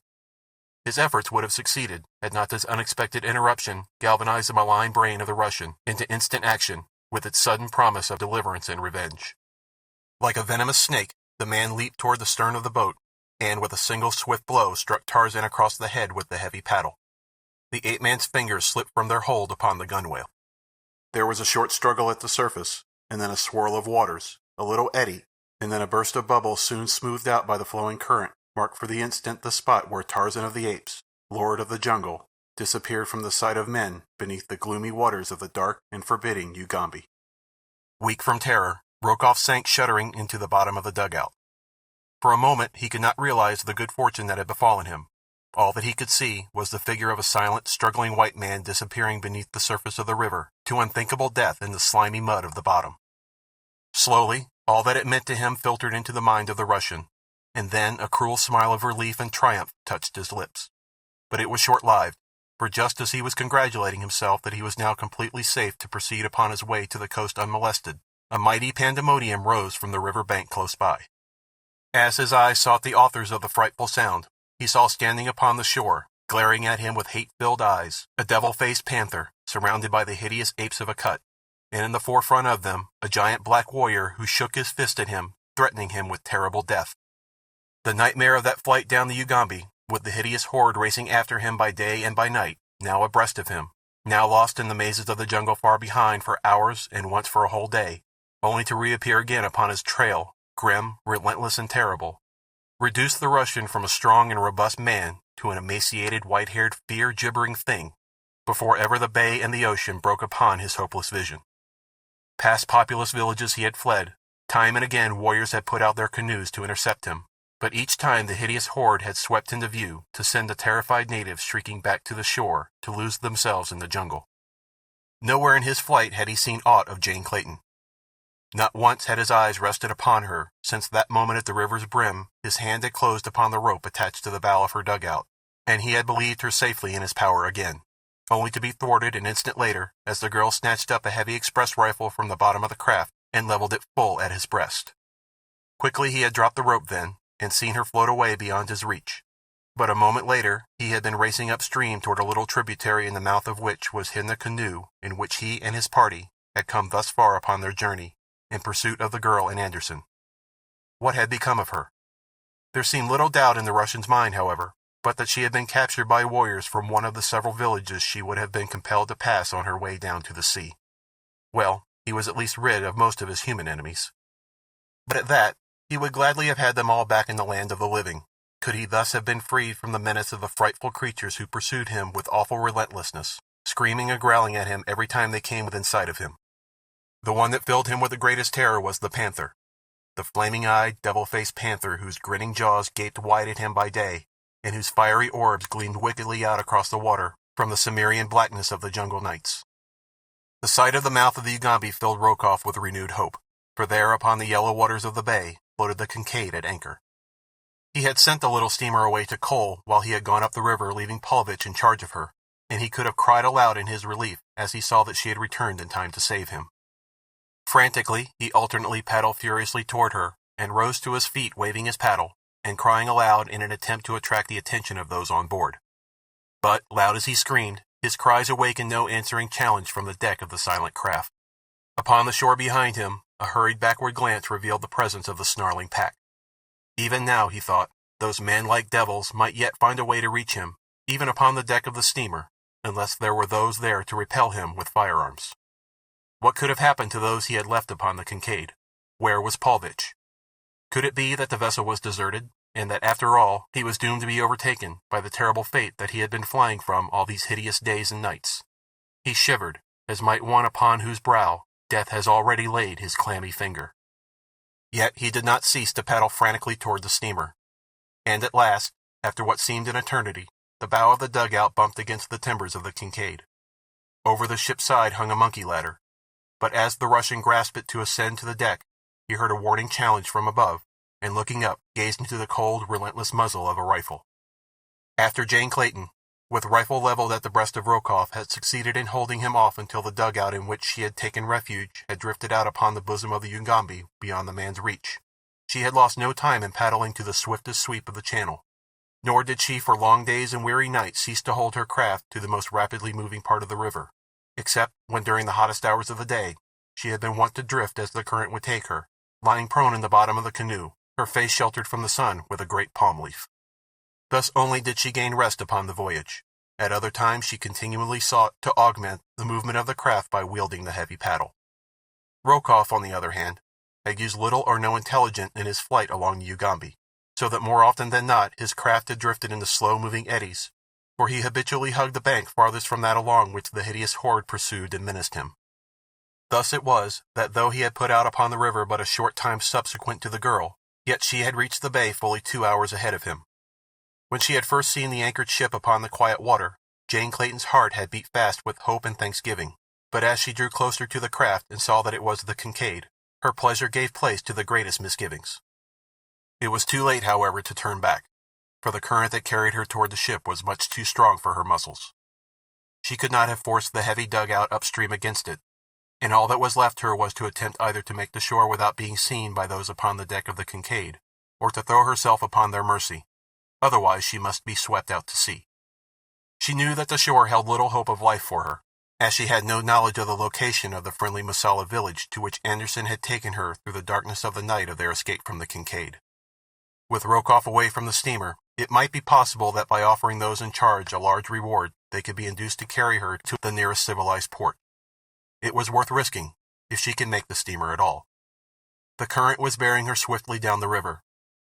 His efforts would have succeeded had not this unexpected interruption galvanized the malign brain of the Russian into instant action with its sudden promise of deliverance and revenge. Like a venomous snake, the man leaped toward the stern of the boat, and with a single swift blow struck Tarzan across the head with the heavy paddle. The ape-man's fingers slipped from their hold upon the gunwale. There was a short struggle at the surface, and then a swirl of waters, a little eddy, and then a burst of bubbles soon smoothed out by the flowing current, marked for the instant the spot where Tarzan of the Apes, lord of the jungle, disappeared from the sight of men beneath the gloomy waters of the dark and forbidding Ugambi. Weak from terror, Rokoff sank shuddering into the bottom of the dugout. For a moment he could not realize the good fortune that had befallen him. All that he could see was the figure of a silent, struggling white man disappearing beneath the surface of the river to unthinkable death in the slimy mud of the bottom. Slowly, all that it meant to him filtered into the mind of the Russian, and then a cruel smile of relief and triumph touched his lips. But it was short-lived, for just as he was congratulating himself that he was now completely safe to proceed upon his way to the coast unmolested, a mighty pandemonium rose from the river bank close by. As his eyes sought the authors of the frightful sound, he saw standing upon the shore, glaring at him with hate-filled eyes, a devil-faced panther surrounded by the hideous apes of a cut, and in the forefront of them a giant black warrior who shook his fist at him, threatening him with terrible death. The nightmare of that flight down the Ugambi, with the hideous horde racing after him by day and by night, now abreast of him, now lost in the mazes of the jungle far behind for hours and once for a whole day, only to reappear again upon his trail, grim, relentless, and terrible, reduced the Russian from a strong and robust man to an emaciated, white-haired, fear-gibbering thing, before ever the bay and the ocean broke upon his hopeless vision. Past populous villages he had fled. Time and again warriors had put out their canoes to intercept him, but each time the hideous horde had swept into view to send the terrified natives shrieking back to the shore to lose themselves in the jungle. Nowhere in his flight had he seen aught of Jane Clayton. Not once had his eyes rested upon her since that moment at the river's brim his hand had closed upon the rope attached to the bow of her dugout, and he had believed her safely in his power again, only to be thwarted an instant later as the girl snatched up a heavy express rifle from the bottom of the craft and leveled it full at his breast. Quickly he had dropped the rope then, and seen her float away beyond his reach. But a moment later he had been racing upstream toward a little tributary in the mouth of which was hidden the canoe in which he and his party had come thus far upon their journey, in pursuit of the girl and Anderson. What had become of her? There seemed little doubt in the Russian's mind, however, but that she had been captured by warriors from one of the several villages she would have been compelled to pass on her way down to the sea. Well, he was at least rid of most of his human enemies. But at that, he would gladly have had them all back in the land of the living, could he thus have been freed from the menace of the frightful creatures who pursued him with awful relentlessness, screaming and growling at him every time they came within sight of him. The one that filled him with the greatest terror was the panther, the flaming-eyed, devil-faced panther whose grinning jaws gaped wide at him by day, and whose fiery orbs gleamed wickedly out across the water from the Cimmerian blackness of the jungle nights. The sight of the mouth of the Ugambi filled Rokoff with renewed hope, for there upon the yellow waters of the bay floated the Kincaid at anchor. He had sent the little steamer away to coal while he had gone up the river, leaving Paulvitch in charge of her, and he could have cried aloud in his relief as he saw that she had returned in time to save him. Frantically, he alternately paddled furiously toward her, and rose to his feet waving his paddle, and crying aloud in an attempt to attract the attention of those on board. But, loud as he screamed, his cries awakened no answering challenge from the deck of the silent craft. Upon the shore behind him, a hurried backward glance revealed the presence of the snarling pack. Even now, he thought, those man-like devils might yet find a way to reach him, even upon the deck of the steamer, unless there were those there to repel him with firearms. What could have happened to those he had left upon the Kincaid? Where was Paulvitch? Could it be that the vessel was deserted, and that after all he was doomed to be overtaken by the terrible fate that he had been flying from all these hideous days and nights? He shivered, as might one upon whose brow death has already laid his clammy finger. Yet he did not cease to paddle frantically toward the steamer, and at last, after what seemed an eternity, the bow of the dugout bumped against the timbers of the Kincaid. Over the ship's side hung a monkey ladder, but as the Russian grasped it to ascend to the deck, he heard a warning challenge from above, and looking up, gazed into the cold, relentless muzzle of a rifle. After Jane Clayton, with rifle leveled at the breast of Rokoff, had succeeded in holding him off until the dugout in which she had taken refuge had drifted out upon the bosom of the Ugambi beyond the man's reach, she had lost no time in paddling to the swiftest sweep of the channel, nor did she for long days and weary nights cease to hold her craft to the most rapidly moving part of the river, except when during the hottest hours of the day she had been wont to drift as the current would take her, lying prone in the bottom of the canoe, her face sheltered from the sun with a great palm leaf. Thus only did she gain rest upon the voyage. At other times she continually sought to augment the movement of the craft by wielding the heavy paddle. Rokoff, on the other hand, had used little or no intelligence in his flight along the Ugambi, so that more often than not his craft had drifted into slow-moving eddies, for he habitually hugged the bank farthest from that along which the hideous horde pursued and menaced him. Thus it was that though he had put out upon the river but a short time subsequent to the girl, yet she had reached the bay fully 2 hours ahead of him. When she had first seen the anchored ship upon the quiet water, Jane Clayton's heart had beat fast with hope and thanksgiving, but as she drew closer to the craft and saw that it was the Kincaid, her pleasure gave place to the greatest misgivings. It was too late, however, to turn back, for the current that carried her toward the ship was much too strong for her muscles. She could not have forced the heavy dugout upstream against it, and all that was left her was to attempt either to make the shore without being seen by those upon the deck of the Kincaid, or to throw herself upon their mercy. Otherwise she must be swept out to sea. She knew that the shore held little hope of life for her, as she had no knowledge of the location of the friendly Masala village to which Anderson had taken her through the darkness of the night of their escape from the Kincaid. With Rokoff away from the steamer, it might be possible that by offering those in charge a large reward they could be induced to carry her to the nearest civilized port. It was worth risking, if she could make the steamer at all. The current was bearing her swiftly down the river,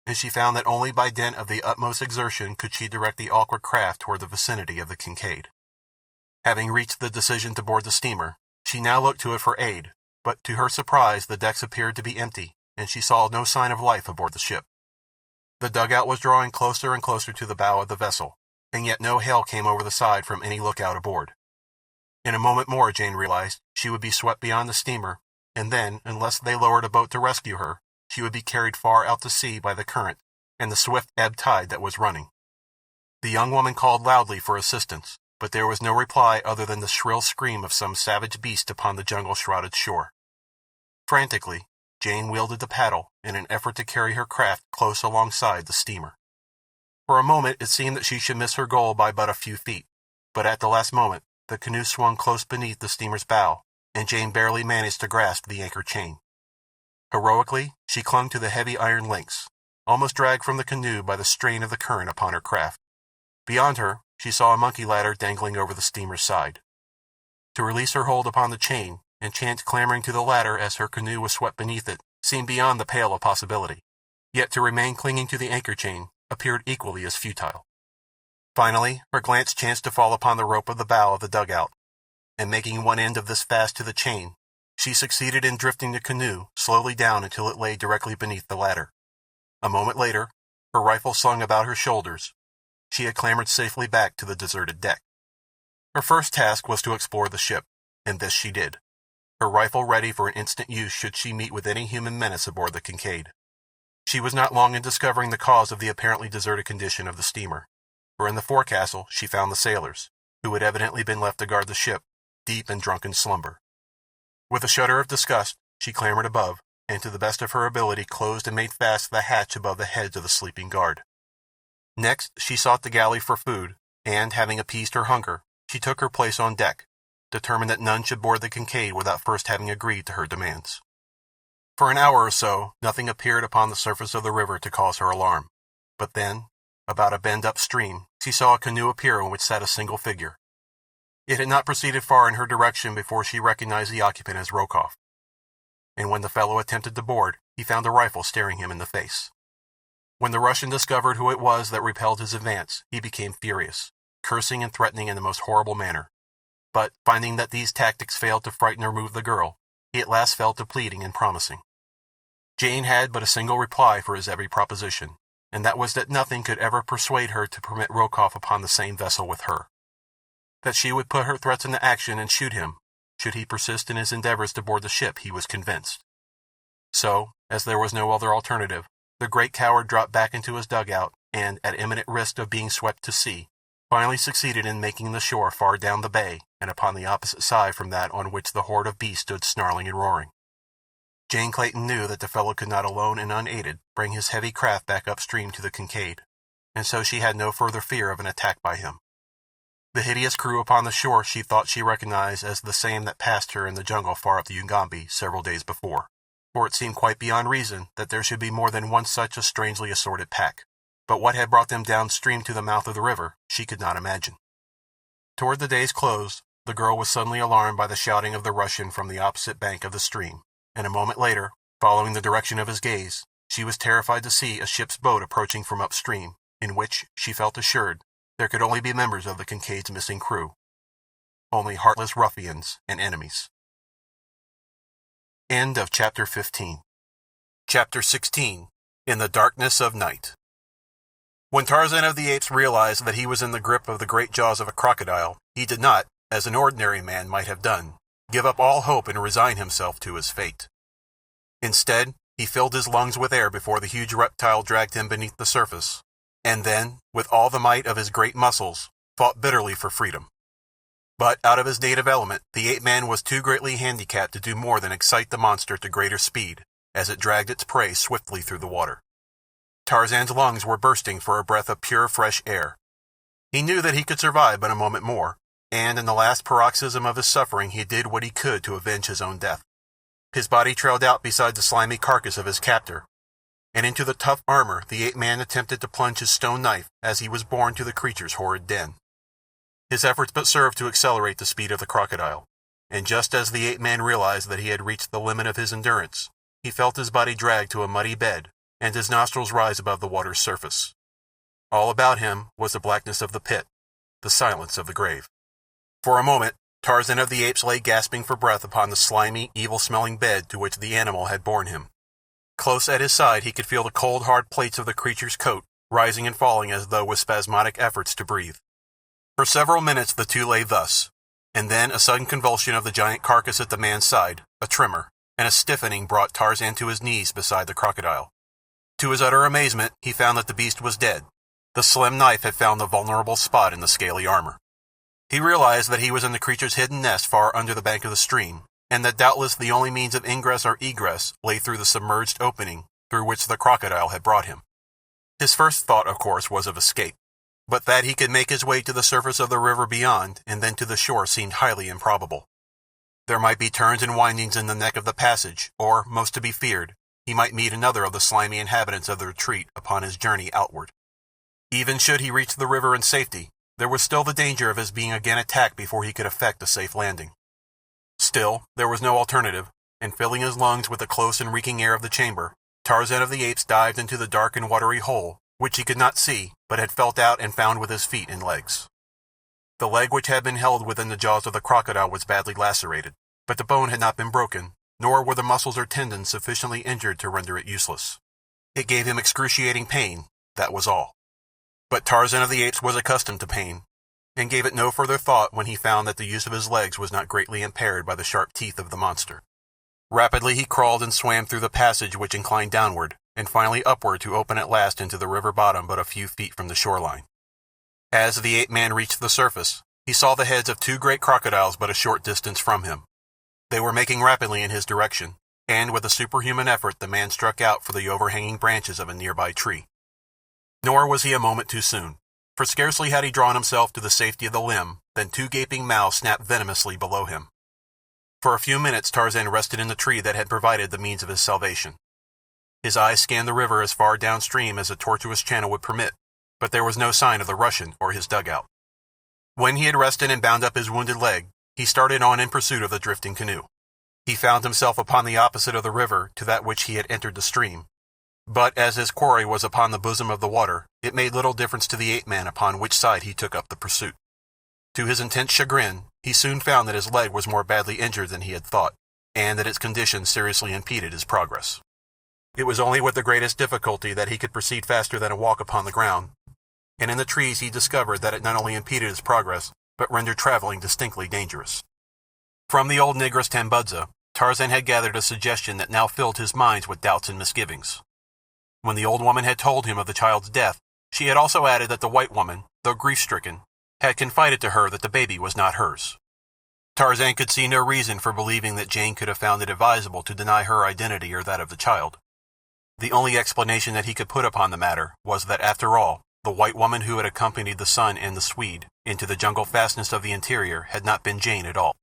and she found that only by dint of the utmost exertion could she direct the awkward craft toward the vicinity of the Kincaid. Having reached the decision to board the steamer, she now looked to it for aid, but to her surprise the decks appeared to be empty, and she saw no sign of life aboard the ship. The dugout was drawing closer and closer to the bow of the vessel, and yet no hail came over the side from any lookout aboard. In a moment more, Jane realized, she would be swept beyond the steamer, and then, unless they lowered a boat to rescue her, she would be carried far out to sea by the current and the swift ebb tide that was running. The young woman called loudly for assistance, but there was no reply other than the shrill scream of some savage beast upon the jungle-shrouded shore. Frantically, Jane wielded the paddle in an effort to carry her craft close alongside the steamer. For a moment it seemed that she should miss her goal by but a few feet, but at the last moment the canoe swung close beneath the steamer's bow, and Jane barely managed to grasp the anchor chain. Heroically, she clung to the heavy iron links, almost dragged from the canoe by the strain of the current upon her craft. Beyond her, she saw a monkey ladder dangling over the steamer's side. To release her hold upon the chain, and chance clambering to the ladder as her canoe was swept beneath it, seemed beyond the pale of possibility. Yet to remain clinging to the anchor chain appeared equally as futile. Finally, her glance chanced to fall upon the rope of the bow of the dugout, and making one end of this fast to the chain, she succeeded in drifting the canoe slowly down until it lay directly beneath the ladder. A moment later, her rifle slung about her shoulders, she had clambered safely back to the deserted deck. Her first task was to explore the ship, and this she did, her rifle ready for an instant use should she meet with any human menace aboard the Kincaid. She was not long in discovering the cause of the apparently deserted condition of the steamer, for in the forecastle she found the sailors, who had evidently been left to guard the ship, deep in drunken slumber. With a shudder of disgust, she clambered above, and to the best of her ability closed and made fast the hatch above the heads of the sleeping guard. Next, she sought the galley for food, and, having appeased her hunger, she took her place on deck, determined that none should board the Kincaid without first having agreed to her demands. For an hour or so, nothing appeared upon the surface of the river to cause her alarm, but then, about a bend upstream, she saw a canoe appear in which sat a single figure. It had not proceeded far in her direction before she recognized the occupant as Rokoff, and when the fellow attempted to board, he found a rifle staring him in the face. When the Russian discovered who it was that repelled his advance, he became furious, cursing and threatening in the most horrible manner. But, finding that these tactics failed to frighten or move the girl, he at last fell to pleading and promising. Jane had but a single reply for his every proposition, and that was that nothing could ever persuade her to permit Rokoff upon the same vessel with her. That she would put her threats into action and shoot him, should he persist in his endeavors to board the ship, he was convinced. So, as there was no other alternative, the great coward dropped back into his dugout, and, at imminent risk of being swept to sea, finally succeeded in making the shore far down the bay and upon the opposite side from that on which the horde of beasts stood snarling and roaring. Jane Clayton knew that the fellow could not alone and unaided bring his heavy craft back upstream to the Kincaid, and so she had no further fear of an attack by him. The hideous crew upon the shore she thought she recognized as the same that passed her in the jungle far up the Ugambi several days before, for it seemed quite beyond reason that there should be more than one such a strangely assorted pack. But what had brought them downstream to the mouth of the river, she could not imagine. Toward the day's close, the girl was suddenly alarmed by the shouting of the Russian from the opposite bank of the stream, and a moment later, following the direction of his gaze, she was terrified to see a ship's boat approaching from upstream, in which, she felt assured, there could only be members of the Kincaid's missing crew. Only heartless ruffians and enemies. End of Chapter 15. Chapter 16. In the Darkness of Night. When Tarzan of the Apes realized that he was in the grip of the great jaws of a crocodile, he did not, as an ordinary man might have done, give up all hope and resign himself to his fate. Instead, he filled his lungs with air before the huge reptile dragged him beneath the surface, and then, with all the might of his great muscles, fought bitterly for freedom. But out of his native element, the ape-man was too greatly handicapped to do more than excite the monster to greater speed, as it dragged its prey swiftly through the water. Tarzan's lungs were bursting for a breath of pure, fresh air. He knew that he could survive but a moment more, and in the last paroxysm of his suffering he did what he could to avenge his own death. His body trailed out beside the slimy carcass of his captor, and into the tough armor the ape-man attempted to plunge his stone knife as he was borne to the creature's horrid den. His efforts but served to accelerate the speed of the crocodile, and just as the ape-man realized that he had reached the limit of his endurance, he felt his body dragged to a muddy bed, and his nostrils rise above the water's surface. All about him was the blackness of the pit, the silence of the grave. For a moment, Tarzan of the Apes lay gasping for breath upon the slimy, evil-smelling bed to which the animal had borne him. Close at his side he could feel the cold, hard plates of the creature's coat rising and falling as though with spasmodic efforts to breathe. For several minutes the two lay thus, and then a sudden convulsion of the giant carcass at the man's side, a tremor, and a stiffening brought Tarzan to his knees beside the crocodile. To his utter amazement, he found that the beast was dead. The slim knife had found the vulnerable spot in the scaly armor. He realized that he was in the creature's hidden nest far under the bank of the stream, and that doubtless the only means of ingress or egress lay through the submerged opening through which the crocodile had brought him. His first thought, of course, was of escape, but that he could make his way to the surface of the river beyond and then to the shore seemed highly improbable. There might be turns and windings in the neck of the passage, or, most to be feared, he might meet another of the slimy inhabitants of the retreat upon his journey outward. Even should he reach the river in safety, there was still the danger of his being again attacked before he could effect a safe landing. Still, there was no alternative, and filling his lungs with the close and reeking air of the chamber, Tarzan of the Apes dived into the dark and watery hole, which he could not see, but had felt out and found with his feet and legs. The leg which had been held within the jaws of the crocodile was badly lacerated, but the bone had not been broken, nor were the muscles or tendons sufficiently injured to render it useless. It gave him excruciating pain, that was all. But Tarzan of the Apes was accustomed to pain, and gave it no further thought when he found that the use of his legs was not greatly impaired by the sharp teeth of the monster. Rapidly he crawled and swam through the passage which inclined downward, and finally upward to open at last into the river bottom but a few feet from the shoreline. As the ape-man reached the surface, he saw the heads of two great crocodiles but a short distance from him. They were making rapidly in his direction, and with a superhuman effort the man struck out for the overhanging branches of a nearby tree. Nor was he a moment too soon, for scarcely had he drawn himself to the safety of the limb than two gaping mouths snapped venomously below him. For a few minutes Tarzan rested in the tree that had provided the means of his salvation. His eyes scanned the river as far downstream as the tortuous channel would permit, but there was no sign of the Russian or his dugout. When he had rested and bound up his wounded leg, he started on in pursuit of the drifting canoe. He found himself upon the opposite of the river to that which he had entered the stream, but as his quarry was upon the bosom of the water, it made little difference to the ape-man upon which side he took up the pursuit. To his intense chagrin, he soon found that his leg was more badly injured than he had thought, and that its condition seriously impeded his progress. It was only with the greatest difficulty that he could proceed faster than a walk upon the ground, and in the trees he discovered that it not only impeded his progress, but rendered traveling distinctly dangerous. From the old negress Tambudza, Tarzan had gathered a suggestion that now filled his mind with doubts and misgivings. When the old woman had told him of the child's death, she had also added that the white woman, though grief-stricken, had confided to her that the baby was not hers. Tarzan could see no reason for believing that Jane could have found it advisable to deny her identity or that of the child. The only explanation that he could put upon the matter was that, after all, the white woman who had accompanied the son and the Swede into the jungle fastness of the interior had not been Jane at all.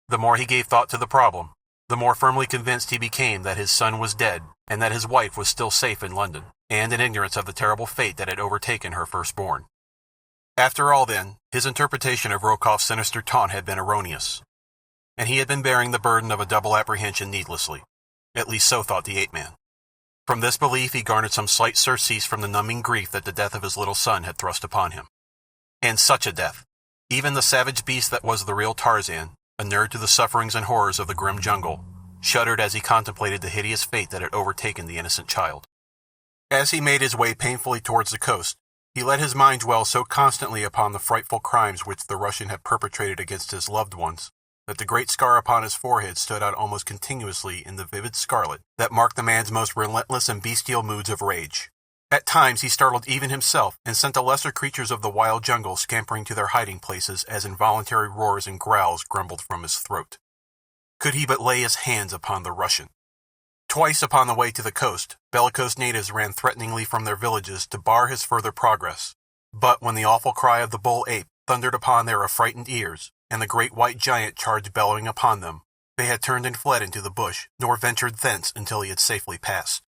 The more he gave thought to the problem, the more firmly convinced he became that his son was dead and that his wife was still safe in London, and in ignorance of the terrible fate that had overtaken her firstborn. After all, then, his interpretation of Rokoff's sinister taunt had been erroneous, and he had been bearing the burden of a double apprehension needlessly. At least so thought the ape-man. From this belief he garnered some slight surcease from the numbing grief that the death of his little son had thrust upon him. And such a death! Even the savage beast that was the real Tarzan, inured to the sufferings and horrors of the grim jungle, shuddered as he contemplated the hideous fate that had overtaken the innocent child. As he made his way painfully towards the coast, he let his mind dwell so constantly upon the frightful crimes which the Russian had perpetrated against his loved ones, that the great scar upon his forehead stood out almost continuously in the vivid scarlet that marked the man's most relentless and bestial moods of rage. At times he startled even himself, and sent the lesser creatures of the wild jungle scampering to their hiding places as involuntary roars and growls grumbled from his throat. Could he but lay his hands upon the Russian! Twice upon the way to the coast, bellicose natives ran threateningly from their villages to bar his further progress. But when the awful cry of the bull ape thundered upon their affrighted ears, and the great white giant charged bellowing upon them, they had turned and fled into the bush, nor ventured thence until he had safely passed.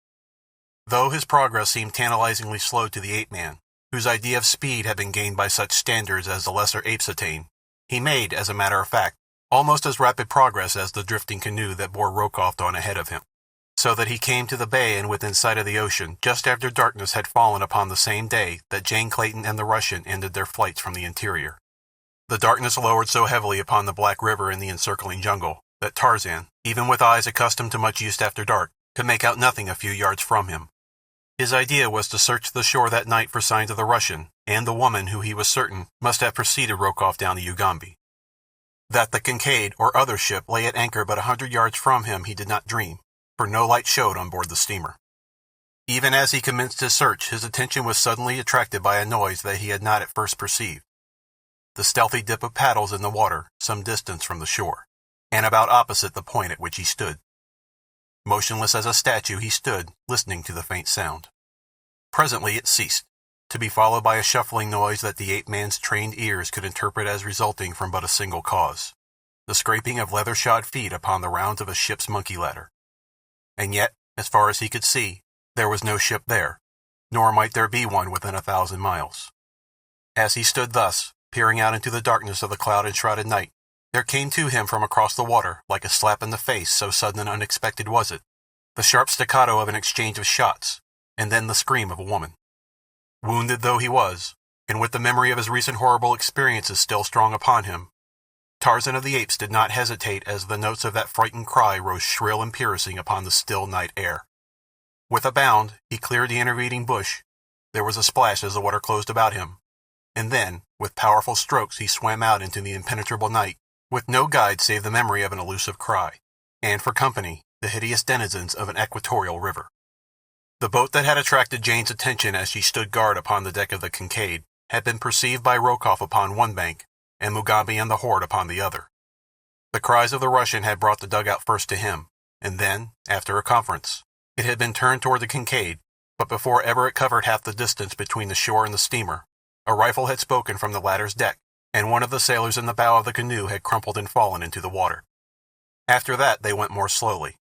Though his progress seemed tantalizingly slow to the ape-man, whose idea of speed had been gained by such standards as the lesser apes attain, he made, as a matter of fact, almost as rapid progress as the drifting canoe that bore Rokoff on ahead of him, so that he came to the bay and within sight of the ocean just after darkness had fallen upon the same day that Jane Clayton and the Russian ended their flights from the interior. The darkness lowered so heavily upon the black river and the encircling jungle that Tarzan, even with eyes accustomed to much use after dark, could make out nothing a few yards from him. His idea was to search the shore that night for signs of the Russian and the woman who he was certain must have preceded Rokoff down the Ugambi. That the Kincaid or other ship lay at anchor but 100 yards from him he did not dream, for no light showed on board the steamer. Even as he commenced his search, his attention was suddenly attracted by a noise that he had not at first perceived. The stealthy dip of paddles in the water some distance from the shore, and about opposite the point at which he stood. Motionless as a statue he stood, listening to the faint sound. Presently it ceased, to be followed by a shuffling noise that the ape-man's trained ears could interpret as resulting from but a single cause, the scraping of leather-shod feet upon the rounds of a ship's monkey ladder. And yet, as far as he could see, there was no ship there, nor might there be one within 1,000 miles. As he stood thus, peering out into the darkness of the cloud-enshrouded night, there came to him from across the water, like a slap in the face, so sudden and unexpected was it, the sharp staccato of an exchange of shots, and then the scream of a woman. Wounded though he was, and with the memory of his recent horrible experiences still strong upon him, Tarzan of the Apes did not hesitate as the notes of that frightened cry rose shrill and piercing upon the still night air. With a bound, he cleared the intervening bush. There was a splash as the water closed about him, and then, with powerful strokes, he swam out into the impenetrable night, with no guide save the memory of an elusive cry, and for company, the hideous denizens of an equatorial river. The boat that had attracted Jane's attention as she stood guard upon the deck of the Kincaid had been perceived by Rokoff upon one bank, and Mugambi and the horde upon the other. The cries of the Russian had brought the dugout first to him, and then, after a conference, it had been turned toward the Kincaid, but before ever it covered half the distance between the shore and the steamer, a rifle had spoken from the latter's deck, and one of the sailors in the bow of the canoe had crumpled and fallen into the water. After that they went more slowly,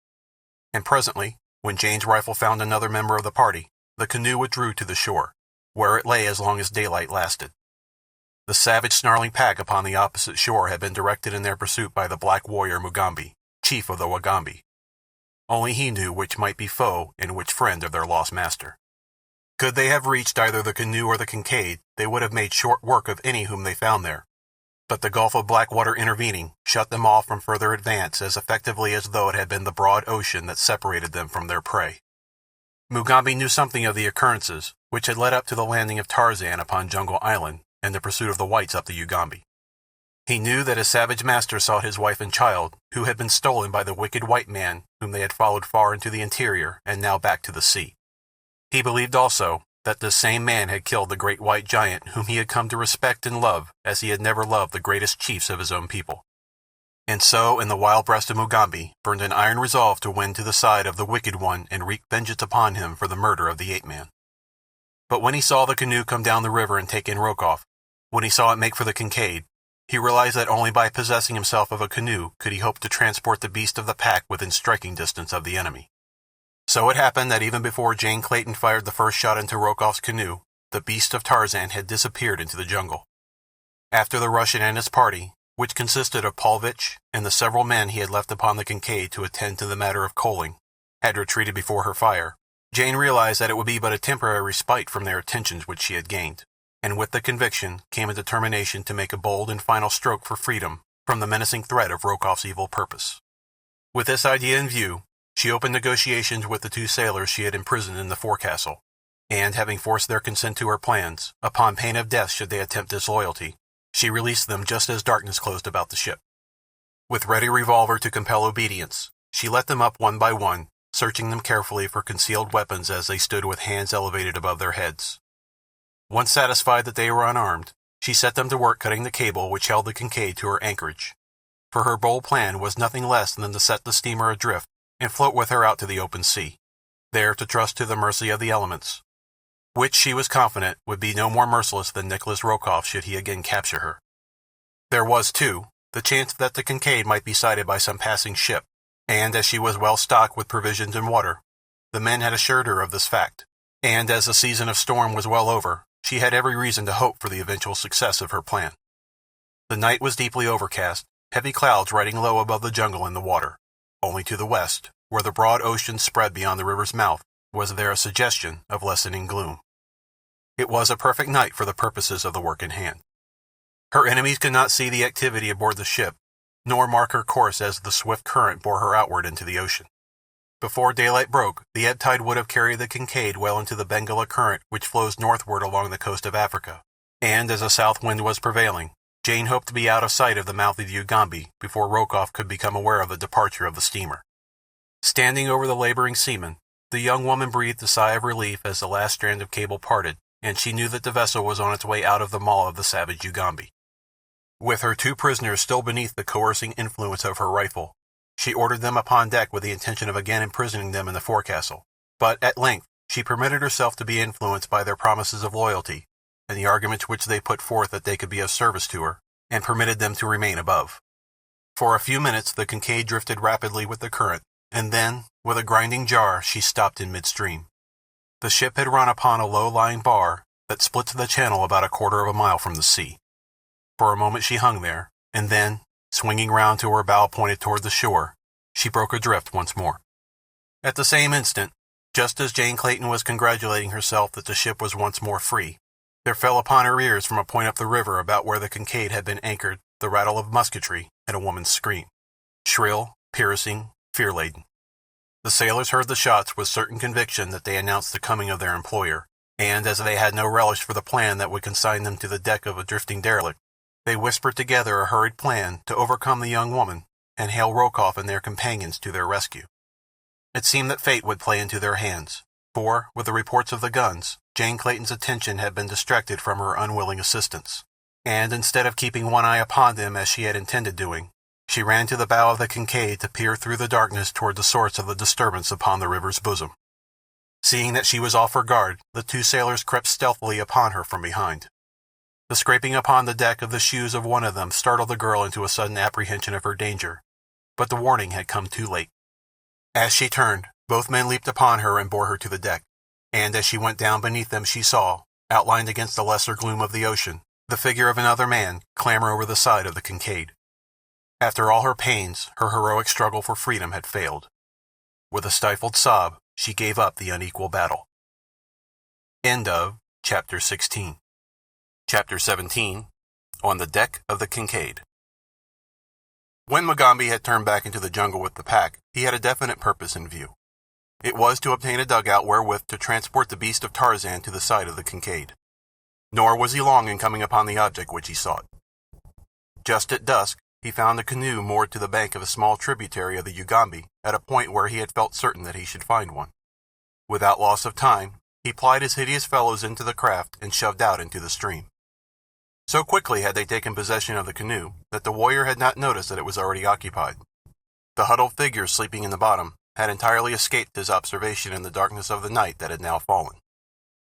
and presently, when Jane's rifle found another member of the party, the canoe withdrew to the shore, where it lay as long as daylight lasted. The savage snarling pack upon the opposite shore had been directed in their pursuit by the black warrior Mugambi, chief of the Wagambi. Only he knew which might be foe and which friend of their lost master. Could they have reached either the canoe or the Kincaid, they would have made short work of any whom they found there. But the gulf of black water intervening shut them off from further advance as effectively as though it had been the broad ocean that separated them from their prey. Mugambi knew something of the occurrences which had led up to the landing of Tarzan upon Jungle Island and the pursuit of the whites up the Ugambi. He knew that his savage master sought his wife and child, who had been stolen by the wicked white man whom they had followed far into the interior and now back to the sea. He believed also that this same man had killed the great white giant whom he had come to respect and love as he had never loved the greatest chiefs of his own people. And so in the wild breast of Mugambi burned an iron resolve to win to the side of the wicked one and wreak vengeance upon him for the murder of the ape-man. But when he saw the canoe come down the river and take in Rokoff, when he saw it make for the Kincaid, he realized that only by possessing himself of a canoe could he hope to transport the beast of the pack within striking distance of the enemy. So it happened that even before Jane Clayton fired the first shot into Rokoff's canoe, the Beast of Tarzan had disappeared into the jungle. After the Russian and his party, which consisted of Paulvitch and the several men he had left upon the Kincaid to attend to the matter of coaling, had retreated before her fire, Jane realized that it would be but a temporary respite from their attentions which she had gained, and with the conviction came a determination to make a bold and final stroke for freedom from the menacing threat of Rokoff's evil purpose. With this idea in view, she opened negotiations with the 2 sailors she had imprisoned in the forecastle, and having forced their consent to her plans, upon pain of death should they attempt disloyalty, she released them just as darkness closed about the ship. With ready revolver to compel obedience, she let them up one by one, searching them carefully for concealed weapons as they stood with hands elevated above their heads. Once satisfied that they were unarmed, she set them to work cutting the cable which held the Kincaid to her anchorage, for her bold plan was nothing less than to set the steamer adrift and float with her out to the open sea, there to trust to the mercy of the elements, which she was confident would be no more merciless than Nicholas Rokoff should he again capture her. There was, too, the chance that the Kincaid might be sighted by some passing ship, and as she was well stocked with provisions and water, the men had assured her of this fact, and as the season of storm was well over, she had every reason to hope for the eventual success of her plan. The night was deeply overcast, heavy clouds riding low above the jungle and the water. Only to the west, where the broad ocean spread beyond the river's mouth, was there a suggestion of lessening gloom. It was a perfect night for the purposes of the work in hand. Her enemies could not see the activity aboard the ship, nor mark her course as the swift current bore her outward into the ocean. Before daylight broke, the ebb tide would have carried the Kincaid well into the Bengala current which flows northward along the coast of Africa, and as a south wind was prevailing, Jane hoped to be out of sight of the mouth of the Ugambi before Rokoff could become aware of the departure of the steamer. Standing over the laboring seamen, the young woman breathed a sigh of relief as the last strand of cable parted, and she knew that the vessel was on its way out of the maw of the savage Ugambi. With her 2 prisoners still beneath the coercing influence of her rifle, she ordered them upon deck with the intention of again imprisoning them in the forecastle, but at length she permitted herself to be influenced by their promises of loyalty, and the arguments which they put forth that they could be of service to her, and permitted them to remain above. For a few minutes the Kincaid drifted rapidly with the current, and then, with a grinding jar, she stopped in midstream. The ship had run upon a low-lying bar that splits the channel about a quarter of a mile from the sea. For a moment she hung there, and then, swinging round to her bow pointed toward the shore, she broke adrift once more. At the same instant, just as Jane Clayton was congratulating herself that the ship was once more free, there fell upon her ears from a point up the river about where the Kincaid had been anchored the rattle of musketry and a woman's scream, shrill, piercing, fear-laden. The sailors heard the shots with certain conviction that they announced the coming of their employer, and as they had no relish for the plan that would consign them to the deck of a drifting derelict, they whispered together a hurried plan to overcome the young woman and hail Rokoff and their companions to their rescue. It seemed that fate would play into their hands, for, with the reports of the guns, Jane Clayton's attention had been distracted from her unwilling assistants, and instead of keeping one eye upon them as she had intended doing, she ran to the bow of the Kincaid to peer through the darkness toward the source of the disturbance upon the river's bosom. Seeing that she was off her guard, the 2 sailors crept stealthily upon her from behind. The scraping upon the deck of the shoes of one of them startled the girl into a sudden apprehension of her danger, but the warning had come too late. As she turned, both men leaped upon her and bore her to the deck, and as she went down beneath them she saw, outlined against the lesser gloom of the ocean, the figure of another man clamber over the side of the Kincaid. After all her pains, her heroic struggle for freedom had failed. With a stifled sob, she gave up the unequal battle. End of Chapter 16. Chapter 17. On the Deck of the Kincaid. When Mugambi had turned back into the jungle with the pack, he had a definite purpose in view. It was to obtain a dugout wherewith to transport the Beast of Tarzan to the side of the Kincaid. Nor was he long in coming upon the object which he sought. Just at dusk, he found a canoe moored to the bank of a small tributary of the Ugambi at a point where he had felt certain that he should find one. Without loss of time, he plied his hideous fellows into the craft and shoved out into the stream. So quickly had they taken possession of the canoe that the warrior had not noticed that it was already occupied. The huddled figures sleeping in the bottom had entirely escaped his observation in the darkness of the night that had now fallen.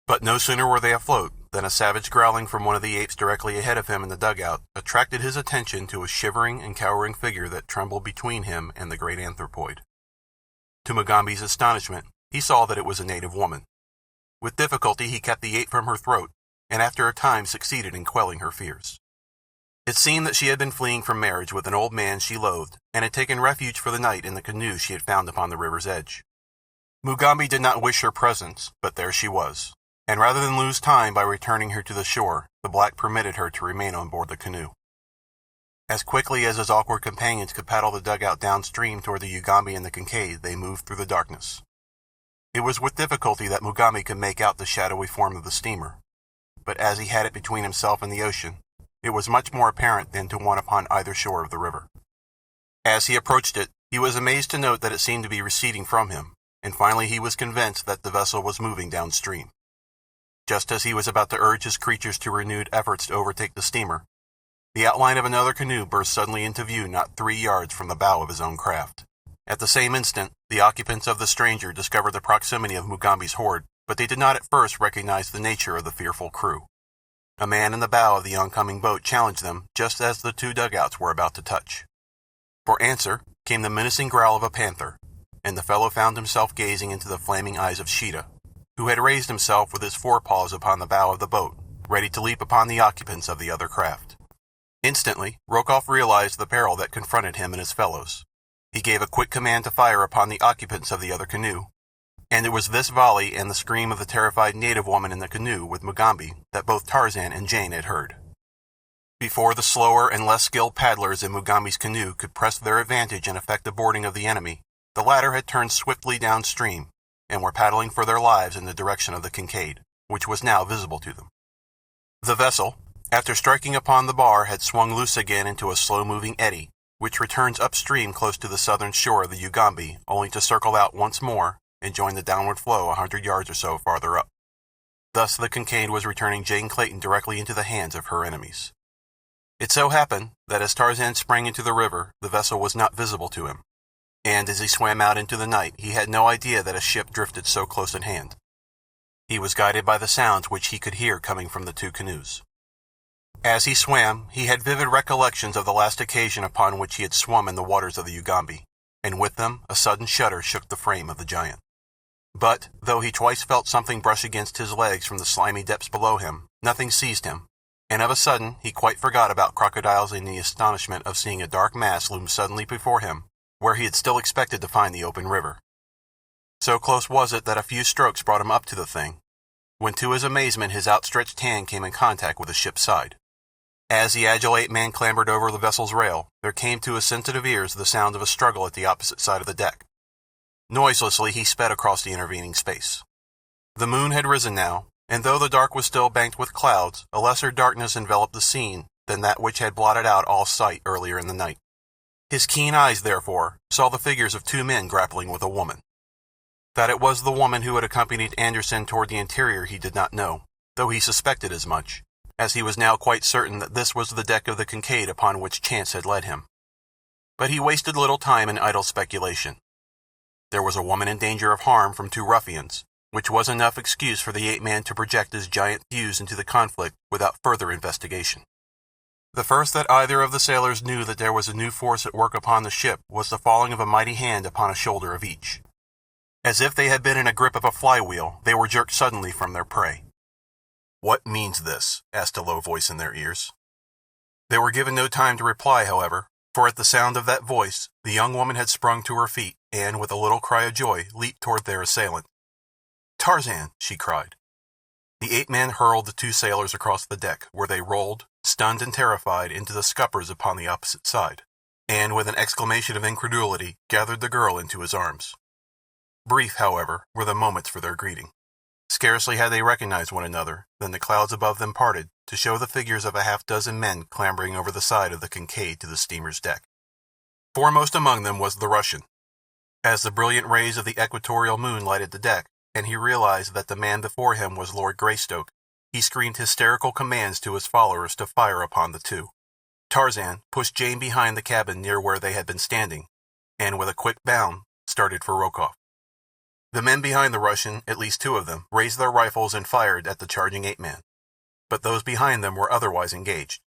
But no sooner were they afloat than a savage growling from one of the apes directly ahead of him in the dugout attracted his attention to a shivering and cowering figure that trembled between him and the great anthropoid. To Mugambi's astonishment, he saw that it was a native woman. With difficulty he kept the ape from her throat, and after a time succeeded in quelling her fears. It seemed that she had been fleeing from marriage with an old man she loathed, and had taken refuge for the night in the canoe she had found upon the river's edge. Mugambi did not wish her presence, but there she was, and rather than lose time by returning her to the shore, the black permitted her to remain on board the canoe. As quickly as his awkward companions could paddle the dugout downstream toward the Ugambi and the Kincaid, they moved through the darkness. It was with difficulty that Mugambi could make out the shadowy form of the steamer, but as he had it between himself and the ocean, it was much more apparent than to one upon either shore of the river. As he approached it, he was amazed to note that it seemed to be receding from him, and finally he was convinced that the vessel was moving downstream. Just as he was about to urge his creatures to renewed efforts to overtake the steamer, the outline of another canoe burst suddenly into view not 3 yards from the bow of his own craft. At the same instant, the occupants of the stranger discovered the proximity of Mugambi's horde, but they did not at first recognize the nature of the fearful crew. A man in the bow of the oncoming boat challenged them just as the 2 dugouts were about to touch. For answer came the menacing growl of a panther, and the fellow found himself gazing into the flaming eyes of Sheeta, who had raised himself with his forepaws upon the bow of the boat, ready to leap upon the occupants of the other craft. Instantly, Rokoff realized the peril that confronted him and his fellows. He gave a quick command to fire upon the occupants of the other canoe, and it was this volley and the scream of the terrified native woman in the canoe with Mugambi that both Tarzan and Jane had heard. Before the slower and less skilled paddlers in Mugambi's canoe could press their advantage and effect the boarding of the enemy, the latter had turned swiftly downstream and were paddling for their lives in the direction of the Kincaid, which was now visible to them. The vessel, after striking upon the bar, had swung loose again into a slow-moving eddy, which returns upstream close to the southern shore of the Ugambi, only to circle out once more and join the downward flow 100 yards or so farther up. Thus the Kincaid was returning Jane Clayton directly into the hands of her enemies. It so happened that as Tarzan sprang into the river, the vessel was not visible to him, and as he swam out into the night, he had no idea that a ship drifted so close at hand. He was guided by the sounds which he could hear coming from the 2 canoes. As he swam, he had vivid recollections of the last occasion upon which he had swum in the waters of the Ugambi, and with them a sudden shudder shook the frame of the giant. But, though he twice felt something brush against his legs from the slimy depths below him, nothing seized him, and of a sudden he quite forgot about crocodiles in the astonishment of seeing a dark mass loom suddenly before him, where he had still expected to find the open river. So close was it that a few strokes brought him up to the thing, when to his amazement his outstretched hand came in contact with the ship's side. As the agile ape-man clambered over the vessel's rail, there came to his sensitive ears the sound of a struggle at the opposite side of the deck. Noiselessly he sped across the intervening space. The moon had risen now, and though the dark was still banked with clouds, a lesser darkness enveloped the scene than that which had blotted out all sight earlier in the night. His keen eyes, therefore, saw the figures of 2 men grappling with a woman. That it was the woman who had accompanied Anderson toward the interior he did not know, though he suspected as much, as he was now quite certain that this was the deck of the Kincaid upon which chance had led him. But he wasted little time in idle speculation. There was a woman in danger of harm from 2 ruffians, which was enough excuse for the ape-man to project his giant thews into the conflict without further investigation. The first that either of the sailors knew that there was a new force at work upon the ship was the falling of a mighty hand upon a shoulder of each. As if they had been in a grip of a flywheel, they were jerked suddenly from their prey. "What means this?" asked a low voice in their ears. They were given no time to reply, however, for at the sound of that voice, the young woman had sprung to her feet and, with a little cry of joy, leaped toward their assailant. "Tarzan!" she cried. The ape-man hurled the 2 sailors across the deck, where they rolled, stunned and terrified, into the scuppers upon the opposite side, and, with an exclamation of incredulity, gathered the girl into his arms. Brief, however, were the moments for their greeting. Scarcely had they recognized one another than the clouds above them parted to show the figures of a half-dozen men clambering over the side of the Kincaid to the steamer's deck. Foremost among them was the Russian. As the brilliant rays of the equatorial moon lighted the deck, and he realized that the man before him was Lord Greystoke, he screamed hysterical commands to his followers to fire upon the 2. Tarzan pushed Jane behind the cabin near where they had been standing, and with a quick bound, started for Rokoff. The men behind the Russian, at least 2 of them, raised their rifles and fired at the charging ape-man. But those behind them were otherwise engaged,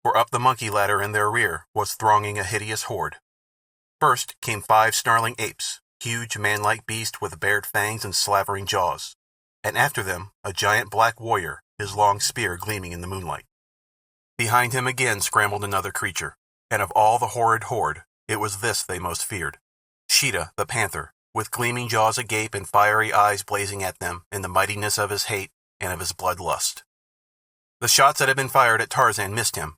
for up the monkey ladder in their rear was thronging a hideous horde. First came 5 snarling apes, huge man-like beasts with bared fangs and slavering jaws, and after them a giant black warrior, his long spear gleaming in the moonlight. Behind him again scrambled another creature, and of all the horrid horde, it was this they most feared. Sheeta, the panther, with gleaming jaws agape and fiery eyes blazing at them in the mightiness of his hate, and of his bloodlust. The shots that had been fired at Tarzan missed him,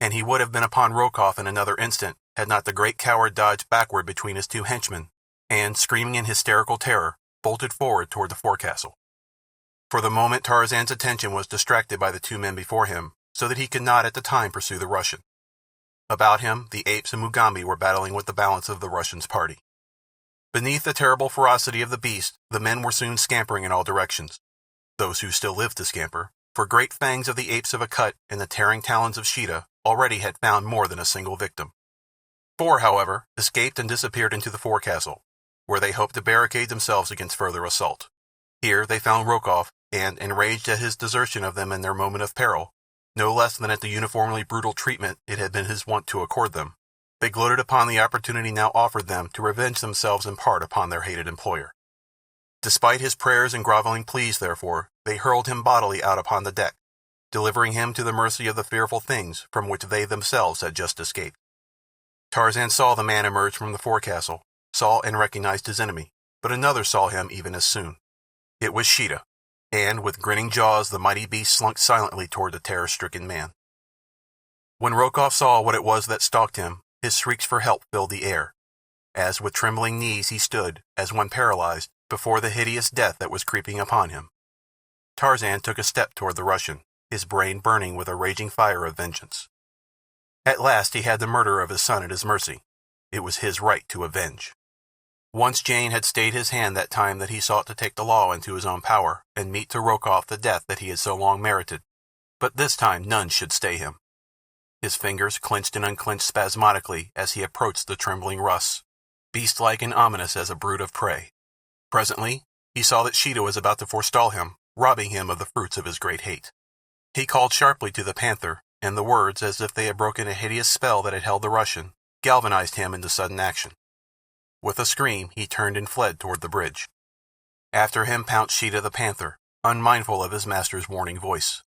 and he would have been upon Rokoff in another instant had not the great coward dodged backward between his two henchmen, and, screaming in hysterical terror, bolted forward toward the forecastle. For the moment Tarzan's attention was distracted by the two men before him, so that he could not at the time pursue the Russian. About him, the apes and Mugambi were battling with the balance of the Russian's party. Beneath the terrible ferocity of the beast, the men were soon scampering in all directions. Those who still lived to scamper, for great fangs of the apes of Akut and the tearing talons of Sheeta already had found more than a single victim. 4, however, escaped and disappeared into the forecastle, where they hoped to barricade themselves against further assault. Here they found Rokoff, and, enraged at his desertion of them in their moment of peril, no less than at the uniformly brutal treatment it had been his wont to accord them, they gloated upon the opportunity now offered them to revenge themselves in part upon their hated employer. Despite his prayers and groveling pleas, therefore, they hurled him bodily out upon the deck, delivering him to the mercy of the fearful things from which they themselves had just escaped. Tarzan saw the man emerge from the forecastle, saw and recognized his enemy, but another saw him even as soon. It was Sheeta, and with grinning jaws the mighty beast slunk silently toward the terror-stricken man. When Rokoff saw what it was that stalked him, his shrieks for help filled the air, as with trembling knees he stood, as one paralyzed, before the hideous death that was creeping upon him. Tarzan took a step toward the Russian, his brain burning with a raging fire of vengeance. At last he had the murder of his son at his mercy. It was his right to avenge. Once Jane had stayed his hand that time that he sought to take the law into his own power and mete to Rokoff the death that he had so long merited, but this time none should stay him. His fingers clenched and unclenched spasmodically as he approached the trembling Russ, beast-like and ominous as a brute of prey. Presently, he saw that Sheeta was about to forestall him, robbing him of the fruits of his great hate. He called sharply to the panther, and the words, as if they had broken a hideous spell that had held the Russian, galvanized him into sudden action. With a scream, he turned and fled toward the bridge. After him pounced Sheeta the panther, unmindful of his master's warning voice.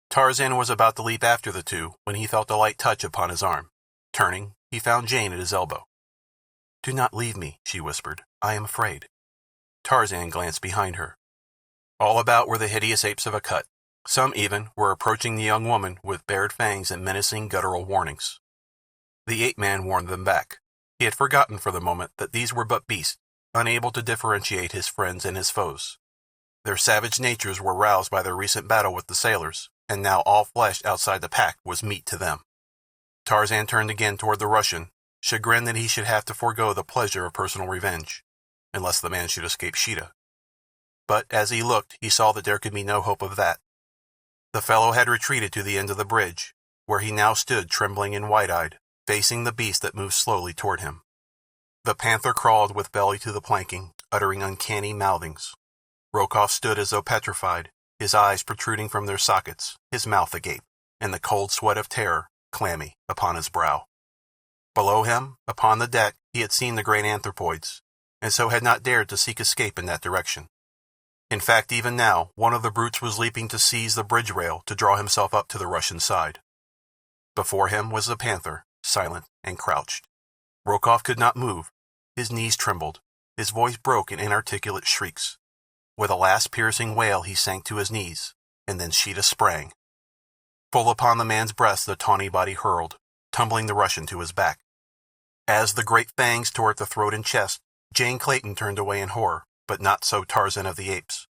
Tarzan was about to leap after the two when he felt a light touch upon his arm. Turning, he found Jane at his elbow. "Do not leave me," she whispered. "I am afraid." Tarzan glanced behind her. All about were the hideous apes of Akut. Some even were approaching the young woman with bared fangs and menacing guttural warnings. The ape-man warned them back. He had forgotten for the moment that these were but beasts, unable to differentiate his friends and his foes. Their savage natures were roused by their recent battle with the sailors, and now all flesh outside the pack was meat to them. Tarzan turned again toward the Russian, chagrined that he should have to forego the pleasure of personal revenge, unless the man should escape Sheeta. But as he looked, he saw that there could be no hope of that. The fellow had retreated to the end of the bridge, where he now stood trembling and wide-eyed, facing the beast that moved slowly toward him. The panther crawled with belly to the planking, uttering uncanny mouthings. Rokoff stood as though petrified, his eyes protruding from their sockets, his mouth agape, and the cold sweat of terror, clammy, upon his brow. Below him, upon the deck, he had seen the great anthropoids, and so had not dared to seek escape in that direction. In fact, even now, one of the brutes was leaping to seize the bridge rail to draw himself up to the Russian side. Before him was the panther, silent and crouched. Rokoff could not move. His knees trembled. His voice broke in inarticulate shrieks. With a last piercing wail he sank to his knees, and then Sheeta sprang. Full upon the man's breast the tawny body hurled, tumbling the Russian to his back. As the great fangs tore at the throat and chest, Jane Clayton turned away in horror, but not so Tarzan of the Apes.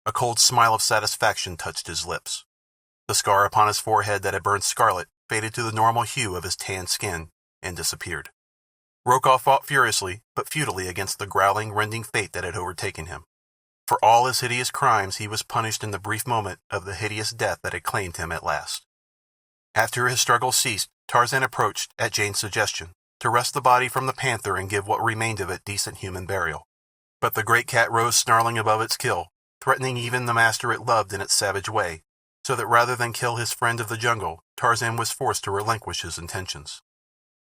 A cold smile of satisfaction touched his lips. The scar upon his forehead that had burned scarlet faded to the normal hue of his tanned skin and disappeared. Rokoff fought furiously, but futilely against the growling, rending fate that had overtaken him. For all his hideous crimes he was punished in the brief moment of the hideous death that had claimed him at last. After his struggle ceased, Tarzan approached, at Jane's suggestion, to wrest the body from the panther and give what remained of it decent human burial. But the great cat rose snarling above its kill, threatening even the master it loved in its savage way, so that rather than kill his friend of the jungle, Tarzan was forced to relinquish his intentions.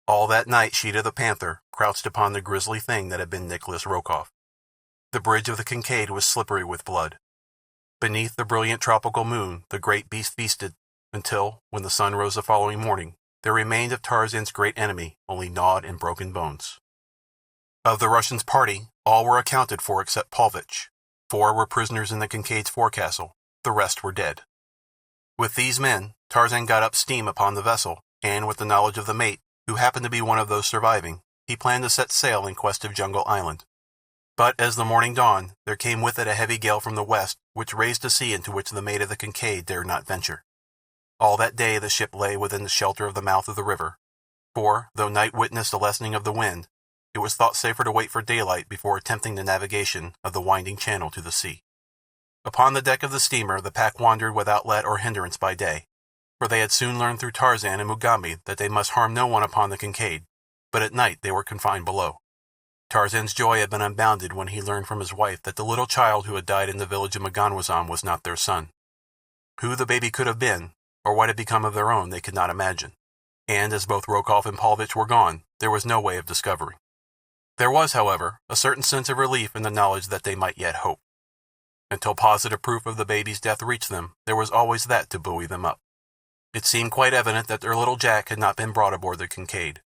All that night Sheeta the panther crouched upon the grisly thing that had been Nicholas Rokoff. The bridge of the Kincaid was slippery with blood. Beneath the brilliant tropical moon the great beast feasted, until, when the sun rose the following morning, there remained of Tarzan's great enemy only gnawed and broken bones. Of the Russian's party, all were accounted for except Paulvitch. 4 were prisoners in the Kincaid's forecastle. The rest were dead. With these men, Tarzan got up steam upon the vessel, and with the knowledge of the mate, who happened to be one of those surviving, he planned to set sail in quest of Jungle Island. But as the morning dawned, there came with it a heavy gale from the west, which raised a sea into which the mate of the Kincaid dared not venture. All that day the ship lay within the shelter of the mouth of the river, for, though night witnessed a lessening of the wind, it was thought safer to wait for daylight before attempting the navigation of the winding channel to the sea. Upon the deck of the steamer the pack wandered without let or hindrance by day, for they had soon learned through Tarzan and Mugambi that they must harm no one upon the Kincaid, but at night they were confined below. Tarzan's joy had been unbounded when he learned from his wife that the little child who had died in the village of Maganwazam was not their son. Who the baby could have been, or what had become of their own, they could not imagine, and as both Rokoff and Paulvitch were gone, there was no way of discovering. There was, however, a certain sense of relief in the knowledge that they might yet hope. Until positive proof of the baby's death reached them, there was always that to buoy them up. It seemed quite evident that their little Jack had not been brought aboard the Kincaid.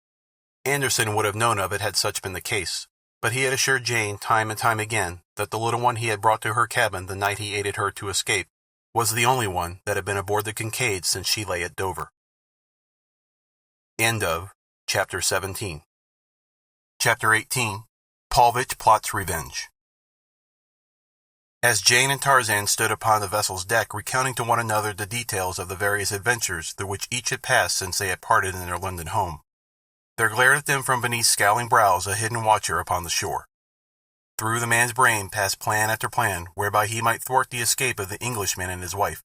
Anderson would have known of it had such been the case, but he had assured Jane time and time again that the little one he had brought to her cabin the night he aided her to escape was the only one that had been aboard the Kincaid since she lay at Dover. End of Chapter 17. Chapter 18. Paulvitch Plots Revenge. As Jane and Tarzan stood upon the vessel's deck recounting to one another the details of the various adventures through which each had passed since they had parted in their London home, there glared at them from beneath scowling brows a hidden watcher upon the shore. Through the man's brain passed plan after plan whereby he might thwart the escape of the Englishman and his wife,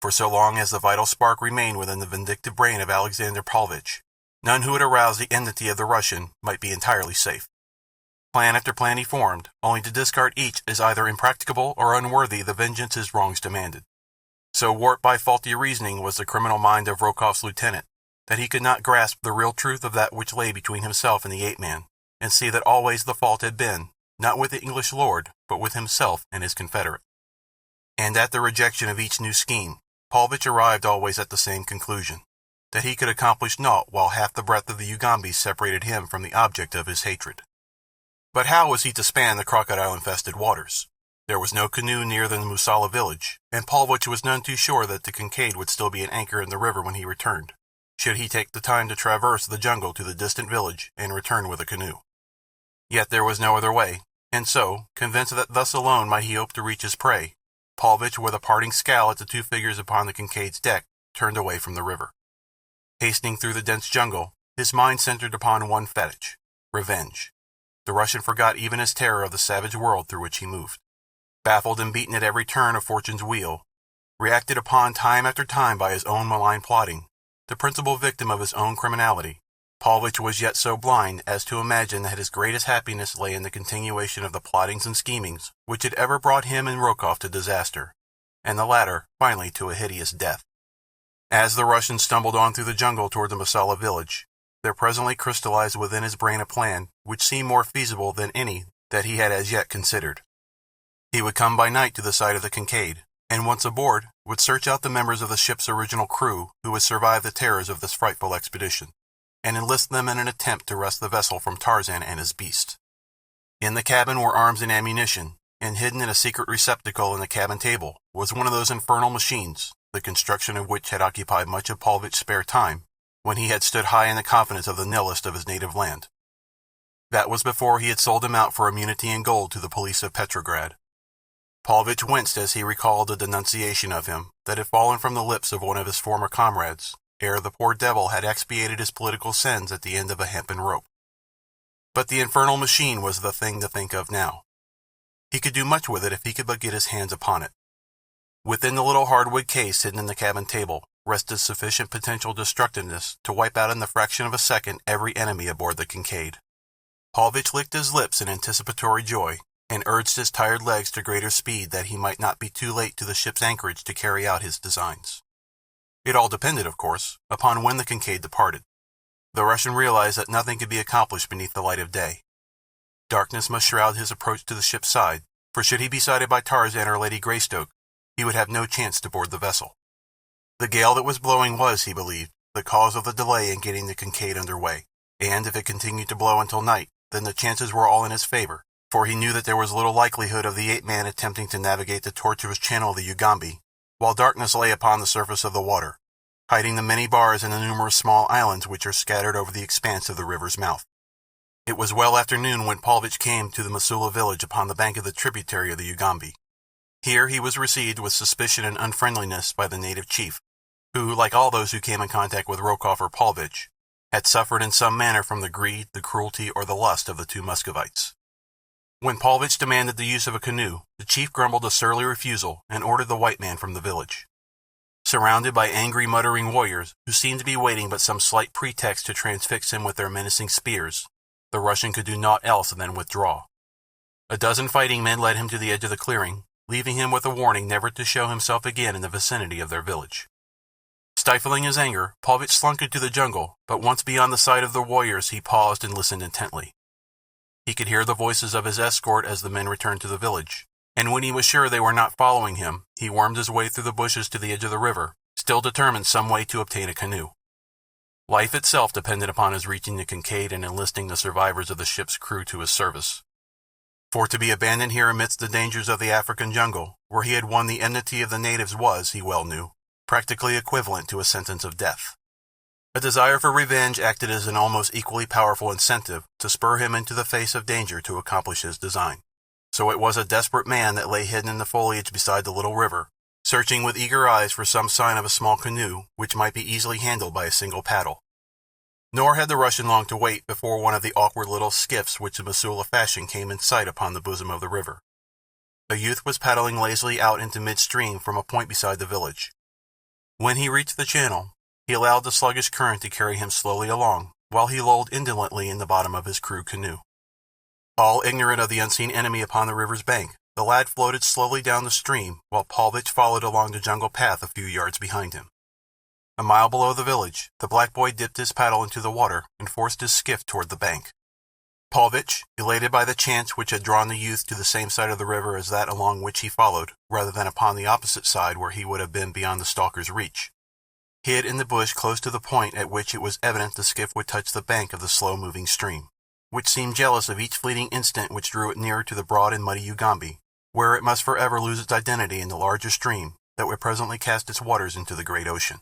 for so long as the vital spark remained within the vindictive brain of Alexander Paulvitch, none who would arouse the enmity of the Russian might be entirely safe. Plan after plan he formed, only to discard each as either impracticable or unworthy the vengeance his wrongs demanded. So warped by faulty reasoning was the criminal mind of Rokoff's lieutenant, that he could not grasp the real truth of that which lay between himself and the ape-man, and see that always the fault had been, not with the English lord, but with himself and his confederate. And at the rejection of each new scheme, Paulvitch arrived always at the same conclusion, that he could accomplish naught while half the breadth of the Ugambi separated him from the object of his hatred. But how was he to span the crocodile-infested waters? There was no canoe near the Musala village, and Paulvitch was none too sure that the Kincaid would still be at anchor in the river when he returned, should he take the time to traverse the jungle to the distant village and return with a canoe. Yet there was no other way, and so, convinced that thus alone might he hope to reach his prey, Paulvitch, with a parting scowl at the two figures upon the Kincaid's deck, turned away from the river. Hastening through the dense jungle, his mind centered upon one fetish: revenge. The Russian forgot even his terror of the savage world through which he moved. Baffled and beaten at every turn of fortune's wheel, reacted upon time after time by his own malign plotting, the principal victim of his own criminality, Paulvitch was yet so blind as to imagine that his greatest happiness lay in the continuation of the plottings and schemings which had ever brought him and Rokoff to disaster, and the latter, finally, to a hideous death. As the Russian stumbled on through the jungle toward the Musala village, there presently crystallized within his brain a plan which seemed more feasible than any that he had as yet considered. He would come by night to the side of the Kincaid, and once aboard, would search out the members of the ship's original crew who had survived the terrors of this frightful expedition, and enlist them in an attempt to wrest the vessel from Tarzan and his beast. In the cabin were arms and ammunition, and hidden in a secret receptacle in the cabin table was one of those infernal machines, the construction of which had occupied much of Paulvitch's spare time, when he had stood high in the confidence of the nihilist of his native land. That was before he had sold him out for immunity and gold to the police of Petrograd. Paulvitch winced as he recalled the denunciation of him that had fallen from the lips of one of his former comrades, ere the poor devil had expiated his political sins at the end of a hempen rope. But the infernal machine was the thing to think of now. He could do much with it if he could but get his hands upon it. Within the little hardwood case hidden in the cabin table rested sufficient potential destructiveness to wipe out in the fraction of a second every enemy aboard the Kincaid. Paulvitch licked his lips in anticipatory joy, and urged his tired legs to greater speed that he might not be too late to the ship's anchorage to carry out his designs. It all depended, of course, upon when the Kincaid departed. The Russian realized that nothing could be accomplished beneath the light of day. Darkness must shroud his approach to the ship's side, for should he be sighted by Tarzan or Lady Greystoke, he would have no chance to board the vessel. The gale that was blowing was, he believed, the cause of the delay in getting the Kincaid under way, and if it continued to blow until night, then the chances were all in his favor, for he knew that there was little likelihood of the ape-man attempting to navigate the tortuous channel of the Ugambi, while darkness lay upon the surface of the water, hiding the many bars and the numerous small islands which are scattered over the expanse of the river's mouth. It was well after noon when Paulvitch came to the Mosula village upon the bank of the tributary of the Ugambi. Here he was received with suspicion and unfriendliness by the native chief, who, like all those who came in contact with Rokoff or Paulvitch, had suffered in some manner from the greed, the cruelty, or the lust of the two Muscovites. When Paulvitch demanded the use of a canoe, the chief grumbled a surly refusal and ordered the white man from the village. Surrounded by angry, muttering warriors, who seemed to be waiting but some slight pretext to transfix him with their menacing spears, the Russian could do naught else than withdraw. A dozen fighting men led him to the edge of the clearing, leaving him with a warning never to show himself again in the vicinity of their village. Stifling his anger, Paulvitch slunk into the jungle, but once beyond the sight of the warriors he paused and listened intently. He could hear the voices of his escort as the men returned to the village, and when he was sure they were not following him, he wormed his way through the bushes to the edge of the river, still determined some way to obtain a canoe. Life itself depended upon his reaching the Kincaid and enlisting the survivors of the ship's crew to his service. For to be abandoned here amidst the dangers of the African jungle, where he had won the enmity of the natives was, he well knew, practically equivalent to a sentence of death. A desire for revenge acted as an almost equally powerful incentive to spur him into the face of danger to accomplish his design. So it was a desperate man that lay hidden in the foliage beside the little river, searching with eager eyes for some sign of a small canoe which might be easily handled by a single paddle. Nor had the Russian long to wait before one of the awkward little skiffs which the Mosula fashion came in sight upon the bosom of the river. A youth was paddling lazily out into midstream from a point beside the village. When he reached the channel, he allowed the sluggish current to carry him slowly along, while he lolled indolently in the bottom of his crude canoe. All ignorant of the unseen enemy upon the river's bank, the lad floated slowly down the stream, while Paulvitch followed along the jungle path a few yards behind him. A mile below the village, the black boy dipped his paddle into the water and forced his skiff toward the bank. Paulvitch, elated by the chance which had drawn the youth to the same side of the river as that along which he followed, rather than upon the opposite side where he would have been beyond the stalker's reach, hid in the bush close to the point at which it was evident the skiff would touch the bank of the slow-moving stream, which seemed jealous of each fleeting instant which drew it nearer to the broad and muddy Ugambi, where it must forever lose its identity in the larger stream that would presently cast its waters into the great ocean.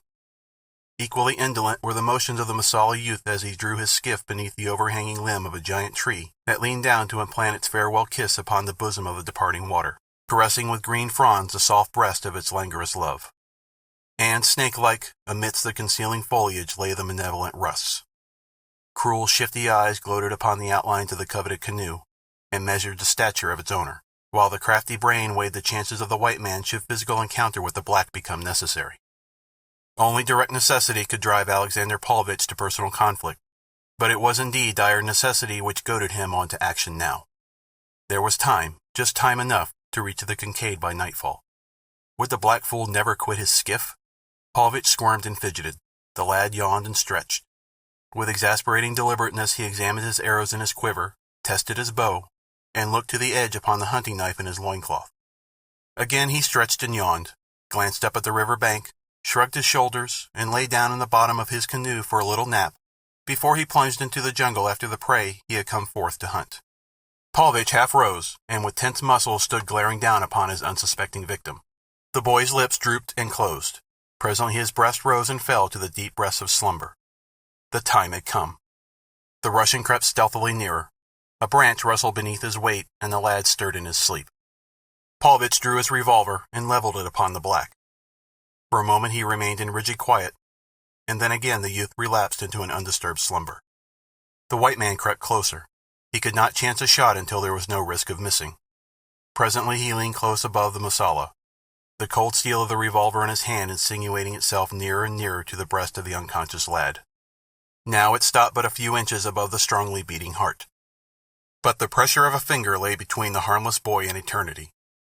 Equally indolent were the motions of the Mosala youth as he drew his skiff beneath the overhanging limb of a giant tree that leaned down to implant its farewell kiss upon the bosom of the departing water, caressing with green fronds the soft breast of its languorous love. And, snake-like, amidst the concealing foliage lay the malevolent Russ. Cruel, shifty eyes gloated upon the outlines of the coveted canoe, and measured the stature of its owner, while the crafty brain weighed the chances of the white man should physical encounter with the black become necessary. Only direct necessity could drive Alexander Paulvitch to personal conflict, but it was indeed dire necessity which goaded him on to action now. There was time, just time enough, to reach the Kincaid by nightfall. Would the black fool never quit his skiff? Paulvitch squirmed and fidgeted. The lad yawned and stretched. With exasperating deliberateness he examined his arrows in his quiver, tested his bow, and looked to the edge upon the hunting knife in his loincloth. Again he stretched and yawned, glanced up at the river bank, shrugged his shoulders, and lay down in the bottom of his canoe for a little nap, before he plunged into the jungle after the prey he had come forth to hunt. Paulvitch half rose, and with tense muscles stood glaring down upon his unsuspecting victim. The boy's lips drooped and closed. Presently his breast rose and fell to the deep breaths of slumber. The time had come. The Russian crept stealthily nearer. A branch rustled beneath his weight, and the lad stirred in his sleep. Paulvitch drew his revolver and leveled it upon the black. For a moment he remained in rigid quiet, and then again the youth relapsed into an undisturbed slumber. The white man crept closer. He could not chance a shot until there was no risk of missing. Presently he leaned close above the Mosala, the cold steel of the revolver in his hand insinuating itself nearer and nearer to the breast of the unconscious lad. Now it stopped but a few inches above the strongly beating heart. But the pressure of a finger lay between the harmless boy and eternity.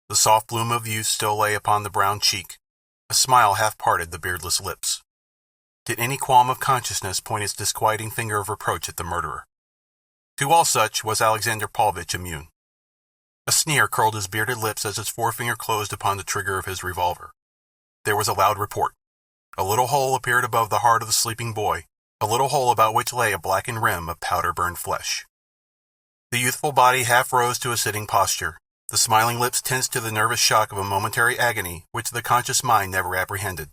The soft bloom of youth still lay upon the brown cheek. A smile half parted the beardless lips. Did any qualm of consciousness point its disquieting finger of reproach at the murderer? To all such was Alexander Paulvitch immune. A sneer curled his bearded lips as his forefinger closed upon the trigger of his revolver. There was a loud report. A little hole appeared above the heart of the sleeping boy, a little hole about which lay a blackened rim of powder-burned flesh. The youthful body half rose to a sitting posture, the smiling lips tensed to the nervous shock of a momentary agony which the conscious mind never apprehended,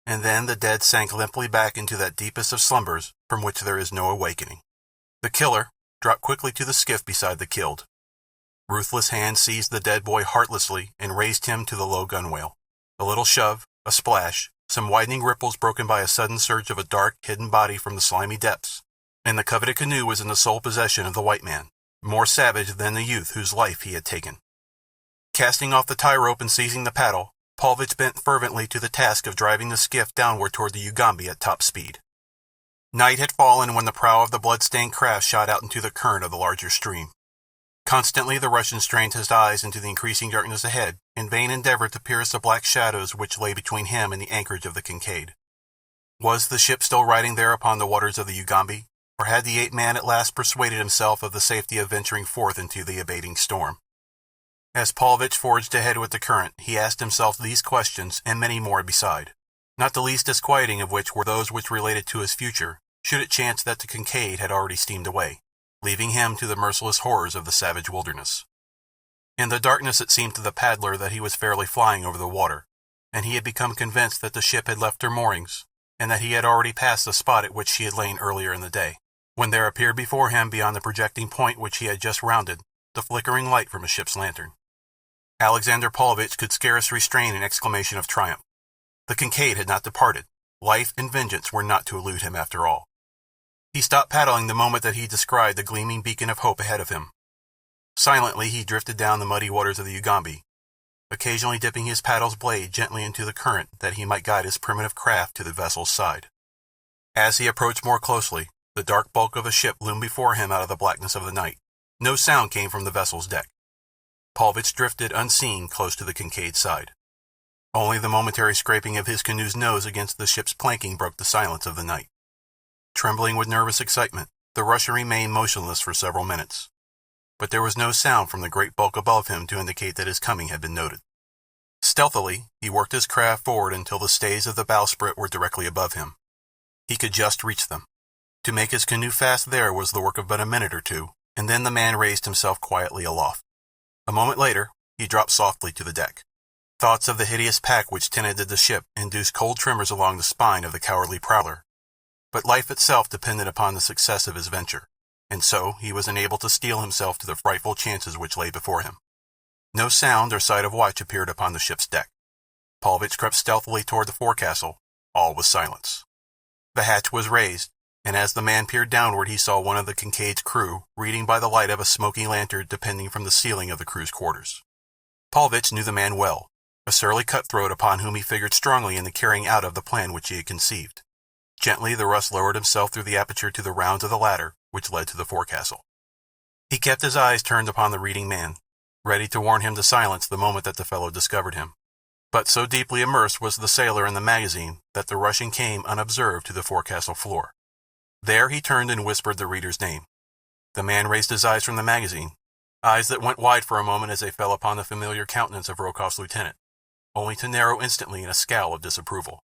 and then the dead sank limply back into that deepest of slumbers from which there is no awakening. The killer dropped quickly to the skiff beside the killed. Ruthless hands seized the dead boy heartlessly and raised him to the low gunwale. A little shove, a splash, some widening ripples broken by a sudden surge of a dark, hidden body from the slimy depths, and the coveted canoe was in the sole possession of the white man, more savage than the youth whose life he had taken. Casting off the tie rope and seizing the paddle, Paulvitch bent fervently to the task of driving the skiff downward toward the Ugambi at top speed. Night had fallen when the prow of the blood-stained craft shot out into the current of the larger stream. Constantly the Russian strained his eyes into the increasing darkness ahead, in vain endeavor to pierce the black shadows which lay between him and the anchorage of the Kincaid. Was the ship still riding there upon the waters of the Ugambi, or had the ape-man at last persuaded himself of the safety of venturing forth into the abating storm? As Paulvitch forged ahead with the current, he asked himself these questions and many more beside, not the least disquieting of which were those which related to his future, should it chance that the Kincaid had already steamed away, leaving him to the merciless horrors of the savage wilderness. In the darkness it seemed to the paddler that he was fairly flying over the water, and he had become convinced that the ship had left her moorings, and that he had already passed the spot at which she had lain earlier in the day, when there appeared before him beyond the projecting point which he had just rounded the flickering light from a ship's lantern. Alexander Paulvitch could scarce restrain an exclamation of triumph. The Kincaid had not departed. Life and vengeance were not to elude him after all. He stopped paddling the moment that he descried the gleaming beacon of hope ahead of him. Silently he drifted down the muddy waters of the Ugambi, occasionally dipping his paddle's blade gently into the current that he might guide his primitive craft to the vessel's side. As he approached more closely, the dark bulk of the ship loomed before him out of the blackness of the night. No sound came from the vessel's deck. Paulvitch drifted unseen close to the Kincaid's side. Only the momentary scraping of his canoe's nose against the ship's planking broke the silence of the night. Trembling with nervous excitement, the Russian remained motionless for several minutes, but there was no sound from the great bulk above him to indicate that his coming had been noted. Stealthily, he worked his craft forward until the stays of the bowsprit were directly above him. He could just reach them. To make his canoe fast there was the work of but a minute or two, and then the man raised himself quietly aloft. A moment later, he dropped softly to the deck. Thoughts of the hideous pack which tenanted the ship induced cold tremors along the spine of the cowardly prowler. But life itself depended upon the success of his venture, and so he was enabled to steel himself to the frightful chances which lay before him. No sound or sight of watch appeared upon the ship's deck. Paulvitch crept stealthily toward the forecastle. All was silence. The hatch was raised, and as the man peered downward he saw one of the Kincaid's crew reading by the light of a smoky lantern depending from the ceiling of the crew's quarters. Paulvitch knew the man well, a surly cutthroat upon whom he figured strongly in the carrying out of the plan which he had conceived. Gently the Russ lowered himself through the aperture to the rounds of the ladder which led to the forecastle. He kept his eyes turned upon the reading man, ready to warn him to silence the moment that the fellow discovered him. But so deeply immersed was the sailor in the magazine that the Russian came unobserved to the forecastle floor. There he turned and whispered the reader's name. The man raised his eyes from the magazine, eyes that went wide for a moment as they fell upon the familiar countenance of Rokoff's lieutenant, only to narrow instantly in a scowl of disapproval.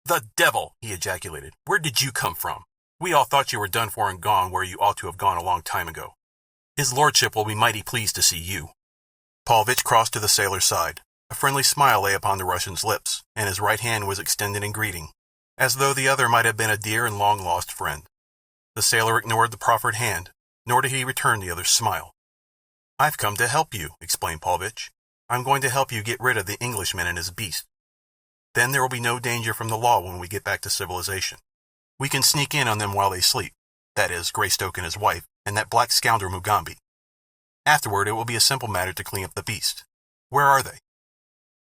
"The devil!" he ejaculated. "Where did you come from? We all thought you were done for and gone where you ought to have gone a long time ago. His lordship will be mighty pleased to see you." Paulvitch crossed to the sailor's side. A friendly smile lay upon the Russian's lips, and his right hand was extended in greeting, as though the other might have been a dear and long-lost friend. The sailor ignored the proffered hand, nor did he return the other's smile. "I've come to help you," explained Paulvitch. "I'm going to help you get rid of the Englishman and his beast. Then there will be no danger from the law when we get back to civilization. We can sneak in on them while they sleep, that is, Greystoke and his wife, and that black scoundrel Mugambi. Afterward it will be a simple matter to clean up the beast. Where are they?"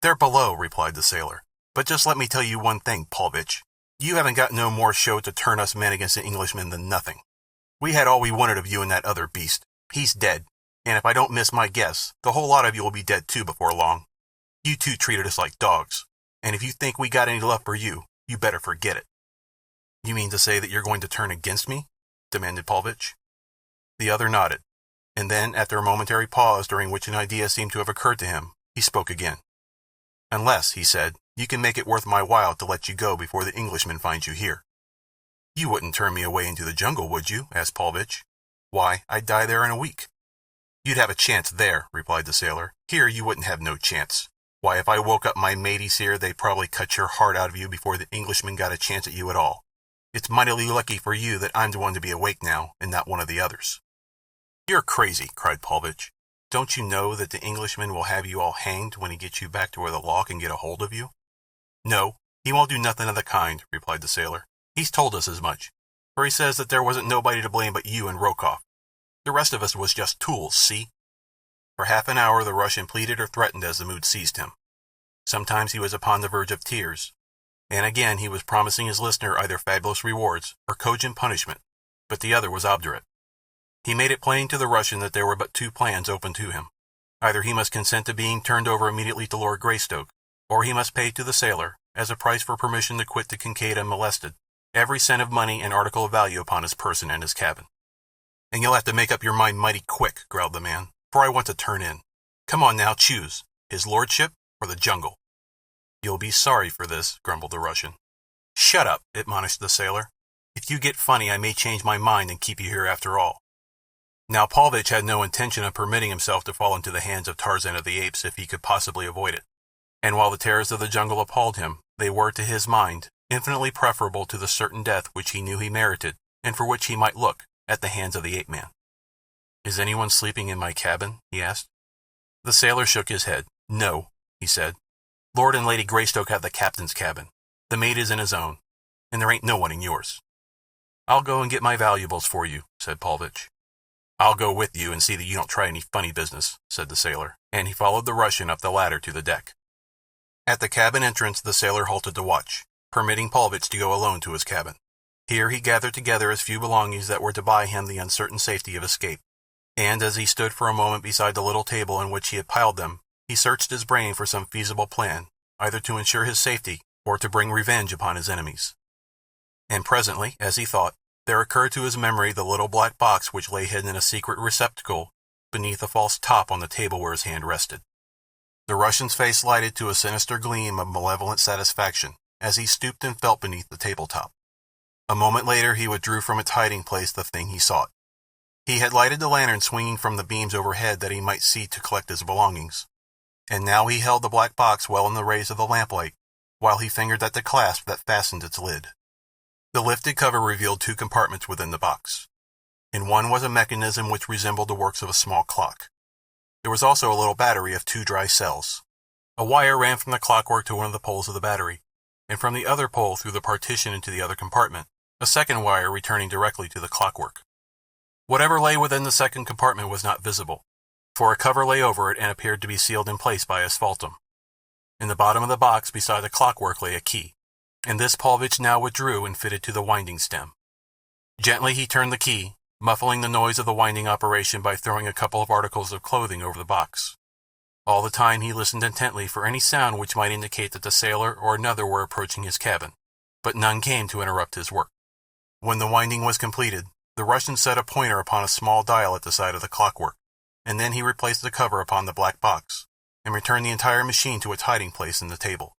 "They're below," replied the sailor. "But just let me tell you one thing, Paulvitch. You haven't got no more show to turn us men against the Englishman than nothing. We had all we wanted of you and that other beast. He's dead, and if I don't miss my guess, the whole lot of you will be dead too before long. You two treated us like dogs, and if you think we got any love for you, you better forget it." "You mean to say that you're going to turn against me?" demanded Paulvitch. The other nodded, and then, after a momentary pause during which an idea seemed to have occurred to him, he spoke again. "Unless," he said, "you can make it worth my while to let you go before the Englishman finds you here." "You wouldn't turn me away into the jungle, would you?" asked Paulvitch. "Why, I'd die there in a week. "You'd have a chance there," replied the sailor. "Here you wouldn't have no chance. Why, if I woke up my mateys here, they'd probably cut your heart out of you before the Englishman got a chance at you at all. It's mightily lucky for you that I'm the one to be awake now, and not one of the others." "You're crazy," cried Paulvitch. "Don't you know that the Englishman will have you all hanged when he gets you back to where the law can get a hold of you?" "No, he won't do nothing of the kind," replied the sailor. "He's told us as much, for he says that there wasn't nobody to blame but you and Rokoff. The rest of us was just tools, see?" For half an hour the Russian pleaded or threatened as the mood seized him. Sometimes he was upon the verge of tears, and again he was promising his listener either fabulous rewards or cogent punishment, but the other was obdurate. He made it plain to the Russian that there were but two plans open to him. Either he must consent to being turned over immediately to Lord Greystoke, or he must pay to the sailor, as a price for permission to quit the Kincaid unmolested, every cent of money and article of value upon his person and his cabin. "And you'll have to make up your mind mighty quick," growled the man, "for I want to turn in. Come on now, choose, his lordship or the jungle." "You'll be sorry for this," grumbled the Russian. "Shut up," admonished the sailor. "If you get funny I may change my mind and keep you here after all." Now Paulvitch had no intention of permitting himself to fall into the hands of Tarzan of the Apes if he could possibly avoid it, and while the terrors of the jungle appalled him, they were, to his mind, infinitely preferable to the certain death which he knew he merited, and for which he might look, at the hands of the ape-man. "Is anyone sleeping in my cabin?" he asked. The sailor shook his head. "No," he said. "Lord and Lady Greystoke have the captain's cabin. The mate is in his own, and there ain't no one in yours." "I'll go and get my valuables for you," said Paulvitch. "I'll go with you and see that you don't try any funny business," said the sailor, and he followed the Russian up the ladder to the deck. At the cabin entrance the sailor halted to watch, permitting Paulvitch to go alone to his cabin. Here he gathered together his few belongings that were to buy him the uncertain safety of escape, and as he stood for a moment beside the little table on which he had piled them, he searched his brain for some feasible plan, either to ensure his safety or to bring revenge upon his enemies. And presently, as he thought, there occurred to his memory the little black box which lay hidden in a secret receptacle beneath a false top on the table where his hand rested. The Russian's face lighted to a sinister gleam of malevolent satisfaction as he stooped and felt beneath the tabletop. A moment later he withdrew from its hiding place the thing he sought. He had lighted the lantern swinging from the beams overhead that he might see to collect his belongings, and now he held the black box well in the rays of the lamplight, while he fingered at the clasp that fastened its lid. The lifted cover revealed two compartments within the box. In one was a mechanism which resembled the works of a small clock. There was also a little battery of 2 dry cells. A wire ran from the clockwork to one of the poles of the battery, and from the other pole through the partition into the other compartment, a second wire returning directly to the clockwork. Whatever lay within the second compartment was not visible, for a cover lay over it and appeared to be sealed in place by asphaltum. In the bottom of the box beside the clockwork lay a key, and this Paulvitch now withdrew and fitted to the winding stem. Gently he turned the key, muffling the noise of the winding operation by throwing a couple of articles of clothing over the box. All the time he listened intently for any sound which might indicate that the sailor or another were approaching his cabin, but none came to interrupt his work. When the winding was completed, the Russian set a pointer upon a small dial at the side of the clockwork, and then he replaced the cover upon the black box, and returned the entire machine to its hiding place in the table.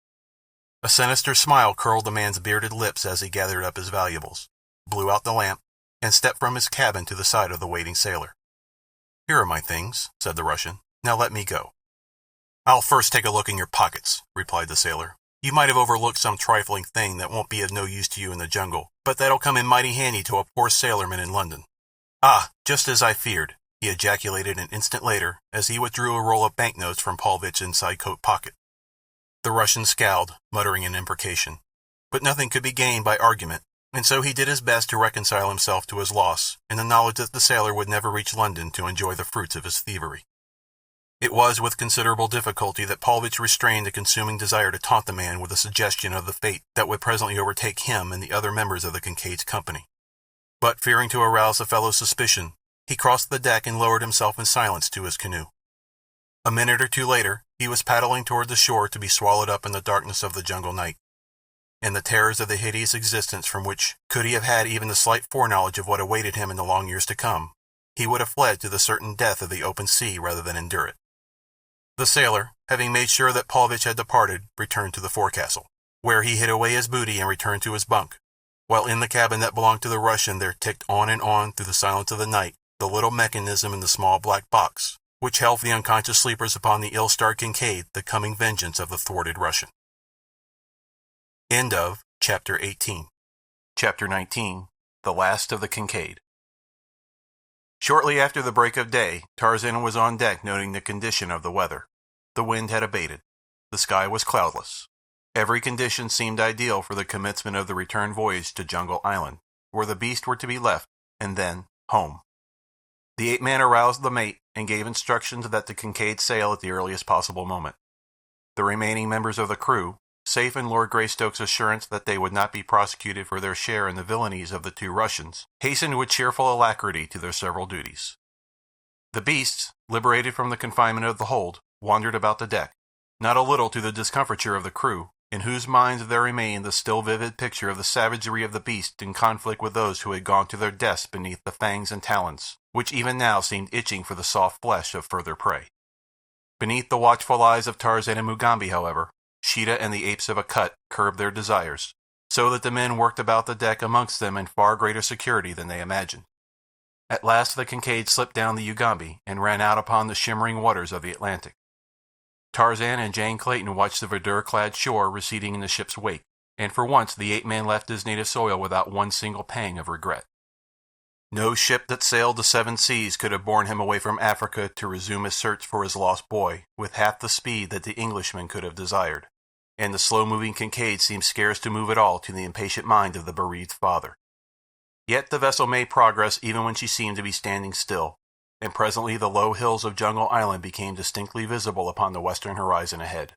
A sinister smile curled the man's bearded lips as he gathered up his valuables, blew out the lamp, and stepped from his cabin to the side of the waiting sailor. "Here are my things," said the Russian. "Now let me go." "I'll first take a look in your pockets," replied the sailor. "You might have overlooked some trifling thing that won't be of no use to you in the jungle, but that'll come in mighty handy to a poor sailorman in London." "Ah, just as I feared," he ejaculated an instant later as he withdrew a roll of banknotes from Paulvitch's inside coat pocket. The Russian scowled, muttering an imprecation, but nothing could be gained by argument, and so he did his best to reconcile himself to his loss in the knowledge that the sailor would never reach London to enjoy the fruits of his thievery. It was with considerable difficulty that Paulvitch restrained a consuming desire to taunt the man with a suggestion of the fate that would presently overtake him and the other members of the Kincaid's company. But fearing to arouse the fellow's suspicion, he crossed the deck and lowered himself in silence to his canoe. A minute or two later, he was paddling toward the shore to be swallowed up in the darkness of the jungle night, and the terrors of the hideous existence from which, could he have had even the slight foreknowledge of what awaited him in the long years to come, he would have fled to the certain death of the open sea rather than endure it. The sailor, having made sure that Paulvitch had departed, returned to the forecastle, where he hid away his booty and returned to his bunk, while in the cabin that belonged to the Russian there ticked on and on through the silence of the night the little mechanism in the small black box, which held the unconscious sleepers upon the ill-starred Kincaid the coming vengeance of the thwarted Russian. End of Chapter 18. Chapter 19. The Last of the Kincaid. Shortly after the break of day, Tarzan was on deck noting the condition of the weather. The wind had abated. The sky was cloudless. Every condition seemed ideal for the commencement of the return voyage to Jungle Island, where the beasts were to be left, and then home. The ape-man aroused the mate and gave instructions that the Kincaid sail at the earliest possible moment. The remaining members of the crew, safe in Lord Greystoke's assurance that they would not be prosecuted for their share in the villainies of the two Russians, hastened with cheerful alacrity to their several duties. The beasts, liberated from the confinement of the hold, wandered about the deck, not a little to the discomfiture of the crew, in whose minds there remained the still vivid picture of the savagery of the beast in conflict with those who had gone to their deaths beneath the fangs and talons, which even now seemed itching for the soft flesh of further prey. Beneath the watchful eyes of Tarzan and Mugambi, however, Sheeta and the apes of Akut curbed their desires, so that the men worked about the deck amongst them in far greater security than they imagined. At last the Kincaid slipped down the Ugambi and ran out upon the shimmering waters of the Atlantic. Tarzan and John Clayton watched the verdure-clad shore receding in the ship's wake, and for once the ape-man left his native soil without one single pang of regret. No ship that sailed the seven seas could have borne him away from Africa to resume his search for his lost boy with half the speed that the Englishman could have desired, and the slow-moving Kincaid seemed scarce to move at all to the impatient mind of the bereaved father. Yet the vessel made progress even when she seemed to be standing still, and presently the low hills of Jungle Island became distinctly visible upon the western horizon ahead.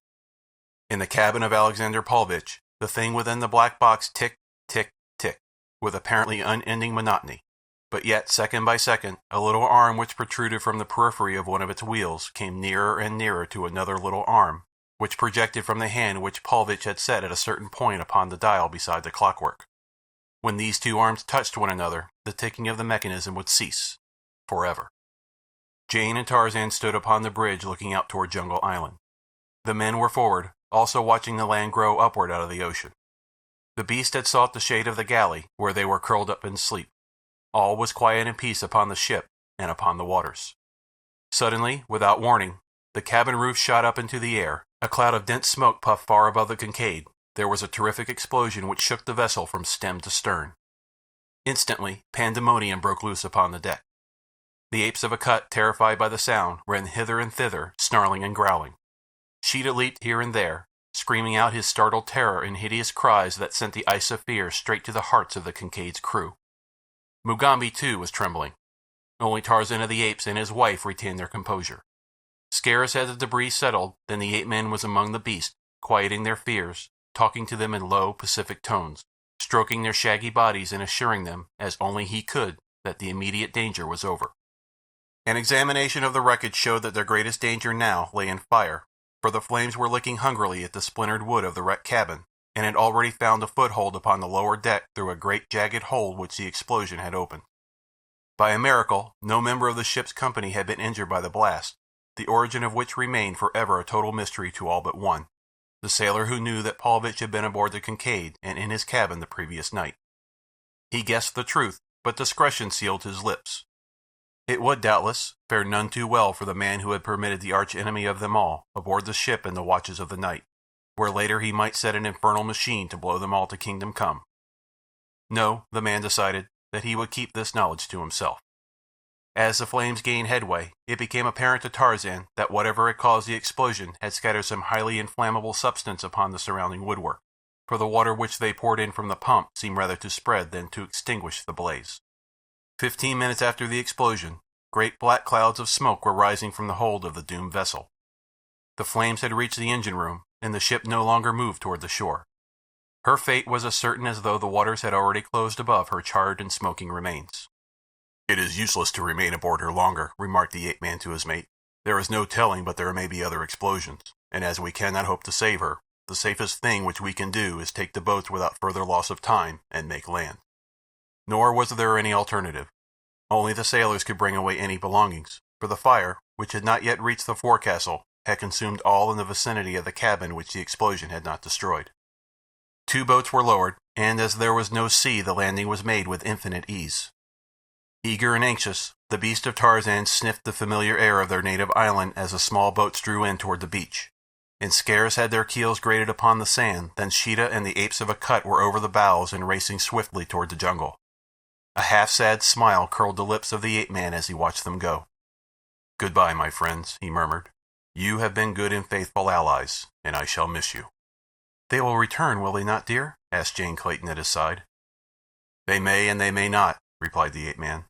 In the cabin of Alexander Paulvitch, the thing within the black box ticked, ticked, ticked, with apparently unending monotony. But yet, second by second, a little arm which protruded from the periphery of one of its wheels came nearer and nearer to another little arm, which projected from the hand which Paulvitch had set at a certain point upon the dial beside the clockwork. When these two arms touched one another, the ticking of the mechanism would cease, forever. Jane and Tarzan stood upon the bridge looking out toward Jungle Island. The men were forward, also watching the land grow upward out of the ocean. The beast had sought the shade of the galley, where they were curled up in sleep. All was quiet and peace upon the ship and upon the waters. Suddenly, without warning, the cabin roof shot up into the air. A cloud of dense smoke puffed far above the Kincaid. There was a terrific explosion which shook the vessel from stem to stern. Instantly, pandemonium broke loose upon the deck. The apes of Akut, terrified by the sound, ran hither and thither, snarling and growling. Sheeta leaped here and there, screaming out his startled terror in hideous cries that sent the ice of fear straight to the hearts of the Kincaid's crew. Mugambi, too, was trembling. Only Tarzan of the Apes and his wife retained their composure. Scarce had the debris settled than the ape-man was among the beasts, quieting their fears, talking to them in low, pacific tones, stroking their shaggy bodies and assuring them, as only he could, that the immediate danger was over. An examination of the wreckage showed that their greatest danger now lay in fire, for the flames were licking hungrily at the splintered wood of the wrecked cabin, and had already found a foothold upon the lower deck through a great jagged hole which the explosion had opened. By a miracle, no member of the ship's company had been injured by the blast, the origin of which remained forever a total mystery to all but one, the sailor who knew that Paulvitch had been aboard the Kincaid and in his cabin the previous night. He guessed the truth, but discretion sealed his lips. It would, doubtless, fare none too well for the man who had permitted the arch-enemy of them all aboard the ship in the watches of the night, where later he might set an infernal machine to blow them all to kingdom come. No, the man decided that he would keep this knowledge to himself. As the flames gained headway, it became apparent to Tarzan that whatever had caused the explosion had scattered some highly inflammable substance upon the surrounding woodwork, for the water which they poured in from the pump seemed rather to spread than to extinguish the blaze. 15 minutes after the explosion, great black clouds of smoke were rising from the hold of the doomed vessel. The flames had reached the engine room, and the ship no longer moved toward the shore. Her fate was as certain as though the waters had already closed above her charred and smoking remains. "It is useless to remain aboard her longer," remarked the ape-man to his mate. "There is no telling but there may be other explosions, and as we cannot hope to save her, the safest thing which we can do is take the boats without further loss of time and make land." Nor was there any alternative. Only the sailors could bring away any belongings, for the fire, which had not yet reached the forecastle, had consumed all in the vicinity of the cabin which the explosion had not destroyed. 2 boats were lowered, and as there was no sea the landing was made with infinite ease. Eager and anxious, the Beasts of Tarzan sniffed the familiar air of their native island as the small boats drew in toward the beach. And scarce had their keels grated upon the sand than Sheeta and the apes of a cut were over the bows and racing swiftly toward the jungle. A half-sad smile curled the lips of the ape-man as he watched them go. "Goodbye, my friends," he murmured. "You have been good and faithful allies, and I shall miss you." "They will return, will they not, dear?" asked Jane Clayton at his side. "They may and they may not," replied the ape-man.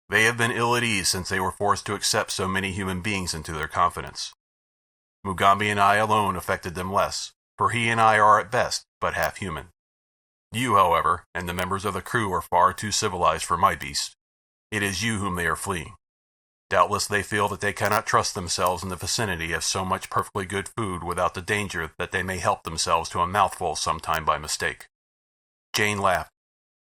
"They have been ill at ease since they were forced to accept so many human beings into their confidence. Mugambi and I alone affected them less, for he and I are at best but half human. You, however, and the members of the crew are far too civilized for my beast. It is you whom they are fleeing. Doubtless they feel that they cannot trust themselves in the vicinity of so much perfectly good food without the danger that they may help themselves to a mouthful sometime by mistake." Jane laughed.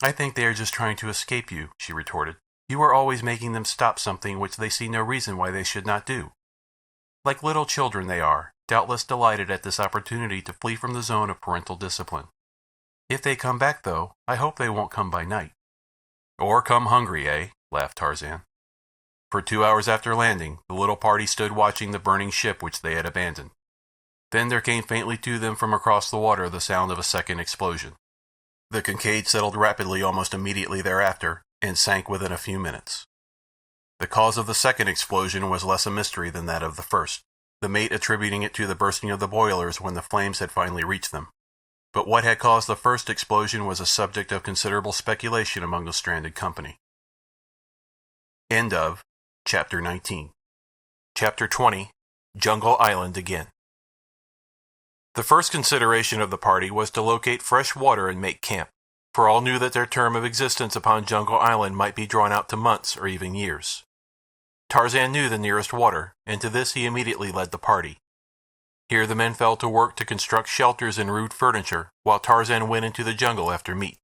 "I think they are just trying to escape you," she retorted. "You are always making them stop something which they see no reason why they should not do. Like little children they are, doubtless delighted at this opportunity to flee from the zone of parental discipline. If they come back, though, I hope they won't come by night." "Or come hungry, eh?" laughed Tarzan. For 2 hours after landing, the little party stood watching the burning ship which they had abandoned. Then there came faintly to them from across the water the sound of a second explosion. The Kincaid settled rapidly almost immediately thereafter, and sank within a few minutes. The cause of the second explosion was less a mystery than that of the first, the mate attributing it to the bursting of the boilers when the flames had finally reached them. But what had caused the first explosion was a subject of considerable speculation among the stranded company. End of Chapter 19. Chapter 20. Jungle Island Again. The first consideration of the party was to locate fresh water and make camp, for all knew that their term of existence upon Jungle Island might be drawn out to months or even years. Tarzan knew the nearest water, and to this he immediately led the party. Here the men fell to work to construct shelters and rude furniture, while Tarzan went into the jungle after meat,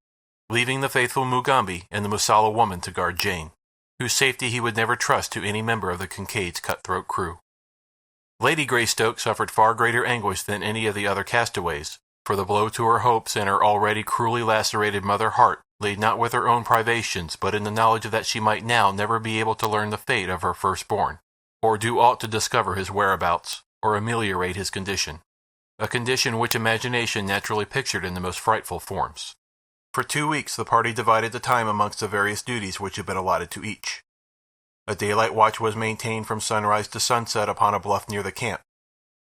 leaving the faithful Mugambi and the Musala woman to guard Jane, whose safety he would never trust to any member of the Kincaid's cutthroat crew. Lady Greystoke suffered far greater anguish than any of the other castaways, for the blow to her hopes and her already cruelly lacerated mother heart lay not with her own privations, but in the knowledge that she might now never be able to learn the fate of her firstborn, or do aught to discover his whereabouts, or ameliorate his condition, a condition which imagination naturally pictured in the most frightful forms. For 2 weeks the party divided the time amongst the various duties which had been allotted to each. A daylight watch was maintained from sunrise to sunset upon a bluff near the camp,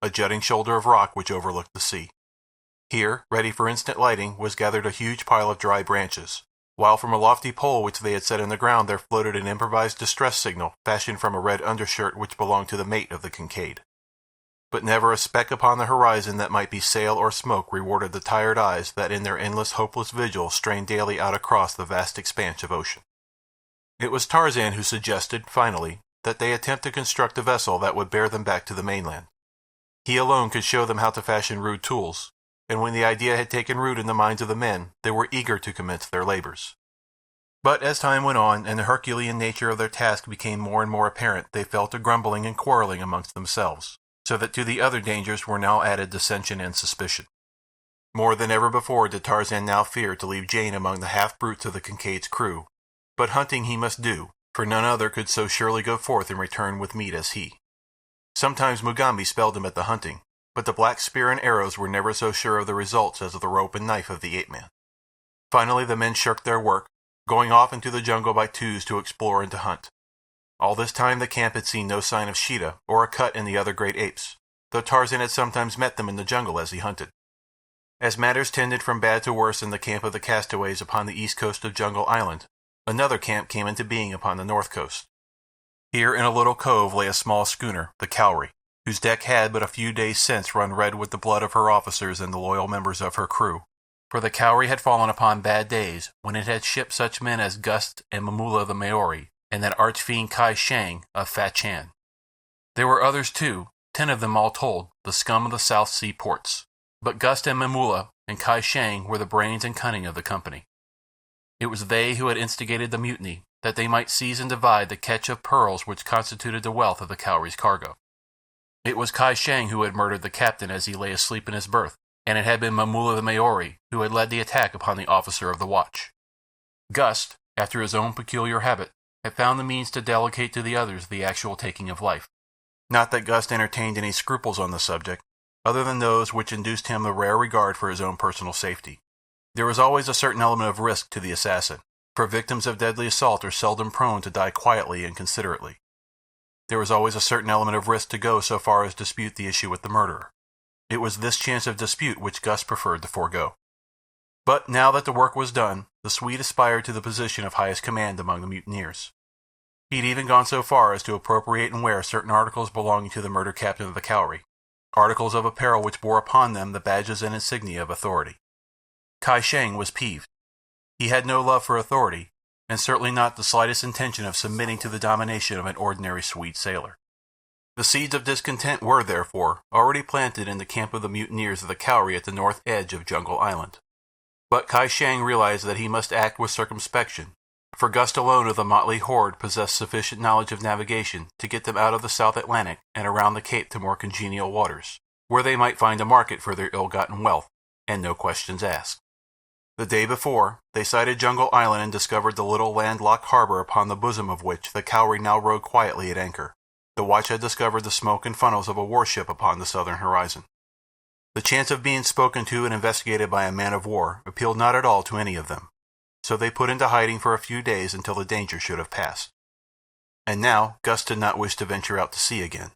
a jutting shoulder of rock which overlooked the sea. Here, ready for instant lighting, was gathered a huge pile of dry branches, while from a lofty pole which they had set in the ground there floated an improvised distress signal fashioned from a red undershirt which belonged to the mate of the Kincaid. But never a speck upon the horizon that might be sail or smoke rewarded the tired eyes that in their endless hopeless vigil strained daily out across the vast expanse of ocean. It was Tarzan who suggested, finally, that they attempt to construct a vessel that would bear them back to the mainland. He alone could show them how to fashion rude tools, and when the idea had taken root in the minds of the men, they were eager to commence their labors. But as time went on, and the Herculean nature of their task became more and more apparent, they fell to grumbling and quarreling amongst themselves, so that to the other dangers were now added dissension and suspicion. More than ever before did Tarzan now fear to leave Jane among the half-brutes of the Kincaid's crew, but hunting he must do, for none other could so surely go forth and return with meat as he. Sometimes Mugambi spelled him at the hunting, but the black spear and arrows were never so sure of the results as the rope and knife of the ape-man. Finally the men shirked their work, going off into the jungle by twos to explore and to hunt. All this time the camp had seen no sign of Sheeta or a cut in the other great apes, though Tarzan had sometimes met them in the jungle as he hunted. As matters tended from bad to worse in the camp of the castaways upon the east coast of Jungle Island, another camp came into being upon the north coast. Here in a little cove lay a small schooner, the Cowrie, whose deck had but a few days since run red with the blood of her officers and the loyal members of her crew, for the Cowrie had fallen upon bad days when it had shipped such men as Gust and Mamula the Maori, and that arch-fiend Kai Shang of Fa Chan. There were others too, 10 of them all told, the scum of the South Sea ports, but Gust and Mamula and Kai Shang were the brains and cunning of the company. It was they who had instigated the mutiny, that they might seize and divide the catch of pearls which constituted the wealth of the Cowrie's cargo. It was Kai Shang who had murdered the captain as he lay asleep in his berth, and it had been Mamula the Maori who had led the attack upon the officer of the watch. Gust, after his own peculiar habit, had found the means to delegate to the others the actual taking of life. Not that Gust entertained any scruples on the subject, other than those which induced him a rare regard for his own personal safety. There was always a certain element of risk to the assassin, for victims of deadly assault are seldom prone to die quietly and considerately. There was always a certain element of risk to go so far as dispute the issue with the murderer. It was this chance of dispute which Gust preferred to forego. But now that the work was done, the Swede aspired to the position of highest command among the mutineers. He had even gone so far as to appropriate and wear certain articles belonging to the murdered captain of the Cowrie, articles of apparel which bore upon them the badges and insignia of authority. Kai Shang was peeved. He had no love for authority, and certainly not the slightest intention of submitting to the domination of an ordinary Swede sailor. The seeds of discontent were, therefore, already planted in the camp of the mutineers of the Cowrie at the north edge of Jungle Island. But Kai Shang realized that he must act with circumspection, for Gust alone of the motley horde possessed sufficient knowledge of navigation to get them out of the South Atlantic and around the Cape to more congenial waters, where they might find a market for their ill-gotten wealth, and no questions asked. The day before, they sighted Jungle Island and discovered the little landlocked harbor upon the bosom of which the Cowrie now rode quietly at anchor. The watch had discovered the smoke and funnels of a warship upon the southern horizon. The chance of being spoken to and investigated by a man of war appealed not at all to any of them, so they put into hiding for a few days until the danger should have passed. And now Gust did not wish to venture out to sea again.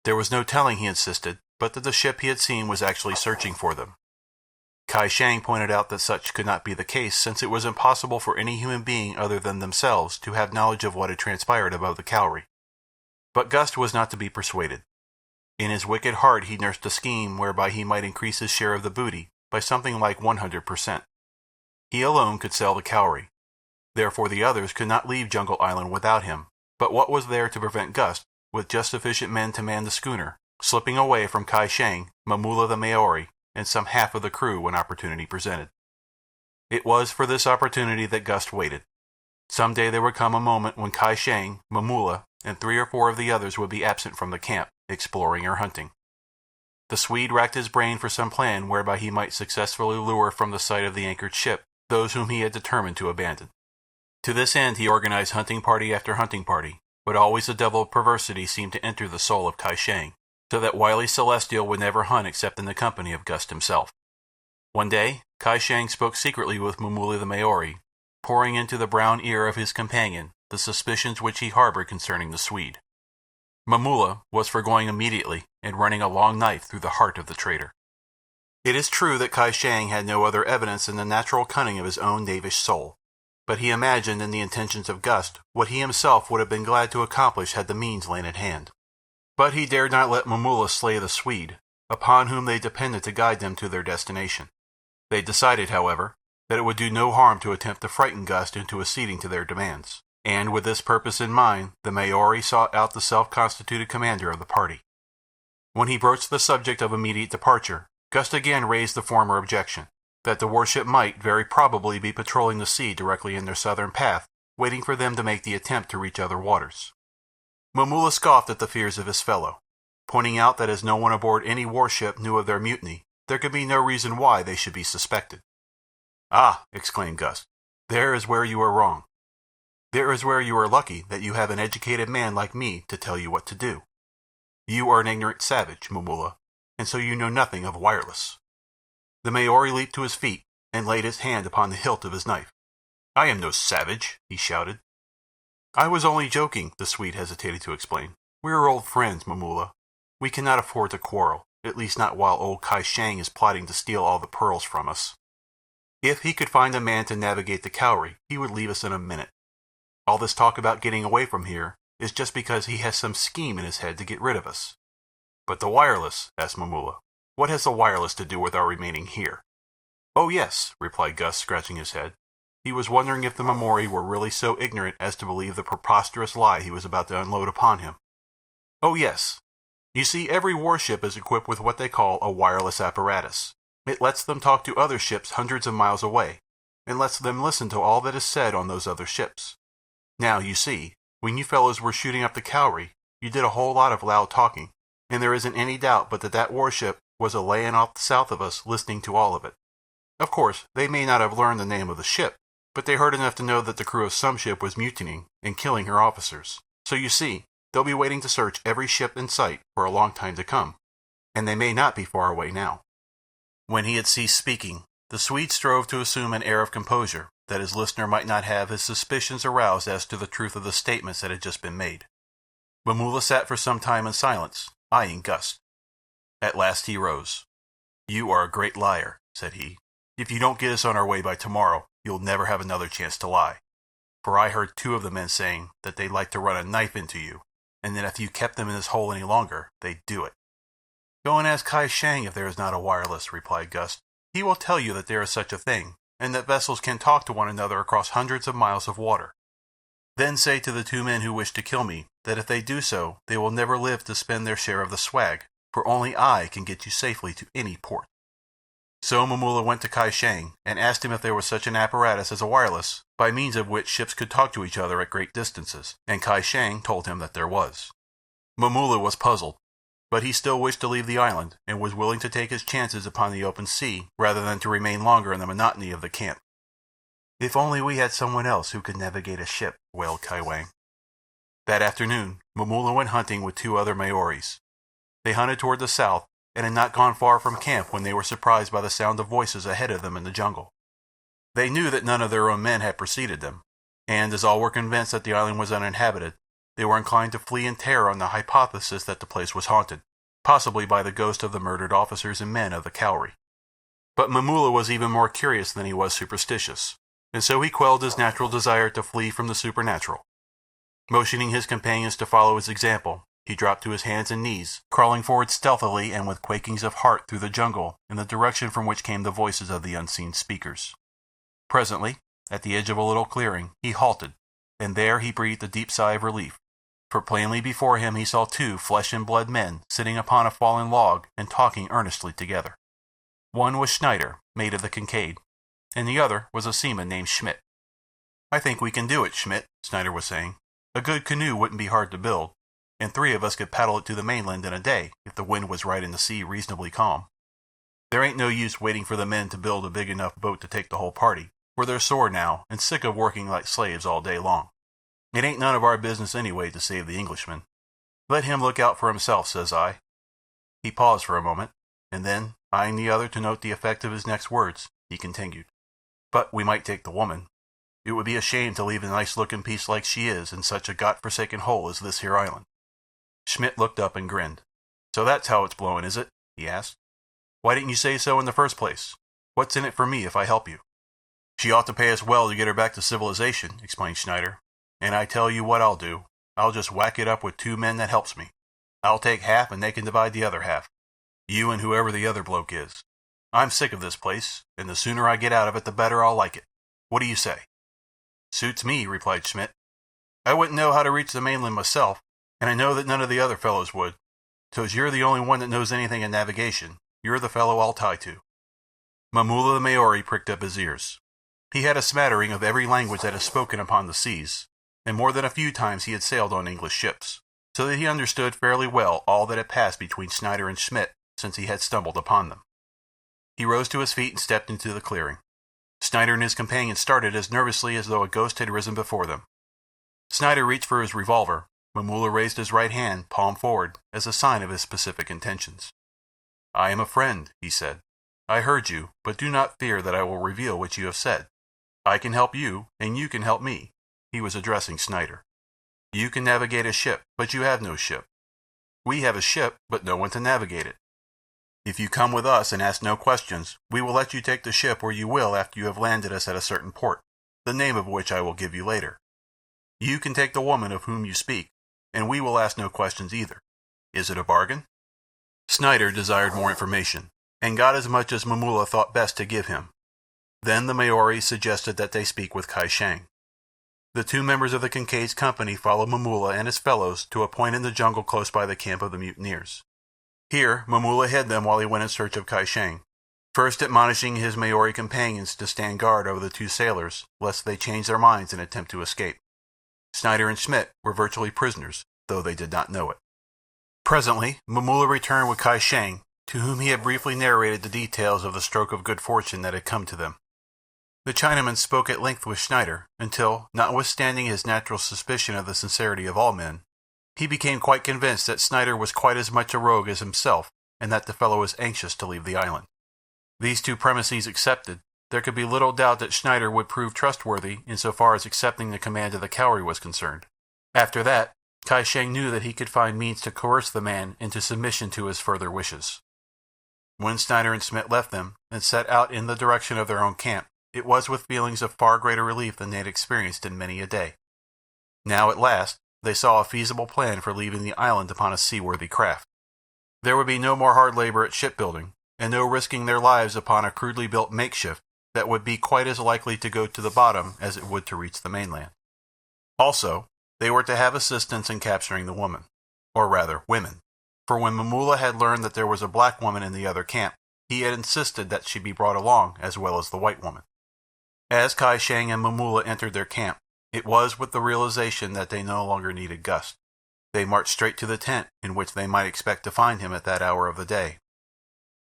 There was no telling, he insisted, but that the ship he had seen was actually searching for them. Kai Shang pointed out that such could not be the case, since it was impossible for any human being other than themselves to have knowledge of what had transpired above the Cowrie. But Gust was not to be persuaded. In his wicked heart he nursed a scheme whereby he might increase his share of the booty by something like 100%. He alone could sail the Cowrie. Therefore the others could not leave Jungle Island without him, but what was there to prevent Gust, with just sufficient men to man the schooner, slipping away from Kai Shang, Mamula the Maori, and some half of the crew when opportunity presented? It was for this opportunity that Gust waited. Some day there would come a moment when Kai Shang, Mamula, and 3 or 4 of the others would be absent from the camp, exploring or hunting. The Swede racked his brain for some plan whereby he might successfully lure from the sight of the anchored ship those whom he had determined to abandon. To this end he organized hunting party after hunting party, but always the devil of perversity seemed to enter the soul of Kai Shang, so that wily Celestial would never hunt except in the company of Gust himself. One day, Kai Shang spoke secretly with Mamuli the Maori, pouring into the brown ear of his companion the suspicions which he harbored concerning the Swede. Mamula was for going immediately and running a long knife through the heart of the traitor. It is true that Kai Shang had no other evidence than the natural cunning of his own knavish soul, but he imagined in the intentions of Gust what he himself would have been glad to accomplish had the means lain at hand. But he dared not let Mamula slay the Swede, upon whom they depended to guide them to their destination. They decided, however, that it would do no harm to attempt to frighten Gust into acceding to their demands, and with this purpose in mind, the Maori sought out the self-constituted commander of the party. When he broached the subject of immediate departure, Gust again raised the former objection, that the warship might very probably be patrolling the sea directly in their southern path, waiting for them to make the attempt to reach other waters. Mamula scoffed at the fears of his fellow, pointing out that as no one aboard any warship knew of their mutiny, there could be no reason why they should be suspected. "Ah," exclaimed Gust, "there is where you are wrong. There is where you are lucky that you have an educated man like me to tell you what to do. You are an ignorant savage, Mamula, and so you know nothing of wireless." The Maori leaped to his feet and laid his hand upon the hilt of his knife. "I am no savage," he shouted. "I was only joking," the Swede hesitated to explain. "We are old friends, Mamula. We cannot afford to quarrel, at least not while old Kai Shang is plotting to steal all the pearls from us. If he could find a man to navigate the Cowrie, he would leave us in a minute. All this talk about getting away from here is just because he has some scheme in his head to get rid of us." "But the wireless?" asked Mamula. "What has the wireless to do with our remaining here?" "Oh, yes," replied Gust, scratching his head. He was wondering if the Maori were really so ignorant as to believe the preposterous lie he was about to unload upon him. "Oh, yes. You see, every warship is equipped with what they call a wireless apparatus. It lets them talk to other ships hundreds of miles away, and lets them listen to all that is said on those other ships. Now, you see, when you fellows were shooting up the Cowrie, you did a whole lot of loud talking, and there isn't any doubt but that warship was a layin' off the south of us listening to all of it. Of course, they may not have learned the name of the ship, but they heard enough to know that the crew of some ship was mutinying and killing her officers. So you see, they'll be waiting to search every ship in sight for a long time to come, and they may not be far away now." When he had ceased speaking, the Swede strove to assume an air of composure, that his listener might not have his suspicions aroused as to the truth of the statements that had just been made. Momulla sat for some time in silence, eyeing Gust. At last he rose. "You are a great liar," said he. "If you don't get us on our way by tomorrow, you'll never have another chance to lie. For I heard 2 of the men saying that they'd like to run a knife into you, and that if you kept them in this hole any longer, they'd do it." "Go and ask Kai Shang if there is not a wireless," replied Gust. "He will tell you that there is such a thing, and that vessels can talk to one another across hundreds of miles of water. Then say to the 2 men who wish to kill me that if they do so, they will never live to spend their share of the swag, for only I can get you safely to any port." So Momulla went to Kai Shang and asked him if there was such an apparatus as a wireless, by means of which ships could talk to each other at great distances, and Kai Shang told him that there was. Momulla was puzzled, but he still wished to leave the island, and was willing to take his chances upon the open sea rather than to remain longer in the monotony of the camp. "If only we had someone else who could navigate a ship," wailed Kai Wang. That afternoon, Momulla went hunting with 2 other Maoris. They hunted toward the south, and had not gone far from camp when they were surprised by the sound of voices ahead of them in the jungle. They knew that none of their own men had preceded them, and as all were convinced that the island was uninhabited, they were inclined to flee in terror on the hypothesis that the place was haunted, possibly by the ghost of the murdered officers and men of the cavalry. But Momulla was even more curious than he was superstitious, and so he quelled his natural desire to flee from the supernatural. Motioning his companions to follow his example, he dropped to his hands and knees, crawling forward stealthily and with quakings of heart through the jungle in the direction from which came the voices of the unseen speakers. Presently, at the edge of a little clearing, he halted, and there he breathed a deep sigh of relief, for plainly before him he saw 2 flesh-and-blood men sitting upon a fallen log and talking earnestly together. One was Schneider, mate of the Kincaid, and the other was a seaman named Schmidt. "I think we can do it, Schmidt," Schneider was saying. "A good canoe wouldn't be hard to build, and 3 of us could paddle it to the mainland in a day if the wind was right and the sea reasonably calm. There ain't no use waiting for the men to build a big enough boat to take the whole party, for they're sore now and sick of working like slaves all day long. It ain't none of our business anyway to save the Englishman. Let him look out for himself, says I." He paused for a moment, and then, eyeing the other to note the effect of his next words, he continued, "But we might take the woman. It would be a shame to leave a nice-looking piece like she is in such a God-forsaken hole as this here island." Schmidt looked up and grinned. "So that's how it's blowing, is it?" he asked. "Why didn't you say so in the first place? What's in it for me if I help you?" "She ought to pay us well to get her back to civilization," explained Schneider. "And I tell you what I'll do. I'll just whack it up with 2 men that helps me. I'll take half and they can divide the other half. You and whoever the other bloke is. I'm sick of this place, and the sooner I get out of it the better I'll like it. What do you say?" "Suits me," replied Schmidt. "I wouldn't know how to reach the mainland myself, and I know that none of the other fellows would. So as you're the only one that knows anything in navigation, you're the fellow I'll tie to." Momulla the Maori pricked up his ears. He had a smattering of every language that is spoken upon the seas, and more than a few times he had sailed on English ships, so that he understood fairly well all that had passed between Schneider and Schmidt since he had stumbled upon them. He rose to his feet and stepped into the clearing. Schneider and his companion started as nervously as though a ghost had risen before them. Schneider reached for his revolver. Momulla raised his right hand, palm forward, as a sign of his specific intentions. "I am a friend," he said. "I heard you, but do not fear that I will reveal what you have said. I can help you, and you can help me." He was addressing Schneider. "You can navigate a ship, but you have no ship. We have a ship, but no one to navigate it. If you come with us and ask no questions, we will let you take the ship where you will after you have landed us at a certain port, the name of which I will give you later. You can take the woman of whom you speak, and we will ask no questions either. Is it a bargain?" Schneider desired more information, and got as much as Momulla thought best to give him. Then the Maori suggested that they speak with Kai Shang. The 2 members of the Kincaid's company followed Momulla and his fellows to a point in the jungle close by the camp of the mutineers. Here Momulla hid them while he went in search of Kai Shang, first admonishing his Maori companions to stand guard over the 2 sailors, lest they change their minds and attempt to escape. Schneider and Schmidt were virtually prisoners, though they did not know it. Presently Momulla returned with Kai Shang, to whom he had briefly narrated the details of the stroke of good fortune that had come to them. The Chinaman spoke at length with Schneider until, notwithstanding his natural suspicion of the sincerity of all men, he became quite convinced that Schneider was quite as much a rogue as himself, and that the fellow was anxious to leave the island. These two premises accepted, there could be little doubt that Schneider would prove trustworthy in so far as accepting the command of the Cowrie was concerned. After that, Kai Shang knew that he could find means to coerce the man into submission to his further wishes. When Schneider and Schmidt left them and set out in the direction of their own camp, it was with feelings of far greater relief than they had experienced in many a day. Now at last, they saw a feasible plan for leaving the island upon a seaworthy craft. There would be no more hard labor at shipbuilding, and no risking their lives upon a crudely built makeshift that would be quite as likely to go to the bottom as it would to reach the mainland. Also, they were to have assistance in capturing the woman, or rather, women, for when Mamula had learned that there was a black woman in the other camp, he had insisted that she be brought along as well as the white woman. As Kai Shang and Mamula entered their camp, it was with the realization that they no longer needed Gust. They marched straight to the tent in which they might expect to find him at that hour of the day.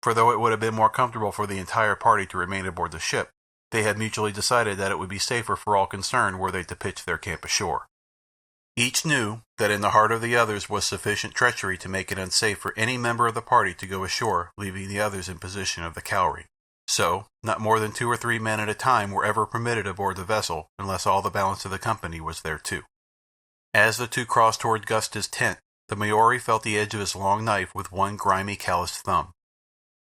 For though it would have been more comfortable for the entire party to remain aboard the ship, they had mutually decided that it would be safer for all concerned were they to pitch their camp ashore. Each knew that in the heart of the others was sufficient treachery to make it unsafe for any member of the party to go ashore, leaving the others in possession of the Cowrie. So, not more than 2 or 3 men at a time were ever permitted aboard the vessel unless all the balance of the company was there too. As the two crossed toward Gust's tent, the Maori felt the edge of his long knife with one grimy, calloused thumb.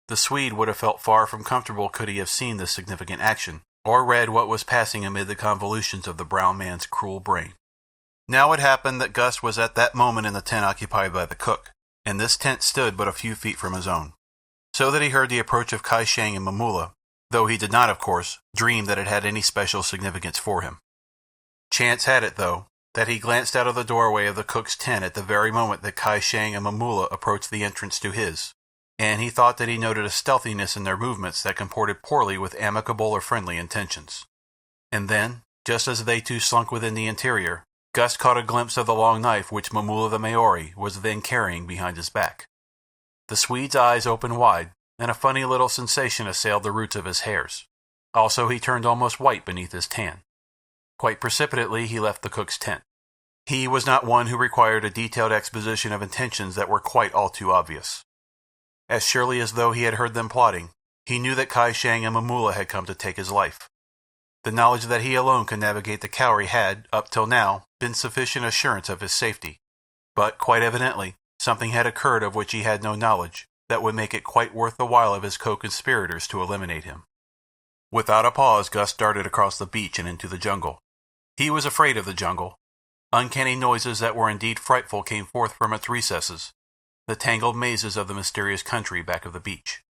The Swede would have felt far from comfortable could he have seen this significant action, or read what was passing amid the convolutions of the brown man's cruel brain. Now it happened that Gust was at that moment in the tent occupied by the cook, and this tent stood but a few feet from his own, so that he heard the approach of Kai Shang and Mamula, though he did not, of course, dream that it had any special significance for him. Chance had it, though, that he glanced out of the doorway of the cook's tent at the very moment that Kai Shang and Mamula approached the entrance to his, and he thought that he noted a stealthiness in their movements that comported poorly with amicable or friendly intentions. And then, just as they two slunk within the interior, Gust caught a glimpse of the long knife which Mamula the Maori was then carrying behind his back. The Swede's eyes opened wide, and a funny little sensation assailed the roots of his hairs. Also, he turned almost white beneath his tan. Quite precipitately, he left the cook's tent. He was not one who required a detailed exposition of intentions that were quite all too obvious. As surely as though he had heard them plotting, he knew that Kai Shang and Mamula had come to take his life. The knowledge that he alone could navigate the Cowrie had, up till now, been sufficient assurance of his safety. But, quite evidently, something had occurred of which he had no knowledge, that would make it quite worth the while of his co-conspirators to eliminate him. Without a pause, Gust darted across the beach and into the jungle. He was afraid of the jungle. Uncanny noises that were indeed frightful came forth from its recesses, the tangled mazes of the mysterious country back of the beach.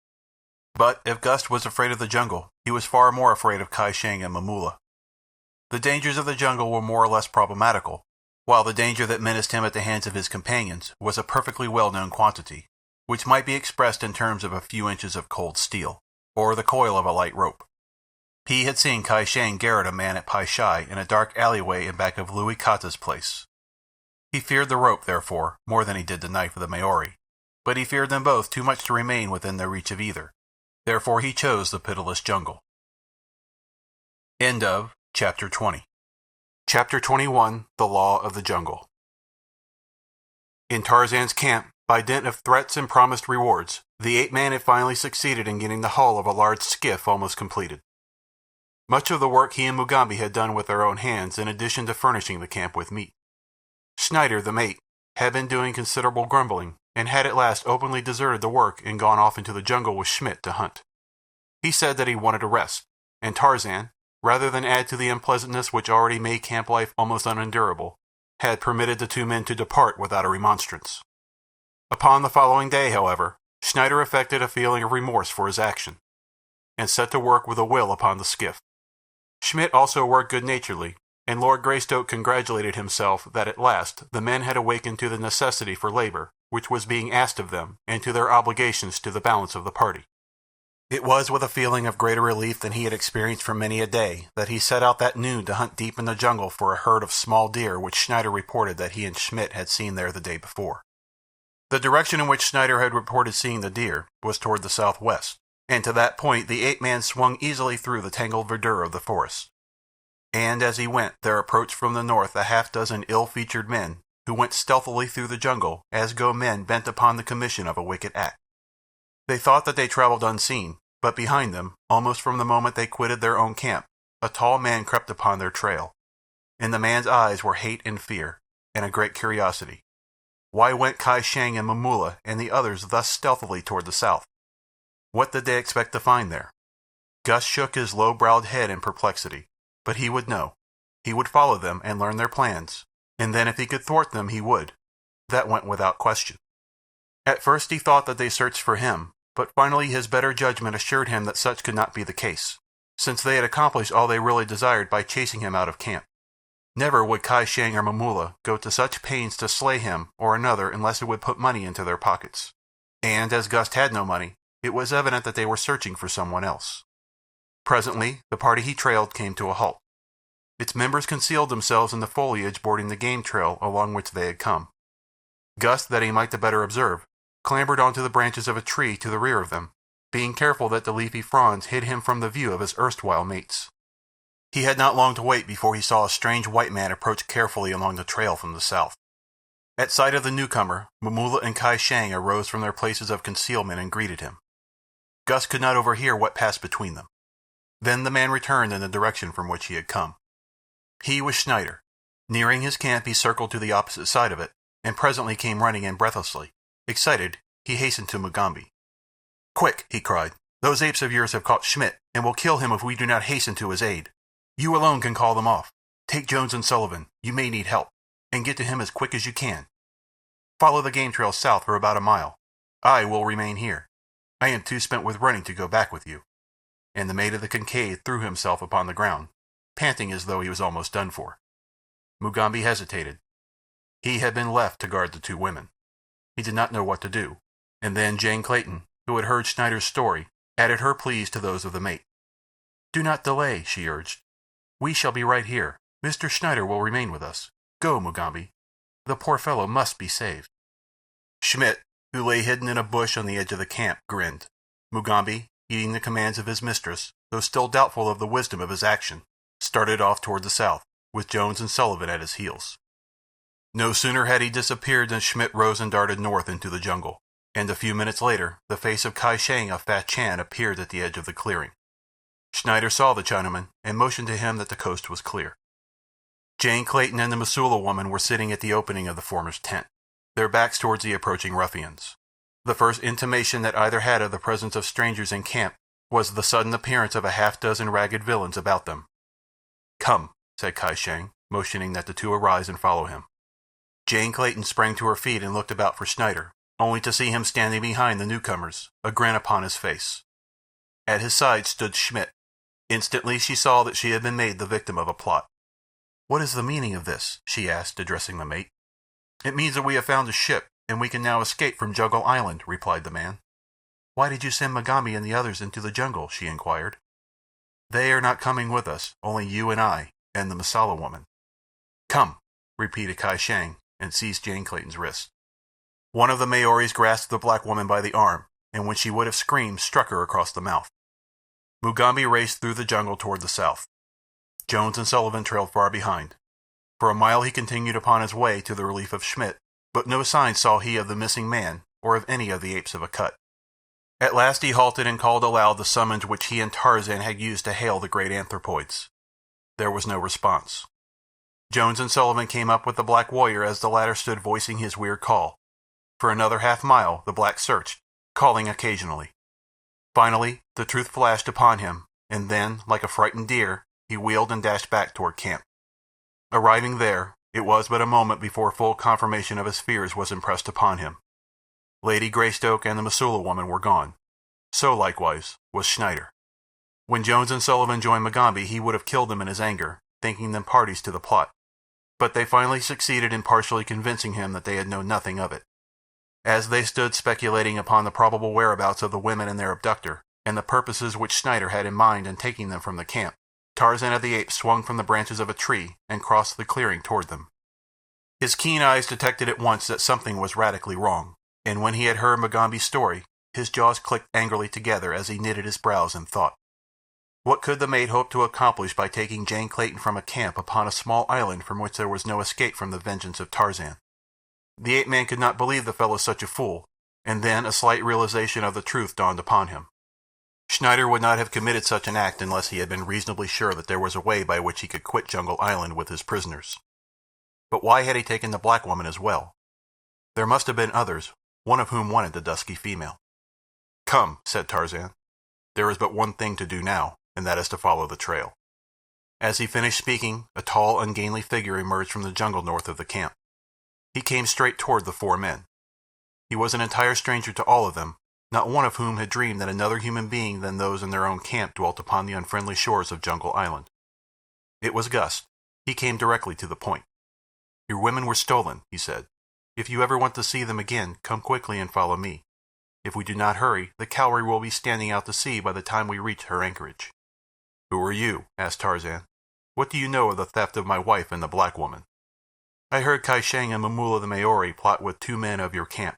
But if Gust was afraid of the jungle, he was far more afraid of Kai Shang and Mamula. The dangers of the jungle were more or less problematical, while the danger that menaced him at the hands of his companions was a perfectly well-known quantity, which might be expressed in terms of a few inches of cold steel, or the coil of a light rope. He had seen Kai Shang garrote a man at Pai Shai in a dark alleyway in back of Louis Kata's place. He feared the rope, therefore, more than he did the knife of the Maori, but he feared them both too much to remain within their reach of either. Therefore he chose the pitiless jungle. End of Chapter 20. Chapter 21, The Law of the Jungle. In Tarzan's camp, by dint of threats and promised rewards, the ape-man had finally succeeded in getting the hull of a large skiff almost completed. Much of the work he and Mugambi had done with their own hands in addition to furnishing the camp with meat. Schneider, the mate, had been doing considerable grumbling, and had at last openly deserted the work and gone off into the jungle with Schmidt to hunt. He said that he wanted a rest, and Tarzan, rather than add to the unpleasantness which already made camp life almost unendurable, had permitted the two men to depart without a remonstrance. Upon the following day, however, Schneider affected a feeling of remorse for his action, and set to work with a will upon the skiff. Schmidt also worked good-naturedly, and Lord Greystoke congratulated himself that at last the men had awakened to the necessity for labor, which was being asked of them, and to their obligations to the balance of the party. It was with a feeling of greater relief than he had experienced for many a day that he set out that noon to hunt deep in the jungle for a herd of small deer which Schneider reported that he and Schmidt had seen there the day before. The direction in which Schneider had reported seeing the deer was toward the southwest, and to that point the ape-man swung easily through the tangled verdure of the forest. And as he went, there approached from the north a half-dozen ill-featured men, who went stealthily through the jungle as go men bent upon the commission of a wicked act. They thought that they traveled unseen, but behind them, almost from the moment they quitted their own camp, a tall man crept upon their trail. In the man's eyes were hate and fear, and a great curiosity. Why went Kai Shang and Mamula and the others thus stealthily toward the south? What did they expect to find there? Gus shook his low-browed head in perplexity, but he would know. He would follow them and learn their plans, and then if he could thwart them he would. That went without question. At first he thought that they searched for him, but finally his better judgment assured him that such could not be the case, since they had accomplished all they really desired by chasing him out of camp. Never would Kai Shang or Mamula go to such pains to slay him or another unless it would put money into their pockets. And as Gust had no money, it was evident that they were searching for someone else. Presently, the party he trailed came to a halt. Its members concealed themselves in the foliage bordering the game trail along which they had come. Gust, that he might the better observe, clambered onto the branches of a tree to the rear of them, being careful that the leafy fronds hid him from the view of his erstwhile mates. He had not long to wait before he saw a strange white man approach carefully along the trail from the south. At sight of the newcomer, Mamula and Kai Shang arose from their places of concealment and greeted him. Gus could not overhear what passed between them. Then the man returned in the direction from which he had come. He was Schneider. Nearing his camp he circled to the opposite side of it, and presently came running in breathlessly. Excited, he hastened to Mugambi. "Quick," he cried. "Those apes of yours have caught Schmidt, and will kill him if we do not hasten to his aid. You alone can call them off. Take Jones and Sullivan, you may need help, and get to him as quick as you can. Follow the game trail south for about a mile. I will remain here. I am too spent with running to go back with you." And the mate of the Kincaid threw himself upon the ground, panting as though he was almost done for. Mugambi hesitated. He had been left to guard the two women. He did not know what to do, and then Jane Clayton, who had heard Schneider's story, added her pleas to those of the mate. "Do not delay," she urged. "We shall be right here. Mr. Schneider will remain with us. Go, Mugambi. The poor fellow must be saved." Schmidt, who lay hidden in a bush on the edge of the camp, grinned. Mugambi, heeding the commands of his mistress, though still doubtful of the wisdom of his action, started off toward the south, with Jones and Sullivan at his heels. No sooner had he disappeared than Schmidt rose and darted north into the jungle, and a few minutes later the face of Kai Shang of Fa Chan appeared at the edge of the clearing. Schneider saw the Chinaman and motioned to him that the coast was clear. Jane Clayton and the Missoula woman were sitting at the opening of the former's tent, their backs towards the approaching ruffians. The first intimation that either had of the presence of strangers in camp was the sudden appearance of a half-dozen ragged villains about them. "Come," said Kai Shang, motioning that the two arise and follow him. Jane Clayton sprang to her feet and looked about for Schneider, only to see him standing behind the newcomers, a grin upon his face. At his side stood Schmidt. Instantly she saw that she had been made the victim of a plot. "What is the meaning of this?" she asked, addressing the mate. "It means that we have found a ship, and we can now escape from Jungle Island," replied the man. "Why did you send Mugambi and the others into the jungle?" she inquired. "They are not coming with us, only you and I, and the Masala woman." "Come," repeated Kai Shang, and seized Jane Clayton's wrist. One of the Maoris grasped the black woman by the arm, and when she would have screamed, struck her across the mouth. Mugambi raced through the jungle toward the south. Jones and Sullivan trailed far behind. For a mile he continued upon his way to the relief of Schmidt, but no sign saw he of the missing man or of any of the apes of a cut. At last he halted and called aloud the summons which he and Tarzan had used to hail the great anthropoids. There was no response. Jones and Sullivan came up with the black warrior as the latter stood voicing his weird call. For another half-mile the black searched, calling occasionally. Finally, the truth flashed upon him, and then, like a frightened deer, he wheeled and dashed back toward camp. Arriving there, it was but a moment before full confirmation of his fears was impressed upon him. Lady Greystoke and the Missoula woman were gone. So, likewise, was Schneider. When Jones and Sullivan joined Mugambi, he would have killed them in his anger, thinking them parties to the plot. But they finally succeeded in partially convincing him that they had known nothing of it. As they stood speculating upon the probable whereabouts of the women and their abductor, and the purposes which Schneider had in mind in taking them from the camp, Tarzan of the Apes swung from the branches of a tree and crossed the clearing toward them. His keen eyes detected at once that something was radically wrong, and when he had heard Mugambi's story, His jaws clicked angrily together as he knitted his brows in thought. What could the mate hope to accomplish by taking Jane Clayton from a camp upon a small island from which there was no escape from the vengeance of Tarzan? The ape-man could not believe the fellow such a fool, and then a slight realization of the truth dawned upon him. Schneider would not have committed such an act unless he had been reasonably sure that there was a way by which he could quit Jungle Island with his prisoners. But why had he taken the black woman as well? There must have been others, one of whom wanted the dusky female. "Come," said Tarzan. "There is but one thing to do now, and that is to follow the trail." As he finished speaking, a tall, ungainly figure emerged from the jungle north of the camp. He came straight toward the four men. He was an entire stranger to all of them, not one of whom had dreamed that another human being than those in their own camp dwelt upon the unfriendly shores of Jungle Island. It was Gus. He came directly to the point. "Your women were stolen," he said. "If you ever want to see them again, come quickly and follow me. If we do not hurry, the Cowrie will be standing out to sea by the time we reach her anchorage." "Who are you?" asked Tarzan. "What do you know of the theft of my wife and the black woman?" "I heard Kai Shang and Mamula the Maori plot with 2 men of your camp.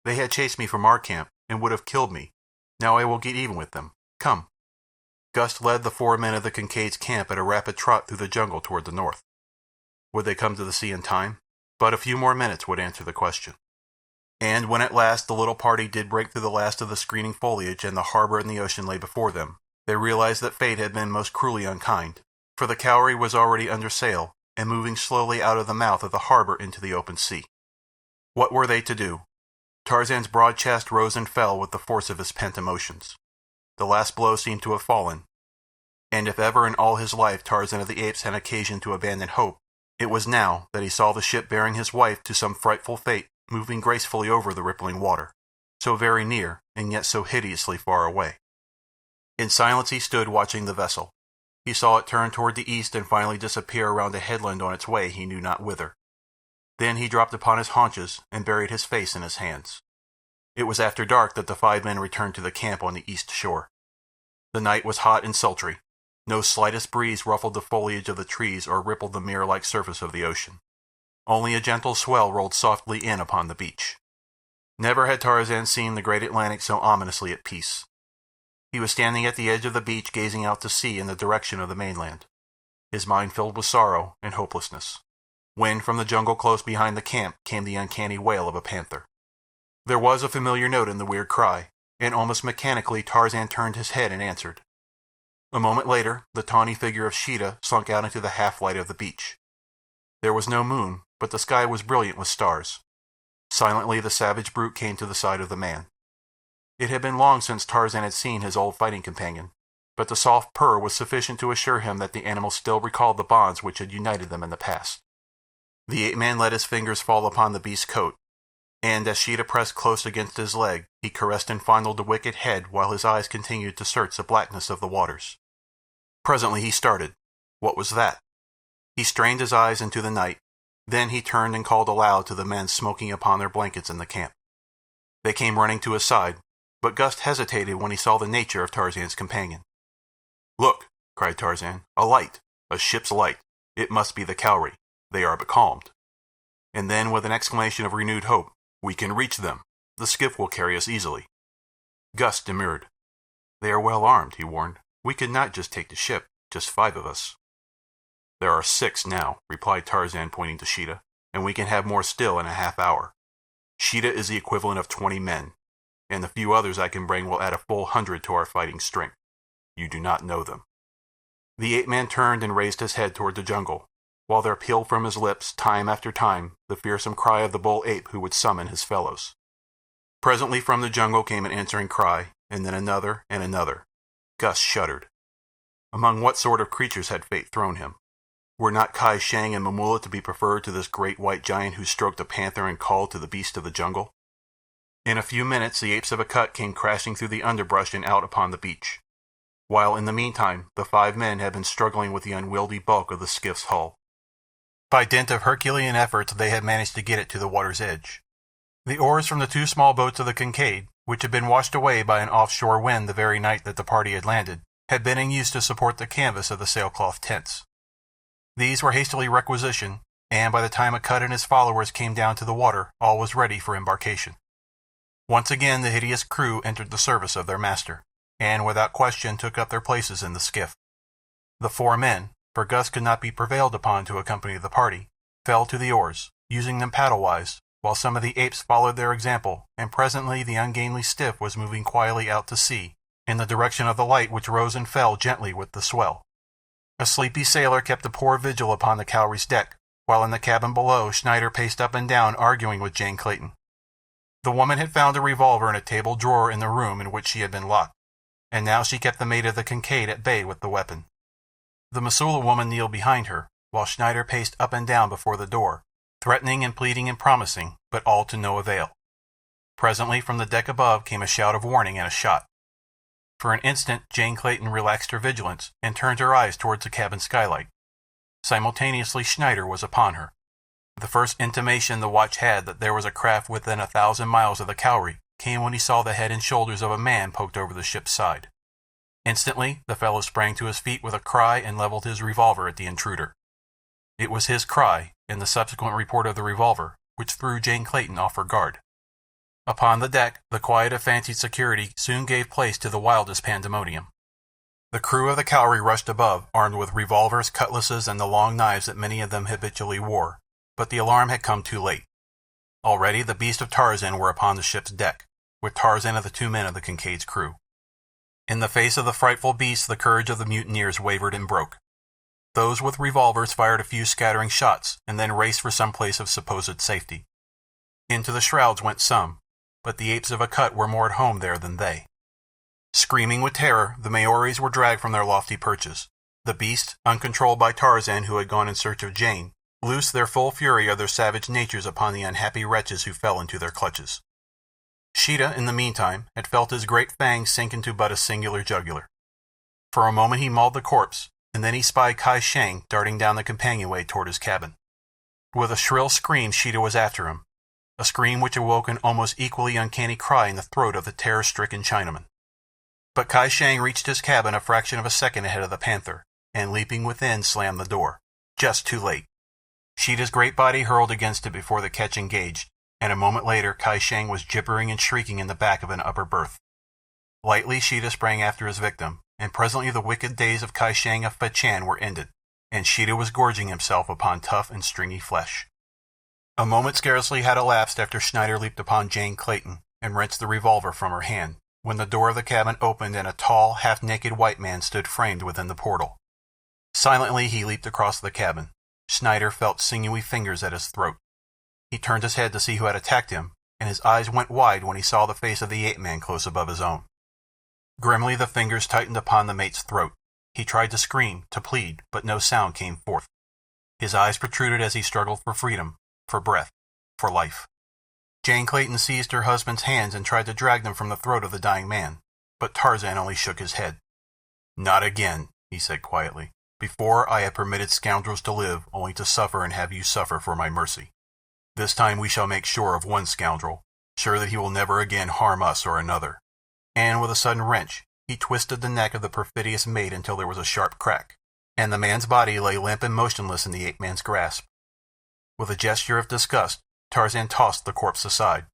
They had chased me from our camp and would have killed me. Now I will get even with them. Come." Gus led the 4 men of the Kincaid's camp at a rapid trot through the jungle toward the north. Would they come to the sea in time? But a few more minutes would answer the question. And when at last the little party did break through the last of the screening foliage and the harbor and the ocean lay before them, they realized that fate had been most cruelly unkind, for the Cowrie was already under sail and moving slowly out of the mouth of the harbor into the open sea. What were they to do? Tarzan's broad chest rose and fell with the force of his pent emotions. The last blow seemed to have fallen, and if ever in all his life Tarzan of the Apes had occasion to abandon hope, it was now that he saw the ship bearing his wife to some frightful fate moving gracefully over the rippling water, so very near and yet so hideously far away. In silence he stood watching the vessel. He saw it turn toward the east and finally disappear around a headland on its way he knew not whither. Then he dropped upon his haunches and buried his face in his hands. It was after dark that the 5 men returned to the camp on the east shore. The night was hot and sultry. No slightest breeze ruffled the foliage of the trees or rippled the mirror-like surface of the ocean. Only a gentle swell rolled softly in upon the beach. Never had Tarzan seen the great Atlantic so ominously at peace. He was standing at the edge of the beach gazing out to sea in the direction of the mainland, his mind filled with sorrow and hopelessness, when from the jungle close behind the camp came the uncanny wail of a panther. There was a familiar note in the weird cry, and almost mechanically Tarzan turned his head and answered. A moment later, the tawny figure of Sheeta slunk out into the half-light of the beach. There was no moon, but the sky was brilliant with stars. Silently the savage brute came to the side of the man. It had been long since Tarzan had seen his old fighting companion, but the soft purr was sufficient to assure him that the animal still recalled the bonds which had united them in the past. The ape-man let his fingers fall upon the beast's coat, and as Sheeta pressed close against his leg, he caressed and fondled the wicked head while his eyes continued to search the blackness of the waters. Presently he started. What was that? He strained his eyes into the night. Then he turned and called aloud to the men smoking upon their blankets in the camp. They came running to his side, but Gus hesitated when he saw the nature of Tarzan's companion. "Look," cried Tarzan, "a light, a ship's light. It must be the Cowrie. They are becalmed." And then, with an exclamation of renewed hope, "We can reach them. The skiff will carry us easily." Gus demurred. "They are well armed," he warned. "We could not just take the ship, just 5 of us." "There are 6 now," replied Tarzan, pointing to Sheeta, "and we can have more still in a half hour. Sheeta is the equivalent of 20 men, and the few others I can bring will add a full 100 to our fighting strength. You do not know them." The ape-man turned and raised his head toward the jungle, while there pealed from his lips, time after time, the fearsome cry of the bull ape who would summon his fellows. Presently from the jungle came an answering cry, and then another and another. Gus shuddered. Among what sort of creatures had fate thrown him? Were not Kai Shang and Mamula to be preferred to this great white giant who stroked a panther and called to the beast of the jungle? In a few minutes the apes of Akut came crashing through the underbrush and out upon the beach, while in the meantime the 5 men had been struggling with the unwieldy bulk of the skiff's hull. By dint of Herculean efforts they had managed to get it to the water's edge. The oars from the 2 small boats of the Kincaid, which had been washed away by an offshore wind the very night that the party had landed, had been in use to support the canvas of the sailcloth tents. These were hastily requisitioned, and by the time Akut and his followers came down to the water, all was ready for embarkation. Once again the hideous crew entered the service of their master, and without question took up their places in the skiff. The 4 men, for Gus could not be prevailed upon to accompany the party, fell to the oars, using them paddle-wise, while some of the apes followed their example, and presently the ungainly skiff was moving quietly out to sea, in the direction of the light which rose and fell gently with the swell. A sleepy sailor kept a poor vigil upon the Cowrie's deck, while in the cabin below Schneider paced up and down arguing with Jane Clayton. The woman had found a revolver in a table drawer in the room in which she had been locked, and now she kept the mate of the Kincaid at bay with the weapon. The Missoula woman kneeled behind her, while Schneider paced up and down before the door, threatening and pleading and promising, but all to no avail. Presently from the deck above came a shout of warning and a shot. For an instant Jane Clayton relaxed her vigilance and turned her eyes towards the cabin skylight. Simultaneously Schneider was upon her. The first intimation the watch had that there was a craft within 1,000 miles of the Cowrie came when he saw the head and shoulders of a man poked over the ship's side. Instantly the fellow sprang to his feet with a cry and leveled his revolver at the intruder. It was his cry, and the subsequent report of the revolver, which threw Jane Clayton off her guard. Upon the deck, the quiet of fancied security soon gave place to the wildest pandemonium. The crew of the Cowrie rushed above, armed with revolvers, cutlasses, and the long knives that many of them habitually wore, but the alarm had come too late. Already the Beasts of Tarzan were upon the ship's deck, with Tarzan and the 2 men of the Kincaid's crew. In the face of the frightful beasts the courage of the mutineers wavered and broke. Those with revolvers fired a few scattering shots, and then raced for some place of supposed safety. Into the shrouds went some, but the apes of Akut were more at home there than they. Screaming with terror, the Maoris were dragged from their lofty perches. The beasts, uncontrolled by Tarzan who had gone in search of Jane, loosed their full fury of their savage natures upon the unhappy wretches who fell into their clutches. Sheeta, in the meantime, had felt his great fangs sink into but a singular jugular. For a moment he mauled the corpse, and then he spied Kai Shang darting down the companionway toward his cabin. With a shrill scream Sheeta was after him, a scream which awoke an almost equally uncanny cry in the throat of the terror-stricken Chinaman. But Kai Shang reached his cabin a fraction of a second ahead of the panther, and leaping within slammed the door. Just too late. Sheeta's great body hurled against it before the catch engaged, and a moment later Kai Shang was gibbering and shrieking in the back of an upper berth. Lightly Sheeta sprang after his victim, and presently the wicked days of Kai Shang of Fachan were ended, and Sheeta was gorging himself upon tough and stringy flesh. A moment scarcely had elapsed after Schneider leaped upon Jane Clayton and wrenched the revolver from her hand, when the door of the cabin opened and a tall, half-naked white man stood framed within the portal. Silently he leaped across the cabin. Schneider felt sinewy fingers at his throat. He turned his head to see who had attacked him, and his eyes went wide when he saw the face of the ape-man close above his own. Grimly the fingers tightened upon the mate's throat. He tried to scream, to plead, but no sound came forth. His eyes protruded as he struggled for freedom, for breath, for life. Jane Clayton seized her husband's hands and tried to drag them from the throat of the dying man, but Tarzan only shook his head. "Not again," he said quietly. "Before I have permitted scoundrels to live only to suffer and have you suffer for my mercy. This time we shall make sure of one scoundrel, sure that he will never again harm us or another." And with a sudden wrench, he twisted the neck of the perfidious mate until there was a sharp crack, and the man's body lay limp and motionless in the ape-man's grasp. With a gesture of disgust, Tarzan tossed the corpse aside.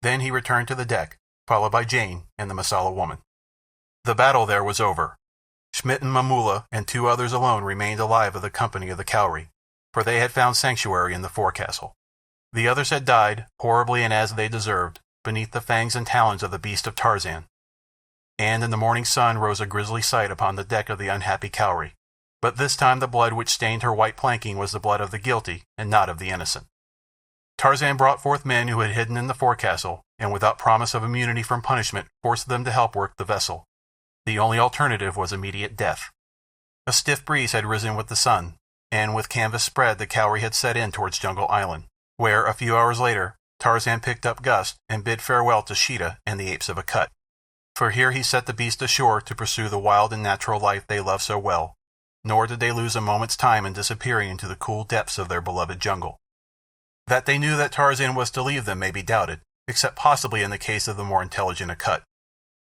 Then he returned to the deck, followed by Jane and the Masala woman. The battle there was over. Schmidt and Mamula and 2 others alone remained alive of the company of the Cowrie, for they had found sanctuary in the forecastle. The others had died, horribly and as they deserved, beneath the fangs and talons of the Beast of Tarzan. And in the morning sun rose a grisly sight upon the deck of the unhappy Cowrie. But this time the blood which stained her white planking was the blood of the guilty and not of the innocent. Tarzan brought forth men who had hidden in the forecastle, and without promise of immunity from punishment forced them to help work the vessel. The only alternative was immediate death. A stiff breeze had risen with the sun, and with canvas spread the Cowrie had set in towards Jungle Island, where, a few hours later, Tarzan picked up Gust and bid farewell to Sheeta and the apes of Akut. For here he set the beast ashore to pursue the wild and natural life they loved so well, nor did they lose a moment's time in disappearing into the cool depths of their beloved jungle. That they knew that Tarzan was to leave them may be doubted, except possibly in the case of the more intelligent Akut,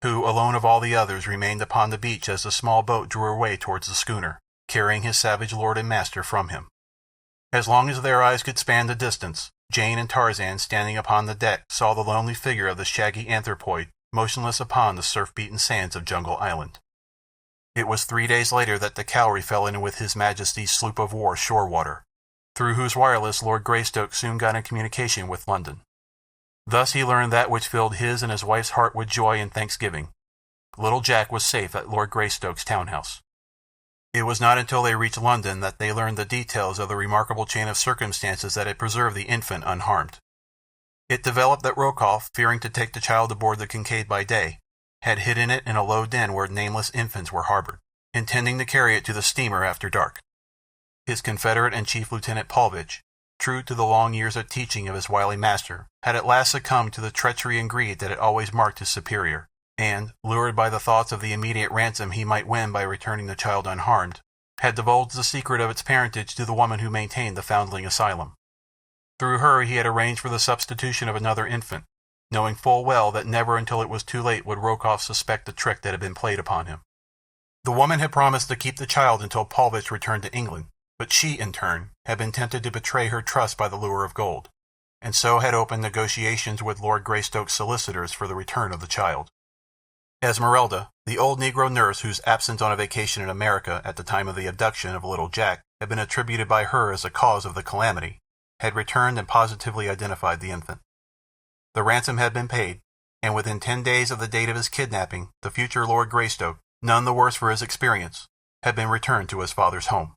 who, alone of all the others, remained upon the beach as the small boat drew away towards the schooner, carrying his savage lord and master from him. As long as their eyes could span the distance, Jane and Tarzan, standing upon the deck, saw the lonely figure of the shaggy anthropoid motionless upon the surf-beaten sands of Jungle Island. It was 3 days later that the Cowrie fell in with His Majesty's sloop of war Shorewater, through whose wireless Lord Greystoke soon got in communication with London. Thus he learned that which filled his and his wife's heart with joy and thanksgiving. Little Jack was safe at Lord Greystoke's townhouse. It was not until they reached London that they learned the details of the remarkable chain of circumstances that had preserved the infant unharmed. It developed that Rokoff, fearing to take the child aboard the Kincaid by day, had hidden it in a low den where nameless infants were harbored, intending to carry it to the steamer after dark. His confederate and Chief Lieutenant Paulvitch, true to the long years of teaching of his wily master, had at last succumbed to the treachery and greed that had always marked his superior, and, lured by the thoughts of the immediate ransom he might win by returning the child unharmed, had divulged the secret of its parentage to the woman who maintained the foundling asylum. Through her he had arranged for the substitution of another infant, knowing full well that never until it was too late would Rokoff suspect the trick that had been played upon him. The woman had promised to keep the child until Paulvitch returned to England, but she, in turn, had been tempted to betray her trust by the lure of gold, and so had opened negotiations with Lord Greystoke's solicitors for the return of the child. Esmeralda, the old Negro nurse whose absence on a vacation in America at the time of the abduction of little Jack had been attributed by her as the cause of the calamity, had returned and positively identified the infant. The ransom had been paid, and within 10 days of the date of his kidnapping, the future Lord Greystoke, none the worse for his experience, had been returned to his father's home.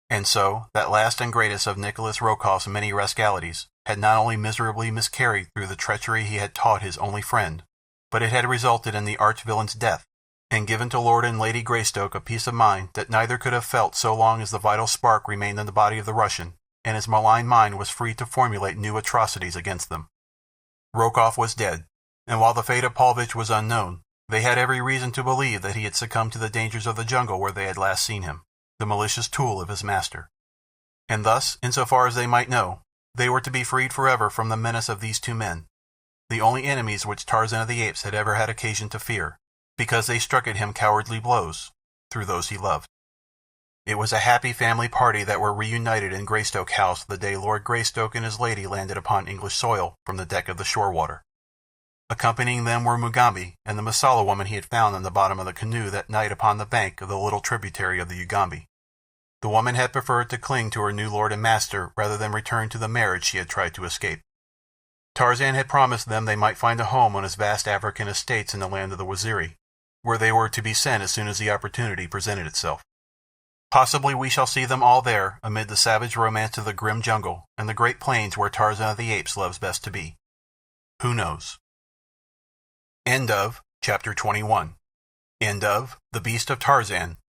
And so, that last and greatest of Nicholas Rokoff's many rascalities had not only miserably miscarried through the treachery he had taught his only friend, but it had resulted in the arch-villain's death, and given to Lord and Lady Greystoke a peace of mind that neither could have felt so long as the vital spark remained in the body of the Russian, and his malign mind was free to formulate new atrocities against them. Rokoff was dead, and while the fate of Paulvitch was unknown, they had every reason to believe that he had succumbed to the dangers of the jungle where they had last seen him, the malicious tool of his master. And thus, insofar as they might know, they were to be freed forever from the menace of these two men, the only enemies which Tarzan of the Apes had ever had occasion to fear, because they struck at him cowardly blows, through those he loved. It was a happy family party that were reunited in Greystoke House the day Lord Greystoke and his lady landed upon English soil from the deck of the Shorewater. Accompanying them were Mugambi and the Masala woman he had found in the bottom of the canoe that night upon the bank of the little tributary of the Ugambi. The woman had preferred to cling to her new lord and master rather than return to the marriage she had tried to escape. Tarzan had promised them they might find a home on his vast African estates in the land of the Waziri, where they were to be sent as soon as the opportunity presented itself. Possibly we shall see them all there, amid the savage romance of the grim jungle and the great plains where Tarzan of the Apes loves best to be. Who knows? End of Chapter 21. End of The Beasts of Tarzan